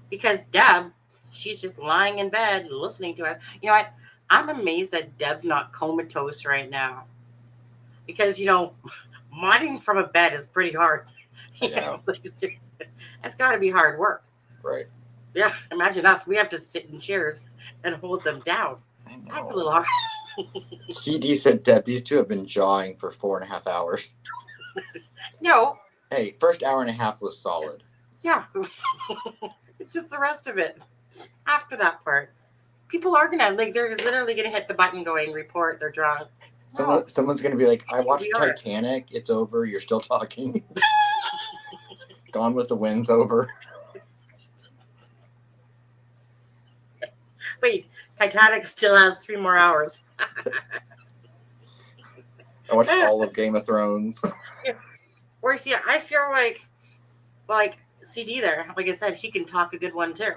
because Deb, she's just lying in bed listening to us. You know what? I'm amazed that Deb's not comatose right now. Because, modding from a bed is pretty hard. Yeah. That's got to be hard work. Right. Yeah. Imagine us. We have to sit in chairs and hold them down. That's a little hard. CD said, Deb, these two have been jawing for 4.5 hours. No. Hey, first hour and a half was solid. Yeah. It's just the rest of it. After that part. People are gonna they're literally gonna hit the button going report, they're drunk. Someone's gonna be like, I watched Titanic, it's over, you're still talking. Gone with the Wind's over. Wait, Titanic still has 3 more hours. I watched all of Game of Thrones. Or see, I feel like CD there, like I said, he can talk a good one too.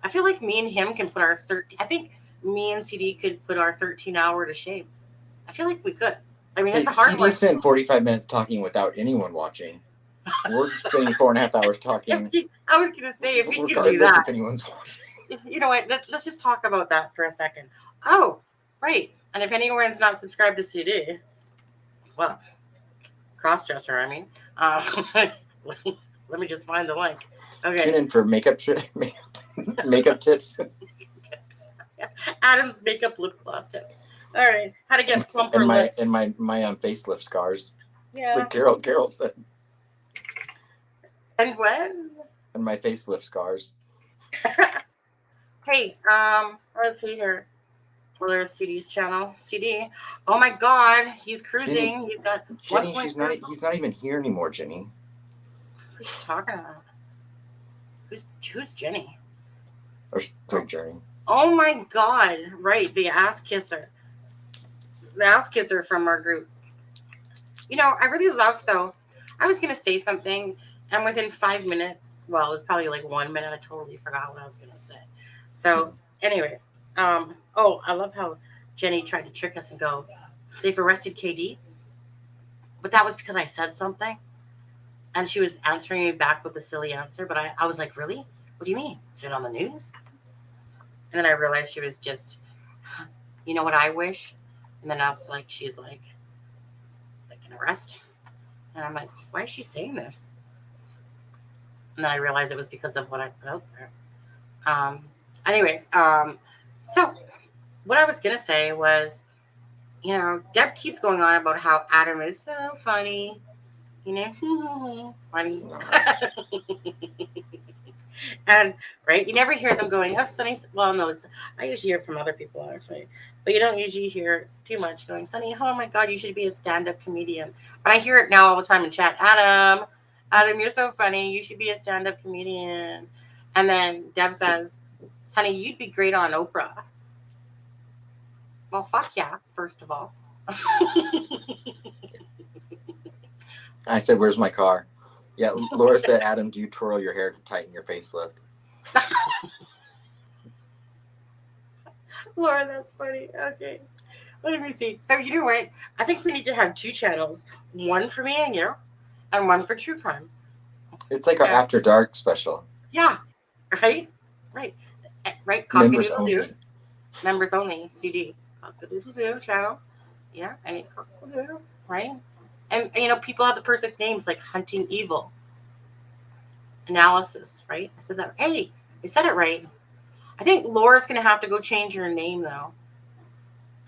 I feel like me and him can put our 13. I think me and CD could put our 13-hour to shame. I feel like we could. I mean, it's a hard CD one. spent 45 minutes talking without anyone watching. We're spending 4.5 hours talking. I was gonna say if we could do regardless that. if anyone's watching. You know what? Let's just talk about that for a second. Oh, right. And if anyone's not subscribed to CD, well, crossdresser. I mean, let me just find the link. Okay. Tune in for makeup tips. Adam's makeup lip gloss tips. All right. How to get plumper and my lips. and my facelift scars. Yeah. Like Carol said. And what? And my facelift scars. Hey, let's see here. Well, there's CD's channel. CD. Oh my God, he's cruising. Jenny, He's got. Jenny, he's not even here anymore, Jenny. Who's she talking about? Who's Jenny? Or sorry, Journey. Oh my God! Right, the ass kisser. The ass kisser from our group. I really love though. I was gonna say something, and within 5 minutes, well, it was probably like 1 minute. I totally forgot what I was gonna say. So, anyways, I love how Jenny tried to trick us and go, they've arrested KD, but that was because I said something. And she was answering me back with a silly answer, but I was like, really? What do you mean? Is it on the news? And then I realized she was just, you know what I wish? And then I was like, she's like an arrest. And I'm like, why is she saying this? And then I realized it was because of what I put out there. So what I was going to say was, Deb keeps going on about how Adam is so funny. Funny. And right, you never hear them going, oh, Sunny. Well, no, I usually hear from other people actually. But you don't usually hear too much going, Sunny, oh my God, you should be a stand-up comedian. But I hear it now all the time in chat. Adam, you're so funny. You should be a stand-up comedian. And then Deb says, Sunny, you'd be great on Oprah. Well, fuck yeah, first of all. I said, where's my car? Yeah, Laura said, Adam, do you twirl your hair to tighten your facelift? Laura, that's funny. Okay. Let me see. So you know what? I think we need to have 2 channels. One for me and you, and one for true crime. It's like our After Dark special. Yeah. Right? Right. Members only. Members only. CD. Cock-a-doodle-doo channel. Yeah. And cock-a-doodle, right? And people have the perfect names like Hunting Evil. Analysis, right? I said that. Hey, I said it right. I think Laura's going to have to go change her name, though.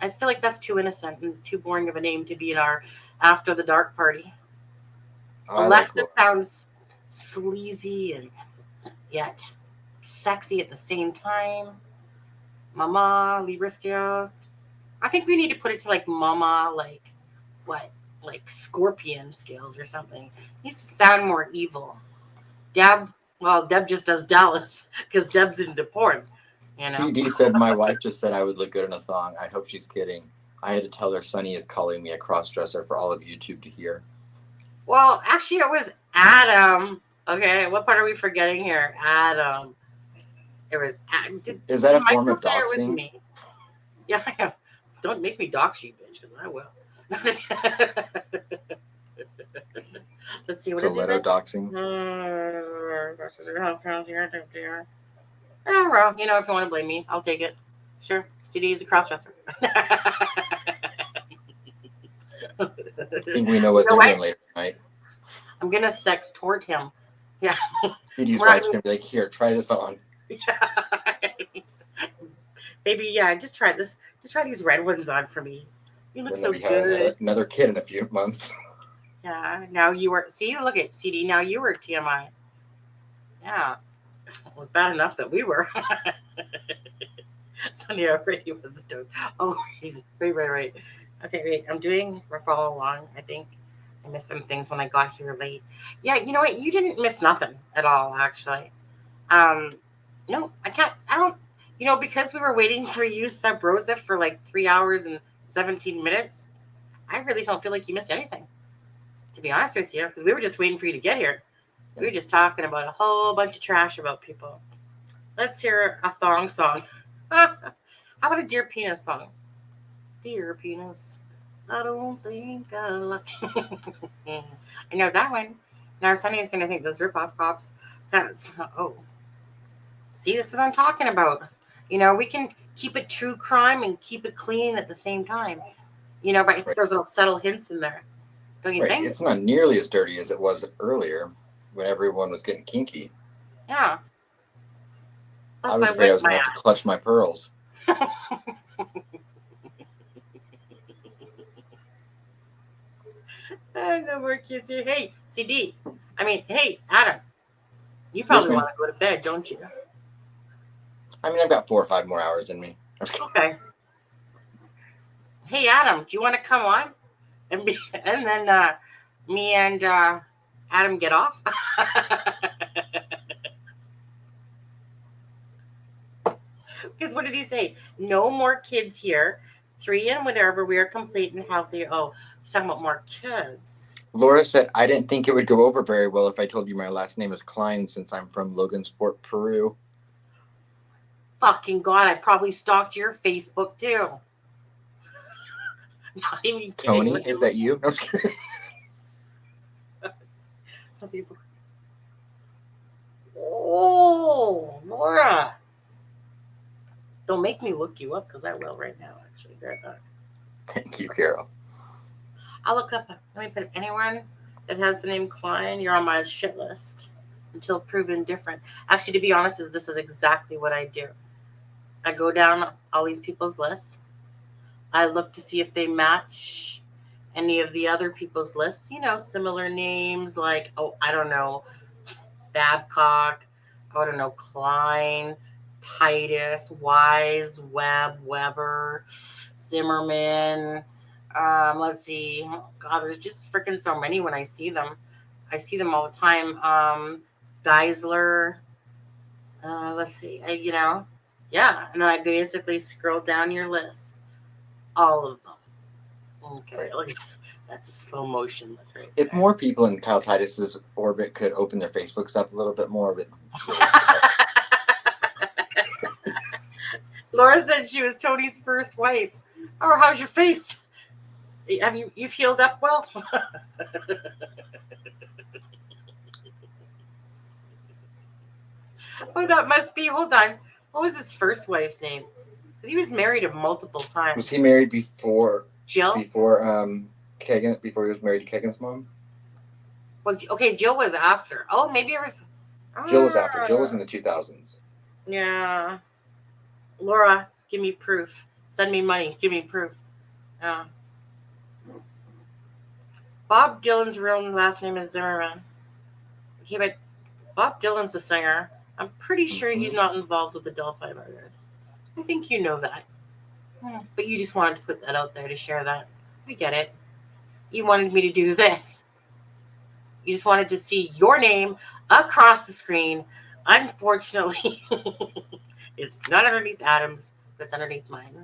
I feel like that's too innocent and too boring of a name to be in our After the Dark party. Alexa sounds sleazy and yet sexy at the same time. Mama, Libra scales. I think we need to put it to like Mama, like what? Like Scorpion scales or something. It needs to sound more evil. Deb just does Dallas because Deb's into porn. CD said, my wife just said I would look good in a thong. I hope she's kidding. I had to tell her Sunny is calling me a cross-dresser for all of YouTube to hear. Well, actually, it was Adam. Okay, what part are we forgetting here? Adam. It was Adam. Is that a form of doxing? Me? Yeah. Don't make me dox you, bitch, because I will. Let's see, what is it? Stiletto doxing. Oh, well, if you want to blame me, I'll take it. Sure. CD is a crossdresser. I think we know what they're doing later tonight. I'm going to sextort him. Yeah. CD's wife's going to be like, here, try this on. Maybe, yeah, just try this. Just try these red ones on for me. You look so good. Another kid in a few months. Yeah, now you were, see, look at CD, now you were TMI. Yeah, it was bad enough that we were. Sunny already was a toast. Oh, wait. Okay, wait, I'm doing follow along, I think. I missed some things when I got here late. Yeah, you know what, you didn't miss nothing at all, actually. No, I don't, because we were waiting for you, Sub Rosa, for like 3 hours and 17 minutes, I really don't feel like you missed anything. To be honest with you, because we were just waiting for you to get here. We were just talking about a whole bunch of trash about people. Let's hear a thong song. How about a Dear Penis song? Dear Penis, I don't think I like I know that one. Now Sunny is going to think those rip-off cops. See, this is what I'm talking about. We can keep it true crime and keep it clean at the same time. But there's little subtle hints in there. Don't you think? It's not nearly as dirty as it was earlier when everyone was getting kinky. Yeah. I was afraid I was going to have to clutch my pearls. No more kids here. Hey, CD. Hey, Adam. You probably want to go to bed, don't you? I've got 4 or 5 more hours in me. Okay. Hey, Adam, do you want to come on? And then me and Adam get off. Because what did he say? No more kids here. 3 and whatever. We are complete and healthy. Oh, he's talking about more kids. Laura said, I didn't think it would go over very well if I told you my last name is Klein since I'm from Logansport, Peru. Fucking God, I probably stalked your Facebook too. Not even Tony, kidding. is that you? No, I'm just kidding. Oh, Laura. Don't make me look you up because I will right now, actually. Thank you, Carol. I'll look up. Let me put anyone that has the name Klein. You're on my shit list until proven different. Actually, to be honest, this is exactly what I do. I go down all these people's lists. I look to see if they match any of the other people's lists. Similar names like, I don't know, Babcock. I don't know, Klein. Titus, Wise, Webb, Weber, Zimmerman. Let's see. Oh, God, there's just freaking so many when I see them. I see them all the time. Geisler. Let's see. Yeah. And then I basically scroll down your list. All of them. Okay. Look, that's a slow motion look right If there. more people in Kyle Titus's orbit could open their Facebooks up a little bit more, but Laura said she was Tony's first wife. Oh, how's your face? Have you've healed up well? Oh, that must be. Hold on. What was his first wife's name? Because he was married multiple times. was he married before Jill? Before Kagan? Before he was married to Kagan's mom? Well, okay, Jill was after. Oh, maybe it was. Jill was after. Jill was in the 2000s. Yeah. Laura, give me proof. Send me money. Give me proof. Yeah. Bob Dylan's real last name is Zimmerman. Okay, but Bob Dylan's a singer. I'm pretty sure he's not involved with the Delphi murders. I think you know that. But you just wanted to put that out there to share that. I get it. You wanted me to do this. You just wanted to see your name across the screen. Unfortunately, it's not underneath Adam's, but it's underneath mine.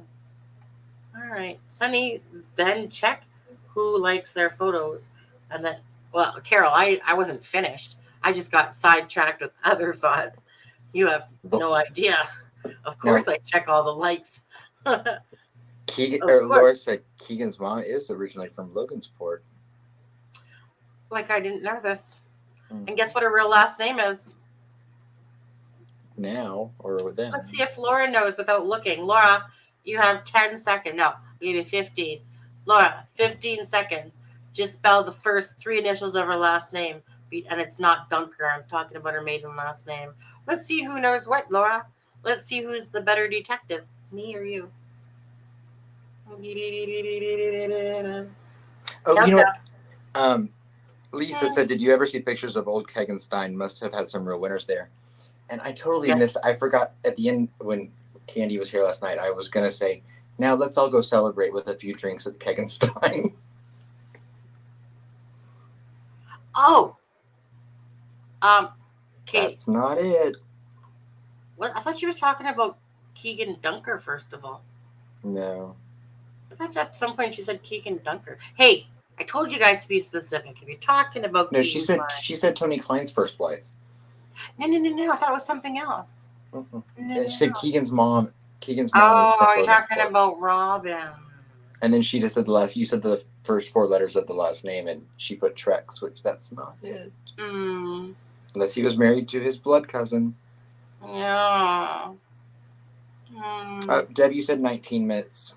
All right. Sunny, then check who likes their photos. And then, well, Carol, I wasn't finished. I just got sidetracked with other thoughts. You have no idea. Of course, I check all the likes. Laura said Keegan's mom is originally from Logansport. Like I didn't know this. And guess what her real last name is? Now or with them? Let's see if Laura knows without looking. Laura, you have 10 seconds. No, you need 15. Laura, 15 seconds. Just spell the first 3 initials of her last name. And it's not Dunker. I'm talking about her maiden last name. Let's see who knows what, Laura. Let's see who's the better detective, me or you. Oh, you know what? Lisa said, did you ever see pictures of old Kegenstein? Must have had some real winners there. And I totally missed. I forgot at the end when Candy was here last night. I was going to say, now let's all go celebrate with a few drinks at Kegenstein. Oh. Kate. That's not it. What? I thought she was talking about Keegan Dunker, first of all. No. I thought at some point she said Keegan Dunker. Hey, I told you guys to be specific. If you're talking about No, Keegan she said Tony Klein's first wife. No. I thought it was something else. She said Keegan's mom. Keegan's mom. Oh, you're talking about Robin. And then she just said you said the first 4 letters of the last name, and she put Trex, which that's not it. Unless he was married to his blood cousin. Yeah. Deb, you said 19 minutes.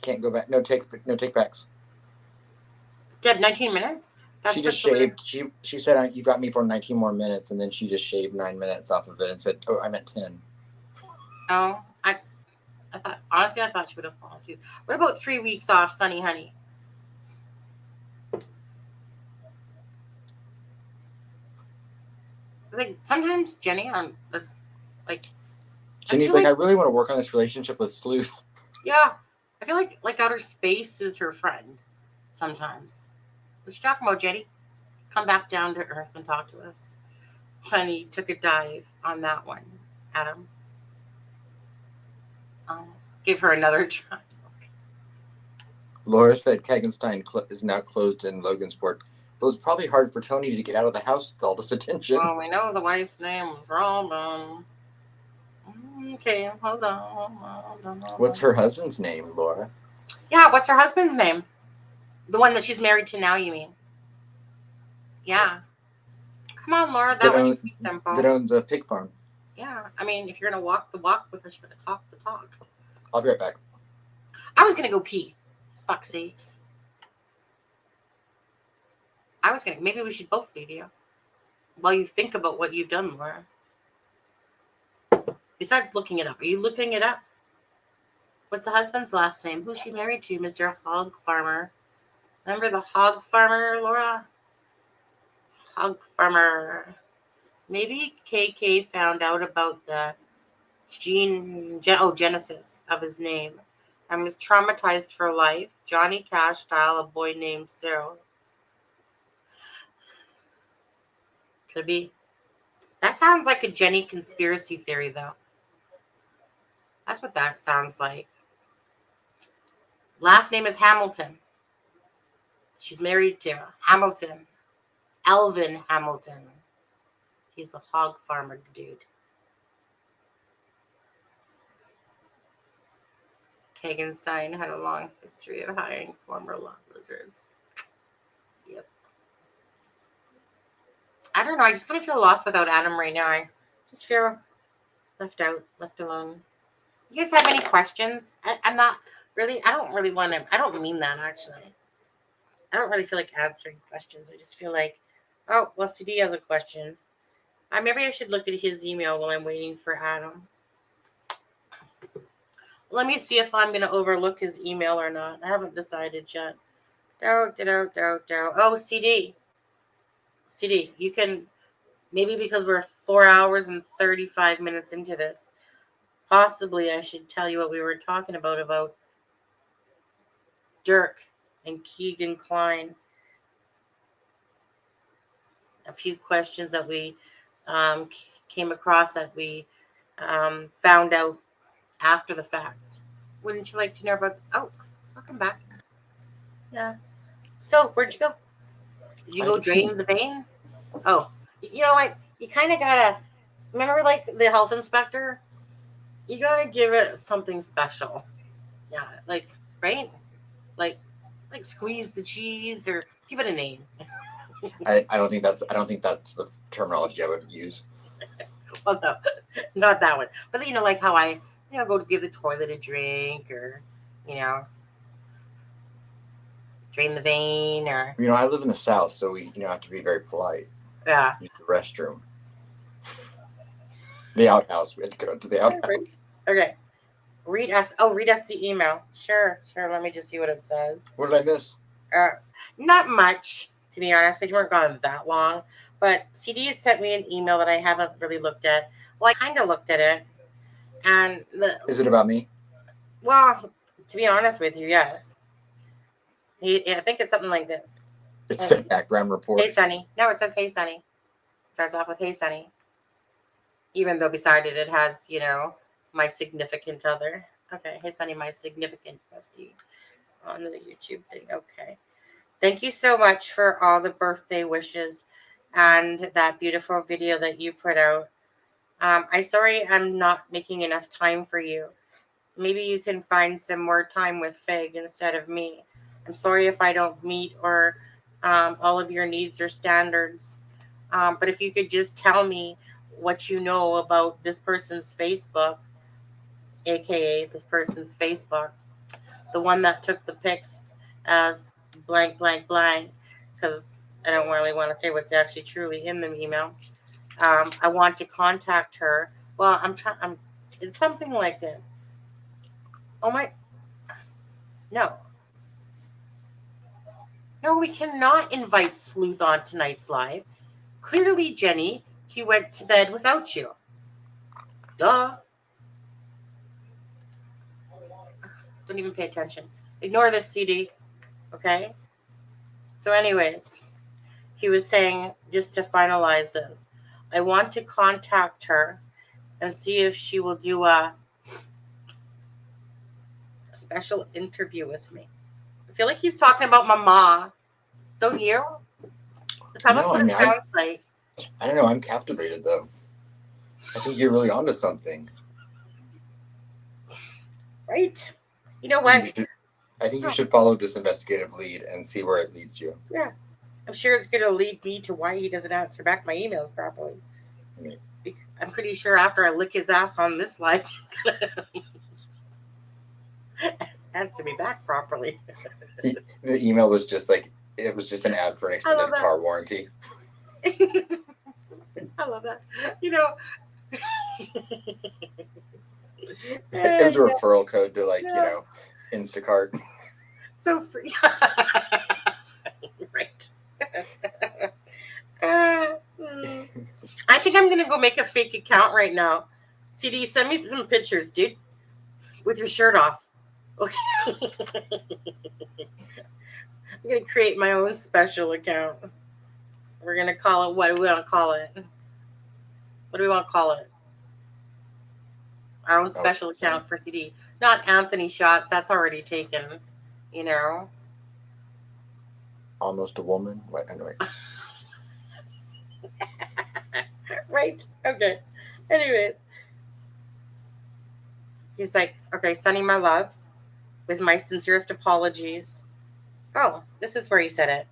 Can't go back. No take backs. Deb, 19 minutes? She just shaved. She said, you got me for 19 more minutes, and then she just shaved 9 minutes off of it and said, oh, I meant 10. Oh, I thought, honestly, I thought she would have paused you. What about 3 weeks off, Sunny Honey? Like, sometimes Jenny, Jenny's like, I really want to work on this relationship with Sleuth. Yeah. I feel like outer space is her friend sometimes. What you talking about, Jenny? Come back down to earth and talk to us. Sunny took a dive on that one, Adam. Give her another try. Laura said Kegenstein is now closed in Logansport. It was probably hard for Tony to get out of the house with all this attention. Well, we know the wife's name was Robin. Okay, hold on. What's her husband's name, Laura? Yeah, what's her husband's name? The one that she's married to now, you mean? Yeah. Come on, Laura. That one should be simple. That owns a pig farm. Yeah. I mean, if you're going to walk the walk with her, she's going to talk the talk. I'll be right back. I was going to go pee. Fuck's sakes. Maybe we should both leave you while you think about what you've done, Laura. Besides looking it up. Are you looking it up? What's the husband's last name? Who's she married to? Mr. Hog Farmer. Remember the hog farmer, Laura? Hog farmer. Maybe KK found out about the Genesis of his name. I was traumatized for life. Johnny Cash style, a boy named Cyril. Could it be? That sounds like a Jenny conspiracy theory, though. That's what that sounds like. Last name is Hamilton. She's married to Hamilton. Elvin Hamilton. He's the hog farmer dude. Kagenstein had a long history of hiring former law lizards. Yep. I don't know. I just kind of feel lost without Adam right now. I just feel left out, left alone. You guys have any questions? I'm not really, I don't really want to, I don't mean that actually. I don't really feel like answering questions. I just feel like, oh, well, CD has a question. Maybe I should look at his email while I'm waiting for Adam. Let me see if I'm going to overlook his email or not. I haven't decided yet. Oh, CD. CD, you can, maybe because we're 4 hours and 35 minutes into this, possibly I should tell you what we were talking about Dirk and Keegan Klein. A few questions that we came across that we found out after the fact. Wouldn't you like to know about? Oh, welcome back. Yeah. So, where'd you go? Did you go drain the vein? Oh, you know what? You kind of gotta remember, like the health inspector. You gotta give it something special. Yeah, like right, like squeeze the cheese or give it a name. I don't think that's the terminology I would use. Well, no, not that one. But like how I, go to give the toilet a drink or, drain the vein or. I live in the South, so we, have to be very polite. Yeah. Use the restroom. The outhouse. We had to go to the outhouse. Okay. Read us the email. Sure. Let me just see what it says. What did I miss? Not much, to be honest, because you weren't gone that long. But CD has sent me an email that I haven't really looked at. Well, I kind of looked at it. And is it about me? Well, to be honest with you, yes. I think it's something like this. It's the background report. Hey, Sonny. No, it says, hey, Sonny. Starts off with, hey, Sonny. Even though beside it has, my significant other. Okay. Hey, Sonny, my significant bestie on the YouTube thing. Okay. Thank you so much for all the birthday wishes and that beautiful video that you put out. I'm sorry I'm not making enough time for you. Maybe you can find some more time with Fig instead of me. I'm sorry if I don't meet or all of your needs or standards. But if you could just tell me what you know about this person's Facebook, aka this person's Facebook, the one that took the pics as blank, blank, blank, because I don't really want to say what's actually truly in the email. I want to contact her. Well, it's something like this. Oh my, no, we cannot invite Sleuth on tonight's live. Clearly, Jenny, he went to bed without you. Duh. Don't even pay attention. Ignore this, CD. Okay? So anyways, he was saying, just to finalize this, I want to contact her and see if she will do a special interview with me. I feel like he's talking about my ma. Don't you? That's almost what it sounds like. I don't know. I'm captivated, though. I think you're really onto something. Right? You know what? I think you should follow this investigative lead and see where it leads you. Yeah. I'm sure it's going to lead me to why he doesn't answer back my emails properly. I'm pretty sure after I lick his ass on this live, he's going to answer me back properly. The email was just like, it was just an ad for an extended car warranty. I love that. It was a referral code to Instacart. So free. Right. I think I'm going to go make a fake account right now CD, send me some pictures, dude, with your shirt off. Okay. I'm gonna create my own special account. We're gonna call it, what do we want to call it? What do we want to call it? Our own special account for CD. Not Anthony Shots. That's already taken. You know. Almost a woman. What? Anyway. Right. Okay. Anyways. He's like, okay, sending my love with my sincerest apologies. Oh, this is where he said it.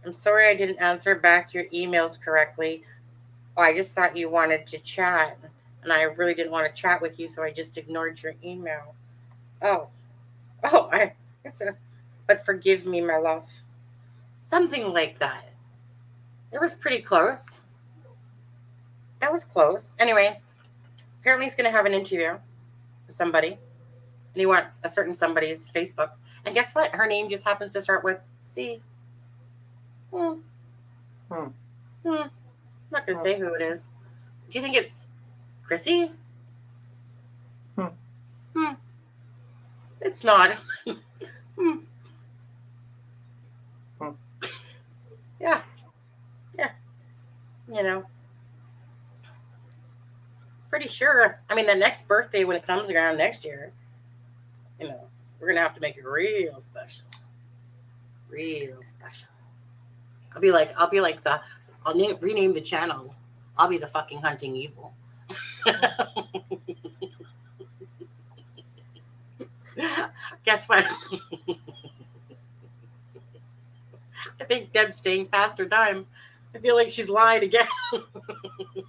I'm sorry I didn't answer back your emails correctly. Oh, I just thought you wanted to chat. And I really didn't want to chat with you, so I just ignored your email. Oh, but forgive me, my love. Something like that. It was pretty close. That was close. Anyways, apparently he's going to have an interview with somebody. And he wants a certain somebody's Facebook. And guess what? Her name just happens to start with C. I'm not going to say who it is. Do you think it's Chrissy? It's not. Yeah. You know. Pretty sure. I mean, the next birthday, when it comes around next year, you know, we're going to have to make it real special. Real special. I'll rename the channel. I'll be the fucking Hunting Evil. Guess what? I think Deb's staying past her time. I feel like she's lied again.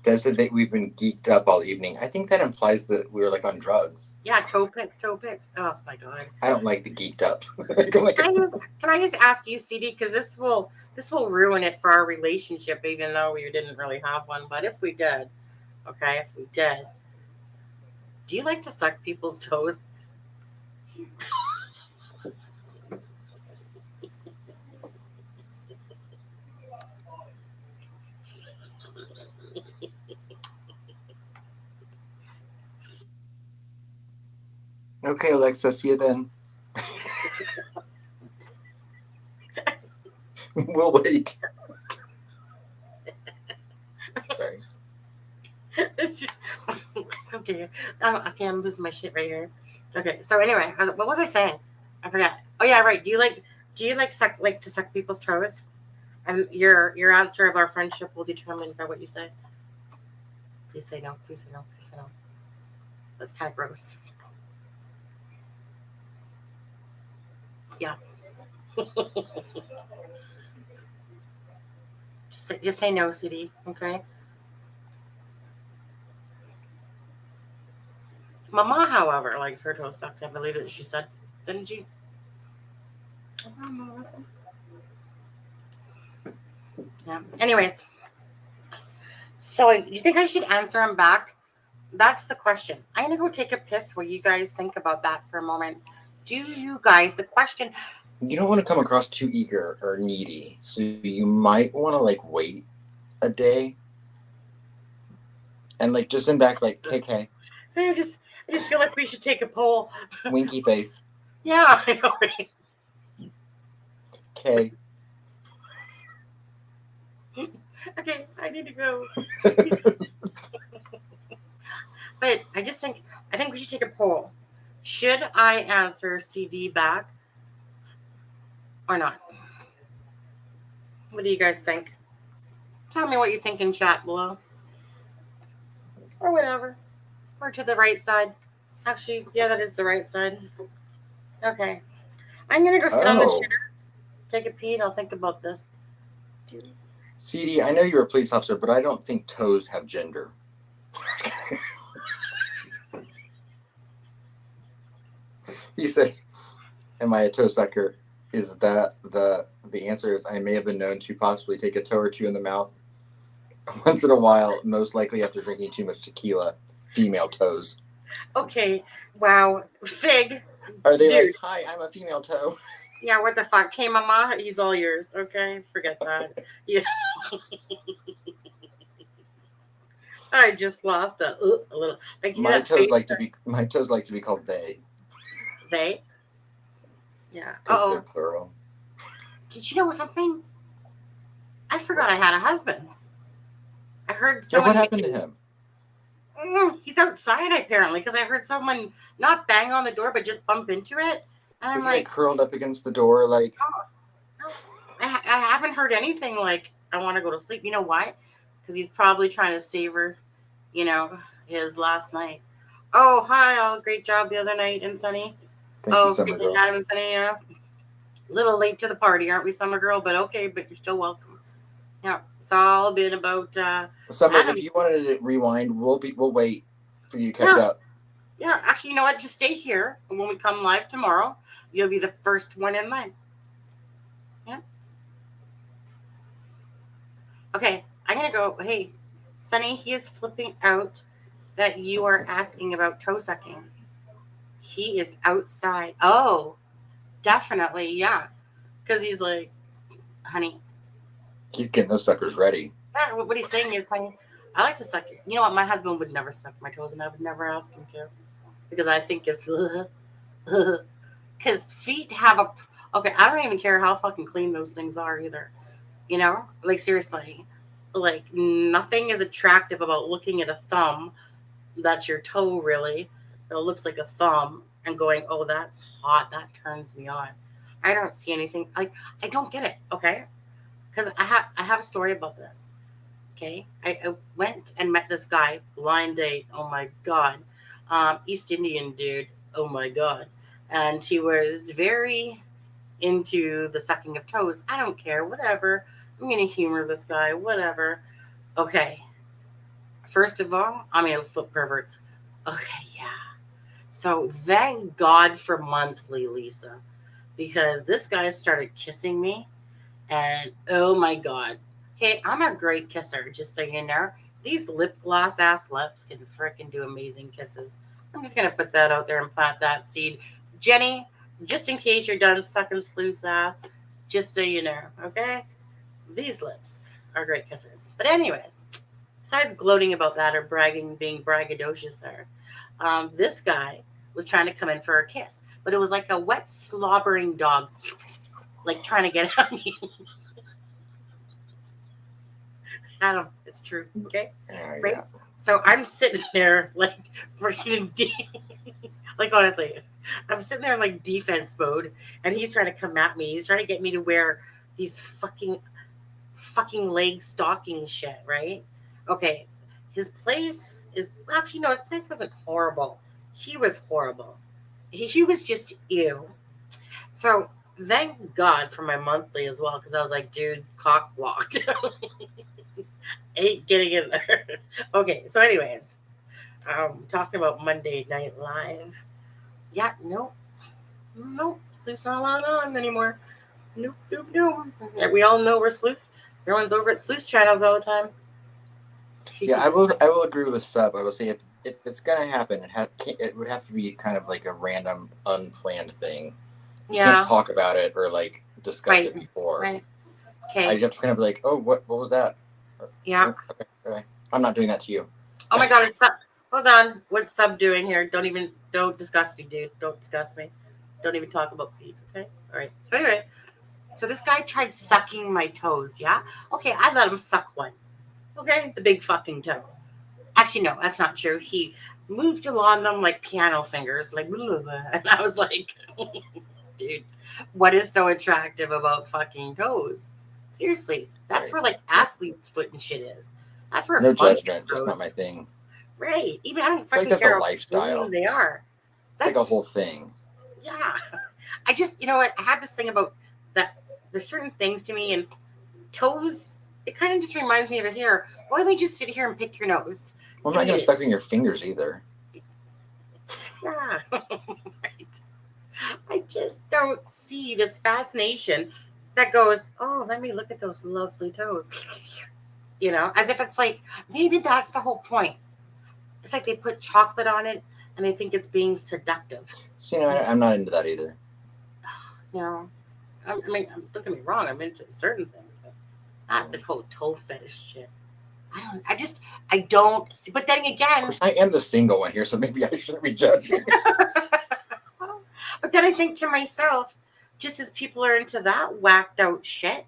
Deb said that we've been geeked up all evening. I think that implies that we were like on drugs. Yeah, toe picks. Oh my god. I don't like the geeked up. Can I just ask you, CD, because this will ruin it for our relationship, even though we didn't really have one. But if we did, do you like to suck people's toes? Okay, Alexa, see you then. We'll wait. Sorry. Okay. I'm losing my shit right here. Okay. So anyway, what was I saying? I forgot. Oh yeah, right. Do you like to suck people's toes? And your answer of our friendship will determine by what you say. Please say no. Please say no. Please say no. That's kind of gross. Yeah. just say no, CD. Okay. Mama, however, likes her toes sucked. I believe that she said, didn't you? Yeah. Anyways, so do you think I should answer him back? That's the question. I'm gonna go take a piss while you guys think about that for a moment. Do you guys? The question. You don't want to come across too eager or needy, so you might want to like wait a day and like just send back like KK. I just feel like we should take a poll. Winky face. Yeah. I know, right? Okay. Okay, I need to go. But I think we should take a poll. Should I answer CD back or not? What do you guys think? Tell me what you think in chat below. Or whatever. Or to the right side. Actually, yeah, that is the right side. Okay. I'm going to go sit on the shitter. Take a pee and I'll think about this. CD, I know you're a police officer, but I don't think toes have gender. He said, am I a toe sucker? Is that the answer is I may have been known to possibly take a toe or two in the mouth once in a while, most likely after drinking too much tequila. Female toes. Okay. Wow. Fig. Are they like, hi, I'm a female toe? Yeah, what the fuck? Hey, mama, he's all yours. Okay, forget that. Yeah. I just lost a little. Like you see My that toes face like to be called they they. Yeah. because they're Oh, plural. did you know something? I forgot I had a husband. I heard Yeah, someone. what happened to him? He's outside apparently because I heard someone not bang on the door but just bump into it. And I'm Is he like like, curled up against the door like? I haven't heard anything like I want to go to sleep. You know why? Because he's probably trying to savor, his last night. Oh, hi, all. Great job the other night in Sunny. Thank you, Summer Girl. Adam and Sunny, yeah. Little late to the party, aren't we, Summer Girl? But okay, but you're still welcome. Yeah, it's all been about Summer, Adam. if you wanted to rewind, we'll wait for you to catch up. Yeah, actually, you know what? Just stay here, and when we come live tomorrow, you'll be the first one in line. Yeah. Okay, I'm gonna go. Hey, Sunny, he is flipping out that you are asking about toe sucking. He is outside. Oh, definitely, yeah. Because he's like, honey. He's getting those suckers ready. Yeah, what he's saying is, honey, I like to suck it. You know what? My husband would never suck my toes, and I would never ask him to. Because I think it's... Because feet have a... Okay, I don't even care how fucking clean those things are either. You know? Like, seriously. Like, nothing is attractive about looking at a thumb that's your toe, really. That looks like a thumb and going, oh, that's hot. That turns me on. I don't see anything. Like, I don't get it, okay? Because I have a story about this. Okay, I went and met this guy, blind date. Oh my god, East Indian dude. Oh my god, and he was very into the sucking of toes. I don't care, whatever. I'm gonna humor this guy, whatever. Okay, first of all, I'm gonna flip perverts. Okay, yeah. So thank God for monthly, Lisa, because this guy started kissing me, and oh my god. Hey, I'm a great kisser, just so you know. These lip gloss ass lips can frickin' do amazing kisses. I'm just gonna put that out there and plant that seed. Jenny, just in case you're done sucking sleuths off, just so you know, okay? These lips are great kissers. But anyways, besides gloating about that or bragging, being braggadocious there, this guy was trying to come in for a kiss, but it was like a wet, slobbering dog, like trying to get at me. Adam, it's true. Okay. Right. Yeah. So I'm sitting there like freaking like honestly, I'm sitting there in like defense mode, and he's trying to come at me. He's trying to get me to wear these fucking leg stocking shit, right? Okay. His place is actually no, his place wasn't horrible. He was horrible. He was just ew. So thank God for my monthly as well, because I was like, dude, cock blocked. Ain't getting in there. Okay, so anyways, talking about Monday Night Live. Yeah, nope. Sleuth's not allowed on anymore. Nope. Yeah, we all know we're Sleuth. Everyone's over at Sleuth's channels all the time. Yeah, I will agree with Sub. I will say if it's gonna happen, it would have to be kind of like a random, unplanned thing. You can't talk about it or like discuss it before. Right. Okay. I have to kind of be like, oh, what was that? Yeah. Okay. I'm not doing that to you. Oh my God, it's Sub. Hold on. What's Sub doing here? Don't discuss me, dude. Don't discuss me. Don't even talk about feet, okay? All right. So anyway, so this guy tried sucking my toes, yeah? Okay, I let him suck one. Okay? The big fucking toe. Actually, no, that's not true. He moved along them like piano fingers, like blah, blah, blah. And I was like, dude, what is so attractive about fucking toes? Seriously, that's where like athlete's foot and shit is. That's where no fun judgment, just not my thing. Right. Even I don't I fucking think that's care a lifestyle. how they are. It's like a whole thing. Yeah. I just, you know what? I have this thing about that. There's certain things to me, and toes, it kind of just reminds me of it here. Why don't we just sit here and pick your nose? Well, I'm not going to suck on your fingers either. Yeah. Right. I just don't see this fascination that goes, oh, let me look at those lovely toes. You know, as if it's like, maybe that's the whole point. It's like they put chocolate on it and they think it's being seductive. So, you know, I'm not into that either. No. I mean, don't get me wrong. I'm into certain things, but not the whole toe fetish shit. I don't see. But then again, Of course, I am the single one here, so maybe I shouldn't be judging. but then I think to myself, just as people are into that whacked out shit,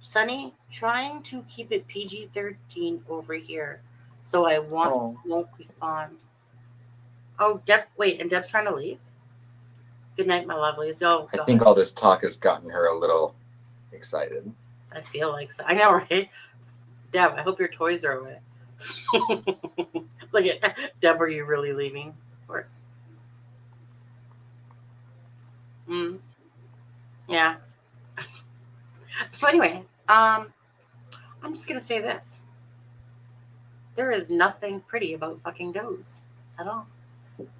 Sonny, trying to keep it PG-13 over here, so I won't respond. Oh, Deb, wait, and Deb's trying to leave? Good night, my lovelies. Oh, I think all this talk has gotten her a little excited. I feel like so. I know, right? Deb, I hope your toys are away. Look at Deb, are you really leaving? Of course. Yeah. So anyway, I'm just gonna say this. There is nothing pretty about fucking does at all.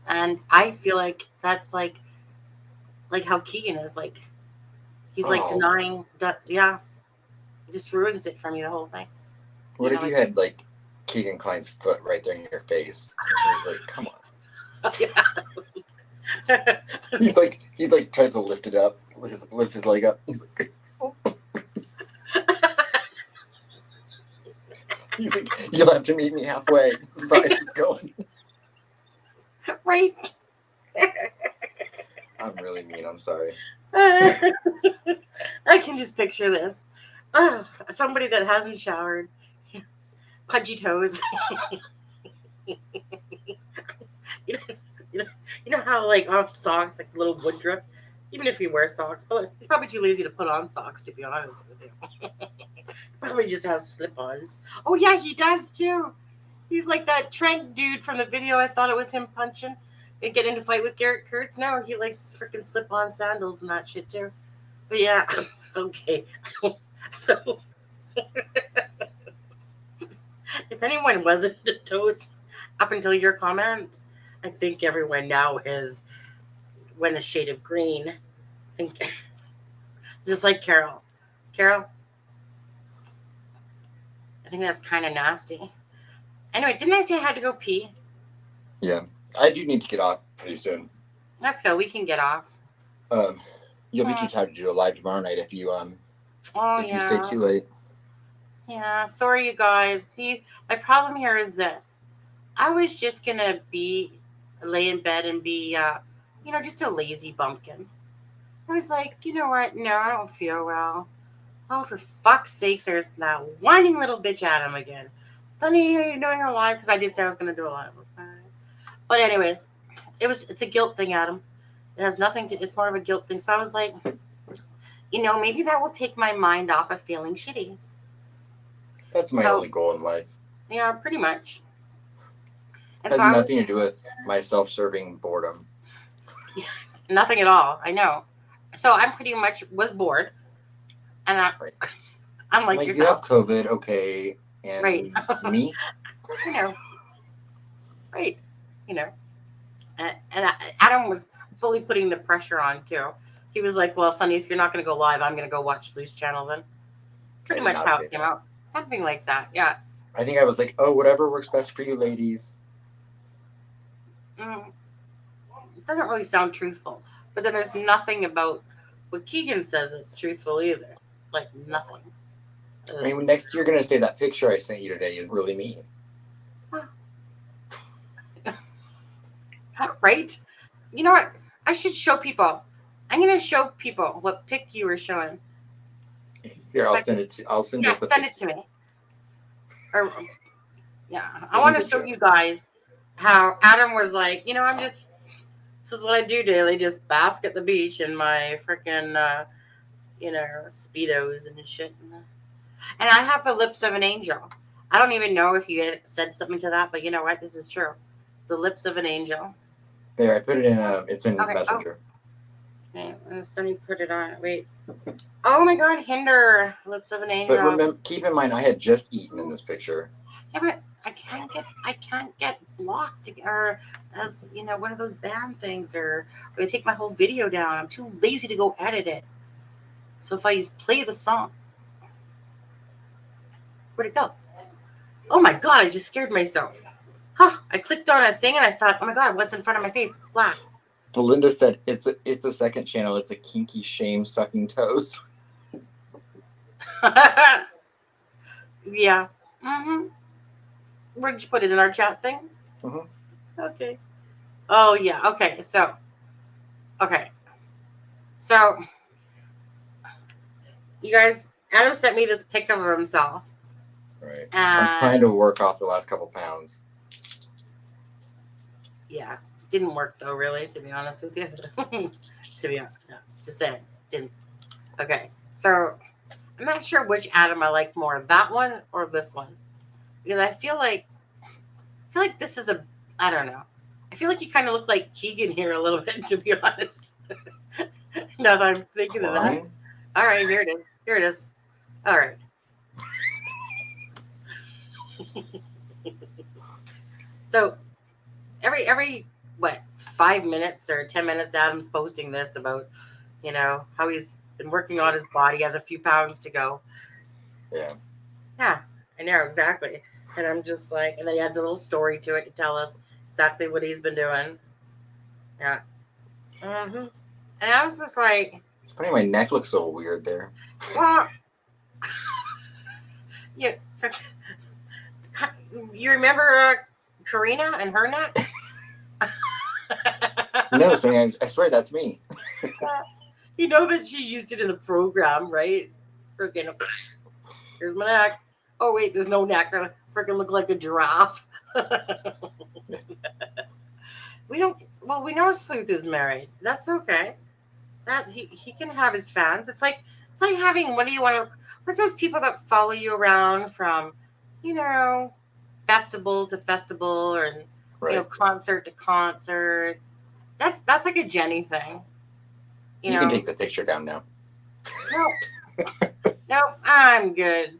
And I feel like that's like how Keegan is like. He's like denying that. Yeah, it just ruins it for me, the whole thing. What if you had like Keegan Klein's foot right there in your face? Like, come on. Yeah. he's like tries to lift it up, lift his leg up. He's like, he's like, you'll have to meet me halfway. Sorry, it's going. Right. I'm really mean. I'm sorry. I can just picture this. Somebody that hasn't showered, pudgy toes. you know how like off socks, like little wood drip. Even if you wear socks, but he's probably too lazy to put on socks. To be honest with you, probably just has slip-ons. Oh yeah, he does too. He's like that Trent dude from the video. I thought it was him punching and get into a fight with Garrett Kurtz. No, he likes freaking slip-on sandals and that shit too. But yeah, okay. So if anyone wasn't into toes up until your comment, I think everyone now went a shade of green. I think just like Carol. Carol, I think that's kind of nasty. Anyway, didn't I say I had to go pee? Yeah, I do need to get off pretty soon. Let's go. We can get off. You'll be too tired to do a live tomorrow night if you if you stay too late. Yeah, sorry you guys. See, my problem here is this. I was just gonna lay in bed and be just a lazy bumpkin. I was like, you know what? No, I don't feel well. Oh, for fuck's sakes, there's that whining little bitch Adam again. Funny, are you doing a live? Because I did say I was gonna do a live. But anyways, it's a guilt thing, Adam. It has nothing to, it's more of a guilt thing. So I was like, maybe that will take my mind off of feeling shitty. That's my only goal in life. Yeah, pretty much. It has nothing to do with my self-serving boredom. Nothing at all. I know. So I'm pretty much was bored. And I'm like yourself. You have COVID, okay. And right. Me? Right. And Adam was fully putting the pressure on too. He was like, well, Sonny, if you're not going to go live, I'm going to go watch Sleuth's channel then. It's pretty much how it came out. Something like that. Yeah. I think I was like, oh, whatever works best for you ladies. It doesn't really sound truthful. But then there's nothing about what Keegan says that's truthful either. Like nothing. I mean, next you're going to say that picture I sent you today is really me. Right? You know what? I should show people. I'm going to show people what pic you were showing. Here, I'll send it to you. Send it to me. Or, yeah, I want to show you guys how Adam was like, this is what I do daily, just bask at the beach in my freaking, Speedos and shit. And I have the lips of an angel. I don't even know if you had said something to that, but you know what? This is true. The lips of an angel. There, I put it in, it's in Messenger. Okay, Sonny put it on. Wait. Oh my God, Hinder. Lips of an angel. But remember, keep in mind, I had just eaten in this picture. Yeah, but I can't get blocked or as one of those ban things or they take my whole video down. I'm too lazy to go edit it. So if I play the song, where'd it go? Oh my God, I just scared myself. Huh, I clicked on a thing and I thought, oh my God, what's in front of my face? It's black. Belinda said it's a second channel. It's a kinky shame sucking toes. Yeah. Where'd you put it in our chat thing? Okay. Oh yeah. Okay. So you guys, Adam sent me this pic of himself. Right. I'm trying to work off the last couple pounds. Yeah. Didn't work though, really, to be honest with you. To be honest. No, just saying. Didn't. Okay. So I'm not sure which Adam I like more, that one or this one. Because I feel like this is I don't know. I feel like you kind of look like Keegan here a little bit, to be honest. Now that I'm thinking of that. All right, here it is. Here it is. All right. So every what 5 minutes or 10 minutes, Adam's posting this about how he's been working on his body, has a few pounds to go. Yeah. Yeah, I know exactly. And I'm just like, and then he adds a little story to it to tell us exactly what he's been doing. Yeah. And I was just like, it's funny, my neck looks so weird there. Well, you remember Karina and her neck? No, Sonia, I swear that's me. You know that she used it in a program, right? Freaking, here's my neck. Oh wait, there's no neck. I freaking look like a giraffe. We know Sleuth is married. That's okay. He can have his fans. It's like having, what's those people that follow you around from, festival to festival, or concert to concert. That's like a Jenny thing. You can take the picture down now. No, I'm good.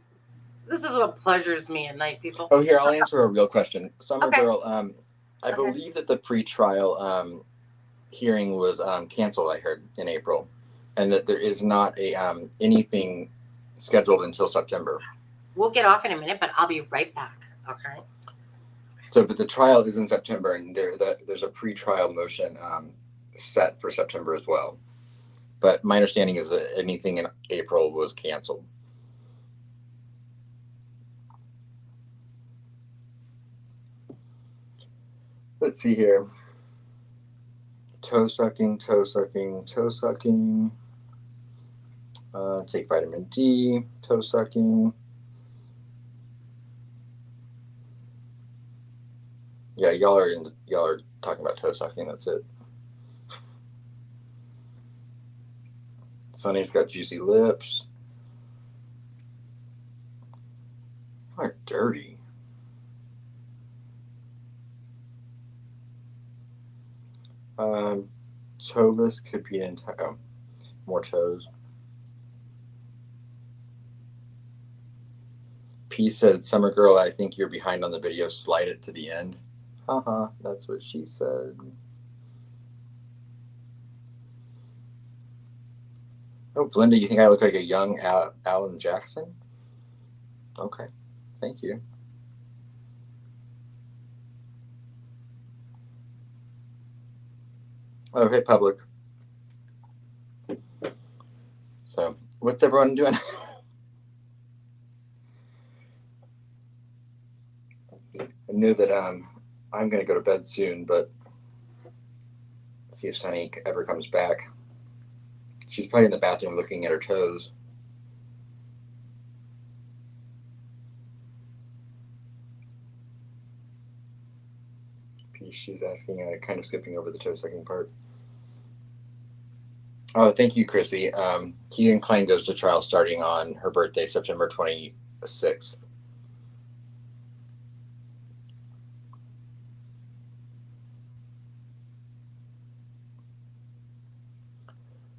This is what pleasures me at night, people. Oh, here, I'll answer a real question. Summer Girl, I believe that the pre-trial hearing was canceled, I heard, in April, and that there is not anything scheduled until September. We'll get off in a minute, but I'll be right back, okay? So, but the trial is in September, and there's a pre-trial motion set for September as well. But my understanding is that anything in April was canceled. Let's see here. Toe sucking. Take vitamin D. Toe sucking. Yeah, y'all are talking about toe sucking. That's it. Sunny's got juicy lips. You are dirty. Toeless could be more toes. P said, Summer Girl, I think you're behind on the video. Slide it to the end. Haha, that's what she said. Oh, Belinda, you think I look like a young Alan Jackson? Okay, thank you. Oh, hey, public. So, what's everyone doing? I knew that I'm going to go to bed soon, but see if Sunny ever comes back. She's probably in the bathroom looking at her toes. She's asking, kind of skipping over the toe sucking part. Oh, thank you, Chrissy. Keegan Klein goes to trial starting on her birthday, September 26th.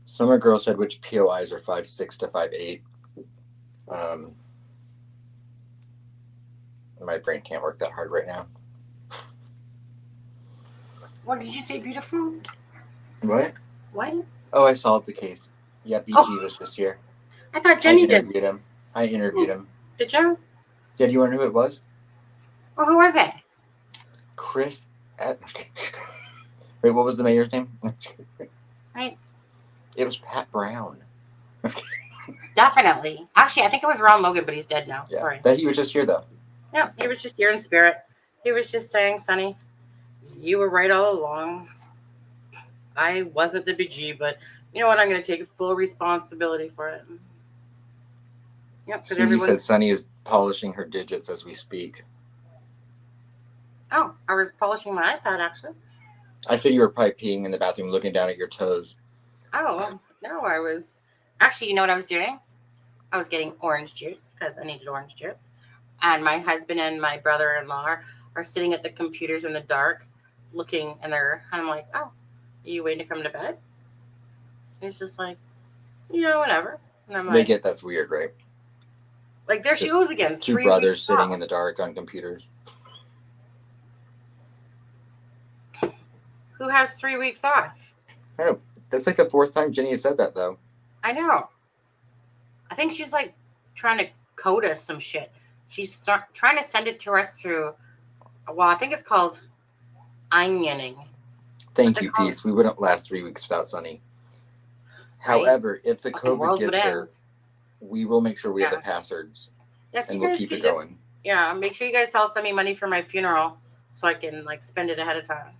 Summer Girl said which POIs are 5'6" to 5'8". My brain can't work that hard right now. What did you say, beautiful? What? What? Oh, I solved the case. Yeah, BG was just here. I thought Jenny did. I interviewed him. Did you? Yeah, do you want to know who it was? Well, who was it? Chris. Wait, what was the mayor's name? Right. It was Pat Brown. Definitely. Actually, I think it was Ron Logan, but he's dead now. Yeah. Sorry. That he was just here though. Yeah, he was just here in spirit. He was just saying, Sonny, you were right all along. I wasn't the big G, but you know what? I'm going to take full responsibility for it. Yep, because See, he said Sunny is polishing her digits as we speak. Oh, I was polishing my iPad, actually. I said you were probably peeing in the bathroom looking down at your toes. Oh, no, I was. Actually, you know what I was doing? I was getting orange juice because I needed orange juice. And my husband and my brother-in-law are sitting at the computers in the dark looking, and I'm like, oh, are you waiting to come to bed? He's just like, yeah, whatever. And I'm They like, get that's weird, right? Like, there she Just goes again. Two 3 brothers weeks sitting off. in the dark on computers. Who has 3 weeks off? I know. That's like the fourth time Jenny has said that, though. I know. I think she's like trying to code us some shit. She's trying to send it to us through, well, I think it's called onioning. Thank you, Peace. We wouldn't last 3 weeks without Sunny. However, if the Fucking world COVID would gets her, end. we will make sure we have Yeah. the passwords. Yeah, if And you we'll guys keep could it just- going. Yeah, make sure you guys all send me money for my funeral so I can like spend it ahead of time.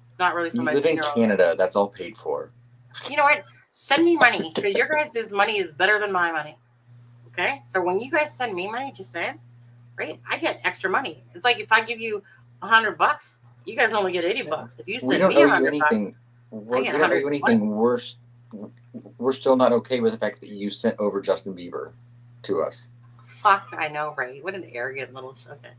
It's not really for You my live in funeral. Canada. That's all paid for. You know what? Send me money because your guys' money is better than my money. Okay? So when you guys send me money, just saying, right? I get extra money. It's like if I give you $100, you guys only get $80. If you We send don't me owe you $100, anything. I We get don't owe you 120. anything. We're still not okay with the fact that you sent over Justin Bieber to us. Fuck, I know, right? What an arrogant little okay.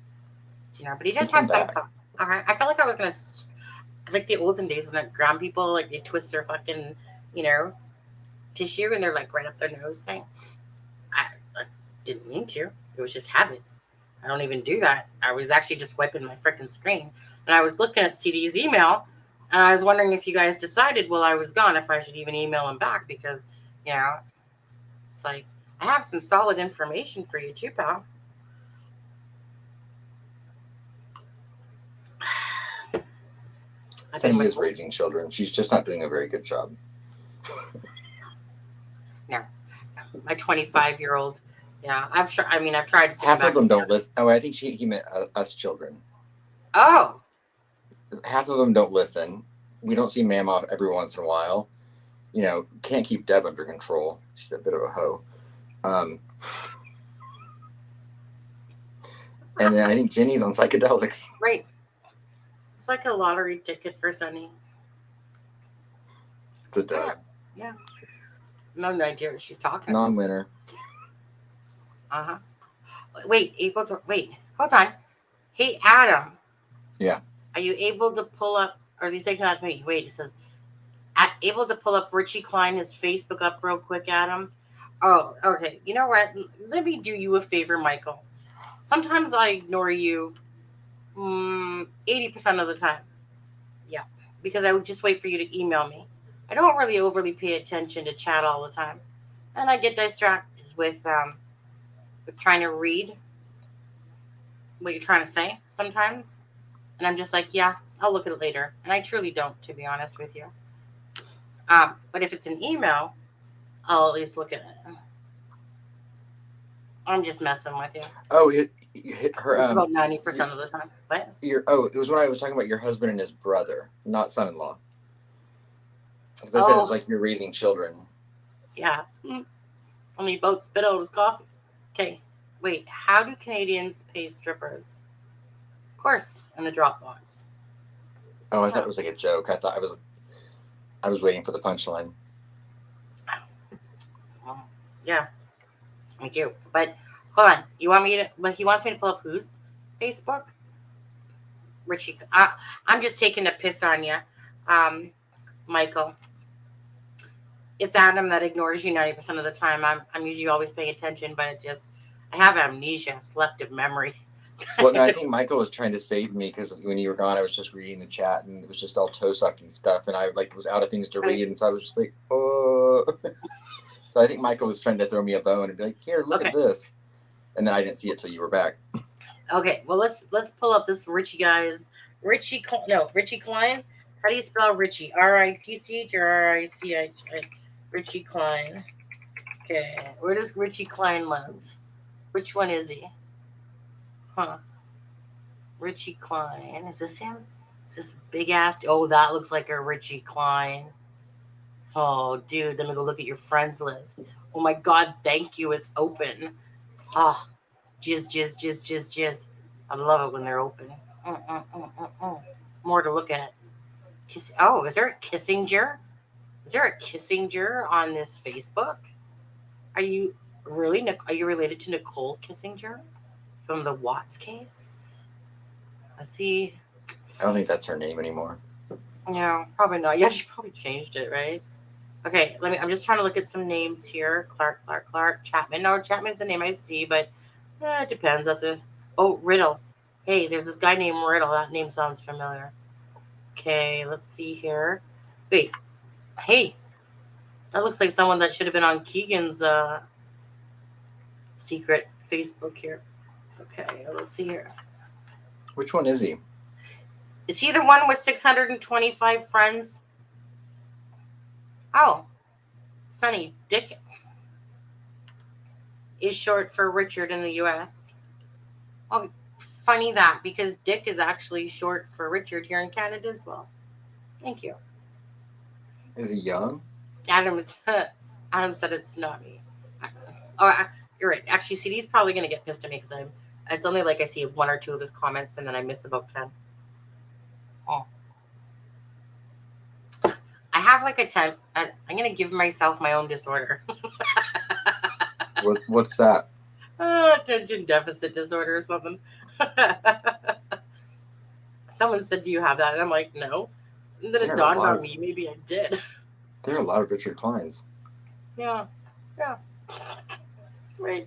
You know, but he does He's from have some back. stuff. All right, I felt like I was gonna like the olden days when ground people like they twist their fucking, you know, tissue and they're like right up their nose thing. I didn't mean to. It was just habit. I don't even do that. I was actually just wiping my freaking screen, and I was looking at CD's email, and I was wondering if you guys decided while I was gone if I should even email him back because, you know, it's like I have some solid information for you too, pal. Sunny is raising children. She's just not doing a very good job. No, my 25-year-old. Yeah, I've tried. I mean, I've tried to. sit Half back of them and- don't listen. Oh, I think he meant us children. Oh, Half of them don't listen. We don't see Mam off every once in a while. You know, can't keep Deb under control. She's a bit of a hoe. And then I think Jenny's on psychedelics. right. It's like a lottery ticket for Sunny. It's a dub. Yeah. No idea what she's talking. Non-winner. Uh-huh. Wait, wait, hold on. Hey, Adam, Yeah. are you able to pull up, or is he saying that to me? Wait, it says, able to pull up Richie Klein, his Facebook up real quick, Adam? Oh, okay. You know what? Let me do you a favor, Michael. Sometimes I ignore you 80% of the time. Yeah, because I would just wait for you to email me. I don't really overly pay attention to chat all the time. And I get distracted with trying to read what you're trying to say sometimes. And I'm just like, yeah, I'll look at it later. And I truly don't, to be honest with you. But if it's an email, I'll at least look at it. I'm just messing with you. Oh, her. It's about 90% of the time. What? It was when I was talking about your husband and his brother, not son-in-law. Because I said it was like you're raising children. Yeah. Only boat spit out his coffee. Okay. Wait, how do Canadians pay strippers? Of course, in the Dropbox. Oh, I thought it was like a joke. I was waiting for the punchline. Yeah. Me too. But hold on. You want me to, but he wants me to pull up whose Facebook? Richie. I'm just taking a piss on you, Michael. It's Adam that ignores you 90% of the time. I'm usually always paying attention, but I have amnesia, selective memory. Well, no, I think Michael was trying to save me because when you were gone, I was just reading the chat and it was just all toe sucking stuff, and I was out of things to read, and so I was just like, oh. So I think Michael was trying to throw me a bone and be like, here, look at this, and then I didn't see it till you were back. Okay, well let's pull up this Richie guy's Richie Klein. How do you spell Richie? RITCH or RICH? Richie Klein. Okay, where does Richie Klein live? Which one is he? Huh. Richie Klein. Is this him? Is this big ass? Oh, that looks like a Richie Klein. Oh, dude, let me go look at your friends list. Oh my God, thank you. It's open. Oh, jizz. I love it when they're open. More to look at. Oh, is there a Kissinger? Is there a Kissinger on this Facebook? Are you really? Are you related to Nicole Kissinger from the Watts case? Let's see. I don't think that's her name anymore. No, probably not. Yeah, she probably changed it, right? Okay, I'm just trying to look at some names here. Clark, Chapman. No, Chapman's a name I see, but it depends. Riddle. Hey, there's this guy named Riddle. That name sounds familiar. Okay, let's see here. Wait. Hey, that looks like someone that should have been on Keegan's secret Facebook here. Okay, let's see here. Which one is he? Is he the one with 625 friends? Oh, Sonny, Dick is short for Richard in the U.S. Oh, funny that, because Dick is actually short for Richard here in Canada as well. Thank you. Is he young? Adam said it's not me. Oh, you're right. Actually, CD's probably going to get pissed at me because it's only like I see one or two of his comments and then I miss about 10. Oh. I have like a 10. I'm going to give myself my own disorder. What's that? Attention deficit disorder or something. Someone said, do you have that? And I'm like, no. And then it dawned on me, maybe I did. There are a lot of Richard Kleins. Yeah. Right.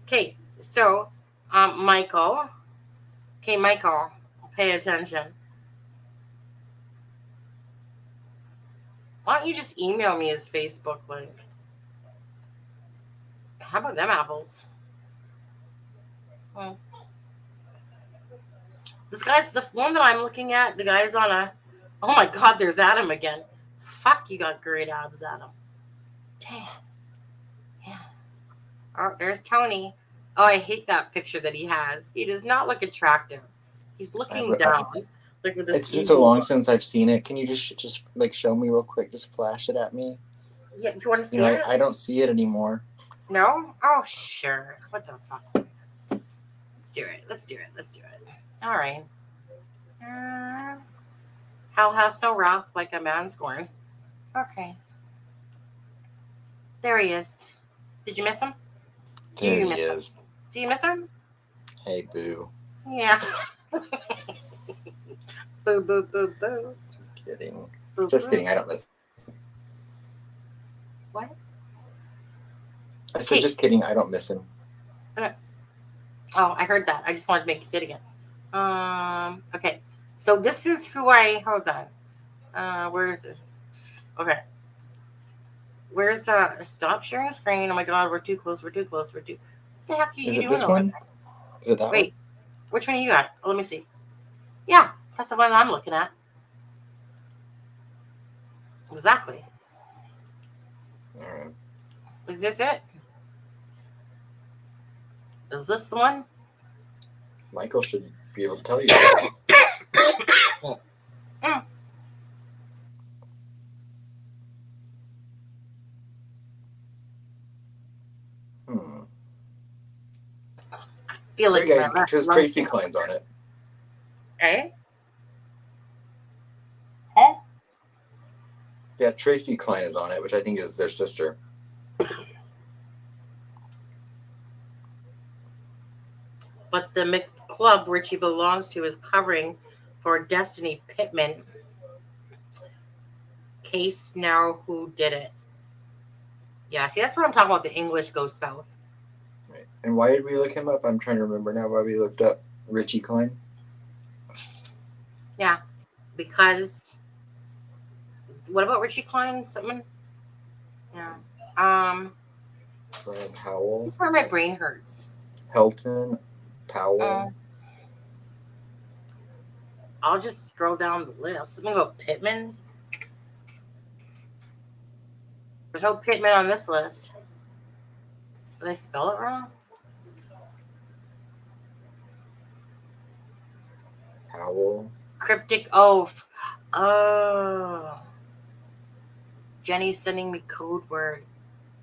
Okay, so Michael. Okay, Michael, pay attention. Why don't you just email me his Facebook link? How about them apples? This guy's the one that I'm looking at. The guy's on a. Oh my God, there's Adam again. Fuck, you got great abs, Adam. Damn. Yeah. Oh, there's Tony. Oh, I hate that picture that he has. He does not look attractive. He's looking down. Like with It's been so long since I've seen it. Can you just like show me real quick? Just flash it at me. Yeah, do you want to see it? I don't see it anymore. No? Oh, sure. What the fuck? Let's do it. All right. Hell has no wrath like a man scorned. Okay. There he is. Did you miss him? There he is. Do you miss him? Hey, boo. Yeah. Boo, boo, boo, boo. Just kidding. Boo, Just boo. kidding. I don't miss. What? I said, just kidding. I don't miss him. Oh, I heard that. I just wanted to make you say it again. Okay. So this is who hold on. Where is this? Okay. Where's stop sharing the screen? Oh my God, we're too close. What the heck are you doing? Is it this one? Is it that one? Wait, which one you got? Let me see. Yeah, that's the one I'm looking at. Exactly. All right. Is this it? Is this the one? Michael should be able to tell you. I feel like because Tracy Klein's on it. Eh? Huh? Yeah, Tracy Klein is on it, which I think is their sister. But the club Richie belongs to is covering for Destiny Pittman case now. Who did it? Yeah, see, that's where I'm talking about. The English goes south. Right. And why did we look him up? I'm trying to remember now why we looked up Richie Klein. Yeah, because what about Richie Klein? Something? Yeah. Brad Howell. This is where my brain hurts. Helton Powell. I'll just scroll down the list. Something about Pittman. There's no Pittman on this list. Did I spell it wrong? Owl. Cryptic oaf. Oh. Jenny's sending me code word.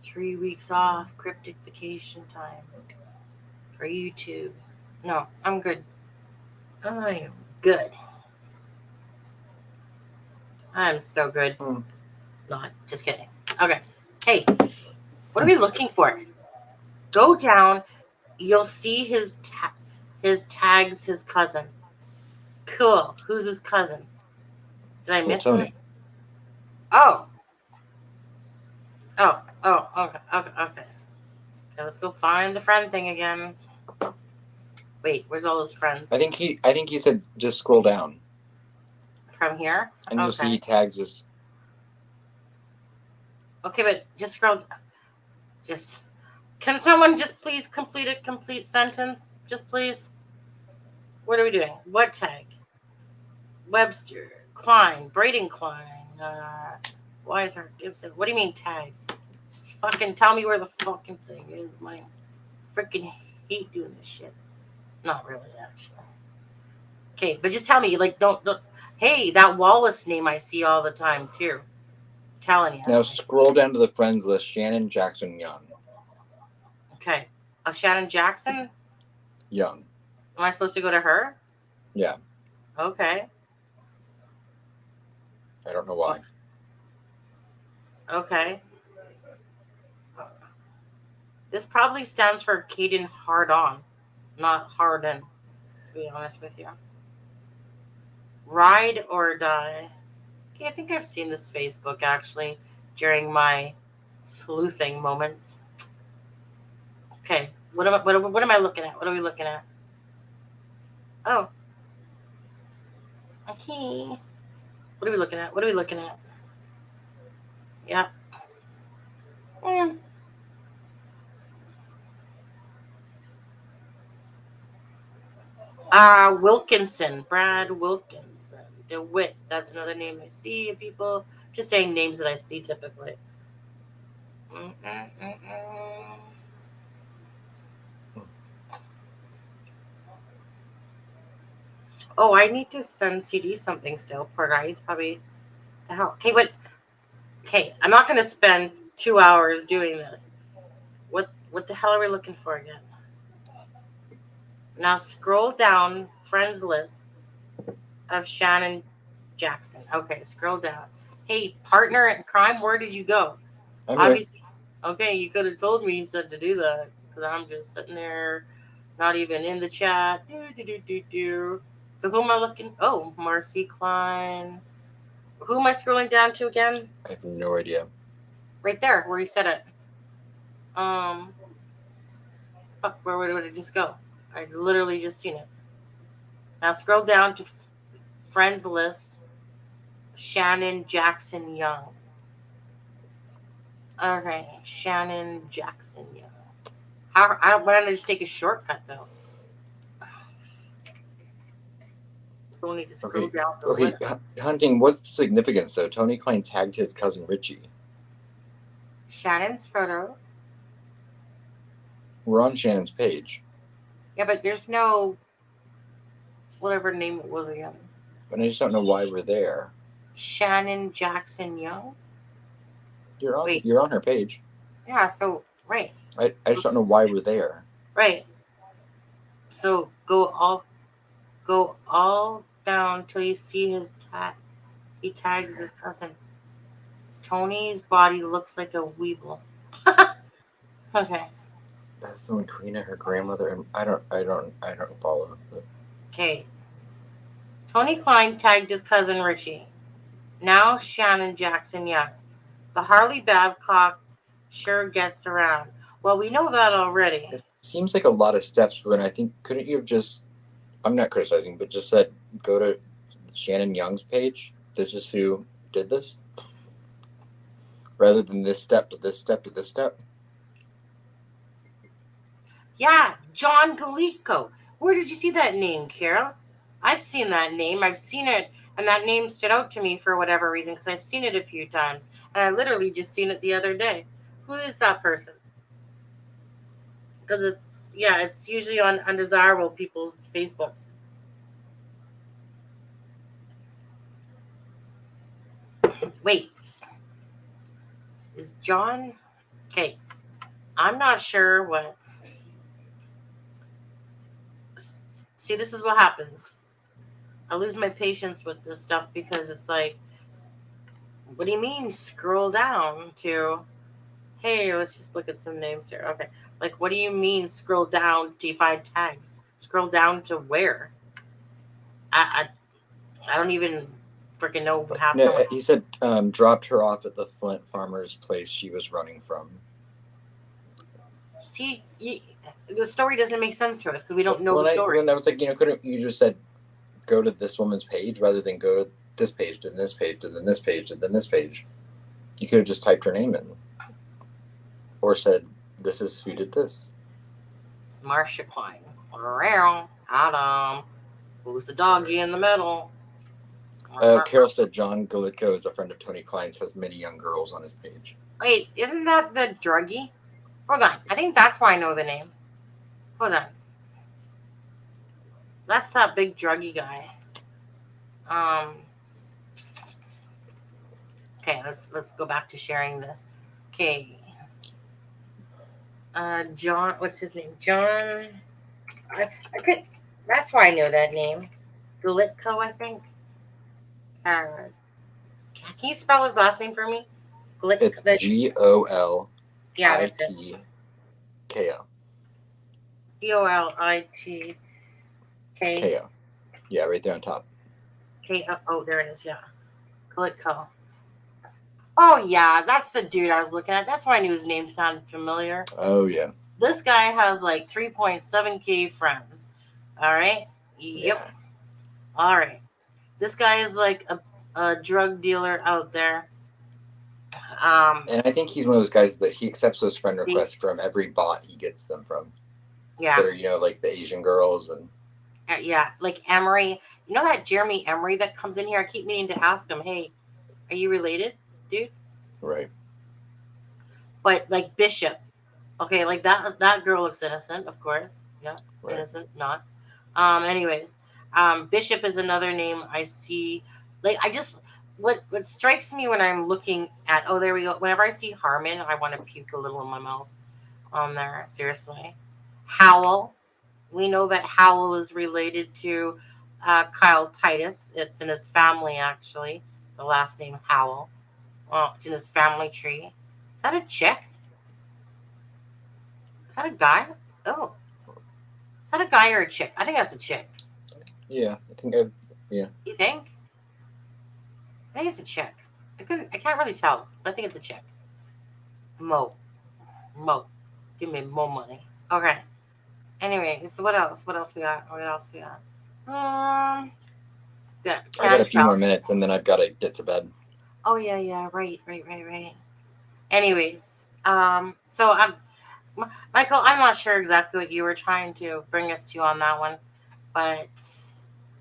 3 weeks off. Cryptic vacation time. For YouTube. No, I'm good. I am good. I'm so good. Not. Just kidding. Okay. Hey, what are we looking for? Go down. You'll see his tags his cousin. Cool. Who's his cousin? Did I miss Tony. this? Oh. Okay. Okay, let's go find the friend thing again. Wait, where's all those friends? I think he said just scroll down. From here? And you'll see he tags his. Okay, but just scroll. Just. Can someone just please complete a complete sentence? Just please. What are we doing? What tag? Webster, Klein, Braden Klein. Weiser, Gibson. What do you mean tag? Just fucking tell me where the fucking thing is. My freaking hate doing this shit. Not really, actually. Okay, but just tell me, like, don't. Hey, that Wallace name I see all the time too. I'm telling you. Now scroll down to the friends list. Shannon Jackson Young. Okay. Shannon Jackson? Young. Am I supposed to go to her? Yeah. Okay. I don't know why. Okay. This probably stands for Caden Hard On, not Harden, to be honest with you. Ride or Die. Okay, I think I've seen this Facebook actually during my sleuthing moments. Okay, what am I looking at? What are we looking at? Oh. Okay. What are we looking at? What are we looking at? Yeah. Wilkinson. Brad Wilkinson. DeWitt. That's another name I see. People just saying names that I see typically. Oh, I need to send CD something still. Poor guy. He's probably the hell. Okay, but okay, I'm not gonna spend 2 hours doing this. What the hell are we looking for again? Now scroll down friends list of Shannon Jackson. Okay, scroll down. Hey, partner in crime, where did you go? I'm Obviously, okay, you could have told me you said to do that because I'm just sitting there, not even in the chat. So who am I looking? Oh, Marcy Klein. Who am I scrolling down to again? I have no idea. Right there, where you said it. Fuck, where would it just go? I literally just seen it. Now scroll down to friends list. Shannon Jackson Young. Okay, Shannon Jackson Young. Why don't I just take a shortcut though? Don't need to scroll down the Okay, list. Hunting, what's the significance though? Tony Klein tagged his cousin Richie. Shannon's photo. We're on Shannon's page. Yeah, but there's no whatever name it was again. But I just don't know why we're there. Shannon Jackson Young. You're on her page. Yeah, so right. I just don't know why we're there. Right. So go all down till you see his tag. He tags his cousin. Tony's body looks like a weeble. Okay. That's the one Karina, her grandmother, and I don't follow. But. Okay. Tony Klein tagged his cousin Richie. Now Shannon Jackson Young. The Harley Babcock sure gets around. Well, we know that already. It seems like a lot of steps, but I think couldn't you have just? I'm not criticizing, but just said go to Shannon Young's page. This is who did this, rather than this step to this step to this step. Yeah, John Galico. Where did you see that name, Carol? I've seen that name. I've seen it, and that name stood out to me for whatever reason because I've seen it a few times, and I literally just seen it the other day. Who is that person? Because it's usually on undesirable people's Facebooks. Wait, is John? Okay, I'm not sure what. See, this is what happens. I lose my patience with this stuff because it's like, what do you mean scroll down to, hey, let's just look at some names here. Okay. Like, what do you mean scroll down to find tags? Scroll down to where? I don't even freaking know half No, time. he said dropped her off at the Flint farmer's place she was running from. See, the story doesn't make sense to us because we don't know the story. When I was like, couldn't you just said go to this woman's page rather than go to this page, then this page, and then this page, and then this page? You could have just typed her name in. Or said, this is who did this. Marcia-Pine. Adam. Who's the doggy in the middle? Carol said John Galitko is a friend of Tony Klein's, has many young girls on his page. Wait, isn't that the druggie? Hold on. I think that's why I know the name. Hold on. That's that big druggie guy. Okay, let's go back to sharing this. Okay. John, what's his name? John. I could. That's why I know that name. Galitko, I think. Can you spell his last name for me? It's Golitko. Yeah, that's it. Golitk. Yeah, right there on top. Oh, there it is. Yeah, Galitko. Oh yeah, that's the dude I was looking at. That's why I knew his name sounded familiar. Oh yeah. This guy has like 3.7K friends. All right. Yep. Yeah. All right. This guy is like a drug dealer out there. And I think he's one of those guys that he accepts those friend requests from every bot he gets them from. Yeah. That are, like the Asian girls and. Yeah, like Emery. You know that Jeremy Emery that comes in here? I keep meaning to ask him, hey, are you related, dude? Right. But like Bishop. Okay, like that girl looks innocent, of course. Yeah, right. Innocent, not. Anyways, Bishop is another name I see. Like what strikes me when I'm looking at, oh, there we go. Whenever I see Harmon, I want to puke a little in my mouth on there. Seriously. Howell. We know that Howell is related to Kyle Titus. It's in his family, actually. The last name Howell. Well, it's in his family tree. Is that a chick? Is that a guy? Oh. Is that a guy or a chick? I think that's a chick. Yeah, yeah. You think? I think it's a chick. I can't really tell, but I think it's a chick. Mo. Give me more money. Okay. Anyways, what else? What else we got? Yeah. I got a few more minutes and then I've got to get to bed. Oh yeah. Right. Anyways, so Michael, I'm not sure exactly what you were trying to bring us to on that one, but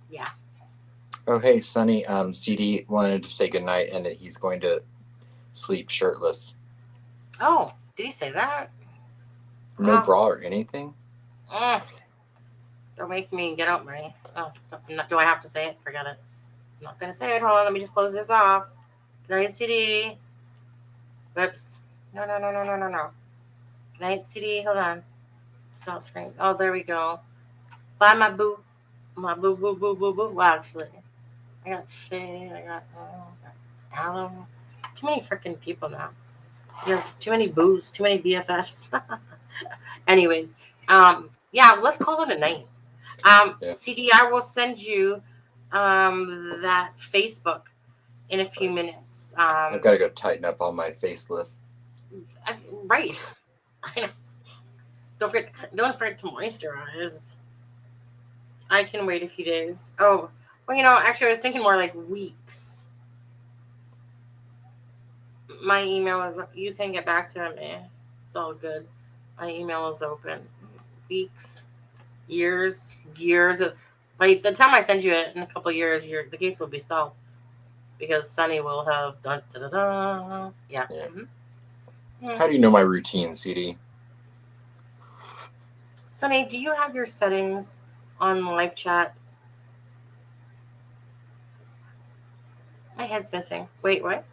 yeah. Oh hey, Sonny. CD wanted to say goodnight and that he's going to sleep shirtless. Oh, did he say that? No bra or anything? Don't make me get up, Marie. Oh, do I have to say it? Forget it. I'm not gonna say it. Hold on, let me just close this off. Good night, CD. Whoops. No. Good night, CD. Hold on. Stop screen. Oh, there we go. Bye, my boo. My boo. Well, actually, I got Shay. I got Alan. Too many freaking people now. There's too many boos. Too many BFFs. Anyways, yeah, let's call it a night. CD, I will send you that Facebook in a few minutes. I've got to go tighten up on my facelift. Right. Don't forget to moisturize. I can wait a few days. Oh, well, actually, I was thinking more like weeks. My email is, you can get back to me. It's all good. My email is open. Weeks, years. By the time I send you it in a couple of years, the case will be solved because Sunny will have done. Yeah. Mm-hmm. How do you know my routine, CD? Sunny, do you have your settings on live chat? My head's missing. Wait, what?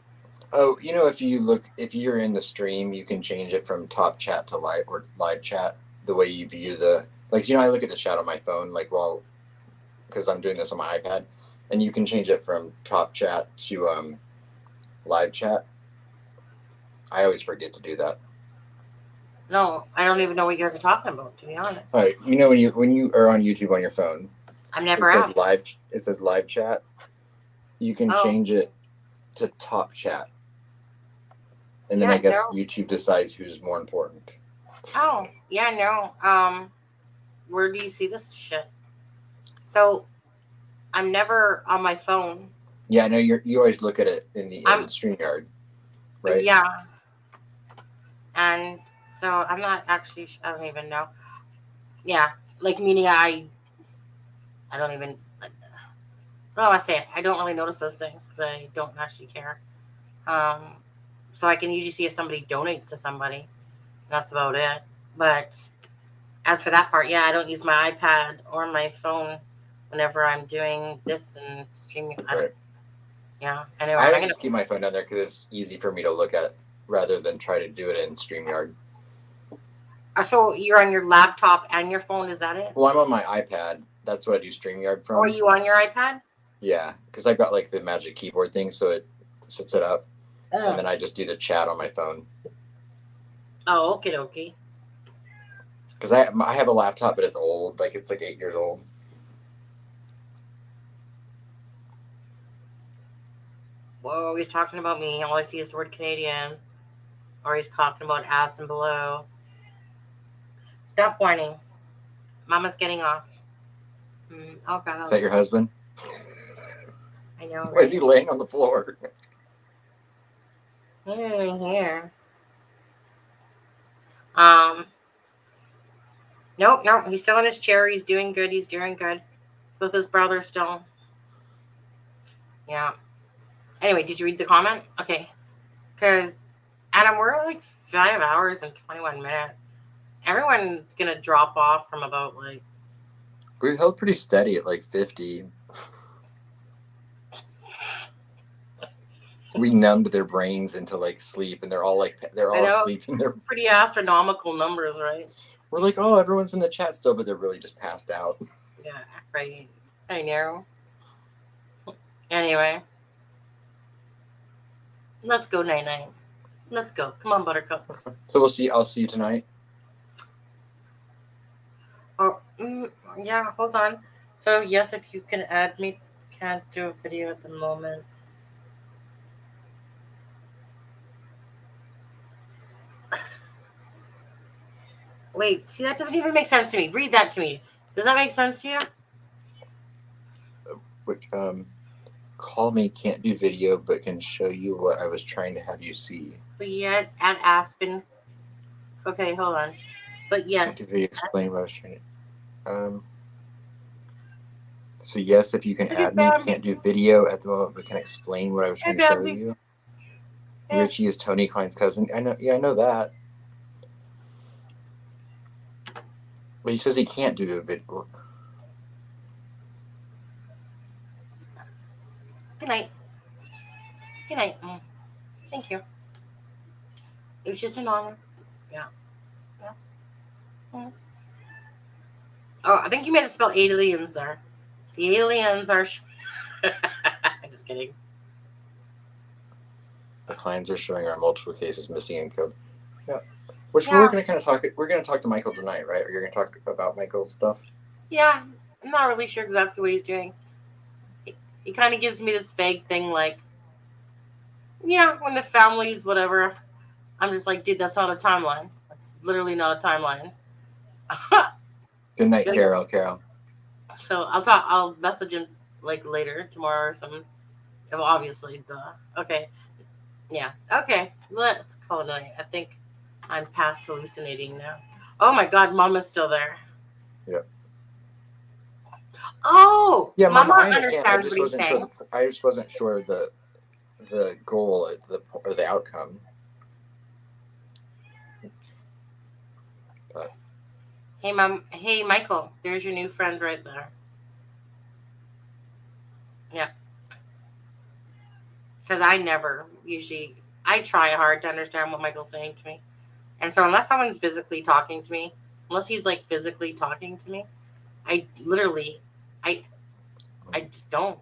Oh, if you're in the stream, you can change it from top chat to live chat. The way you view I look at the chat on my phone, because I'm doing this on my iPad, and you can change it from top chat to live chat. I always forget to do that. No, I don't even know what you guys are talking about, to be honest. All right, when you are on YouTube on your phone, I'm never it says out. live. It says live chat. You can change it to top chat, and then I guess YouTube decides who's more important. Oh, yeah, no. Where do you see this shit? So, I'm never on my phone. Yeah, I know you always look at it in the StreamYard, right? Yeah. And so I'm not actually. I don't even know. Yeah, meaning I don't even. Well, I say it. I don't really notice those things because I don't actually care. So I can usually see if somebody donates to somebody. That's about it. But as for that part, yeah, I don't use my iPad or my phone whenever I'm doing this and streaming. Right. Yeah. Anyway, I just keep my phone down there because it's easy for me to look at rather than try to do it in StreamYard. So you're on your laptop and your phone, is that it? Well, I'm on my iPad. That's what I do StreamYard from. Or are you on your iPad? Yeah, because I've got the magic keyboard thing, so it sets it up, and then I just do the chat on my phone. Oh, okie dokie. Because I have a laptop, but it's old. It's 8 years old. Whoa, he's talking about me. All I see is the word Canadian. Or he's talking about ass and below. Stop whining. Mama's getting off. Oh, God. Is that your husband? I know. Why is he laying on the floor? He's in here. Nope. He's still in his chair. He's doing good. He's with his brother still. Yeah. Anyway, did you read the comment? Okay. Because, Adam, we're at 5 hours and 21 minutes. Everyone's going to drop off from about We held pretty steady at 50. We numbed their brains into sleep, and they're all sleeping. They're pretty astronomical numbers, right? We're oh, everyone's in the chat still, but they're really just passed out. Yeah, right. I know. Anyway, let's go, 9-9. Let's go. Come on, Buttercup. So I'll see you tonight. Oh, yeah. Hold on. So yes, if you can add me, can't do a video at the moment. Wait, see, that doesn't even make sense to me. Read that to me. Does that make sense to you? Which call me can't do video, but can show you what I was trying to have you see. But yet at Aspen. Okay, hold on. But yes. Can't do video, explain what I was trying to. So yes, if you can add me, can't do video at the moment, but can explain what I was trying to show you. Richie is Tony Klein's cousin. I know. Yeah, I know that. But he says he can't do a video. Good night. Good night. Thank you. It was just an honor. Yeah. Oh, I think you meant to spell aliens there. The aliens are. I'm just kidding. The clients are showing our multiple cases missing in code. Yeah. Which we're going to kind of talk. We're going to talk to Michael tonight, right? Or you're going to talk about Michael's stuff. Yeah, I'm not really sure exactly what he's doing. He kind of gives me this vague thing, when the family's whatever. I'm just dude, that's not a timeline. That's literally not a timeline. Good night, Carol. So I'll message him later tomorrow or something. Obviously, okay. Yeah. Okay. Let's call it a night. I think I'm past hallucinating now. Oh my God, Mama's still there. Yeah. Oh, yeah, Mama I understand. understands what he's saying. I just wasn't sure the goal or the outcome. But Hey, Mom. Hey, Michael. There's your new friend right there. Yeah. Because I never usually, I try hard to understand what Michael's saying to me. And so unless someone's physically talking to me, unless he's like physically talking to me, I literally, I just don't.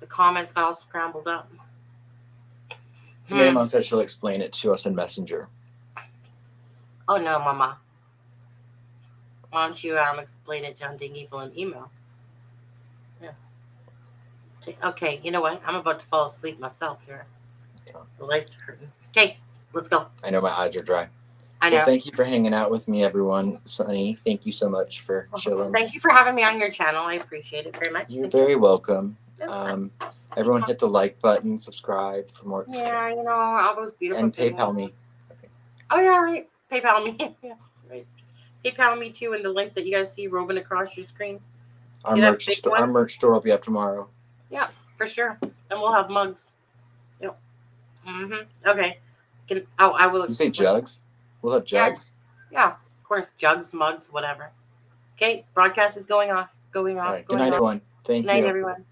The comments got all scrambled up. My mom said she'll explain it to us in Messenger. Oh no, Mama. Why don't you explain it to Hunting Evil in email? Yeah. Okay, you know what? I'm about to fall asleep myself here. The lights are hurting. Okay, let's go. I know my eyes are dry. I know. Well, thank you for hanging out with me, everyone. Sunny, thank you so much for chilling. Thank you for having me on your channel. I appreciate it very much. You're very welcome. Everyone hit the like button, subscribe for more. Yeah, you know, all those beautiful And things. PayPal me. Oh, yeah, right. PayPal me. Yeah, right. PayPal me too, and the link that you guys see roving across your screen. Our See that merch, big store, one? our merch store will be up tomorrow. Yeah, for sure. And we'll have mugs. Yep. Okay. I will. You say jugs? We'll have jugs? Yeah, of course. Jugs, mugs, whatever. Okay, broadcast is going off. Going off. All right. Good night, everyone. Thank Good night, you. everyone.